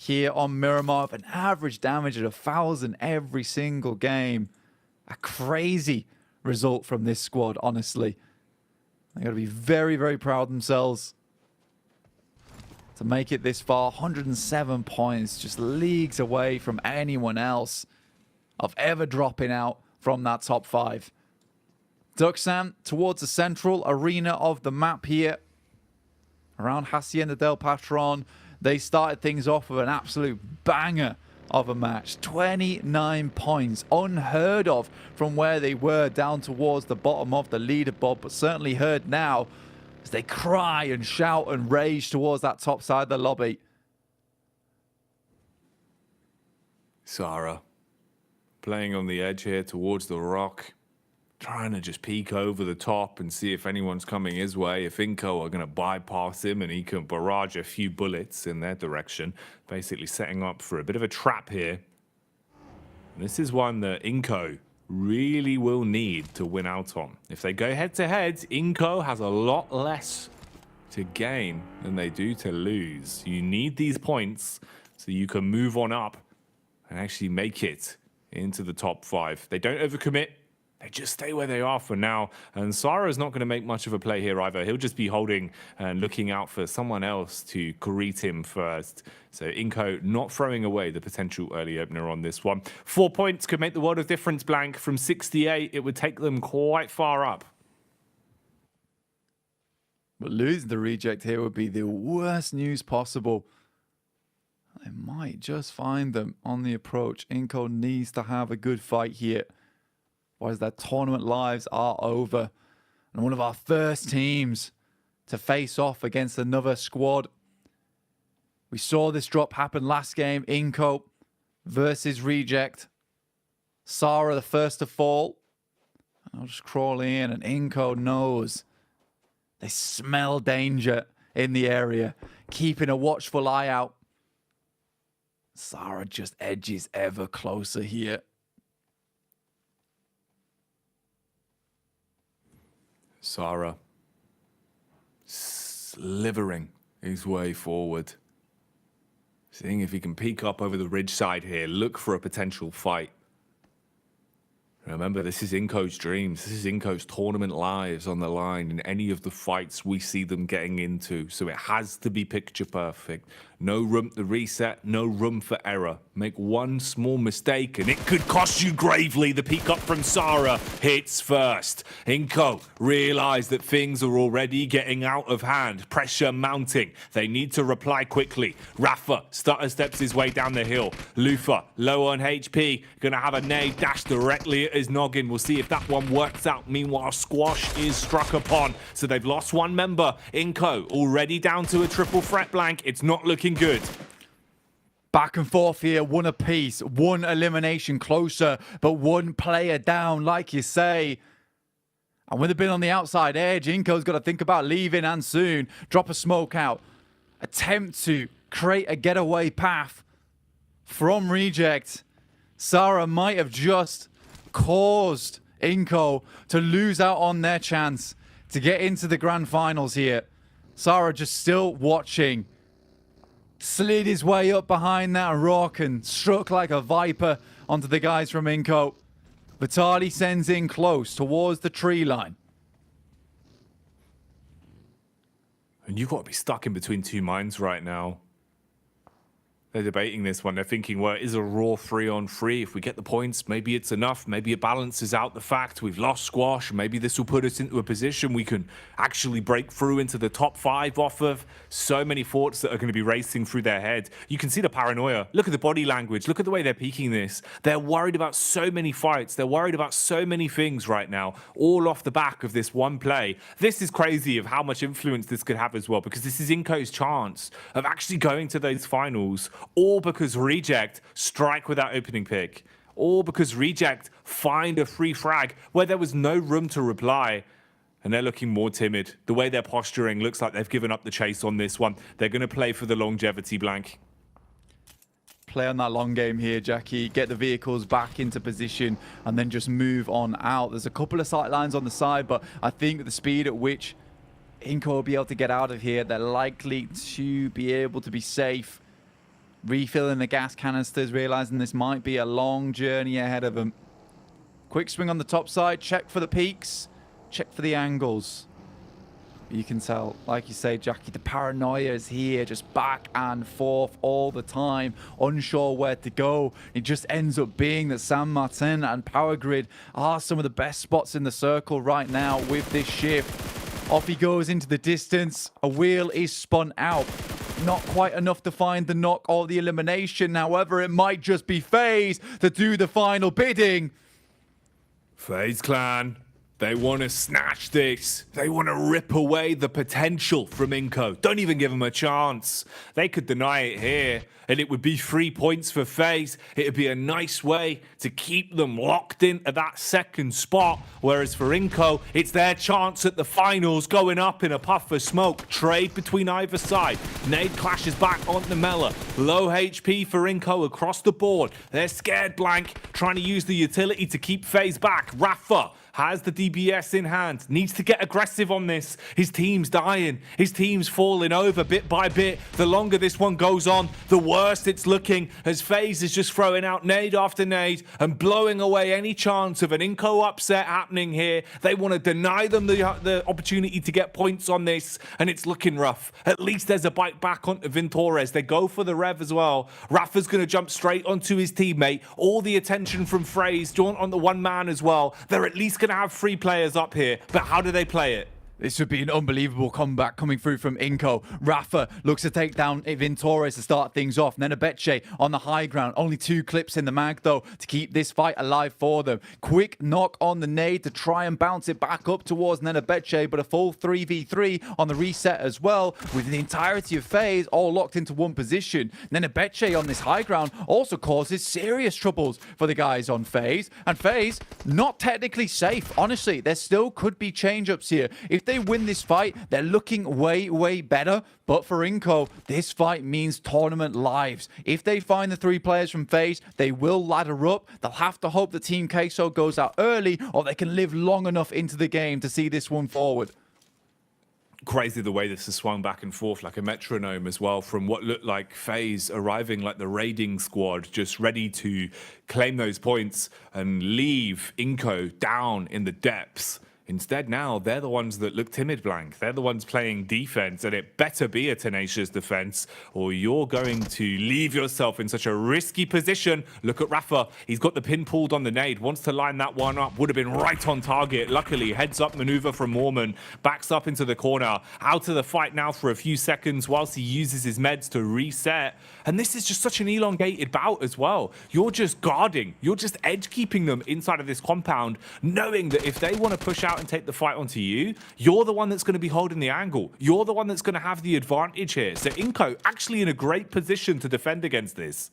Here on Miramar, an average damage at 1,000 every single game. A crazy result from this squad, honestly. They got to be very, very proud of themselves to make it this far. 107 points, just leagues away from anyone else of ever dropping out from that top 5. Duxan towards the central arena of the map here. Around Hacienda del Patron. They started things off with an absolute banger of a match. 29 points, unheard of from where they were down towards the bottom of the leaderboard, but certainly heard now as they cry and shout and rage towards that top side of the lobby. Sarah, playing on the edge here towards the rock, trying to just peek over the top and see if anyone's coming his way, if Inco are going to bypass him and he can barrage a few bullets in their direction, basically setting up for a bit of a trap here. And this is one that Inco really will need to win out on. If they go head-to-head, Inco has a lot less to gain than they do to lose. You need these points so you can move on up and actually make it into the top 5. They don't overcommit. They just stay where they are for now. And Sara's not going to make much of a play here either. He'll just be holding and looking out for someone else to greet him first. So Inco not throwing away the potential early opener on this one. 4 points could make the world of difference, Blank. From 68, it would take them quite far up. But losing the reject here would be the worst news possible. They might just find them on the approach. Inco needs to have a good fight here. Otherwise, their tournament lives are over. And one of our first teams to face off against another squad. We saw this drop happen last game. Inco versus Reject. Sara the first to fall. I'll just crawl in and Inco knows. They smell danger in the area. Keeping a watchful eye out. Sara just edges ever closer here. Sara slithering his way forward. Seeing if he can peek up over the ridge side here, look for a potential fight. Remember, this is Inco's dreams. This is Inco's tournament lives on the line in any of the fights we see them getting into. So it has to be picture perfect. No room to reset, no room for error. Make one small mistake and it could cost you gravely. The peek up from Sarah hits first. Inco realise that things are already getting out of hand. Pressure mounting. They need to reply quickly. Rafa stutter steps his way down the hill. Lufa, low on HP, gonna have a nade dash directly at his noggin. We'll see if that one works out. Meanwhile, Squash is struck upon. So they've lost one member. Inco already down to a triple threat blank. It's not looking good. Back and forth here, one apiece, one elimination closer, but one player down, like you say. And with it being on the outside edge, Inco's got to think about leaving and soon. Drop a smoke out. Attempt to create a getaway path from Reject. Sarah might have just caused Inco to lose out on their chance to get into the grand finals here. Sarah just still watching. Slid his way up behind that rock and struck like a viper onto the guys from Inco. Vitali sends in close towards the tree line. And you've got to be stuck in between two minds right now. They're debating this one. They're thinking, well, it is a raw 3-on-3. If we get the points, maybe it's enough. Maybe it balances out the fact we've lost Squash. Maybe this will put us into a position we can actually break through into the top 5 off of. So many thoughts that are going to be racing through their head. You can see the paranoia. Look at the body language. Look at the way they're peaking this. They're worried about so many fights. They're worried about so many things right now, all off the back of this one play. This is crazy of how much influence this could have as well, because this is Inco's chance of actually going to those finals. All because Reject strike with that opening pick. All because Reject find a free frag where there was no room to reply. And they're looking more timid. The way they're posturing looks like they've given up the chase on this one. They're going to play for the longevity blank. Play on that long game here, Jackie. Get the vehicles back into position and then just move on out. There's a couple of sight lines on the side, but I think the speed at which Inco will be able to get out of here, they're likely to be able to be safe. Refilling the gas canisters, realizing this might be a long journey ahead of them. Quick swing on the top side, check for the peaks, check for the angles. You can tell, like you say, Jackie, the paranoia is here, just back and forth all the time, unsure where to go. It just ends up being that San Martin and Power Grid are some of the best spots in the circle right now with this shift. Off he goes into the distance, a wheel is spun out. Not quite enough to find the knock or the elimination. However, it might just be FaZe to do the final bidding. FaZe Clan, they want to snatch this. They want to rip away the potential from Inco. Don't even give them a chance. They could deny it here, and it would be 3 points for FaZe. It would be a nice way to keep them locked into that second spot. Whereas for Inco, it's their chance at the finals, going up in a puff of smoke. Trade between either side. Nade clashes back onto Mela. Low HP for Inco across the board. They're scared blank, trying to use the utility to keep FaZe back. Rafa has the DBS in hand, needs to get aggressive on this. His team's dying, his team's falling over bit by bit. The longer this one goes on, the worse it's looking, as FaZe is just throwing out nade after nade and blowing away any chance of an Inco upset happening here. They want to deny them the opportunity to get points on this, and it's looking rough. At least there's a bite back onto Vintores. They go for the rev as well. Rafa's going to jump straight onto his teammate. All the attention from FaZe drawn on the one man as well. They're at least going to have 3 players up here, but how do they play it? This would be an unbelievable comeback coming through from Inco. Rafa looks to take down Vintores to start things off. Nenebeche on the high ground. Only 2 clips in the mag, though, to keep this fight alive for them. Quick knock on the nade to try and bounce it back up towards Nenebeche, but a full 3v3 on the reset as well, with the entirety of FaZe all locked into one position. Nenebeche on this high ground also causes serious troubles for the guys on FaZe. And FaZe, not technically safe. Honestly, there still could be change-ups here. If they win this fight, they're looking way, way better. But for Inco, this fight means tournament lives. If they find the 3 players from FaZe, they will ladder up. They'll have to hope that Team Queso goes out early, or they can live long enough into the game to see this one forward. Crazy the way this has swung back and forth like a metronome as well, from what looked like FaZe arriving like the raiding squad, just ready to claim those points and leave Inco down in the depths. Instead, now they're the ones that look timid, Blank. They're the ones playing defense, and it better be a tenacious defense, or you're going to leave yourself in such a risky position. Look at Rafa. He's got the pin pulled on the nade, wants to line that one up. Would have been right on target. Luckily, heads up maneuver from Mormon, backs up into the corner, out of the fight now for a few seconds whilst he uses his meds to reset. And this is just such an elongated bout as well. You're just guarding. You're just edge keeping them inside of this compound, knowing that if they want to push out and take the fight onto you, you're the one that's going to be holding the angle. You're the one that's going to have the advantage here. So Inco actually in a great position to defend against this.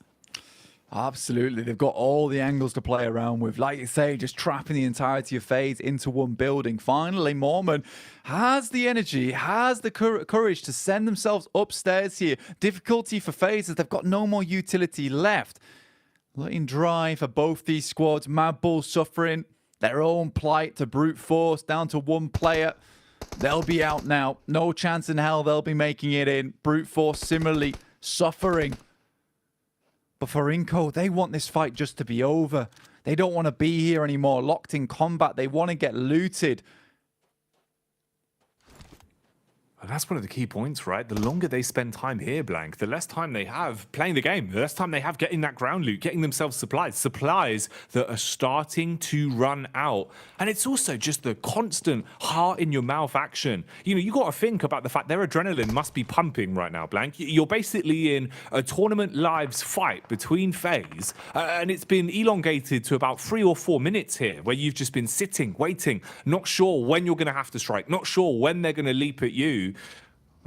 Absolutely. They've got all the angles to play around with. Like you say, just trapping the entirety of FaZe into one building. Finally, Mormon has the energy, has the courage to send themselves upstairs here. Difficulty for FaZe as they've got no more utility left. Letting dry for both these squads. Mad Bull suffering their own plight to brute force down to one player. They'll be out now. No chance in hell they'll be making it in. Brute force similarly suffering. But for Inco, they want this fight just to be over. They don't want to be here anymore. Locked in combat. They want to get looted. And that's one of the key points, right? The longer they spend time here, Blank, the less time they have playing the game, the less time they have getting that ground loot, getting themselves supplies that are starting to run out. And it's also just the constant heart in your mouth action. You know, you got to think about the fact their adrenaline must be pumping right now, Blank. You're basically in a tournament lives fight between FaZe, and it's been elongated to about 3 or 4 minutes here, where you've just been sitting, waiting, not sure when you're going to have to strike, not sure when they're going to leap at you.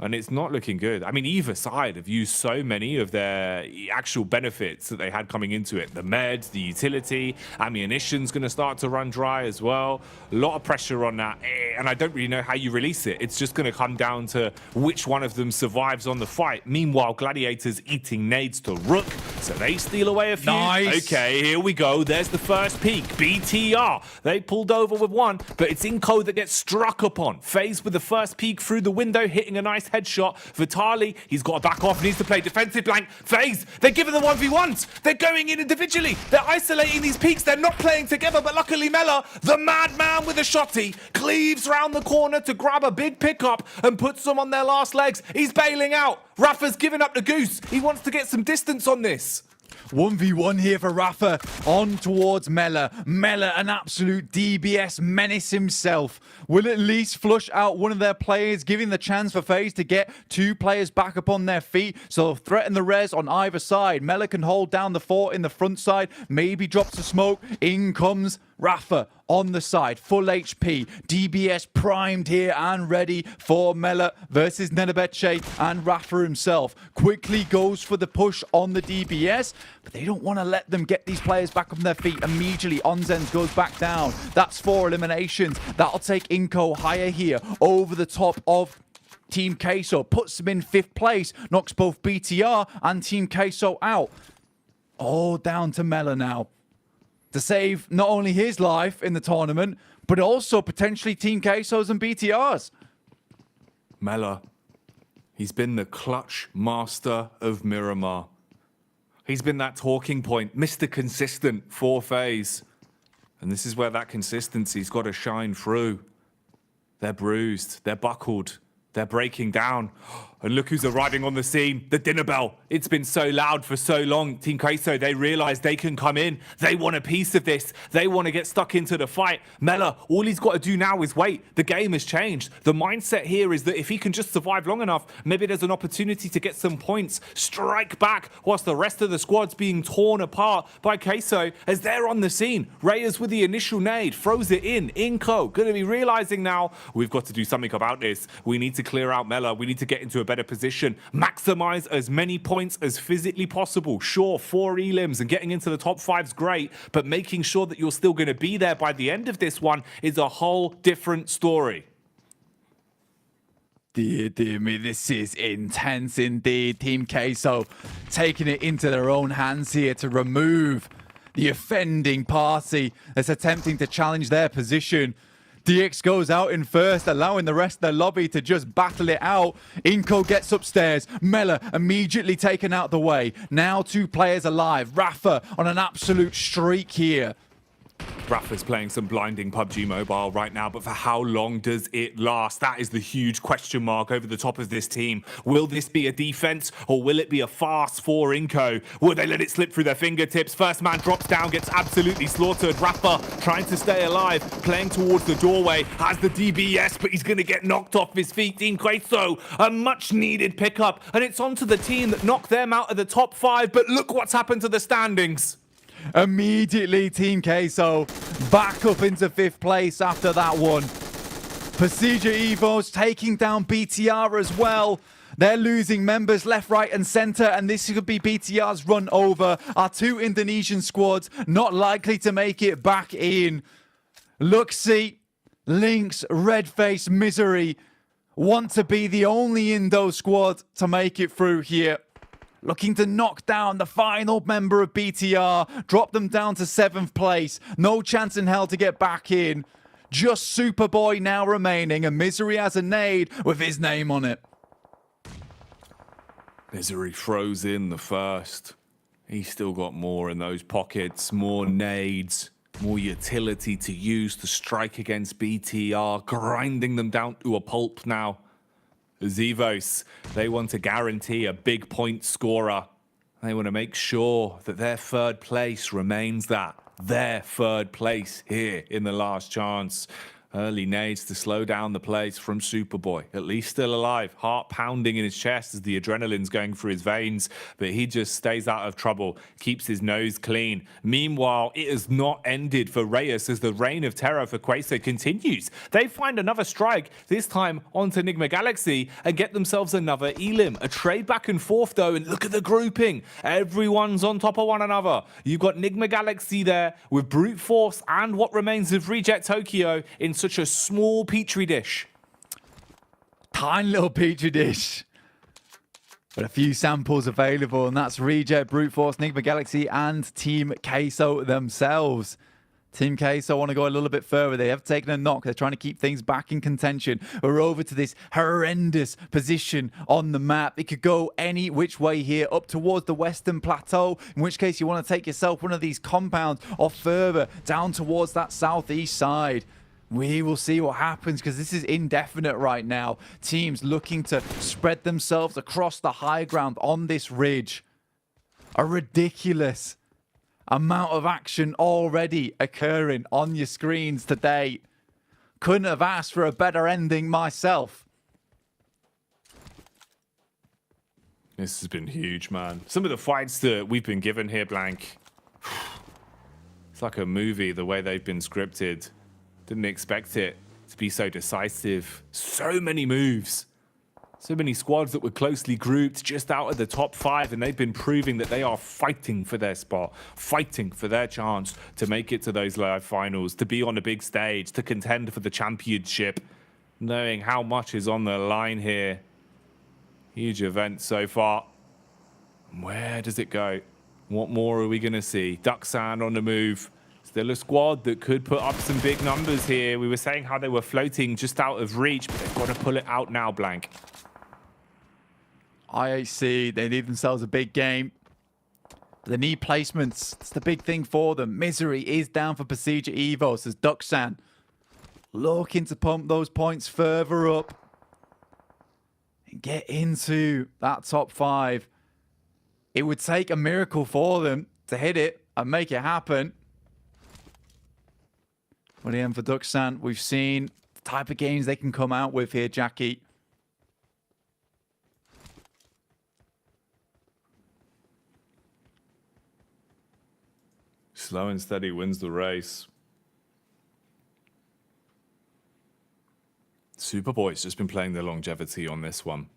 And it's not looking good. I mean, either side have used so many of their actual benefits that they had coming into it. The meds, the utility, ammunition's going to start to run dry as well. A lot of pressure on that. And I don't really know how you release it. It's just going to come down to which one of them survives on the fight. Meanwhile, Gladiators eating nades to Rook. So they steal away a few. Nice. Okay, here we go. There's the first peak. BTR. They pulled over with one, but it's Inco that gets struck upon. FaZe with the first peek through the window, hitting a nice headshot. Vitali, he's got to back off, needs to play defensive. Blank. FaZe, they're giving them 1v1s. They're going in individually. They're isolating these peaks. They're not playing together, but luckily Mela, the madman with a shotty, cleaves round the corner to grab a big pickup and puts them on their last legs. He's bailing out. Rafa's giving up the goose. He wants to get some distance on this. 1v1 here for Rafa on towards Mela. Mela, an absolute DBS menace himself, will at least flush out one of their players, giving the chance for FaZe to get 2 players back up on their feet. So threaten the res on either side. Mela can hold down the fort in the front side, maybe drops the smoke. In comes Rafa on the side, full HP. DBS primed here and ready for Mela versus Nenebeche, and Rafa himself quickly goes for the push on the DBS, but they don't want to let them get these players back on their feet immediately. Onzens goes back down. That's 4 eliminations. That'll take Inco higher here over the top of Team Queso, puts them in 5th place, knocks both BTR and Team Queso out. All down to Mela now to save not only his life in the tournament, but also potentially Team Queso's and BTR's. Mela, he's been the clutch master of Miramar. He's been that talking point, Mr. Consistent for FaZe. And this is where that consistency's got to shine through. They're bruised, they're buckled, they're breaking down. And look who's arriving on the scene, the dinner bell. It's been so loud for so long. Team Queso, they realize they can come in. They want a piece of this. They want to get stuck into the fight. Mela, all he's got to do now is wait. The game has changed. The mindset here is that if he can just survive long enough, maybe there's an opportunity to get some points, strike back, whilst the rest of the squad's being torn apart by Queso as they're on the scene. Reyes with the initial nade, throws it in. Inco, going to be realizing now, we've got to do something about this. We need to clear out Mela. We need to get into a better position, maximize as many points as physically possible. Sure, 4 elims and getting into the top 5's great, but making sure that you're still going to be there by the end of this one is a whole different story. Dear me, this is intense indeed. Team Queso taking it into their own hands here to remove the offending party that's attempting to challenge their position. DX goes out in first, allowing the rest of the lobby to just battle it out. Inko gets upstairs. Mela immediately taken out the way. Now 2 players alive. Rafa on an absolute streak here. Rafa's playing some blinding PUBG Mobile right now, but for how long does it last? That is the huge question mark over the top of this team. Will this be a defense, or will it be a fast for Inko? Will they let it slip through their fingertips? First man drops down, gets absolutely slaughtered. Rafa trying to stay alive, playing towards the doorway, has the DBS, but he's going to get knocked off his feet. Team Queso, a much needed pickup, and it's onto the team that knocked them out of the top 5, but look what's happened to the standings. Immediately, Team Queso back up into 5th place after that one. Procedure Evos taking down BTR as well. They're losing members left, right, and center, and this could be BTR's run over. Our 2 Indonesian squads not likely to make it back in. Luxy, Lynx, Redface, Misery want to be the only Indo squad to make it through here. Looking to knock down the final member of BTR, drop them down to 7th place. No chance in hell to get back in. Just Superboy now remaining, and Misery has a nade with his name on it. Misery throws in the first. He's still got more in those pockets, more nades, more utility to use to strike against BTR, grinding them down to a pulp now. Zevos, they want to guarantee a big point scorer. They want to make sure that their 3rd place remains their 3rd place here in the last chance. Early nades to slow down the place from Superboy. At least still alive. Heart pounding in his chest as the adrenaline's going through his veins. But he just stays out of trouble. Keeps his nose clean. Meanwhile, it has not ended for Reyes as the reign of terror for Queso continues. They find another strike, this time onto Nigma Galaxy, and get themselves another Elim. A trade back and forth though, and look at the grouping. Everyone's on top of one another. You've got Nigma Galaxy there with Brute Force and what remains of Reject Tokyo in such a small petri dish. Tiny little petri dish. But a few samples available, and that's Reject, Brute Force, Nigma Galaxy, and Team Queso themselves. Team Queso want to go a little bit further. They have taken a knock. They're trying to keep things back in contention. We're over to this horrendous position on the map. It could go any which way here, up towards the Western Plateau, in which case you want to take yourself one of these compounds, or further down towards that southeast side. We will see what happens, because this is indefinite right now. Teams looking to spread themselves across the high ground on this ridge. A ridiculous amount of action already occurring on your screens today. Couldn't have asked for a better ending myself. This has been huge, man. Some of the fights that we've been given here, Blank. It's like a movie, the way they've been scripted. Didn't expect it to be so decisive. So many moves. So many squads that were closely grouped just out of the top 5, and they've been proving that they are fighting for their spot, fighting for their chance to make it to those live finals, to be on a big stage, to contend for the championship, knowing how much is on the line here. Huge event so far. Where does it go? What more are we going to see? Duxan on the move. Still a squad that could put up some big numbers here. We were saying how they were floating just out of reach, but they've got to pull it out now, Blank. IHC, they need themselves a big game. They need placements. It's the big thing for them. Misery is down for Procedure Evos as Duxan looking to pump those points further up and get into that top 5. It would take a miracle for them to hit it and make it happen. But again, for Duxan, we've seen the type of games they can come out with here, Jackie. Slow and steady wins the race. Superboy's just been playing the longevity on this one.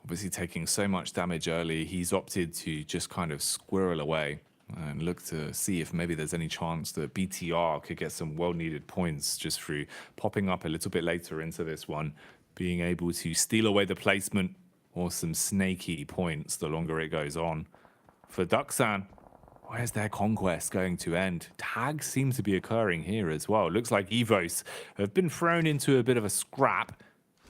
Obviously taking so much damage early, he's opted to just kind of squirrel away and look to see if maybe there's any chance that BTR could get some well-needed points just through popping up a little bit later into this one, being able to steal away the placement or some snaky points the longer it goes on. For Duxan, Where's their conquest going to end? Tags seem to be occurring here as well. Looks like Evos have been thrown into a bit of a scrap.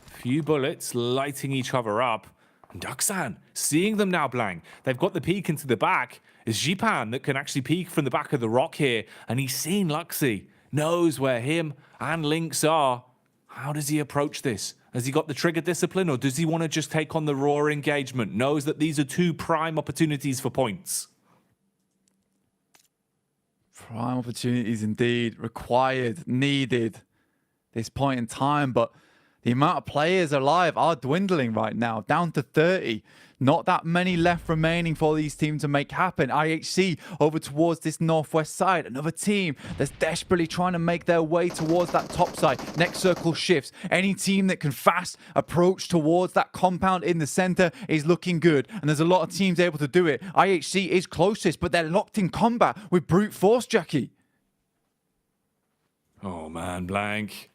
Few bullets lighting each other up. And Duxan, seeing them now, Blank. They've got the peek into the back. It's Jipan that can actually peek from the back of the rock here. And he's seen Luxy. Knows where him and Lynx are. How does he approach this? Has he got the trigger discipline, or does he want to just take on the raw engagement? Knows that these are two prime opportunities for points. Prime opportunities indeed. Required, needed this point in time, but the amount of players alive are dwindling right now, down to 30. Not that many left remaining for these teams to make happen. IHC over towards this northwest side. Another team that's desperately trying to make their way towards that top side. Next circle shifts. Any team that can fast approach towards that compound in the center is looking good. And there's a lot of teams able to do it. IHC is closest, but they're locked in combat with brute force, Jackie. Oh man, Blank.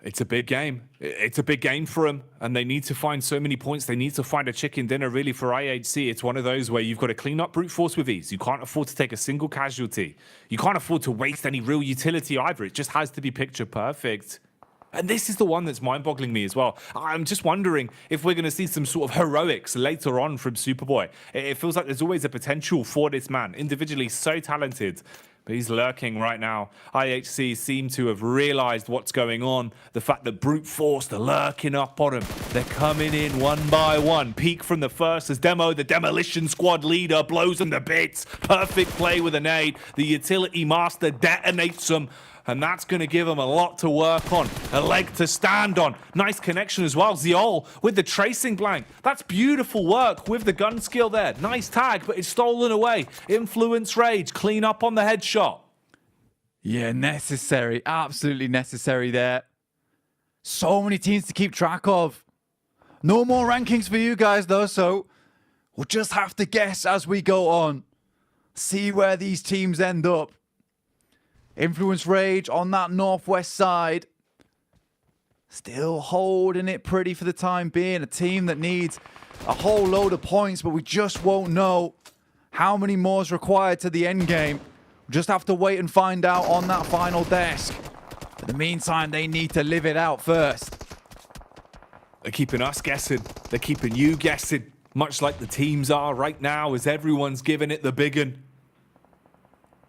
It's a big game. It's a big game for them, and they need to find so many points. They need to find a chicken dinner, really, for IHC. It's one of those where you've got to clean up brute force with ease. You can't afford to take a single casualty. You can't afford to waste any real utility either. It just has to be picture perfect. And this is the one that's mind-boggling me as well. I'm just wondering if we're going to see some sort of heroics later on from Superboy. It feels like there's always a potential for this man. Individually so talented. But he's lurking right now. IHC seem to have realized what's going on. The fact that brute force, they're lurking up on him. They're coming in one by one. Peek from the first as Demo, the demolition squad leader, blows them to bits. Perfect play with a nade. The utility master detonates them. And that's going to give him a lot to work on. A leg to stand on. Nice connection as well. Ziol with the tracing, Blank. That's beautiful work with the gun skill there. Nice tag, but it's stolen away. Influence Rage. Clean up on the headshot. Yeah, necessary. Absolutely necessary there. So many teams to keep track of. No more rankings for you guys, though, so we'll just have to guess as we go on. See where these teams end up. Influence Rage on that northwest side. Still holding it pretty for the time being. A team that needs a whole load of points, but we just won't know how many more is required to the end game. We'll just have to wait and find out on that final desk. In the meantime, they need to live it out first. They're keeping us guessing. They're keeping you guessing. Much like the teams are right now as everyone's giving it the big one.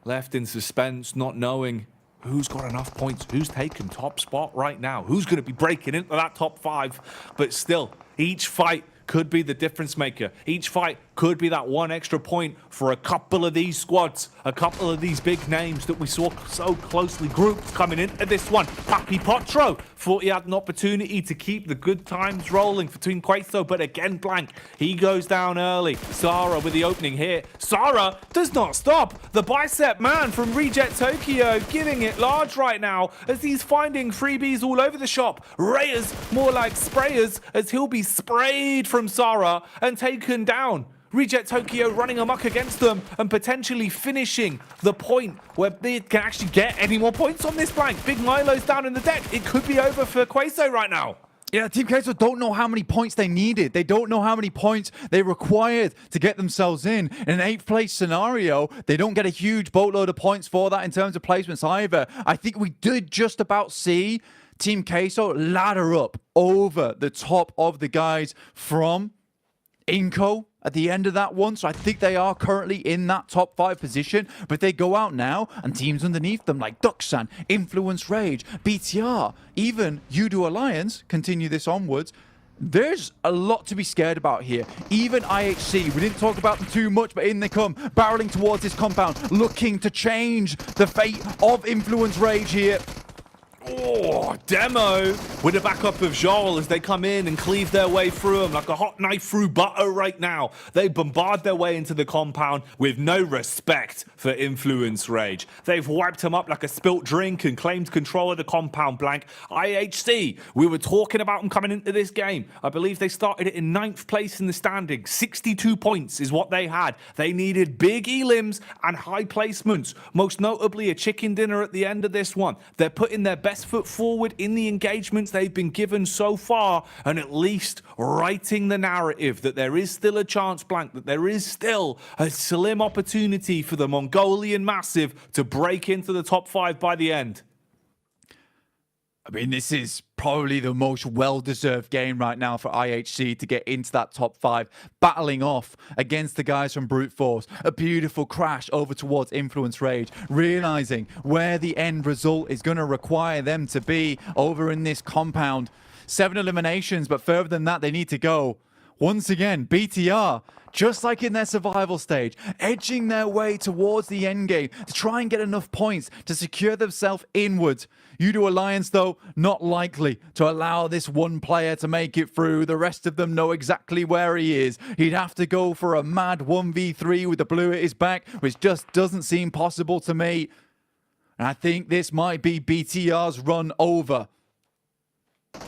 Left in suspense, not knowing who's got enough points, who's taken top spot right now, who's going to be breaking into that top 5. But still, each fight could be the difference maker. Each fight could be that one extra point for a couple of these squads, a couple of these big names that we saw so closely grouped coming into this one. Papi Potro thought he had an opportunity to keep the good times rolling between Queso, but again, Blank, he goes down early. Sarah with the opening here. Sarah does not stop. The bicep man from Reject Tokyo giving it large right now as he's finding freebies all over the shop. Reyes more like sprayers as he'll be sprayed from Sarah and taken down. Reject Tokyo running amok against them and potentially finishing the point where they can actually get any more points on this Blank. Big Milo's down in the deck. It could be over for Queso right now. Yeah, Team Queso don't know how many points they needed. They don't know how many points they required to get themselves in. In an 8th place scenario, they don't get a huge boatload of points for that in terms of placements either. I think we did just about see Team Queso ladder up over the top of the guys from Inco at the end of that one. So I think they are currently in that top 5 position. But they go out now and teams underneath them like Duxan, Influence Rage, BTR, even Udo Alliance continue this onwards. There's a lot to be scared about here. Even IHC, we didn't talk about them too much, but in they come, barreling towards this compound, looking to change the fate of Influence Rage here. Oh, Demo with the backup of Joel as they come in and cleave their way through him like a hot knife through butter right now. They bombard their way into the compound with no respect for Influence Rage. They've wiped him up like a spilt drink and claimed control of the compound Blank. IHC, we were talking about them coming into this game. I believe they started it in 9th place in the standings. 62 points is what they had. They needed big elims and high placements, most notably a chicken dinner at the end of this one. They're putting their best best foot forward in the engagements they've been given so far, and at least writing the narrative that there is still a chance, Blank, that there is still a slim opportunity for the Mongolian Massive to break into the top 5 by the end. I mean, this is probably the most well-deserved game right now for IHC to get into that top 5, battling off against the guys from Brute Force. A beautiful crash over towards Influence Rage, realizing where the end result is going to require them to be over in this compound. 7 eliminations, but further than that, they need to go. Once again, BTR, just like in their survival stage, edging their way towards the end game to try and get enough points to secure themselves inwards. Udo Alliance, though, not likely to allow this one player to make it through. The rest of them know exactly where he is. He'd have to go for a mad 1v3 with the blue at his back, which just doesn't seem possible to me. And I think this might be BTR's run over. Oh,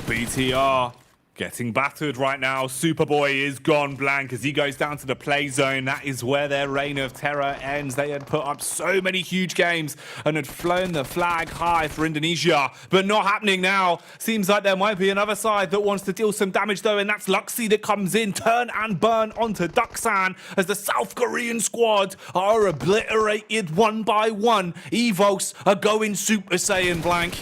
BTR getting battered right now. Superboy is gone, Blank, as he goes down to the play zone. That is where their reign of terror ends. They had put up so many huge games and had flown the flag high for Indonesia, but not happening now. Seems like there might be another side that wants to deal some damage, though, and that's Luxy that comes in, turn and burn onto Duksan as the South Korean squad are obliterated one by one. Evos are going Super Saiyan, Blank.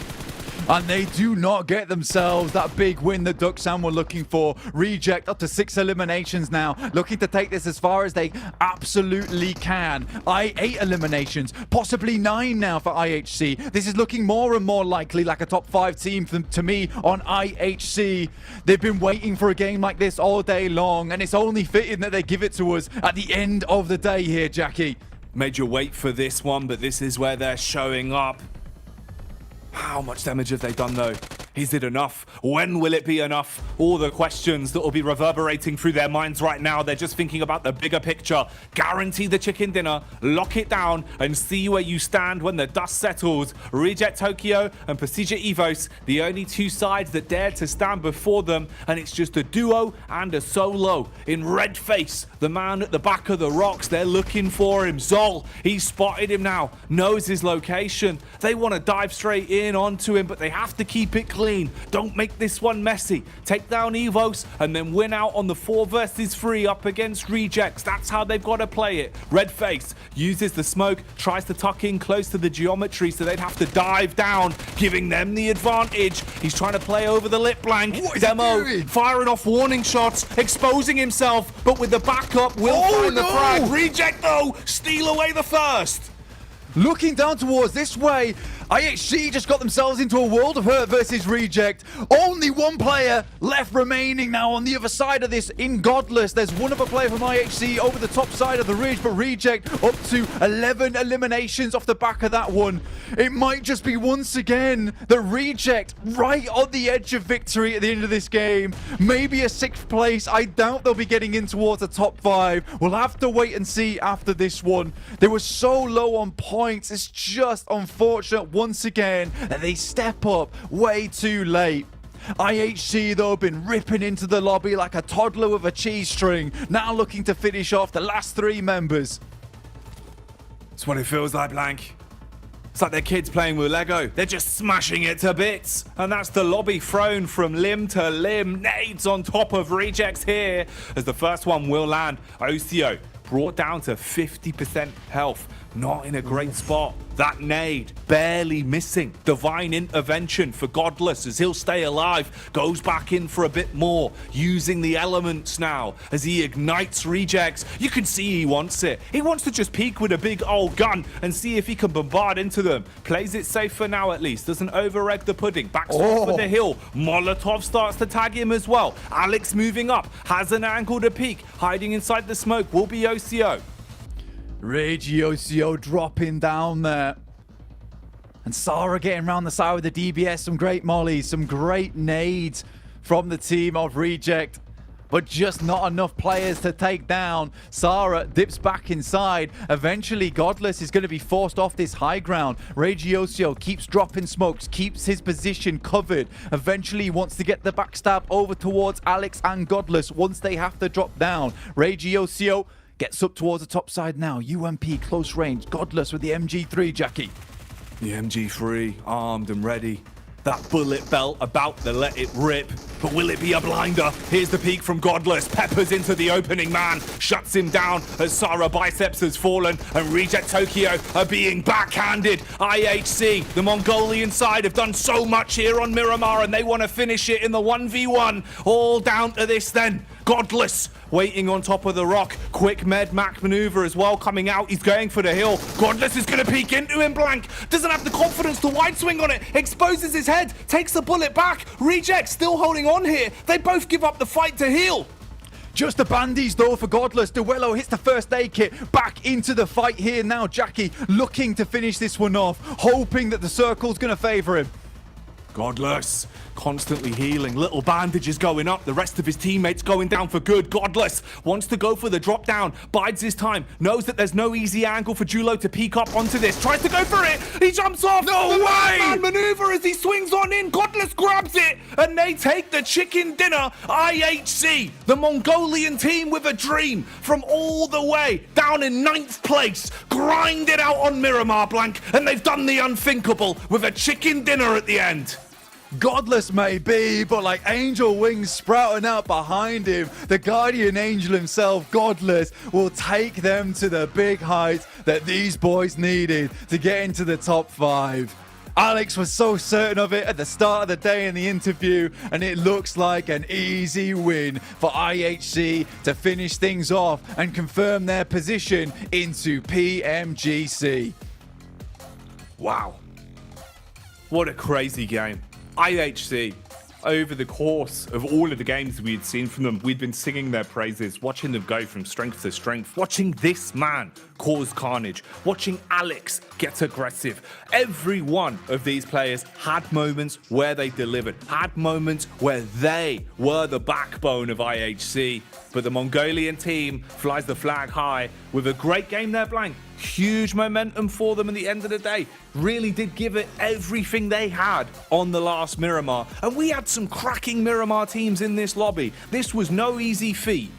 And they do not get themselves that big win that Duksan were looking for. Reject up to 6 eliminations now, looking to take this as far as they absolutely can. 8 eliminations, possibly 9 now for IHC. This is looking more and more likely like a top 5 team to me on IHC. They've been waiting for a game like this all day long, and it's only fitting that they give it to us at the end of the day here, Jackie. Made you wait for this one, but this is where they're showing up. How much damage have they done, though? Is it enough? When will it be enough? All the questions that will be reverberating through their minds right now. They're just thinking about the bigger picture. Guarantee the chicken dinner, lock it down, and see where you stand when the dust settles. Reject Tokyo and Pasija Evos, the only 2 sides that dare to stand before them, and it's just a duo and a solo. In Red Face, the man at the back of the rocks, they're looking for him. Zol, he's spotted him now, knows his location. They want to dive straight in onto him, but they have to keep it clean. Don't make this one messy. Take down Evos and then win out on the 4 versus 3 up against Rejects. That's how they've got to play it. Red Face uses the smoke, tries to tuck in close to the geometry so they'd have to dive down, giving them the advantage. He's trying to play over the lip, Blank. Demo firing off warning shots, exposing himself, but with the backup will find the frag. Reject, though, steal away the first. Looking down towards this way, IHC just got themselves into a world of hurt versus Reject. Only 1 player left remaining now on the other side of this in Godless. There's one other player from IHC over the top side of the ridge, but Reject up to 11 eliminations off the back of that one. It might just be once again the Reject right on the edge of victory at the end of this game. Maybe a 6th place. I doubt they'll be getting in towards the top 5. We'll have to wait and see after this one. They were so low on points. It's just unfortunate once again that they step up way too late. IHC, though, been ripping into the lobby like a toddler with a cheese string, now looking to finish off the last 3 members. That's what it feels like, Blank. It's like they're kids playing with Lego. They're just smashing it to bits. And that's the lobby thrown from limb to limb. Nades on top of Rejects here as the first one will land. Ocio brought down to 50% health. Not in a great spot. That nade barely missing. Divine intervention for Godless as he'll stay alive. Goes back in for a bit more. Using the elements now as he ignites Rejects. You can see he wants it. He wants to just peek with a big old gun and see if he can bombard into them. Plays it safe for now at least. Doesn't over-egg the pudding. Backs off with the hill. Molotov starts to tag him as well. Alex moving up. Has an angle to peek. Hiding inside the smoke will be OCO. Regiocio dropping down there. And Sarah getting around the side with the DBS. Some great mollies, some great nades from the team of Reject. But just not enough players to take down. Sarah dips back inside. Eventually, Godless is going to be forced off this high ground. Regiocio keeps dropping smokes, keeps his position covered. Eventually, he wants to get the backstab over towards Alex and Godless once they have to drop down. Regiocio gets up towards the top side now. UMP close range. Godless with the MG3, Jackie. The MG3 armed and ready. That bullet belt about to let it rip. But will it be a blinder? Here's the peek from Godless. Peppers into the opening man. Shuts him down as Sarah Biceps has fallen. And Reject Tokyo are being backhanded. IHC, the Mongolian side, have done so much here on Miramar. And they want to finish it in the 1v1. All down to this then. Godless waiting on top of the rock. Quick med-mac maneuver as well coming out. He's going for the hill. Godless is going to peek into him blank. Doesn't have the confidence to wide swing on it. Exposes his head. Takes the bullet back. Reject still holding on here. They both give up the fight to heal. Just the bandies though for Godless. Duello hits the first aid kit. Back into the fight here now. Jackie looking to finish this one off. Hoping that the circle's going to favour him. Godless constantly healing. Little bandages going up. The rest of his teammates going down for good. Godless wants to go for the drop down. Bides his time. Knows that there's no easy angle for Julo to peek up onto this. Tries to go for it. He jumps off. No the way! man maneuver as he swings on in. Godless grabs it. And they take the chicken dinner. IHC, the Mongolian team with a dream, from all the way down in 9th place. Grind it out on Miramar blank. And they've done the unthinkable with a chicken dinner at the end. Godless may be, but like angel wings sprouting out behind him, the guardian angel himself, Godless, will take them to the big heights that these boys needed to get into the top 5. Alex was so certain of it at the start of the day in the interview, and it looks like an easy win for IHC to finish things off and confirm their position into PMGC. Wow. What a crazy game. IHC, over the course of all of the games we'd seen from them, we'd been singing their praises, watching them go from strength to strength, watching this man cause carnage, watching Alex get aggressive. Every one of these players had moments where they delivered, had moments where they were the backbone of IHC. But the Mongolian team flies the flag high with a great game there, blank. Huge momentum for them in the end of the day. Really did give it everything they had on the last Miramar. And we had some cracking Miramar teams in this lobby. This was no easy feat.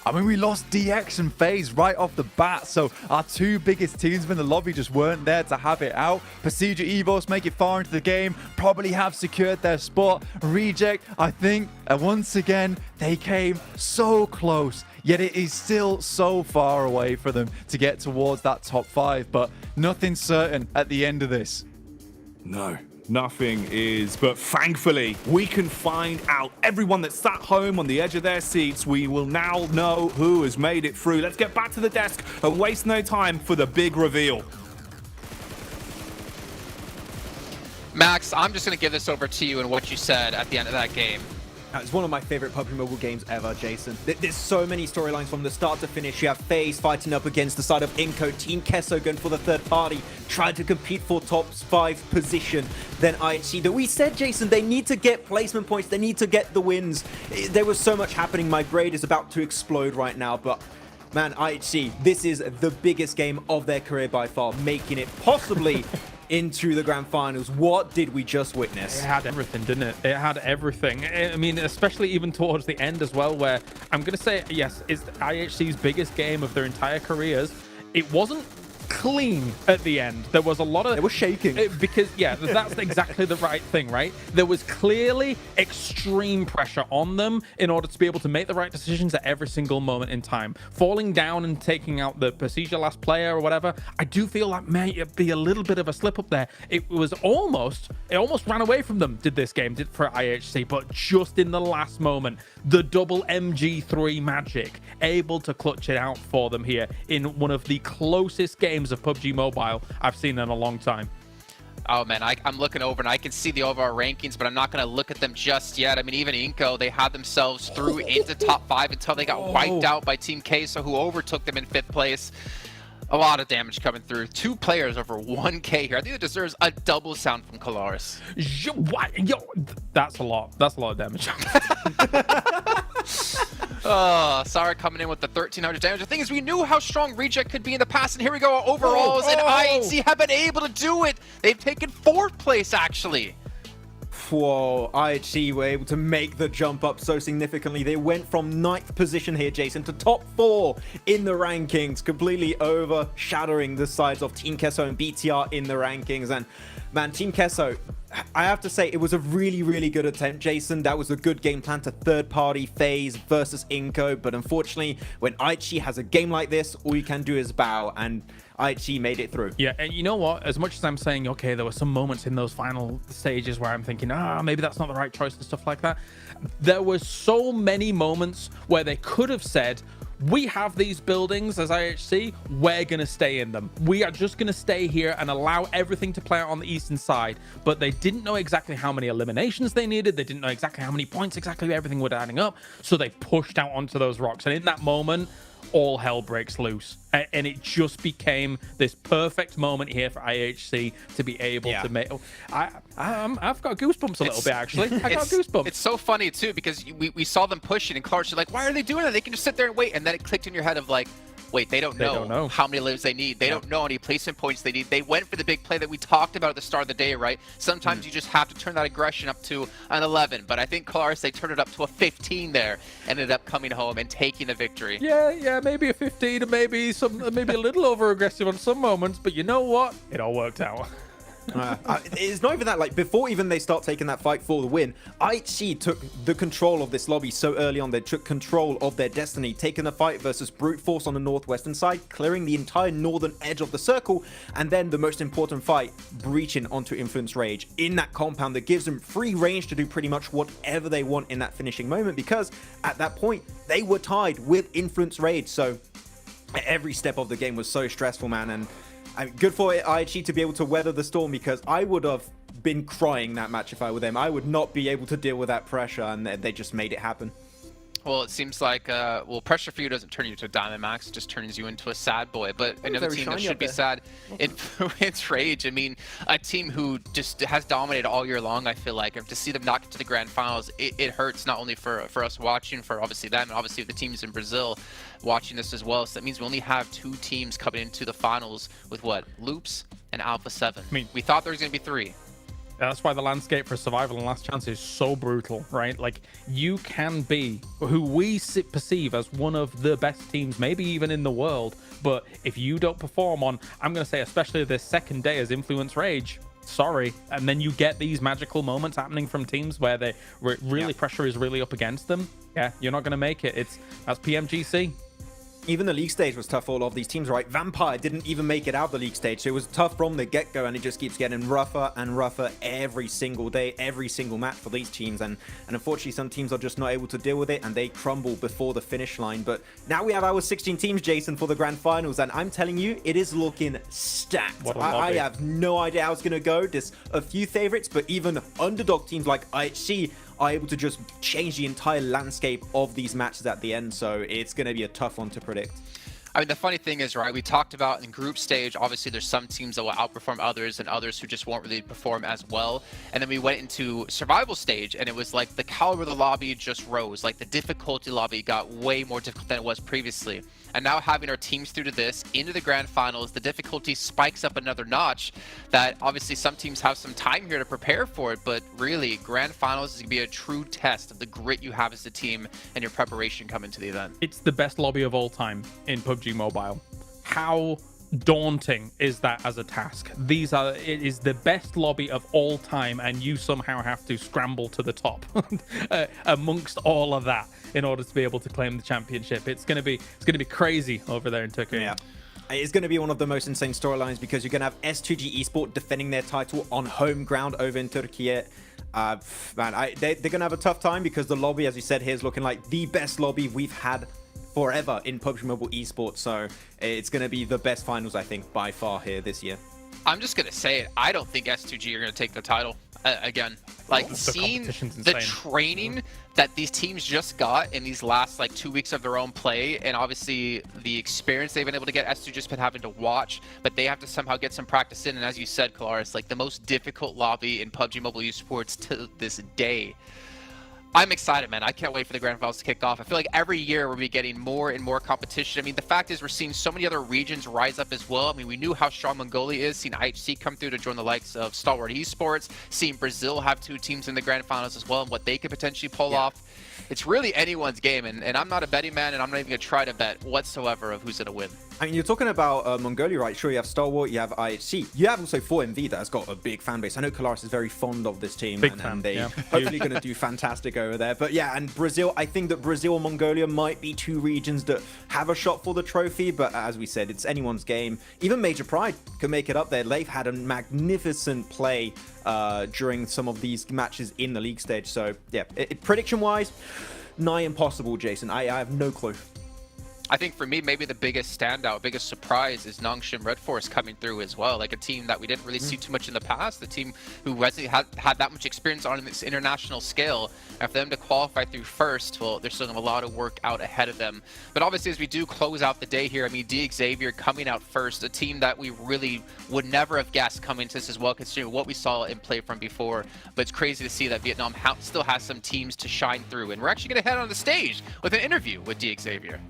I mean, we lost DX and FaZe right off the bat, so our two biggest teams in the lobby just weren't there to have it out. Procedure Evos make it far into the game, probably have secured their spot. Reject, I think, once again, they came so close, yet it is still so far away for them to get towards that top 5, but nothing certain at the end of this. No. Nothing is, but thankfully we can find out. Everyone that sat home on the edge of their seats, we will now know who has made it through. Let's get back to the desk and waste no time for the big reveal. Max, I'm just going to give this over to you and what you said at the end of that game. It's one of my favorite PUBG Mobile games ever, Jason. There's so many storylines from the start to finish. You have FaZe fighting up against the side of Inco, Team Kesso going for the third party, trying to compete for top 5 position. Then IHC, that we said, Jason, they need to get placement points, they need to get the wins. There was so much happening. My grade is about to explode right now, but man, IHC, this is the biggest game of their career by far, making it possibly into the grand finals. What did we just witness? It had everything, didn't it? It had everything. I mean, especially even towards the end as well, where I'm going to say, yes, it's IHC's biggest game of their entire careers. It wasn't clean at the end. There was a lot of... It was shaking. Because, yeah, that's exactly the right thing, right? There was clearly extreme pressure on them in order to be able to make the right decisions at every single moment in time. Falling down and taking out the procedure last player or whatever, I do feel like may be a little bit of a slip up there. It almost ran away from them, this game did for IHC, but just in the last moment, the double MG3 magic, able to clutch it out for them here in one of the closest games of PUBG Mobile I've seen in a long time. Oh man, I'm looking over and I can see the overall rankings, but I'm not going to look at them just yet. I mean, even Inco, they had themselves through into top 5 until they got wiped out by Team Queso, who overtook them in 5th place. A lot of damage coming through. 2 players over 1K here. I think it deserves a double sound from Kalaris. Yo, that's a lot. That's a lot of damage. Oh, Sarah coming in with the 1,300 damage. The thing is, we knew how strong Reject could be in the past, and here we go, overalls, and IHC have been able to do it. They've taken 4th place, actually. Whoa, IHC were able to make the jump up so significantly. They went from 9th position here, Jason, to top 4 in the rankings, completely overshadowing the sides of Team Kesso and BTR in the rankings. And man, Team Kesso, I have to say, it was a really, really good attempt, Jason. That was a good game plan to third-party FaZe versus Inco, but unfortunately, when IHC has a game like this, all you can do is bow, and IHC made it through. Yeah, and you know what? As much as I'm saying, okay, there were some moments in those final stages where I'm thinking, maybe that's not the right choice and stuff like that. There were so many moments where they could have said, we have these buildings as IHC, we're going to stay in them. We are just going to stay here and allow everything to play out on the eastern side. But they didn't know exactly how many eliminations they needed. They didn't know exactly how many points exactly everything was adding up. So they pushed out onto those rocks. And in that moment, all hell breaks loose. And it just became this perfect moment here for IHC to be able to make... I've got goosebumps a little bit, actually. I got goosebumps. It's so funny, too, because we saw them pushing, and Clark's like, why are they doing that? They can just sit there and wait. And then it clicked in your head of like, wait, they don't know how many lives they need. They don't know how many placement points they need. They went for the big play that we talked about at the start of the day, right? Sometimes you just have to turn that aggression up to an 11. But I think Clark, they turned it up to a 15 there, ended up coming home and taking the victory. Yeah, maybe a 15 and maybe a little over aggressive on some moments, but you know what? It all worked out. It's not even that, like, before even they start taking that fight for the win, IHC took the control of this lobby so early on. They took control of their destiny, taking the fight versus Brute Force on the northwestern side, clearing the entire northern edge of the circle, and then the most important fight, breaching onto Influence Rage in that compound that gives them free range to do pretty much whatever they want in that finishing moment, because at that point, they were tied with Influence Rage. So every step of the game was so stressful, man, and good for IHG to be able to weather the storm, because I would have been crying that match if I were them. I would not be able to deal with that pressure, and they just made it happen. Well, it seems like, pressure for you doesn't turn you to a Diamond Max, it just turns you into a sad boy. But another team that should be sad, Influence Rage. I mean, a team who just has dominated all year long, I feel like. And to see them knock it to the grand finals, it hurts not only for us watching, for obviously them, and obviously the teams in Brazil watching this as well. So that means we only have 2 teams coming into the finals with what? Loops and Alpha 7. I mean, we thought there was going to be 3. That's why the landscape for survival and last chance is so brutal, right? Like, you can be who we perceive as one of the best teams, maybe even in the world, but if you don't perform on, I'm going to say especially this second day as Influence Rage, sorry. And then you get these magical moments happening from teams where they really pressure is really up against them. Yeah, you're not going to make it. That's PMGC. Even the league stage was tough for all of these teams, right? Vampire didn't even make it out the league stage, so it was tough from the get-go, and it just keeps getting rougher and rougher every single day, every single match for these teams, and unfortunately some teams are just not able to deal with it, and they crumble before the finish line. But now we have our 16 teams, Jason, for the grand finals, and I'm telling you, it is looking stacked. I have no idea how it's going to go. There's a few favorites, but even underdog teams like IHC are able to just change the entire landscape of these matches at the end, so it's going to be a tough one to predict. I mean, the funny thing is, right, we talked about in group stage, obviously there's some teams that will outperform others and others who just won't really perform as well. And then we went into survival stage, and it was like the caliber of the lobby just rose. Like the difficulty lobby got way more difficult than it was previously. And now having our teams through to this, into the grand finals, the difficulty spikes up another notch that obviously some teams have some time here to prepare for it, but really, grand finals is going to be a true test of the grit you have as a team and your preparation coming to the event. It's the best lobby of all time in PUBG Mobile. How daunting is that as a task? It is the best lobby of all time, and you somehow have to scramble to the top amongst all of that in order to be able to claim the championship. It's gonna be crazy over there in Turkey. Yeah. It's going to be one of the most insane storylines, because you're going to have S2G Esport defending their title on home ground over in Turkey. Man, they're going to have a tough time, because the lobby, as you said here, is looking like the best lobby we've had forever in PUBG Mobile esports. So it's going to be the best finals, I think, by far here this year. I'm just going to say it. I don't think S2G are going to take the title again. Like, seeing the training that these teams just got in these last, 2 weeks of their own play, and obviously the experience they've been able to get, S2 just been having to watch, but they have to somehow get some practice in. And as you said, Kalaris, the most difficult lobby in PUBG Mobile esports to this day. I'm excited, man. I can't wait for the Grand Finals to kick off. I feel like every year we'll be getting more and more competition. I mean, the fact is we're seeing so many other regions rise up as well. I mean, we knew how strong Mongolia is, seeing IHC come through to join the likes of Stalwart Esports, seeing Brazil have 2 teams in the Grand Finals as well and what they could potentially pull off. It's really anyone's game, and I'm not a betting man, and I'm not even going to try to bet whatsoever of who's going to win. I mean, you're talking about Mongolia, right? Sure, you have Stalwart, you have IHC. You have also 4MV that has got a big fan base. I know Kalaris is very fond of this team, and they hopefully going to do fantastic over there. But yeah, and Brazil, I think that Brazil and Mongolia might be 2 regions that have a shot for the trophy. But as we said, it's anyone's game. Even Major Pride can make it up there. They've had a magnificent play during some of these matches in the league stage. So yeah, prediction-wise, nigh impossible, Jason. I have no clue. I think for me, maybe the biggest standout, biggest surprise is Nongshim Red Force coming through as well. Like a team that we didn't really see too much in the past, the team who hasn't had that much experience on this international scale. And for them to qualify through first, well, there's still a lot of work out ahead of them. But obviously, as we do close out the day here, I mean, Xavier coming out first, a team that we really would never have guessed coming to this as well, considering what we saw in play from before. But it's crazy to see that Vietnam still has some teams to shine through. And we're actually going to head on the stage with an interview with Xavier.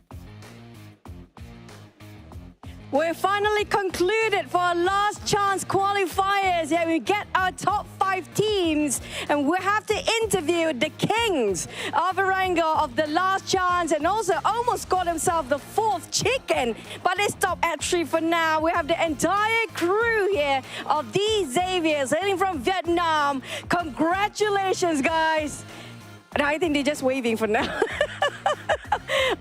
We're finally concluded for our last chance qualifiers. Yeah, we get our top 5 teams, and we have to interview the kings of Erangel of the last chance, and also almost got himself the 4th chicken. But they stopped at 3 for now. We have the entire crew here of these Xaviers hailing from Vietnam. Congratulations, guys. And I think they're just waving for now.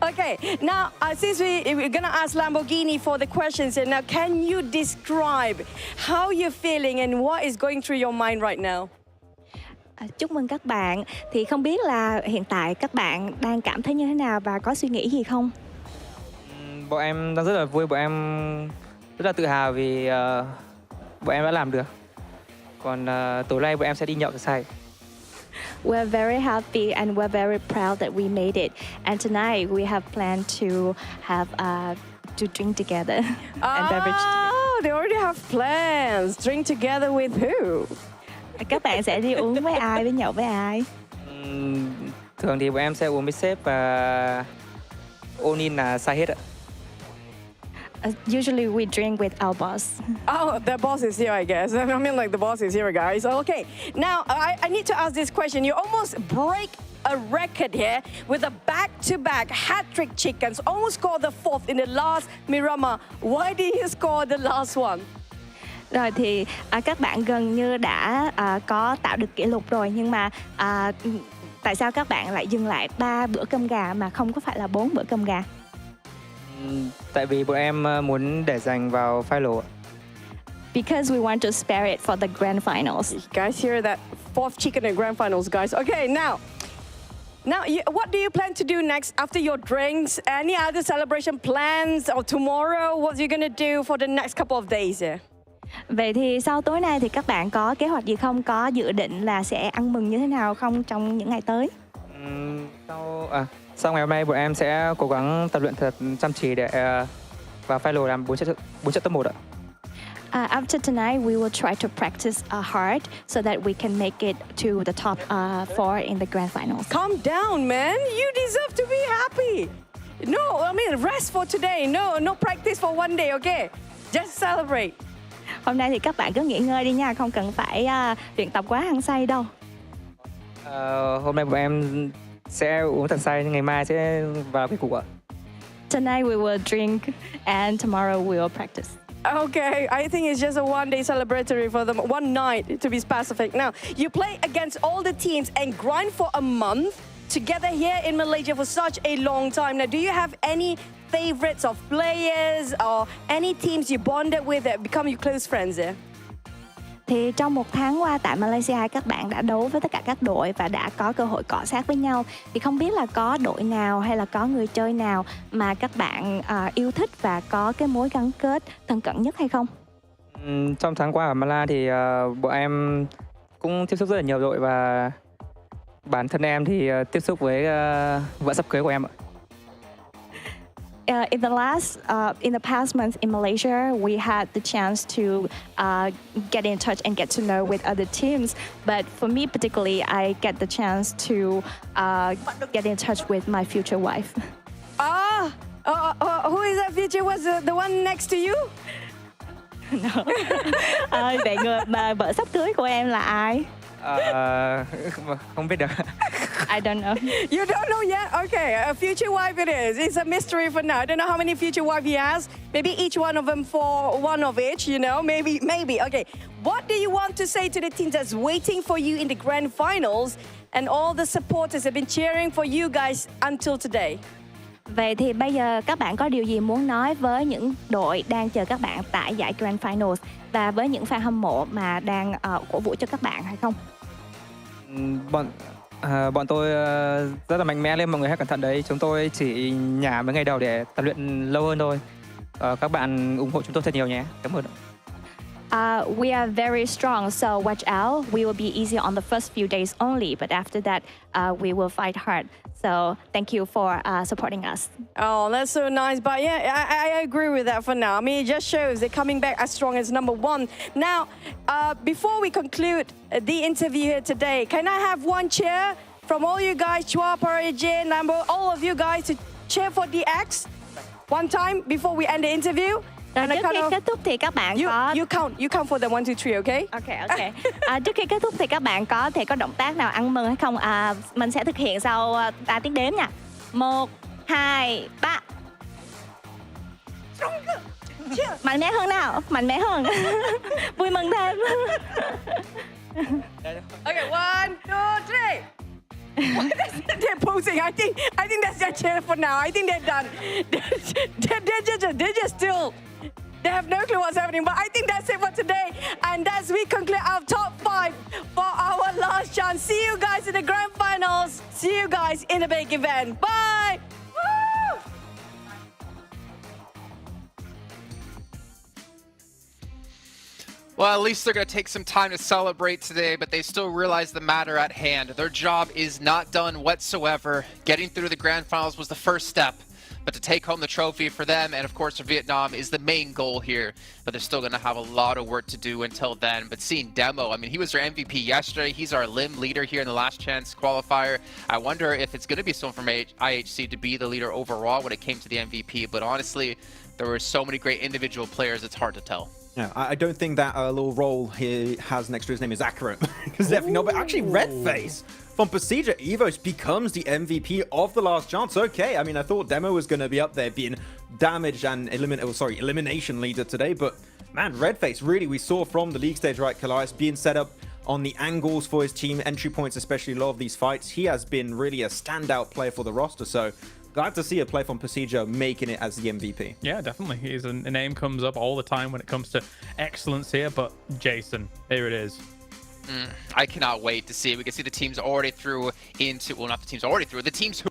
Okay, now since we're gonna ask Lamborghini for the questions, and now can you describe how you're feeling and what is going through your mind right now? Chúc mừng các bạn. Thì không biết là hiện tại các bạn đang cảm thấy như thế nào và có suy nghĩ gì không? Bọn em đang rất là vui, bọn em rất là tự hào vì bọn em đã làm được. Còn tối nay bọn em sẽ đi nhậu say. We're very happy and we're very proud that we made it. And tonight we have planned to have to drink together and beverage together. Oh, they already have plans. Drink together with who? Các bạn sẽ đi uống với ai, với nhậu với ai? Thường thì bọn em sẽ uống với sếp và Onin là sai hết ạ. Usually we drink with our boss. Oh, the boss is here, I guess. I mean, like, the boss is here, guys. Okay, now I need to ask this question. You almost break a record here with a back-to-back hat-trick chickens. Almost scored the 4th in the last Miramar. Why did you score the last one? Rồi thì các bạn gần như đã có tạo được kỷ lục rồi, nhưng mà tại sao các bạn lại dừng lại 3 bữa cơm gà mà không có phải là 4 bữa cơm gà? Tại vì bọn em muốn để dành vào final. Because we want to spare it for the grand finals. You guys hear that? 4th chicken in grand finals, guys. Okay, now, what do you plan to do next after your drinks? Any other celebration plans? Or tomorrow, what are you gonna do for the next couple of days here? Vậy thì sau tối nay thì các bạn có kế hoạch gì không? Có dự định là sẽ ăn mừng như thế nào không trong những ngày tới? Sau ngày hôm nay bọn em sẽ cố gắng tập luyện thật chăm chỉ để vào final làm 4 trận top 1 ạ. After tonight, we will try to practice hard so that we can make it to the top 4 in the grand finals. Calm down, man. You deserve to be happy. No, I mean rest for today. No practice for one day, okay? Just celebrate. Hôm nay thì các bạn cứ nghỉ ngơi đi nha, không cần phải luyện tập quá hăng say đâu. Hôm nay bọn em sẽ uống thật say, ngày mai sẽ vào cái cục ạ. Tonight we will drink and tomorrow we will practice. Okay, I think it's just a one-day celebratory for them, one night to be specific. Now, you play against all the teams and grind for a month together here in Malaysia for such a long time. Now, do you have any favorites of players or any teams you bonded with that become your close friends there? Thì trong 1 tháng qua tại Malaysia, các bạn đã đấu với tất cả các đội và đã có cơ hội cọ sát với nhau. Thì không biết là có đội nào hay là có người chơi nào mà các bạn yêu thích và có cái mối gắn kết thân cận nhất hay không? Trong tháng qua ở Malaysia thì bọn em cũng tiếp xúc rất là nhiều đội và bản thân em thì tiếp xúc với vợ sắp cưới của em ạ. in the past month in Malaysia, we had the chance to get in touch and get to know with other teams. But for me particularly, I get the chance to get in touch with my future wife. Who is that future? Was the one next to you? No. Vậy vợ sắp cưới của em là ai? Không biết được. I don't know. You don't know yet? Okay, a future wife it is. It's a mystery for now. I don't know how many future wife he has. Maybe each one of them for one of each, you know? Maybe. Okay, what do you want to say to the team that's waiting for you in the grand finals and all the supporters have been cheering for you guys until today? Vậy thì bây giờ các bạn có điều gì muốn nói với những đội đang chờ các bạn tại giải Grand Finals và với những fan hâm mộ mà đang cổ vũ cho các bạn hay không? Bọn tôi rất là mạnh mẽ lên, mọi người hãy cẩn thận đấy. Chúng tôi chỉ nhả mấy ngày đầu để tập luyện lâu hơn thôi. Các bạn ủng hộ chúng tôi thật nhiều nhé. Cảm ơn. We are very strong, so watch out. We will be easy on the first few days only, but after that, we will fight hard. So thank you for supporting us. Oh, that's so nice. But yeah, I agree with that for now. I mean, it just shows they're coming back as strong as number one. Now, before we conclude the interview here today, can I have one cheer from all you guys, Chua, Parry, Jin, Lambo, all of you guys to cheer for DX one time before we end the interview? Rồi trước khi kết thúc thì các bạn có... You count for them 1, 2, 3, okay? Okay. Trước khi kết thúc thì các bạn có thể có động tác nào ăn mừng hay không? Mình sẽ thực hiện sau 3 tiếng đếm nha. 1, 2, 3. Mạnh mẽ hơn nào, mạnh mẽ hơn. Vui mừng thêm. Okay, 1, 2, 3. They're posing. I think that's their chair for now. I think they're done. They're just still. They have no clue what's happening, but I think that's it for today. And as we conclude our top 5 for our last chance. See you guys in the grand finals. See you guys in the big event. Bye. Woo! Well, at least they're going to take some time to celebrate today, but they still realize the matter at hand. Their job is not done whatsoever. Getting through the grand finals was the first step, but to take home the trophy for them and, of course, for Vietnam is the main goal here. But they're still going to have a lot of work to do until then. But seeing Demo, I mean, he was their MVP yesterday. He's our limb leader here in the last chance qualifier. I wonder if it's going to be someone from IHC to be the leader overall when it came to the MVP. But honestly, there were so many great individual players, it's hard to tell. Yeah, I don't think that little role he has next to his name is accurate. Because definitely not. But actually, Redface from Pasija Evos becomes the MVP of the last chance. Okay, I mean, I thought Demo was going to be up there being damage and elimination leader today. But man, Redface, really, we saw from the league stage, right, Kalias, being set up on the angles for his team, entry points, especially a lot of these fights. He has been really a standout player for the roster. So glad to see a play from Pasija making it as the MVP. Yeah, definitely. He's a name comes up all the time when it comes to excellence here, but Jason, here it is. I cannot wait to see it. We can see the teams already through into, well, not the teams already through, the teams who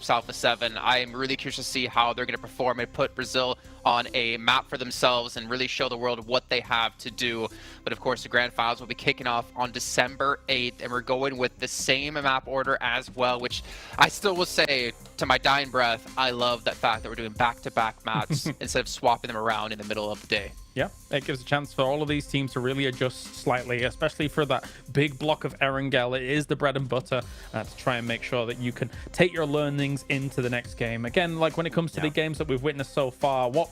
Alpha 7. I am really curious to see how they're going to perform and put Brazil on a map for themselves and really show the world what they have to do. But of course, the grand finals will be kicking off on December 8th, and we're going with the same map order as well, which I still will say to my dying breath, I love that fact that we're doing back-to-back maps instead of swapping them around in the middle of the day. Yeah, it gives a chance for all of these teams to really adjust slightly, especially for that big block of Erangel. It is the bread and butter to try and make sure that you can take your learnings into the next game. Again, like when it comes to the games that we've witnessed so far, what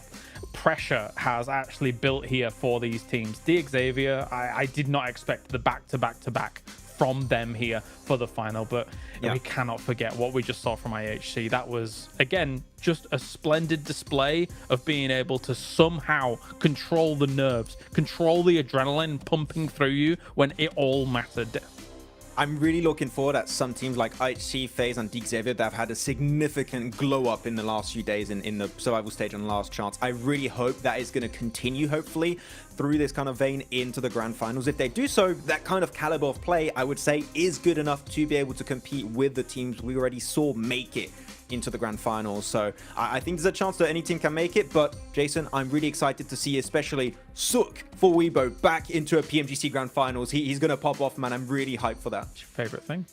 pressure has actually built here for these teams. Xavier, I did not expect the back-to-back-to-back from them here for the final, but we cannot forget what we just saw from IHC. That was, again, just a splendid display of being able to somehow control the nerves, control the adrenaline pumping through you when it all mattered. I'm really looking forward at some teams like IHC, FaZe, and Xavier that have had a significant glow up in the last few days in the survival stage and last chance. I really hope that is going to continue, hopefully, through this kind of vein into the grand finals. If they do so, that kind of caliber of play, I would say, is good enough to be able to compete with the teams we already saw make it into the grand finals. So I think there's a chance that any team can make it, but Jason, I'm really excited to see especially Sook for Weibo back into a PMGC grand finals. He's going to pop off, man. I'm really hyped for that. What's your favorite thing?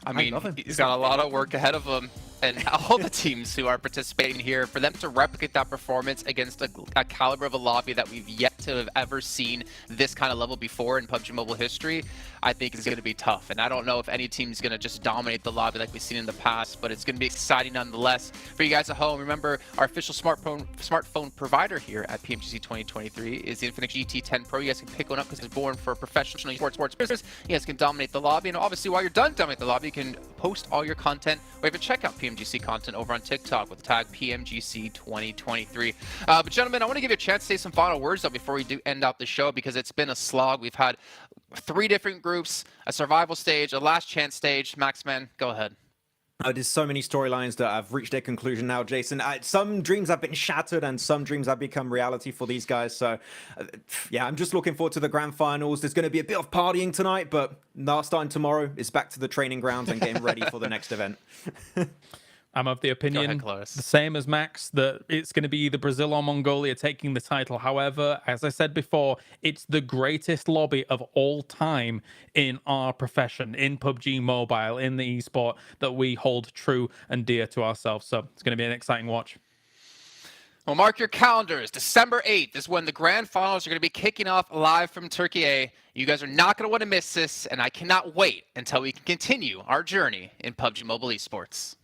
I mean, he's got a lot of work ahead of him. And all the teams who are participating here, for them to replicate that performance against a caliber of a lobby that we've yet to have ever seen this kind of level before in PUBG Mobile history, I think is going to be tough. And I don't know if any team is going to just dominate the lobby like we've seen in the past, but it's going to be exciting nonetheless. For you guys at home, remember our official smartphone provider here at PMGC 2023 is the Infinix GT10 Pro. You guys can pick one up because it's born for professional sports business. You guys can dominate the lobby, and obviously while you're done dominating the lobby, you can post all your content or even check out PMGC content over on TikTok with the tag PMGC 2023. But gentlemen, I want to give you a chance to say some final words though before we do end out the show, because it's been a slog. We've had 3 different groups, a survival stage, a last chance stage. Maxman, go ahead. There's so many storylines that have reached their conclusion now, Jason. Some dreams have been shattered and some dreams have become reality for these guys. So, yeah, I'm just looking forward to the grand finals. There's going to be a bit of partying tonight, but starting tomorrow is back to the training grounds and getting ready for the next event. I'm of the opinion, the same as Max, that it's going to be either Brazil or Mongolia taking the title. However, as I said before, it's the greatest lobby of all time in our profession, in PUBG Mobile, in the esport, that we hold true and dear to ourselves. So it's going to be an exciting watch. Well, mark your calendars. December 8th is when the grand finals are going to be kicking off live from Turkey A. You guys are not going to want to miss this, and I cannot wait until we can continue our journey in PUBG Mobile esports.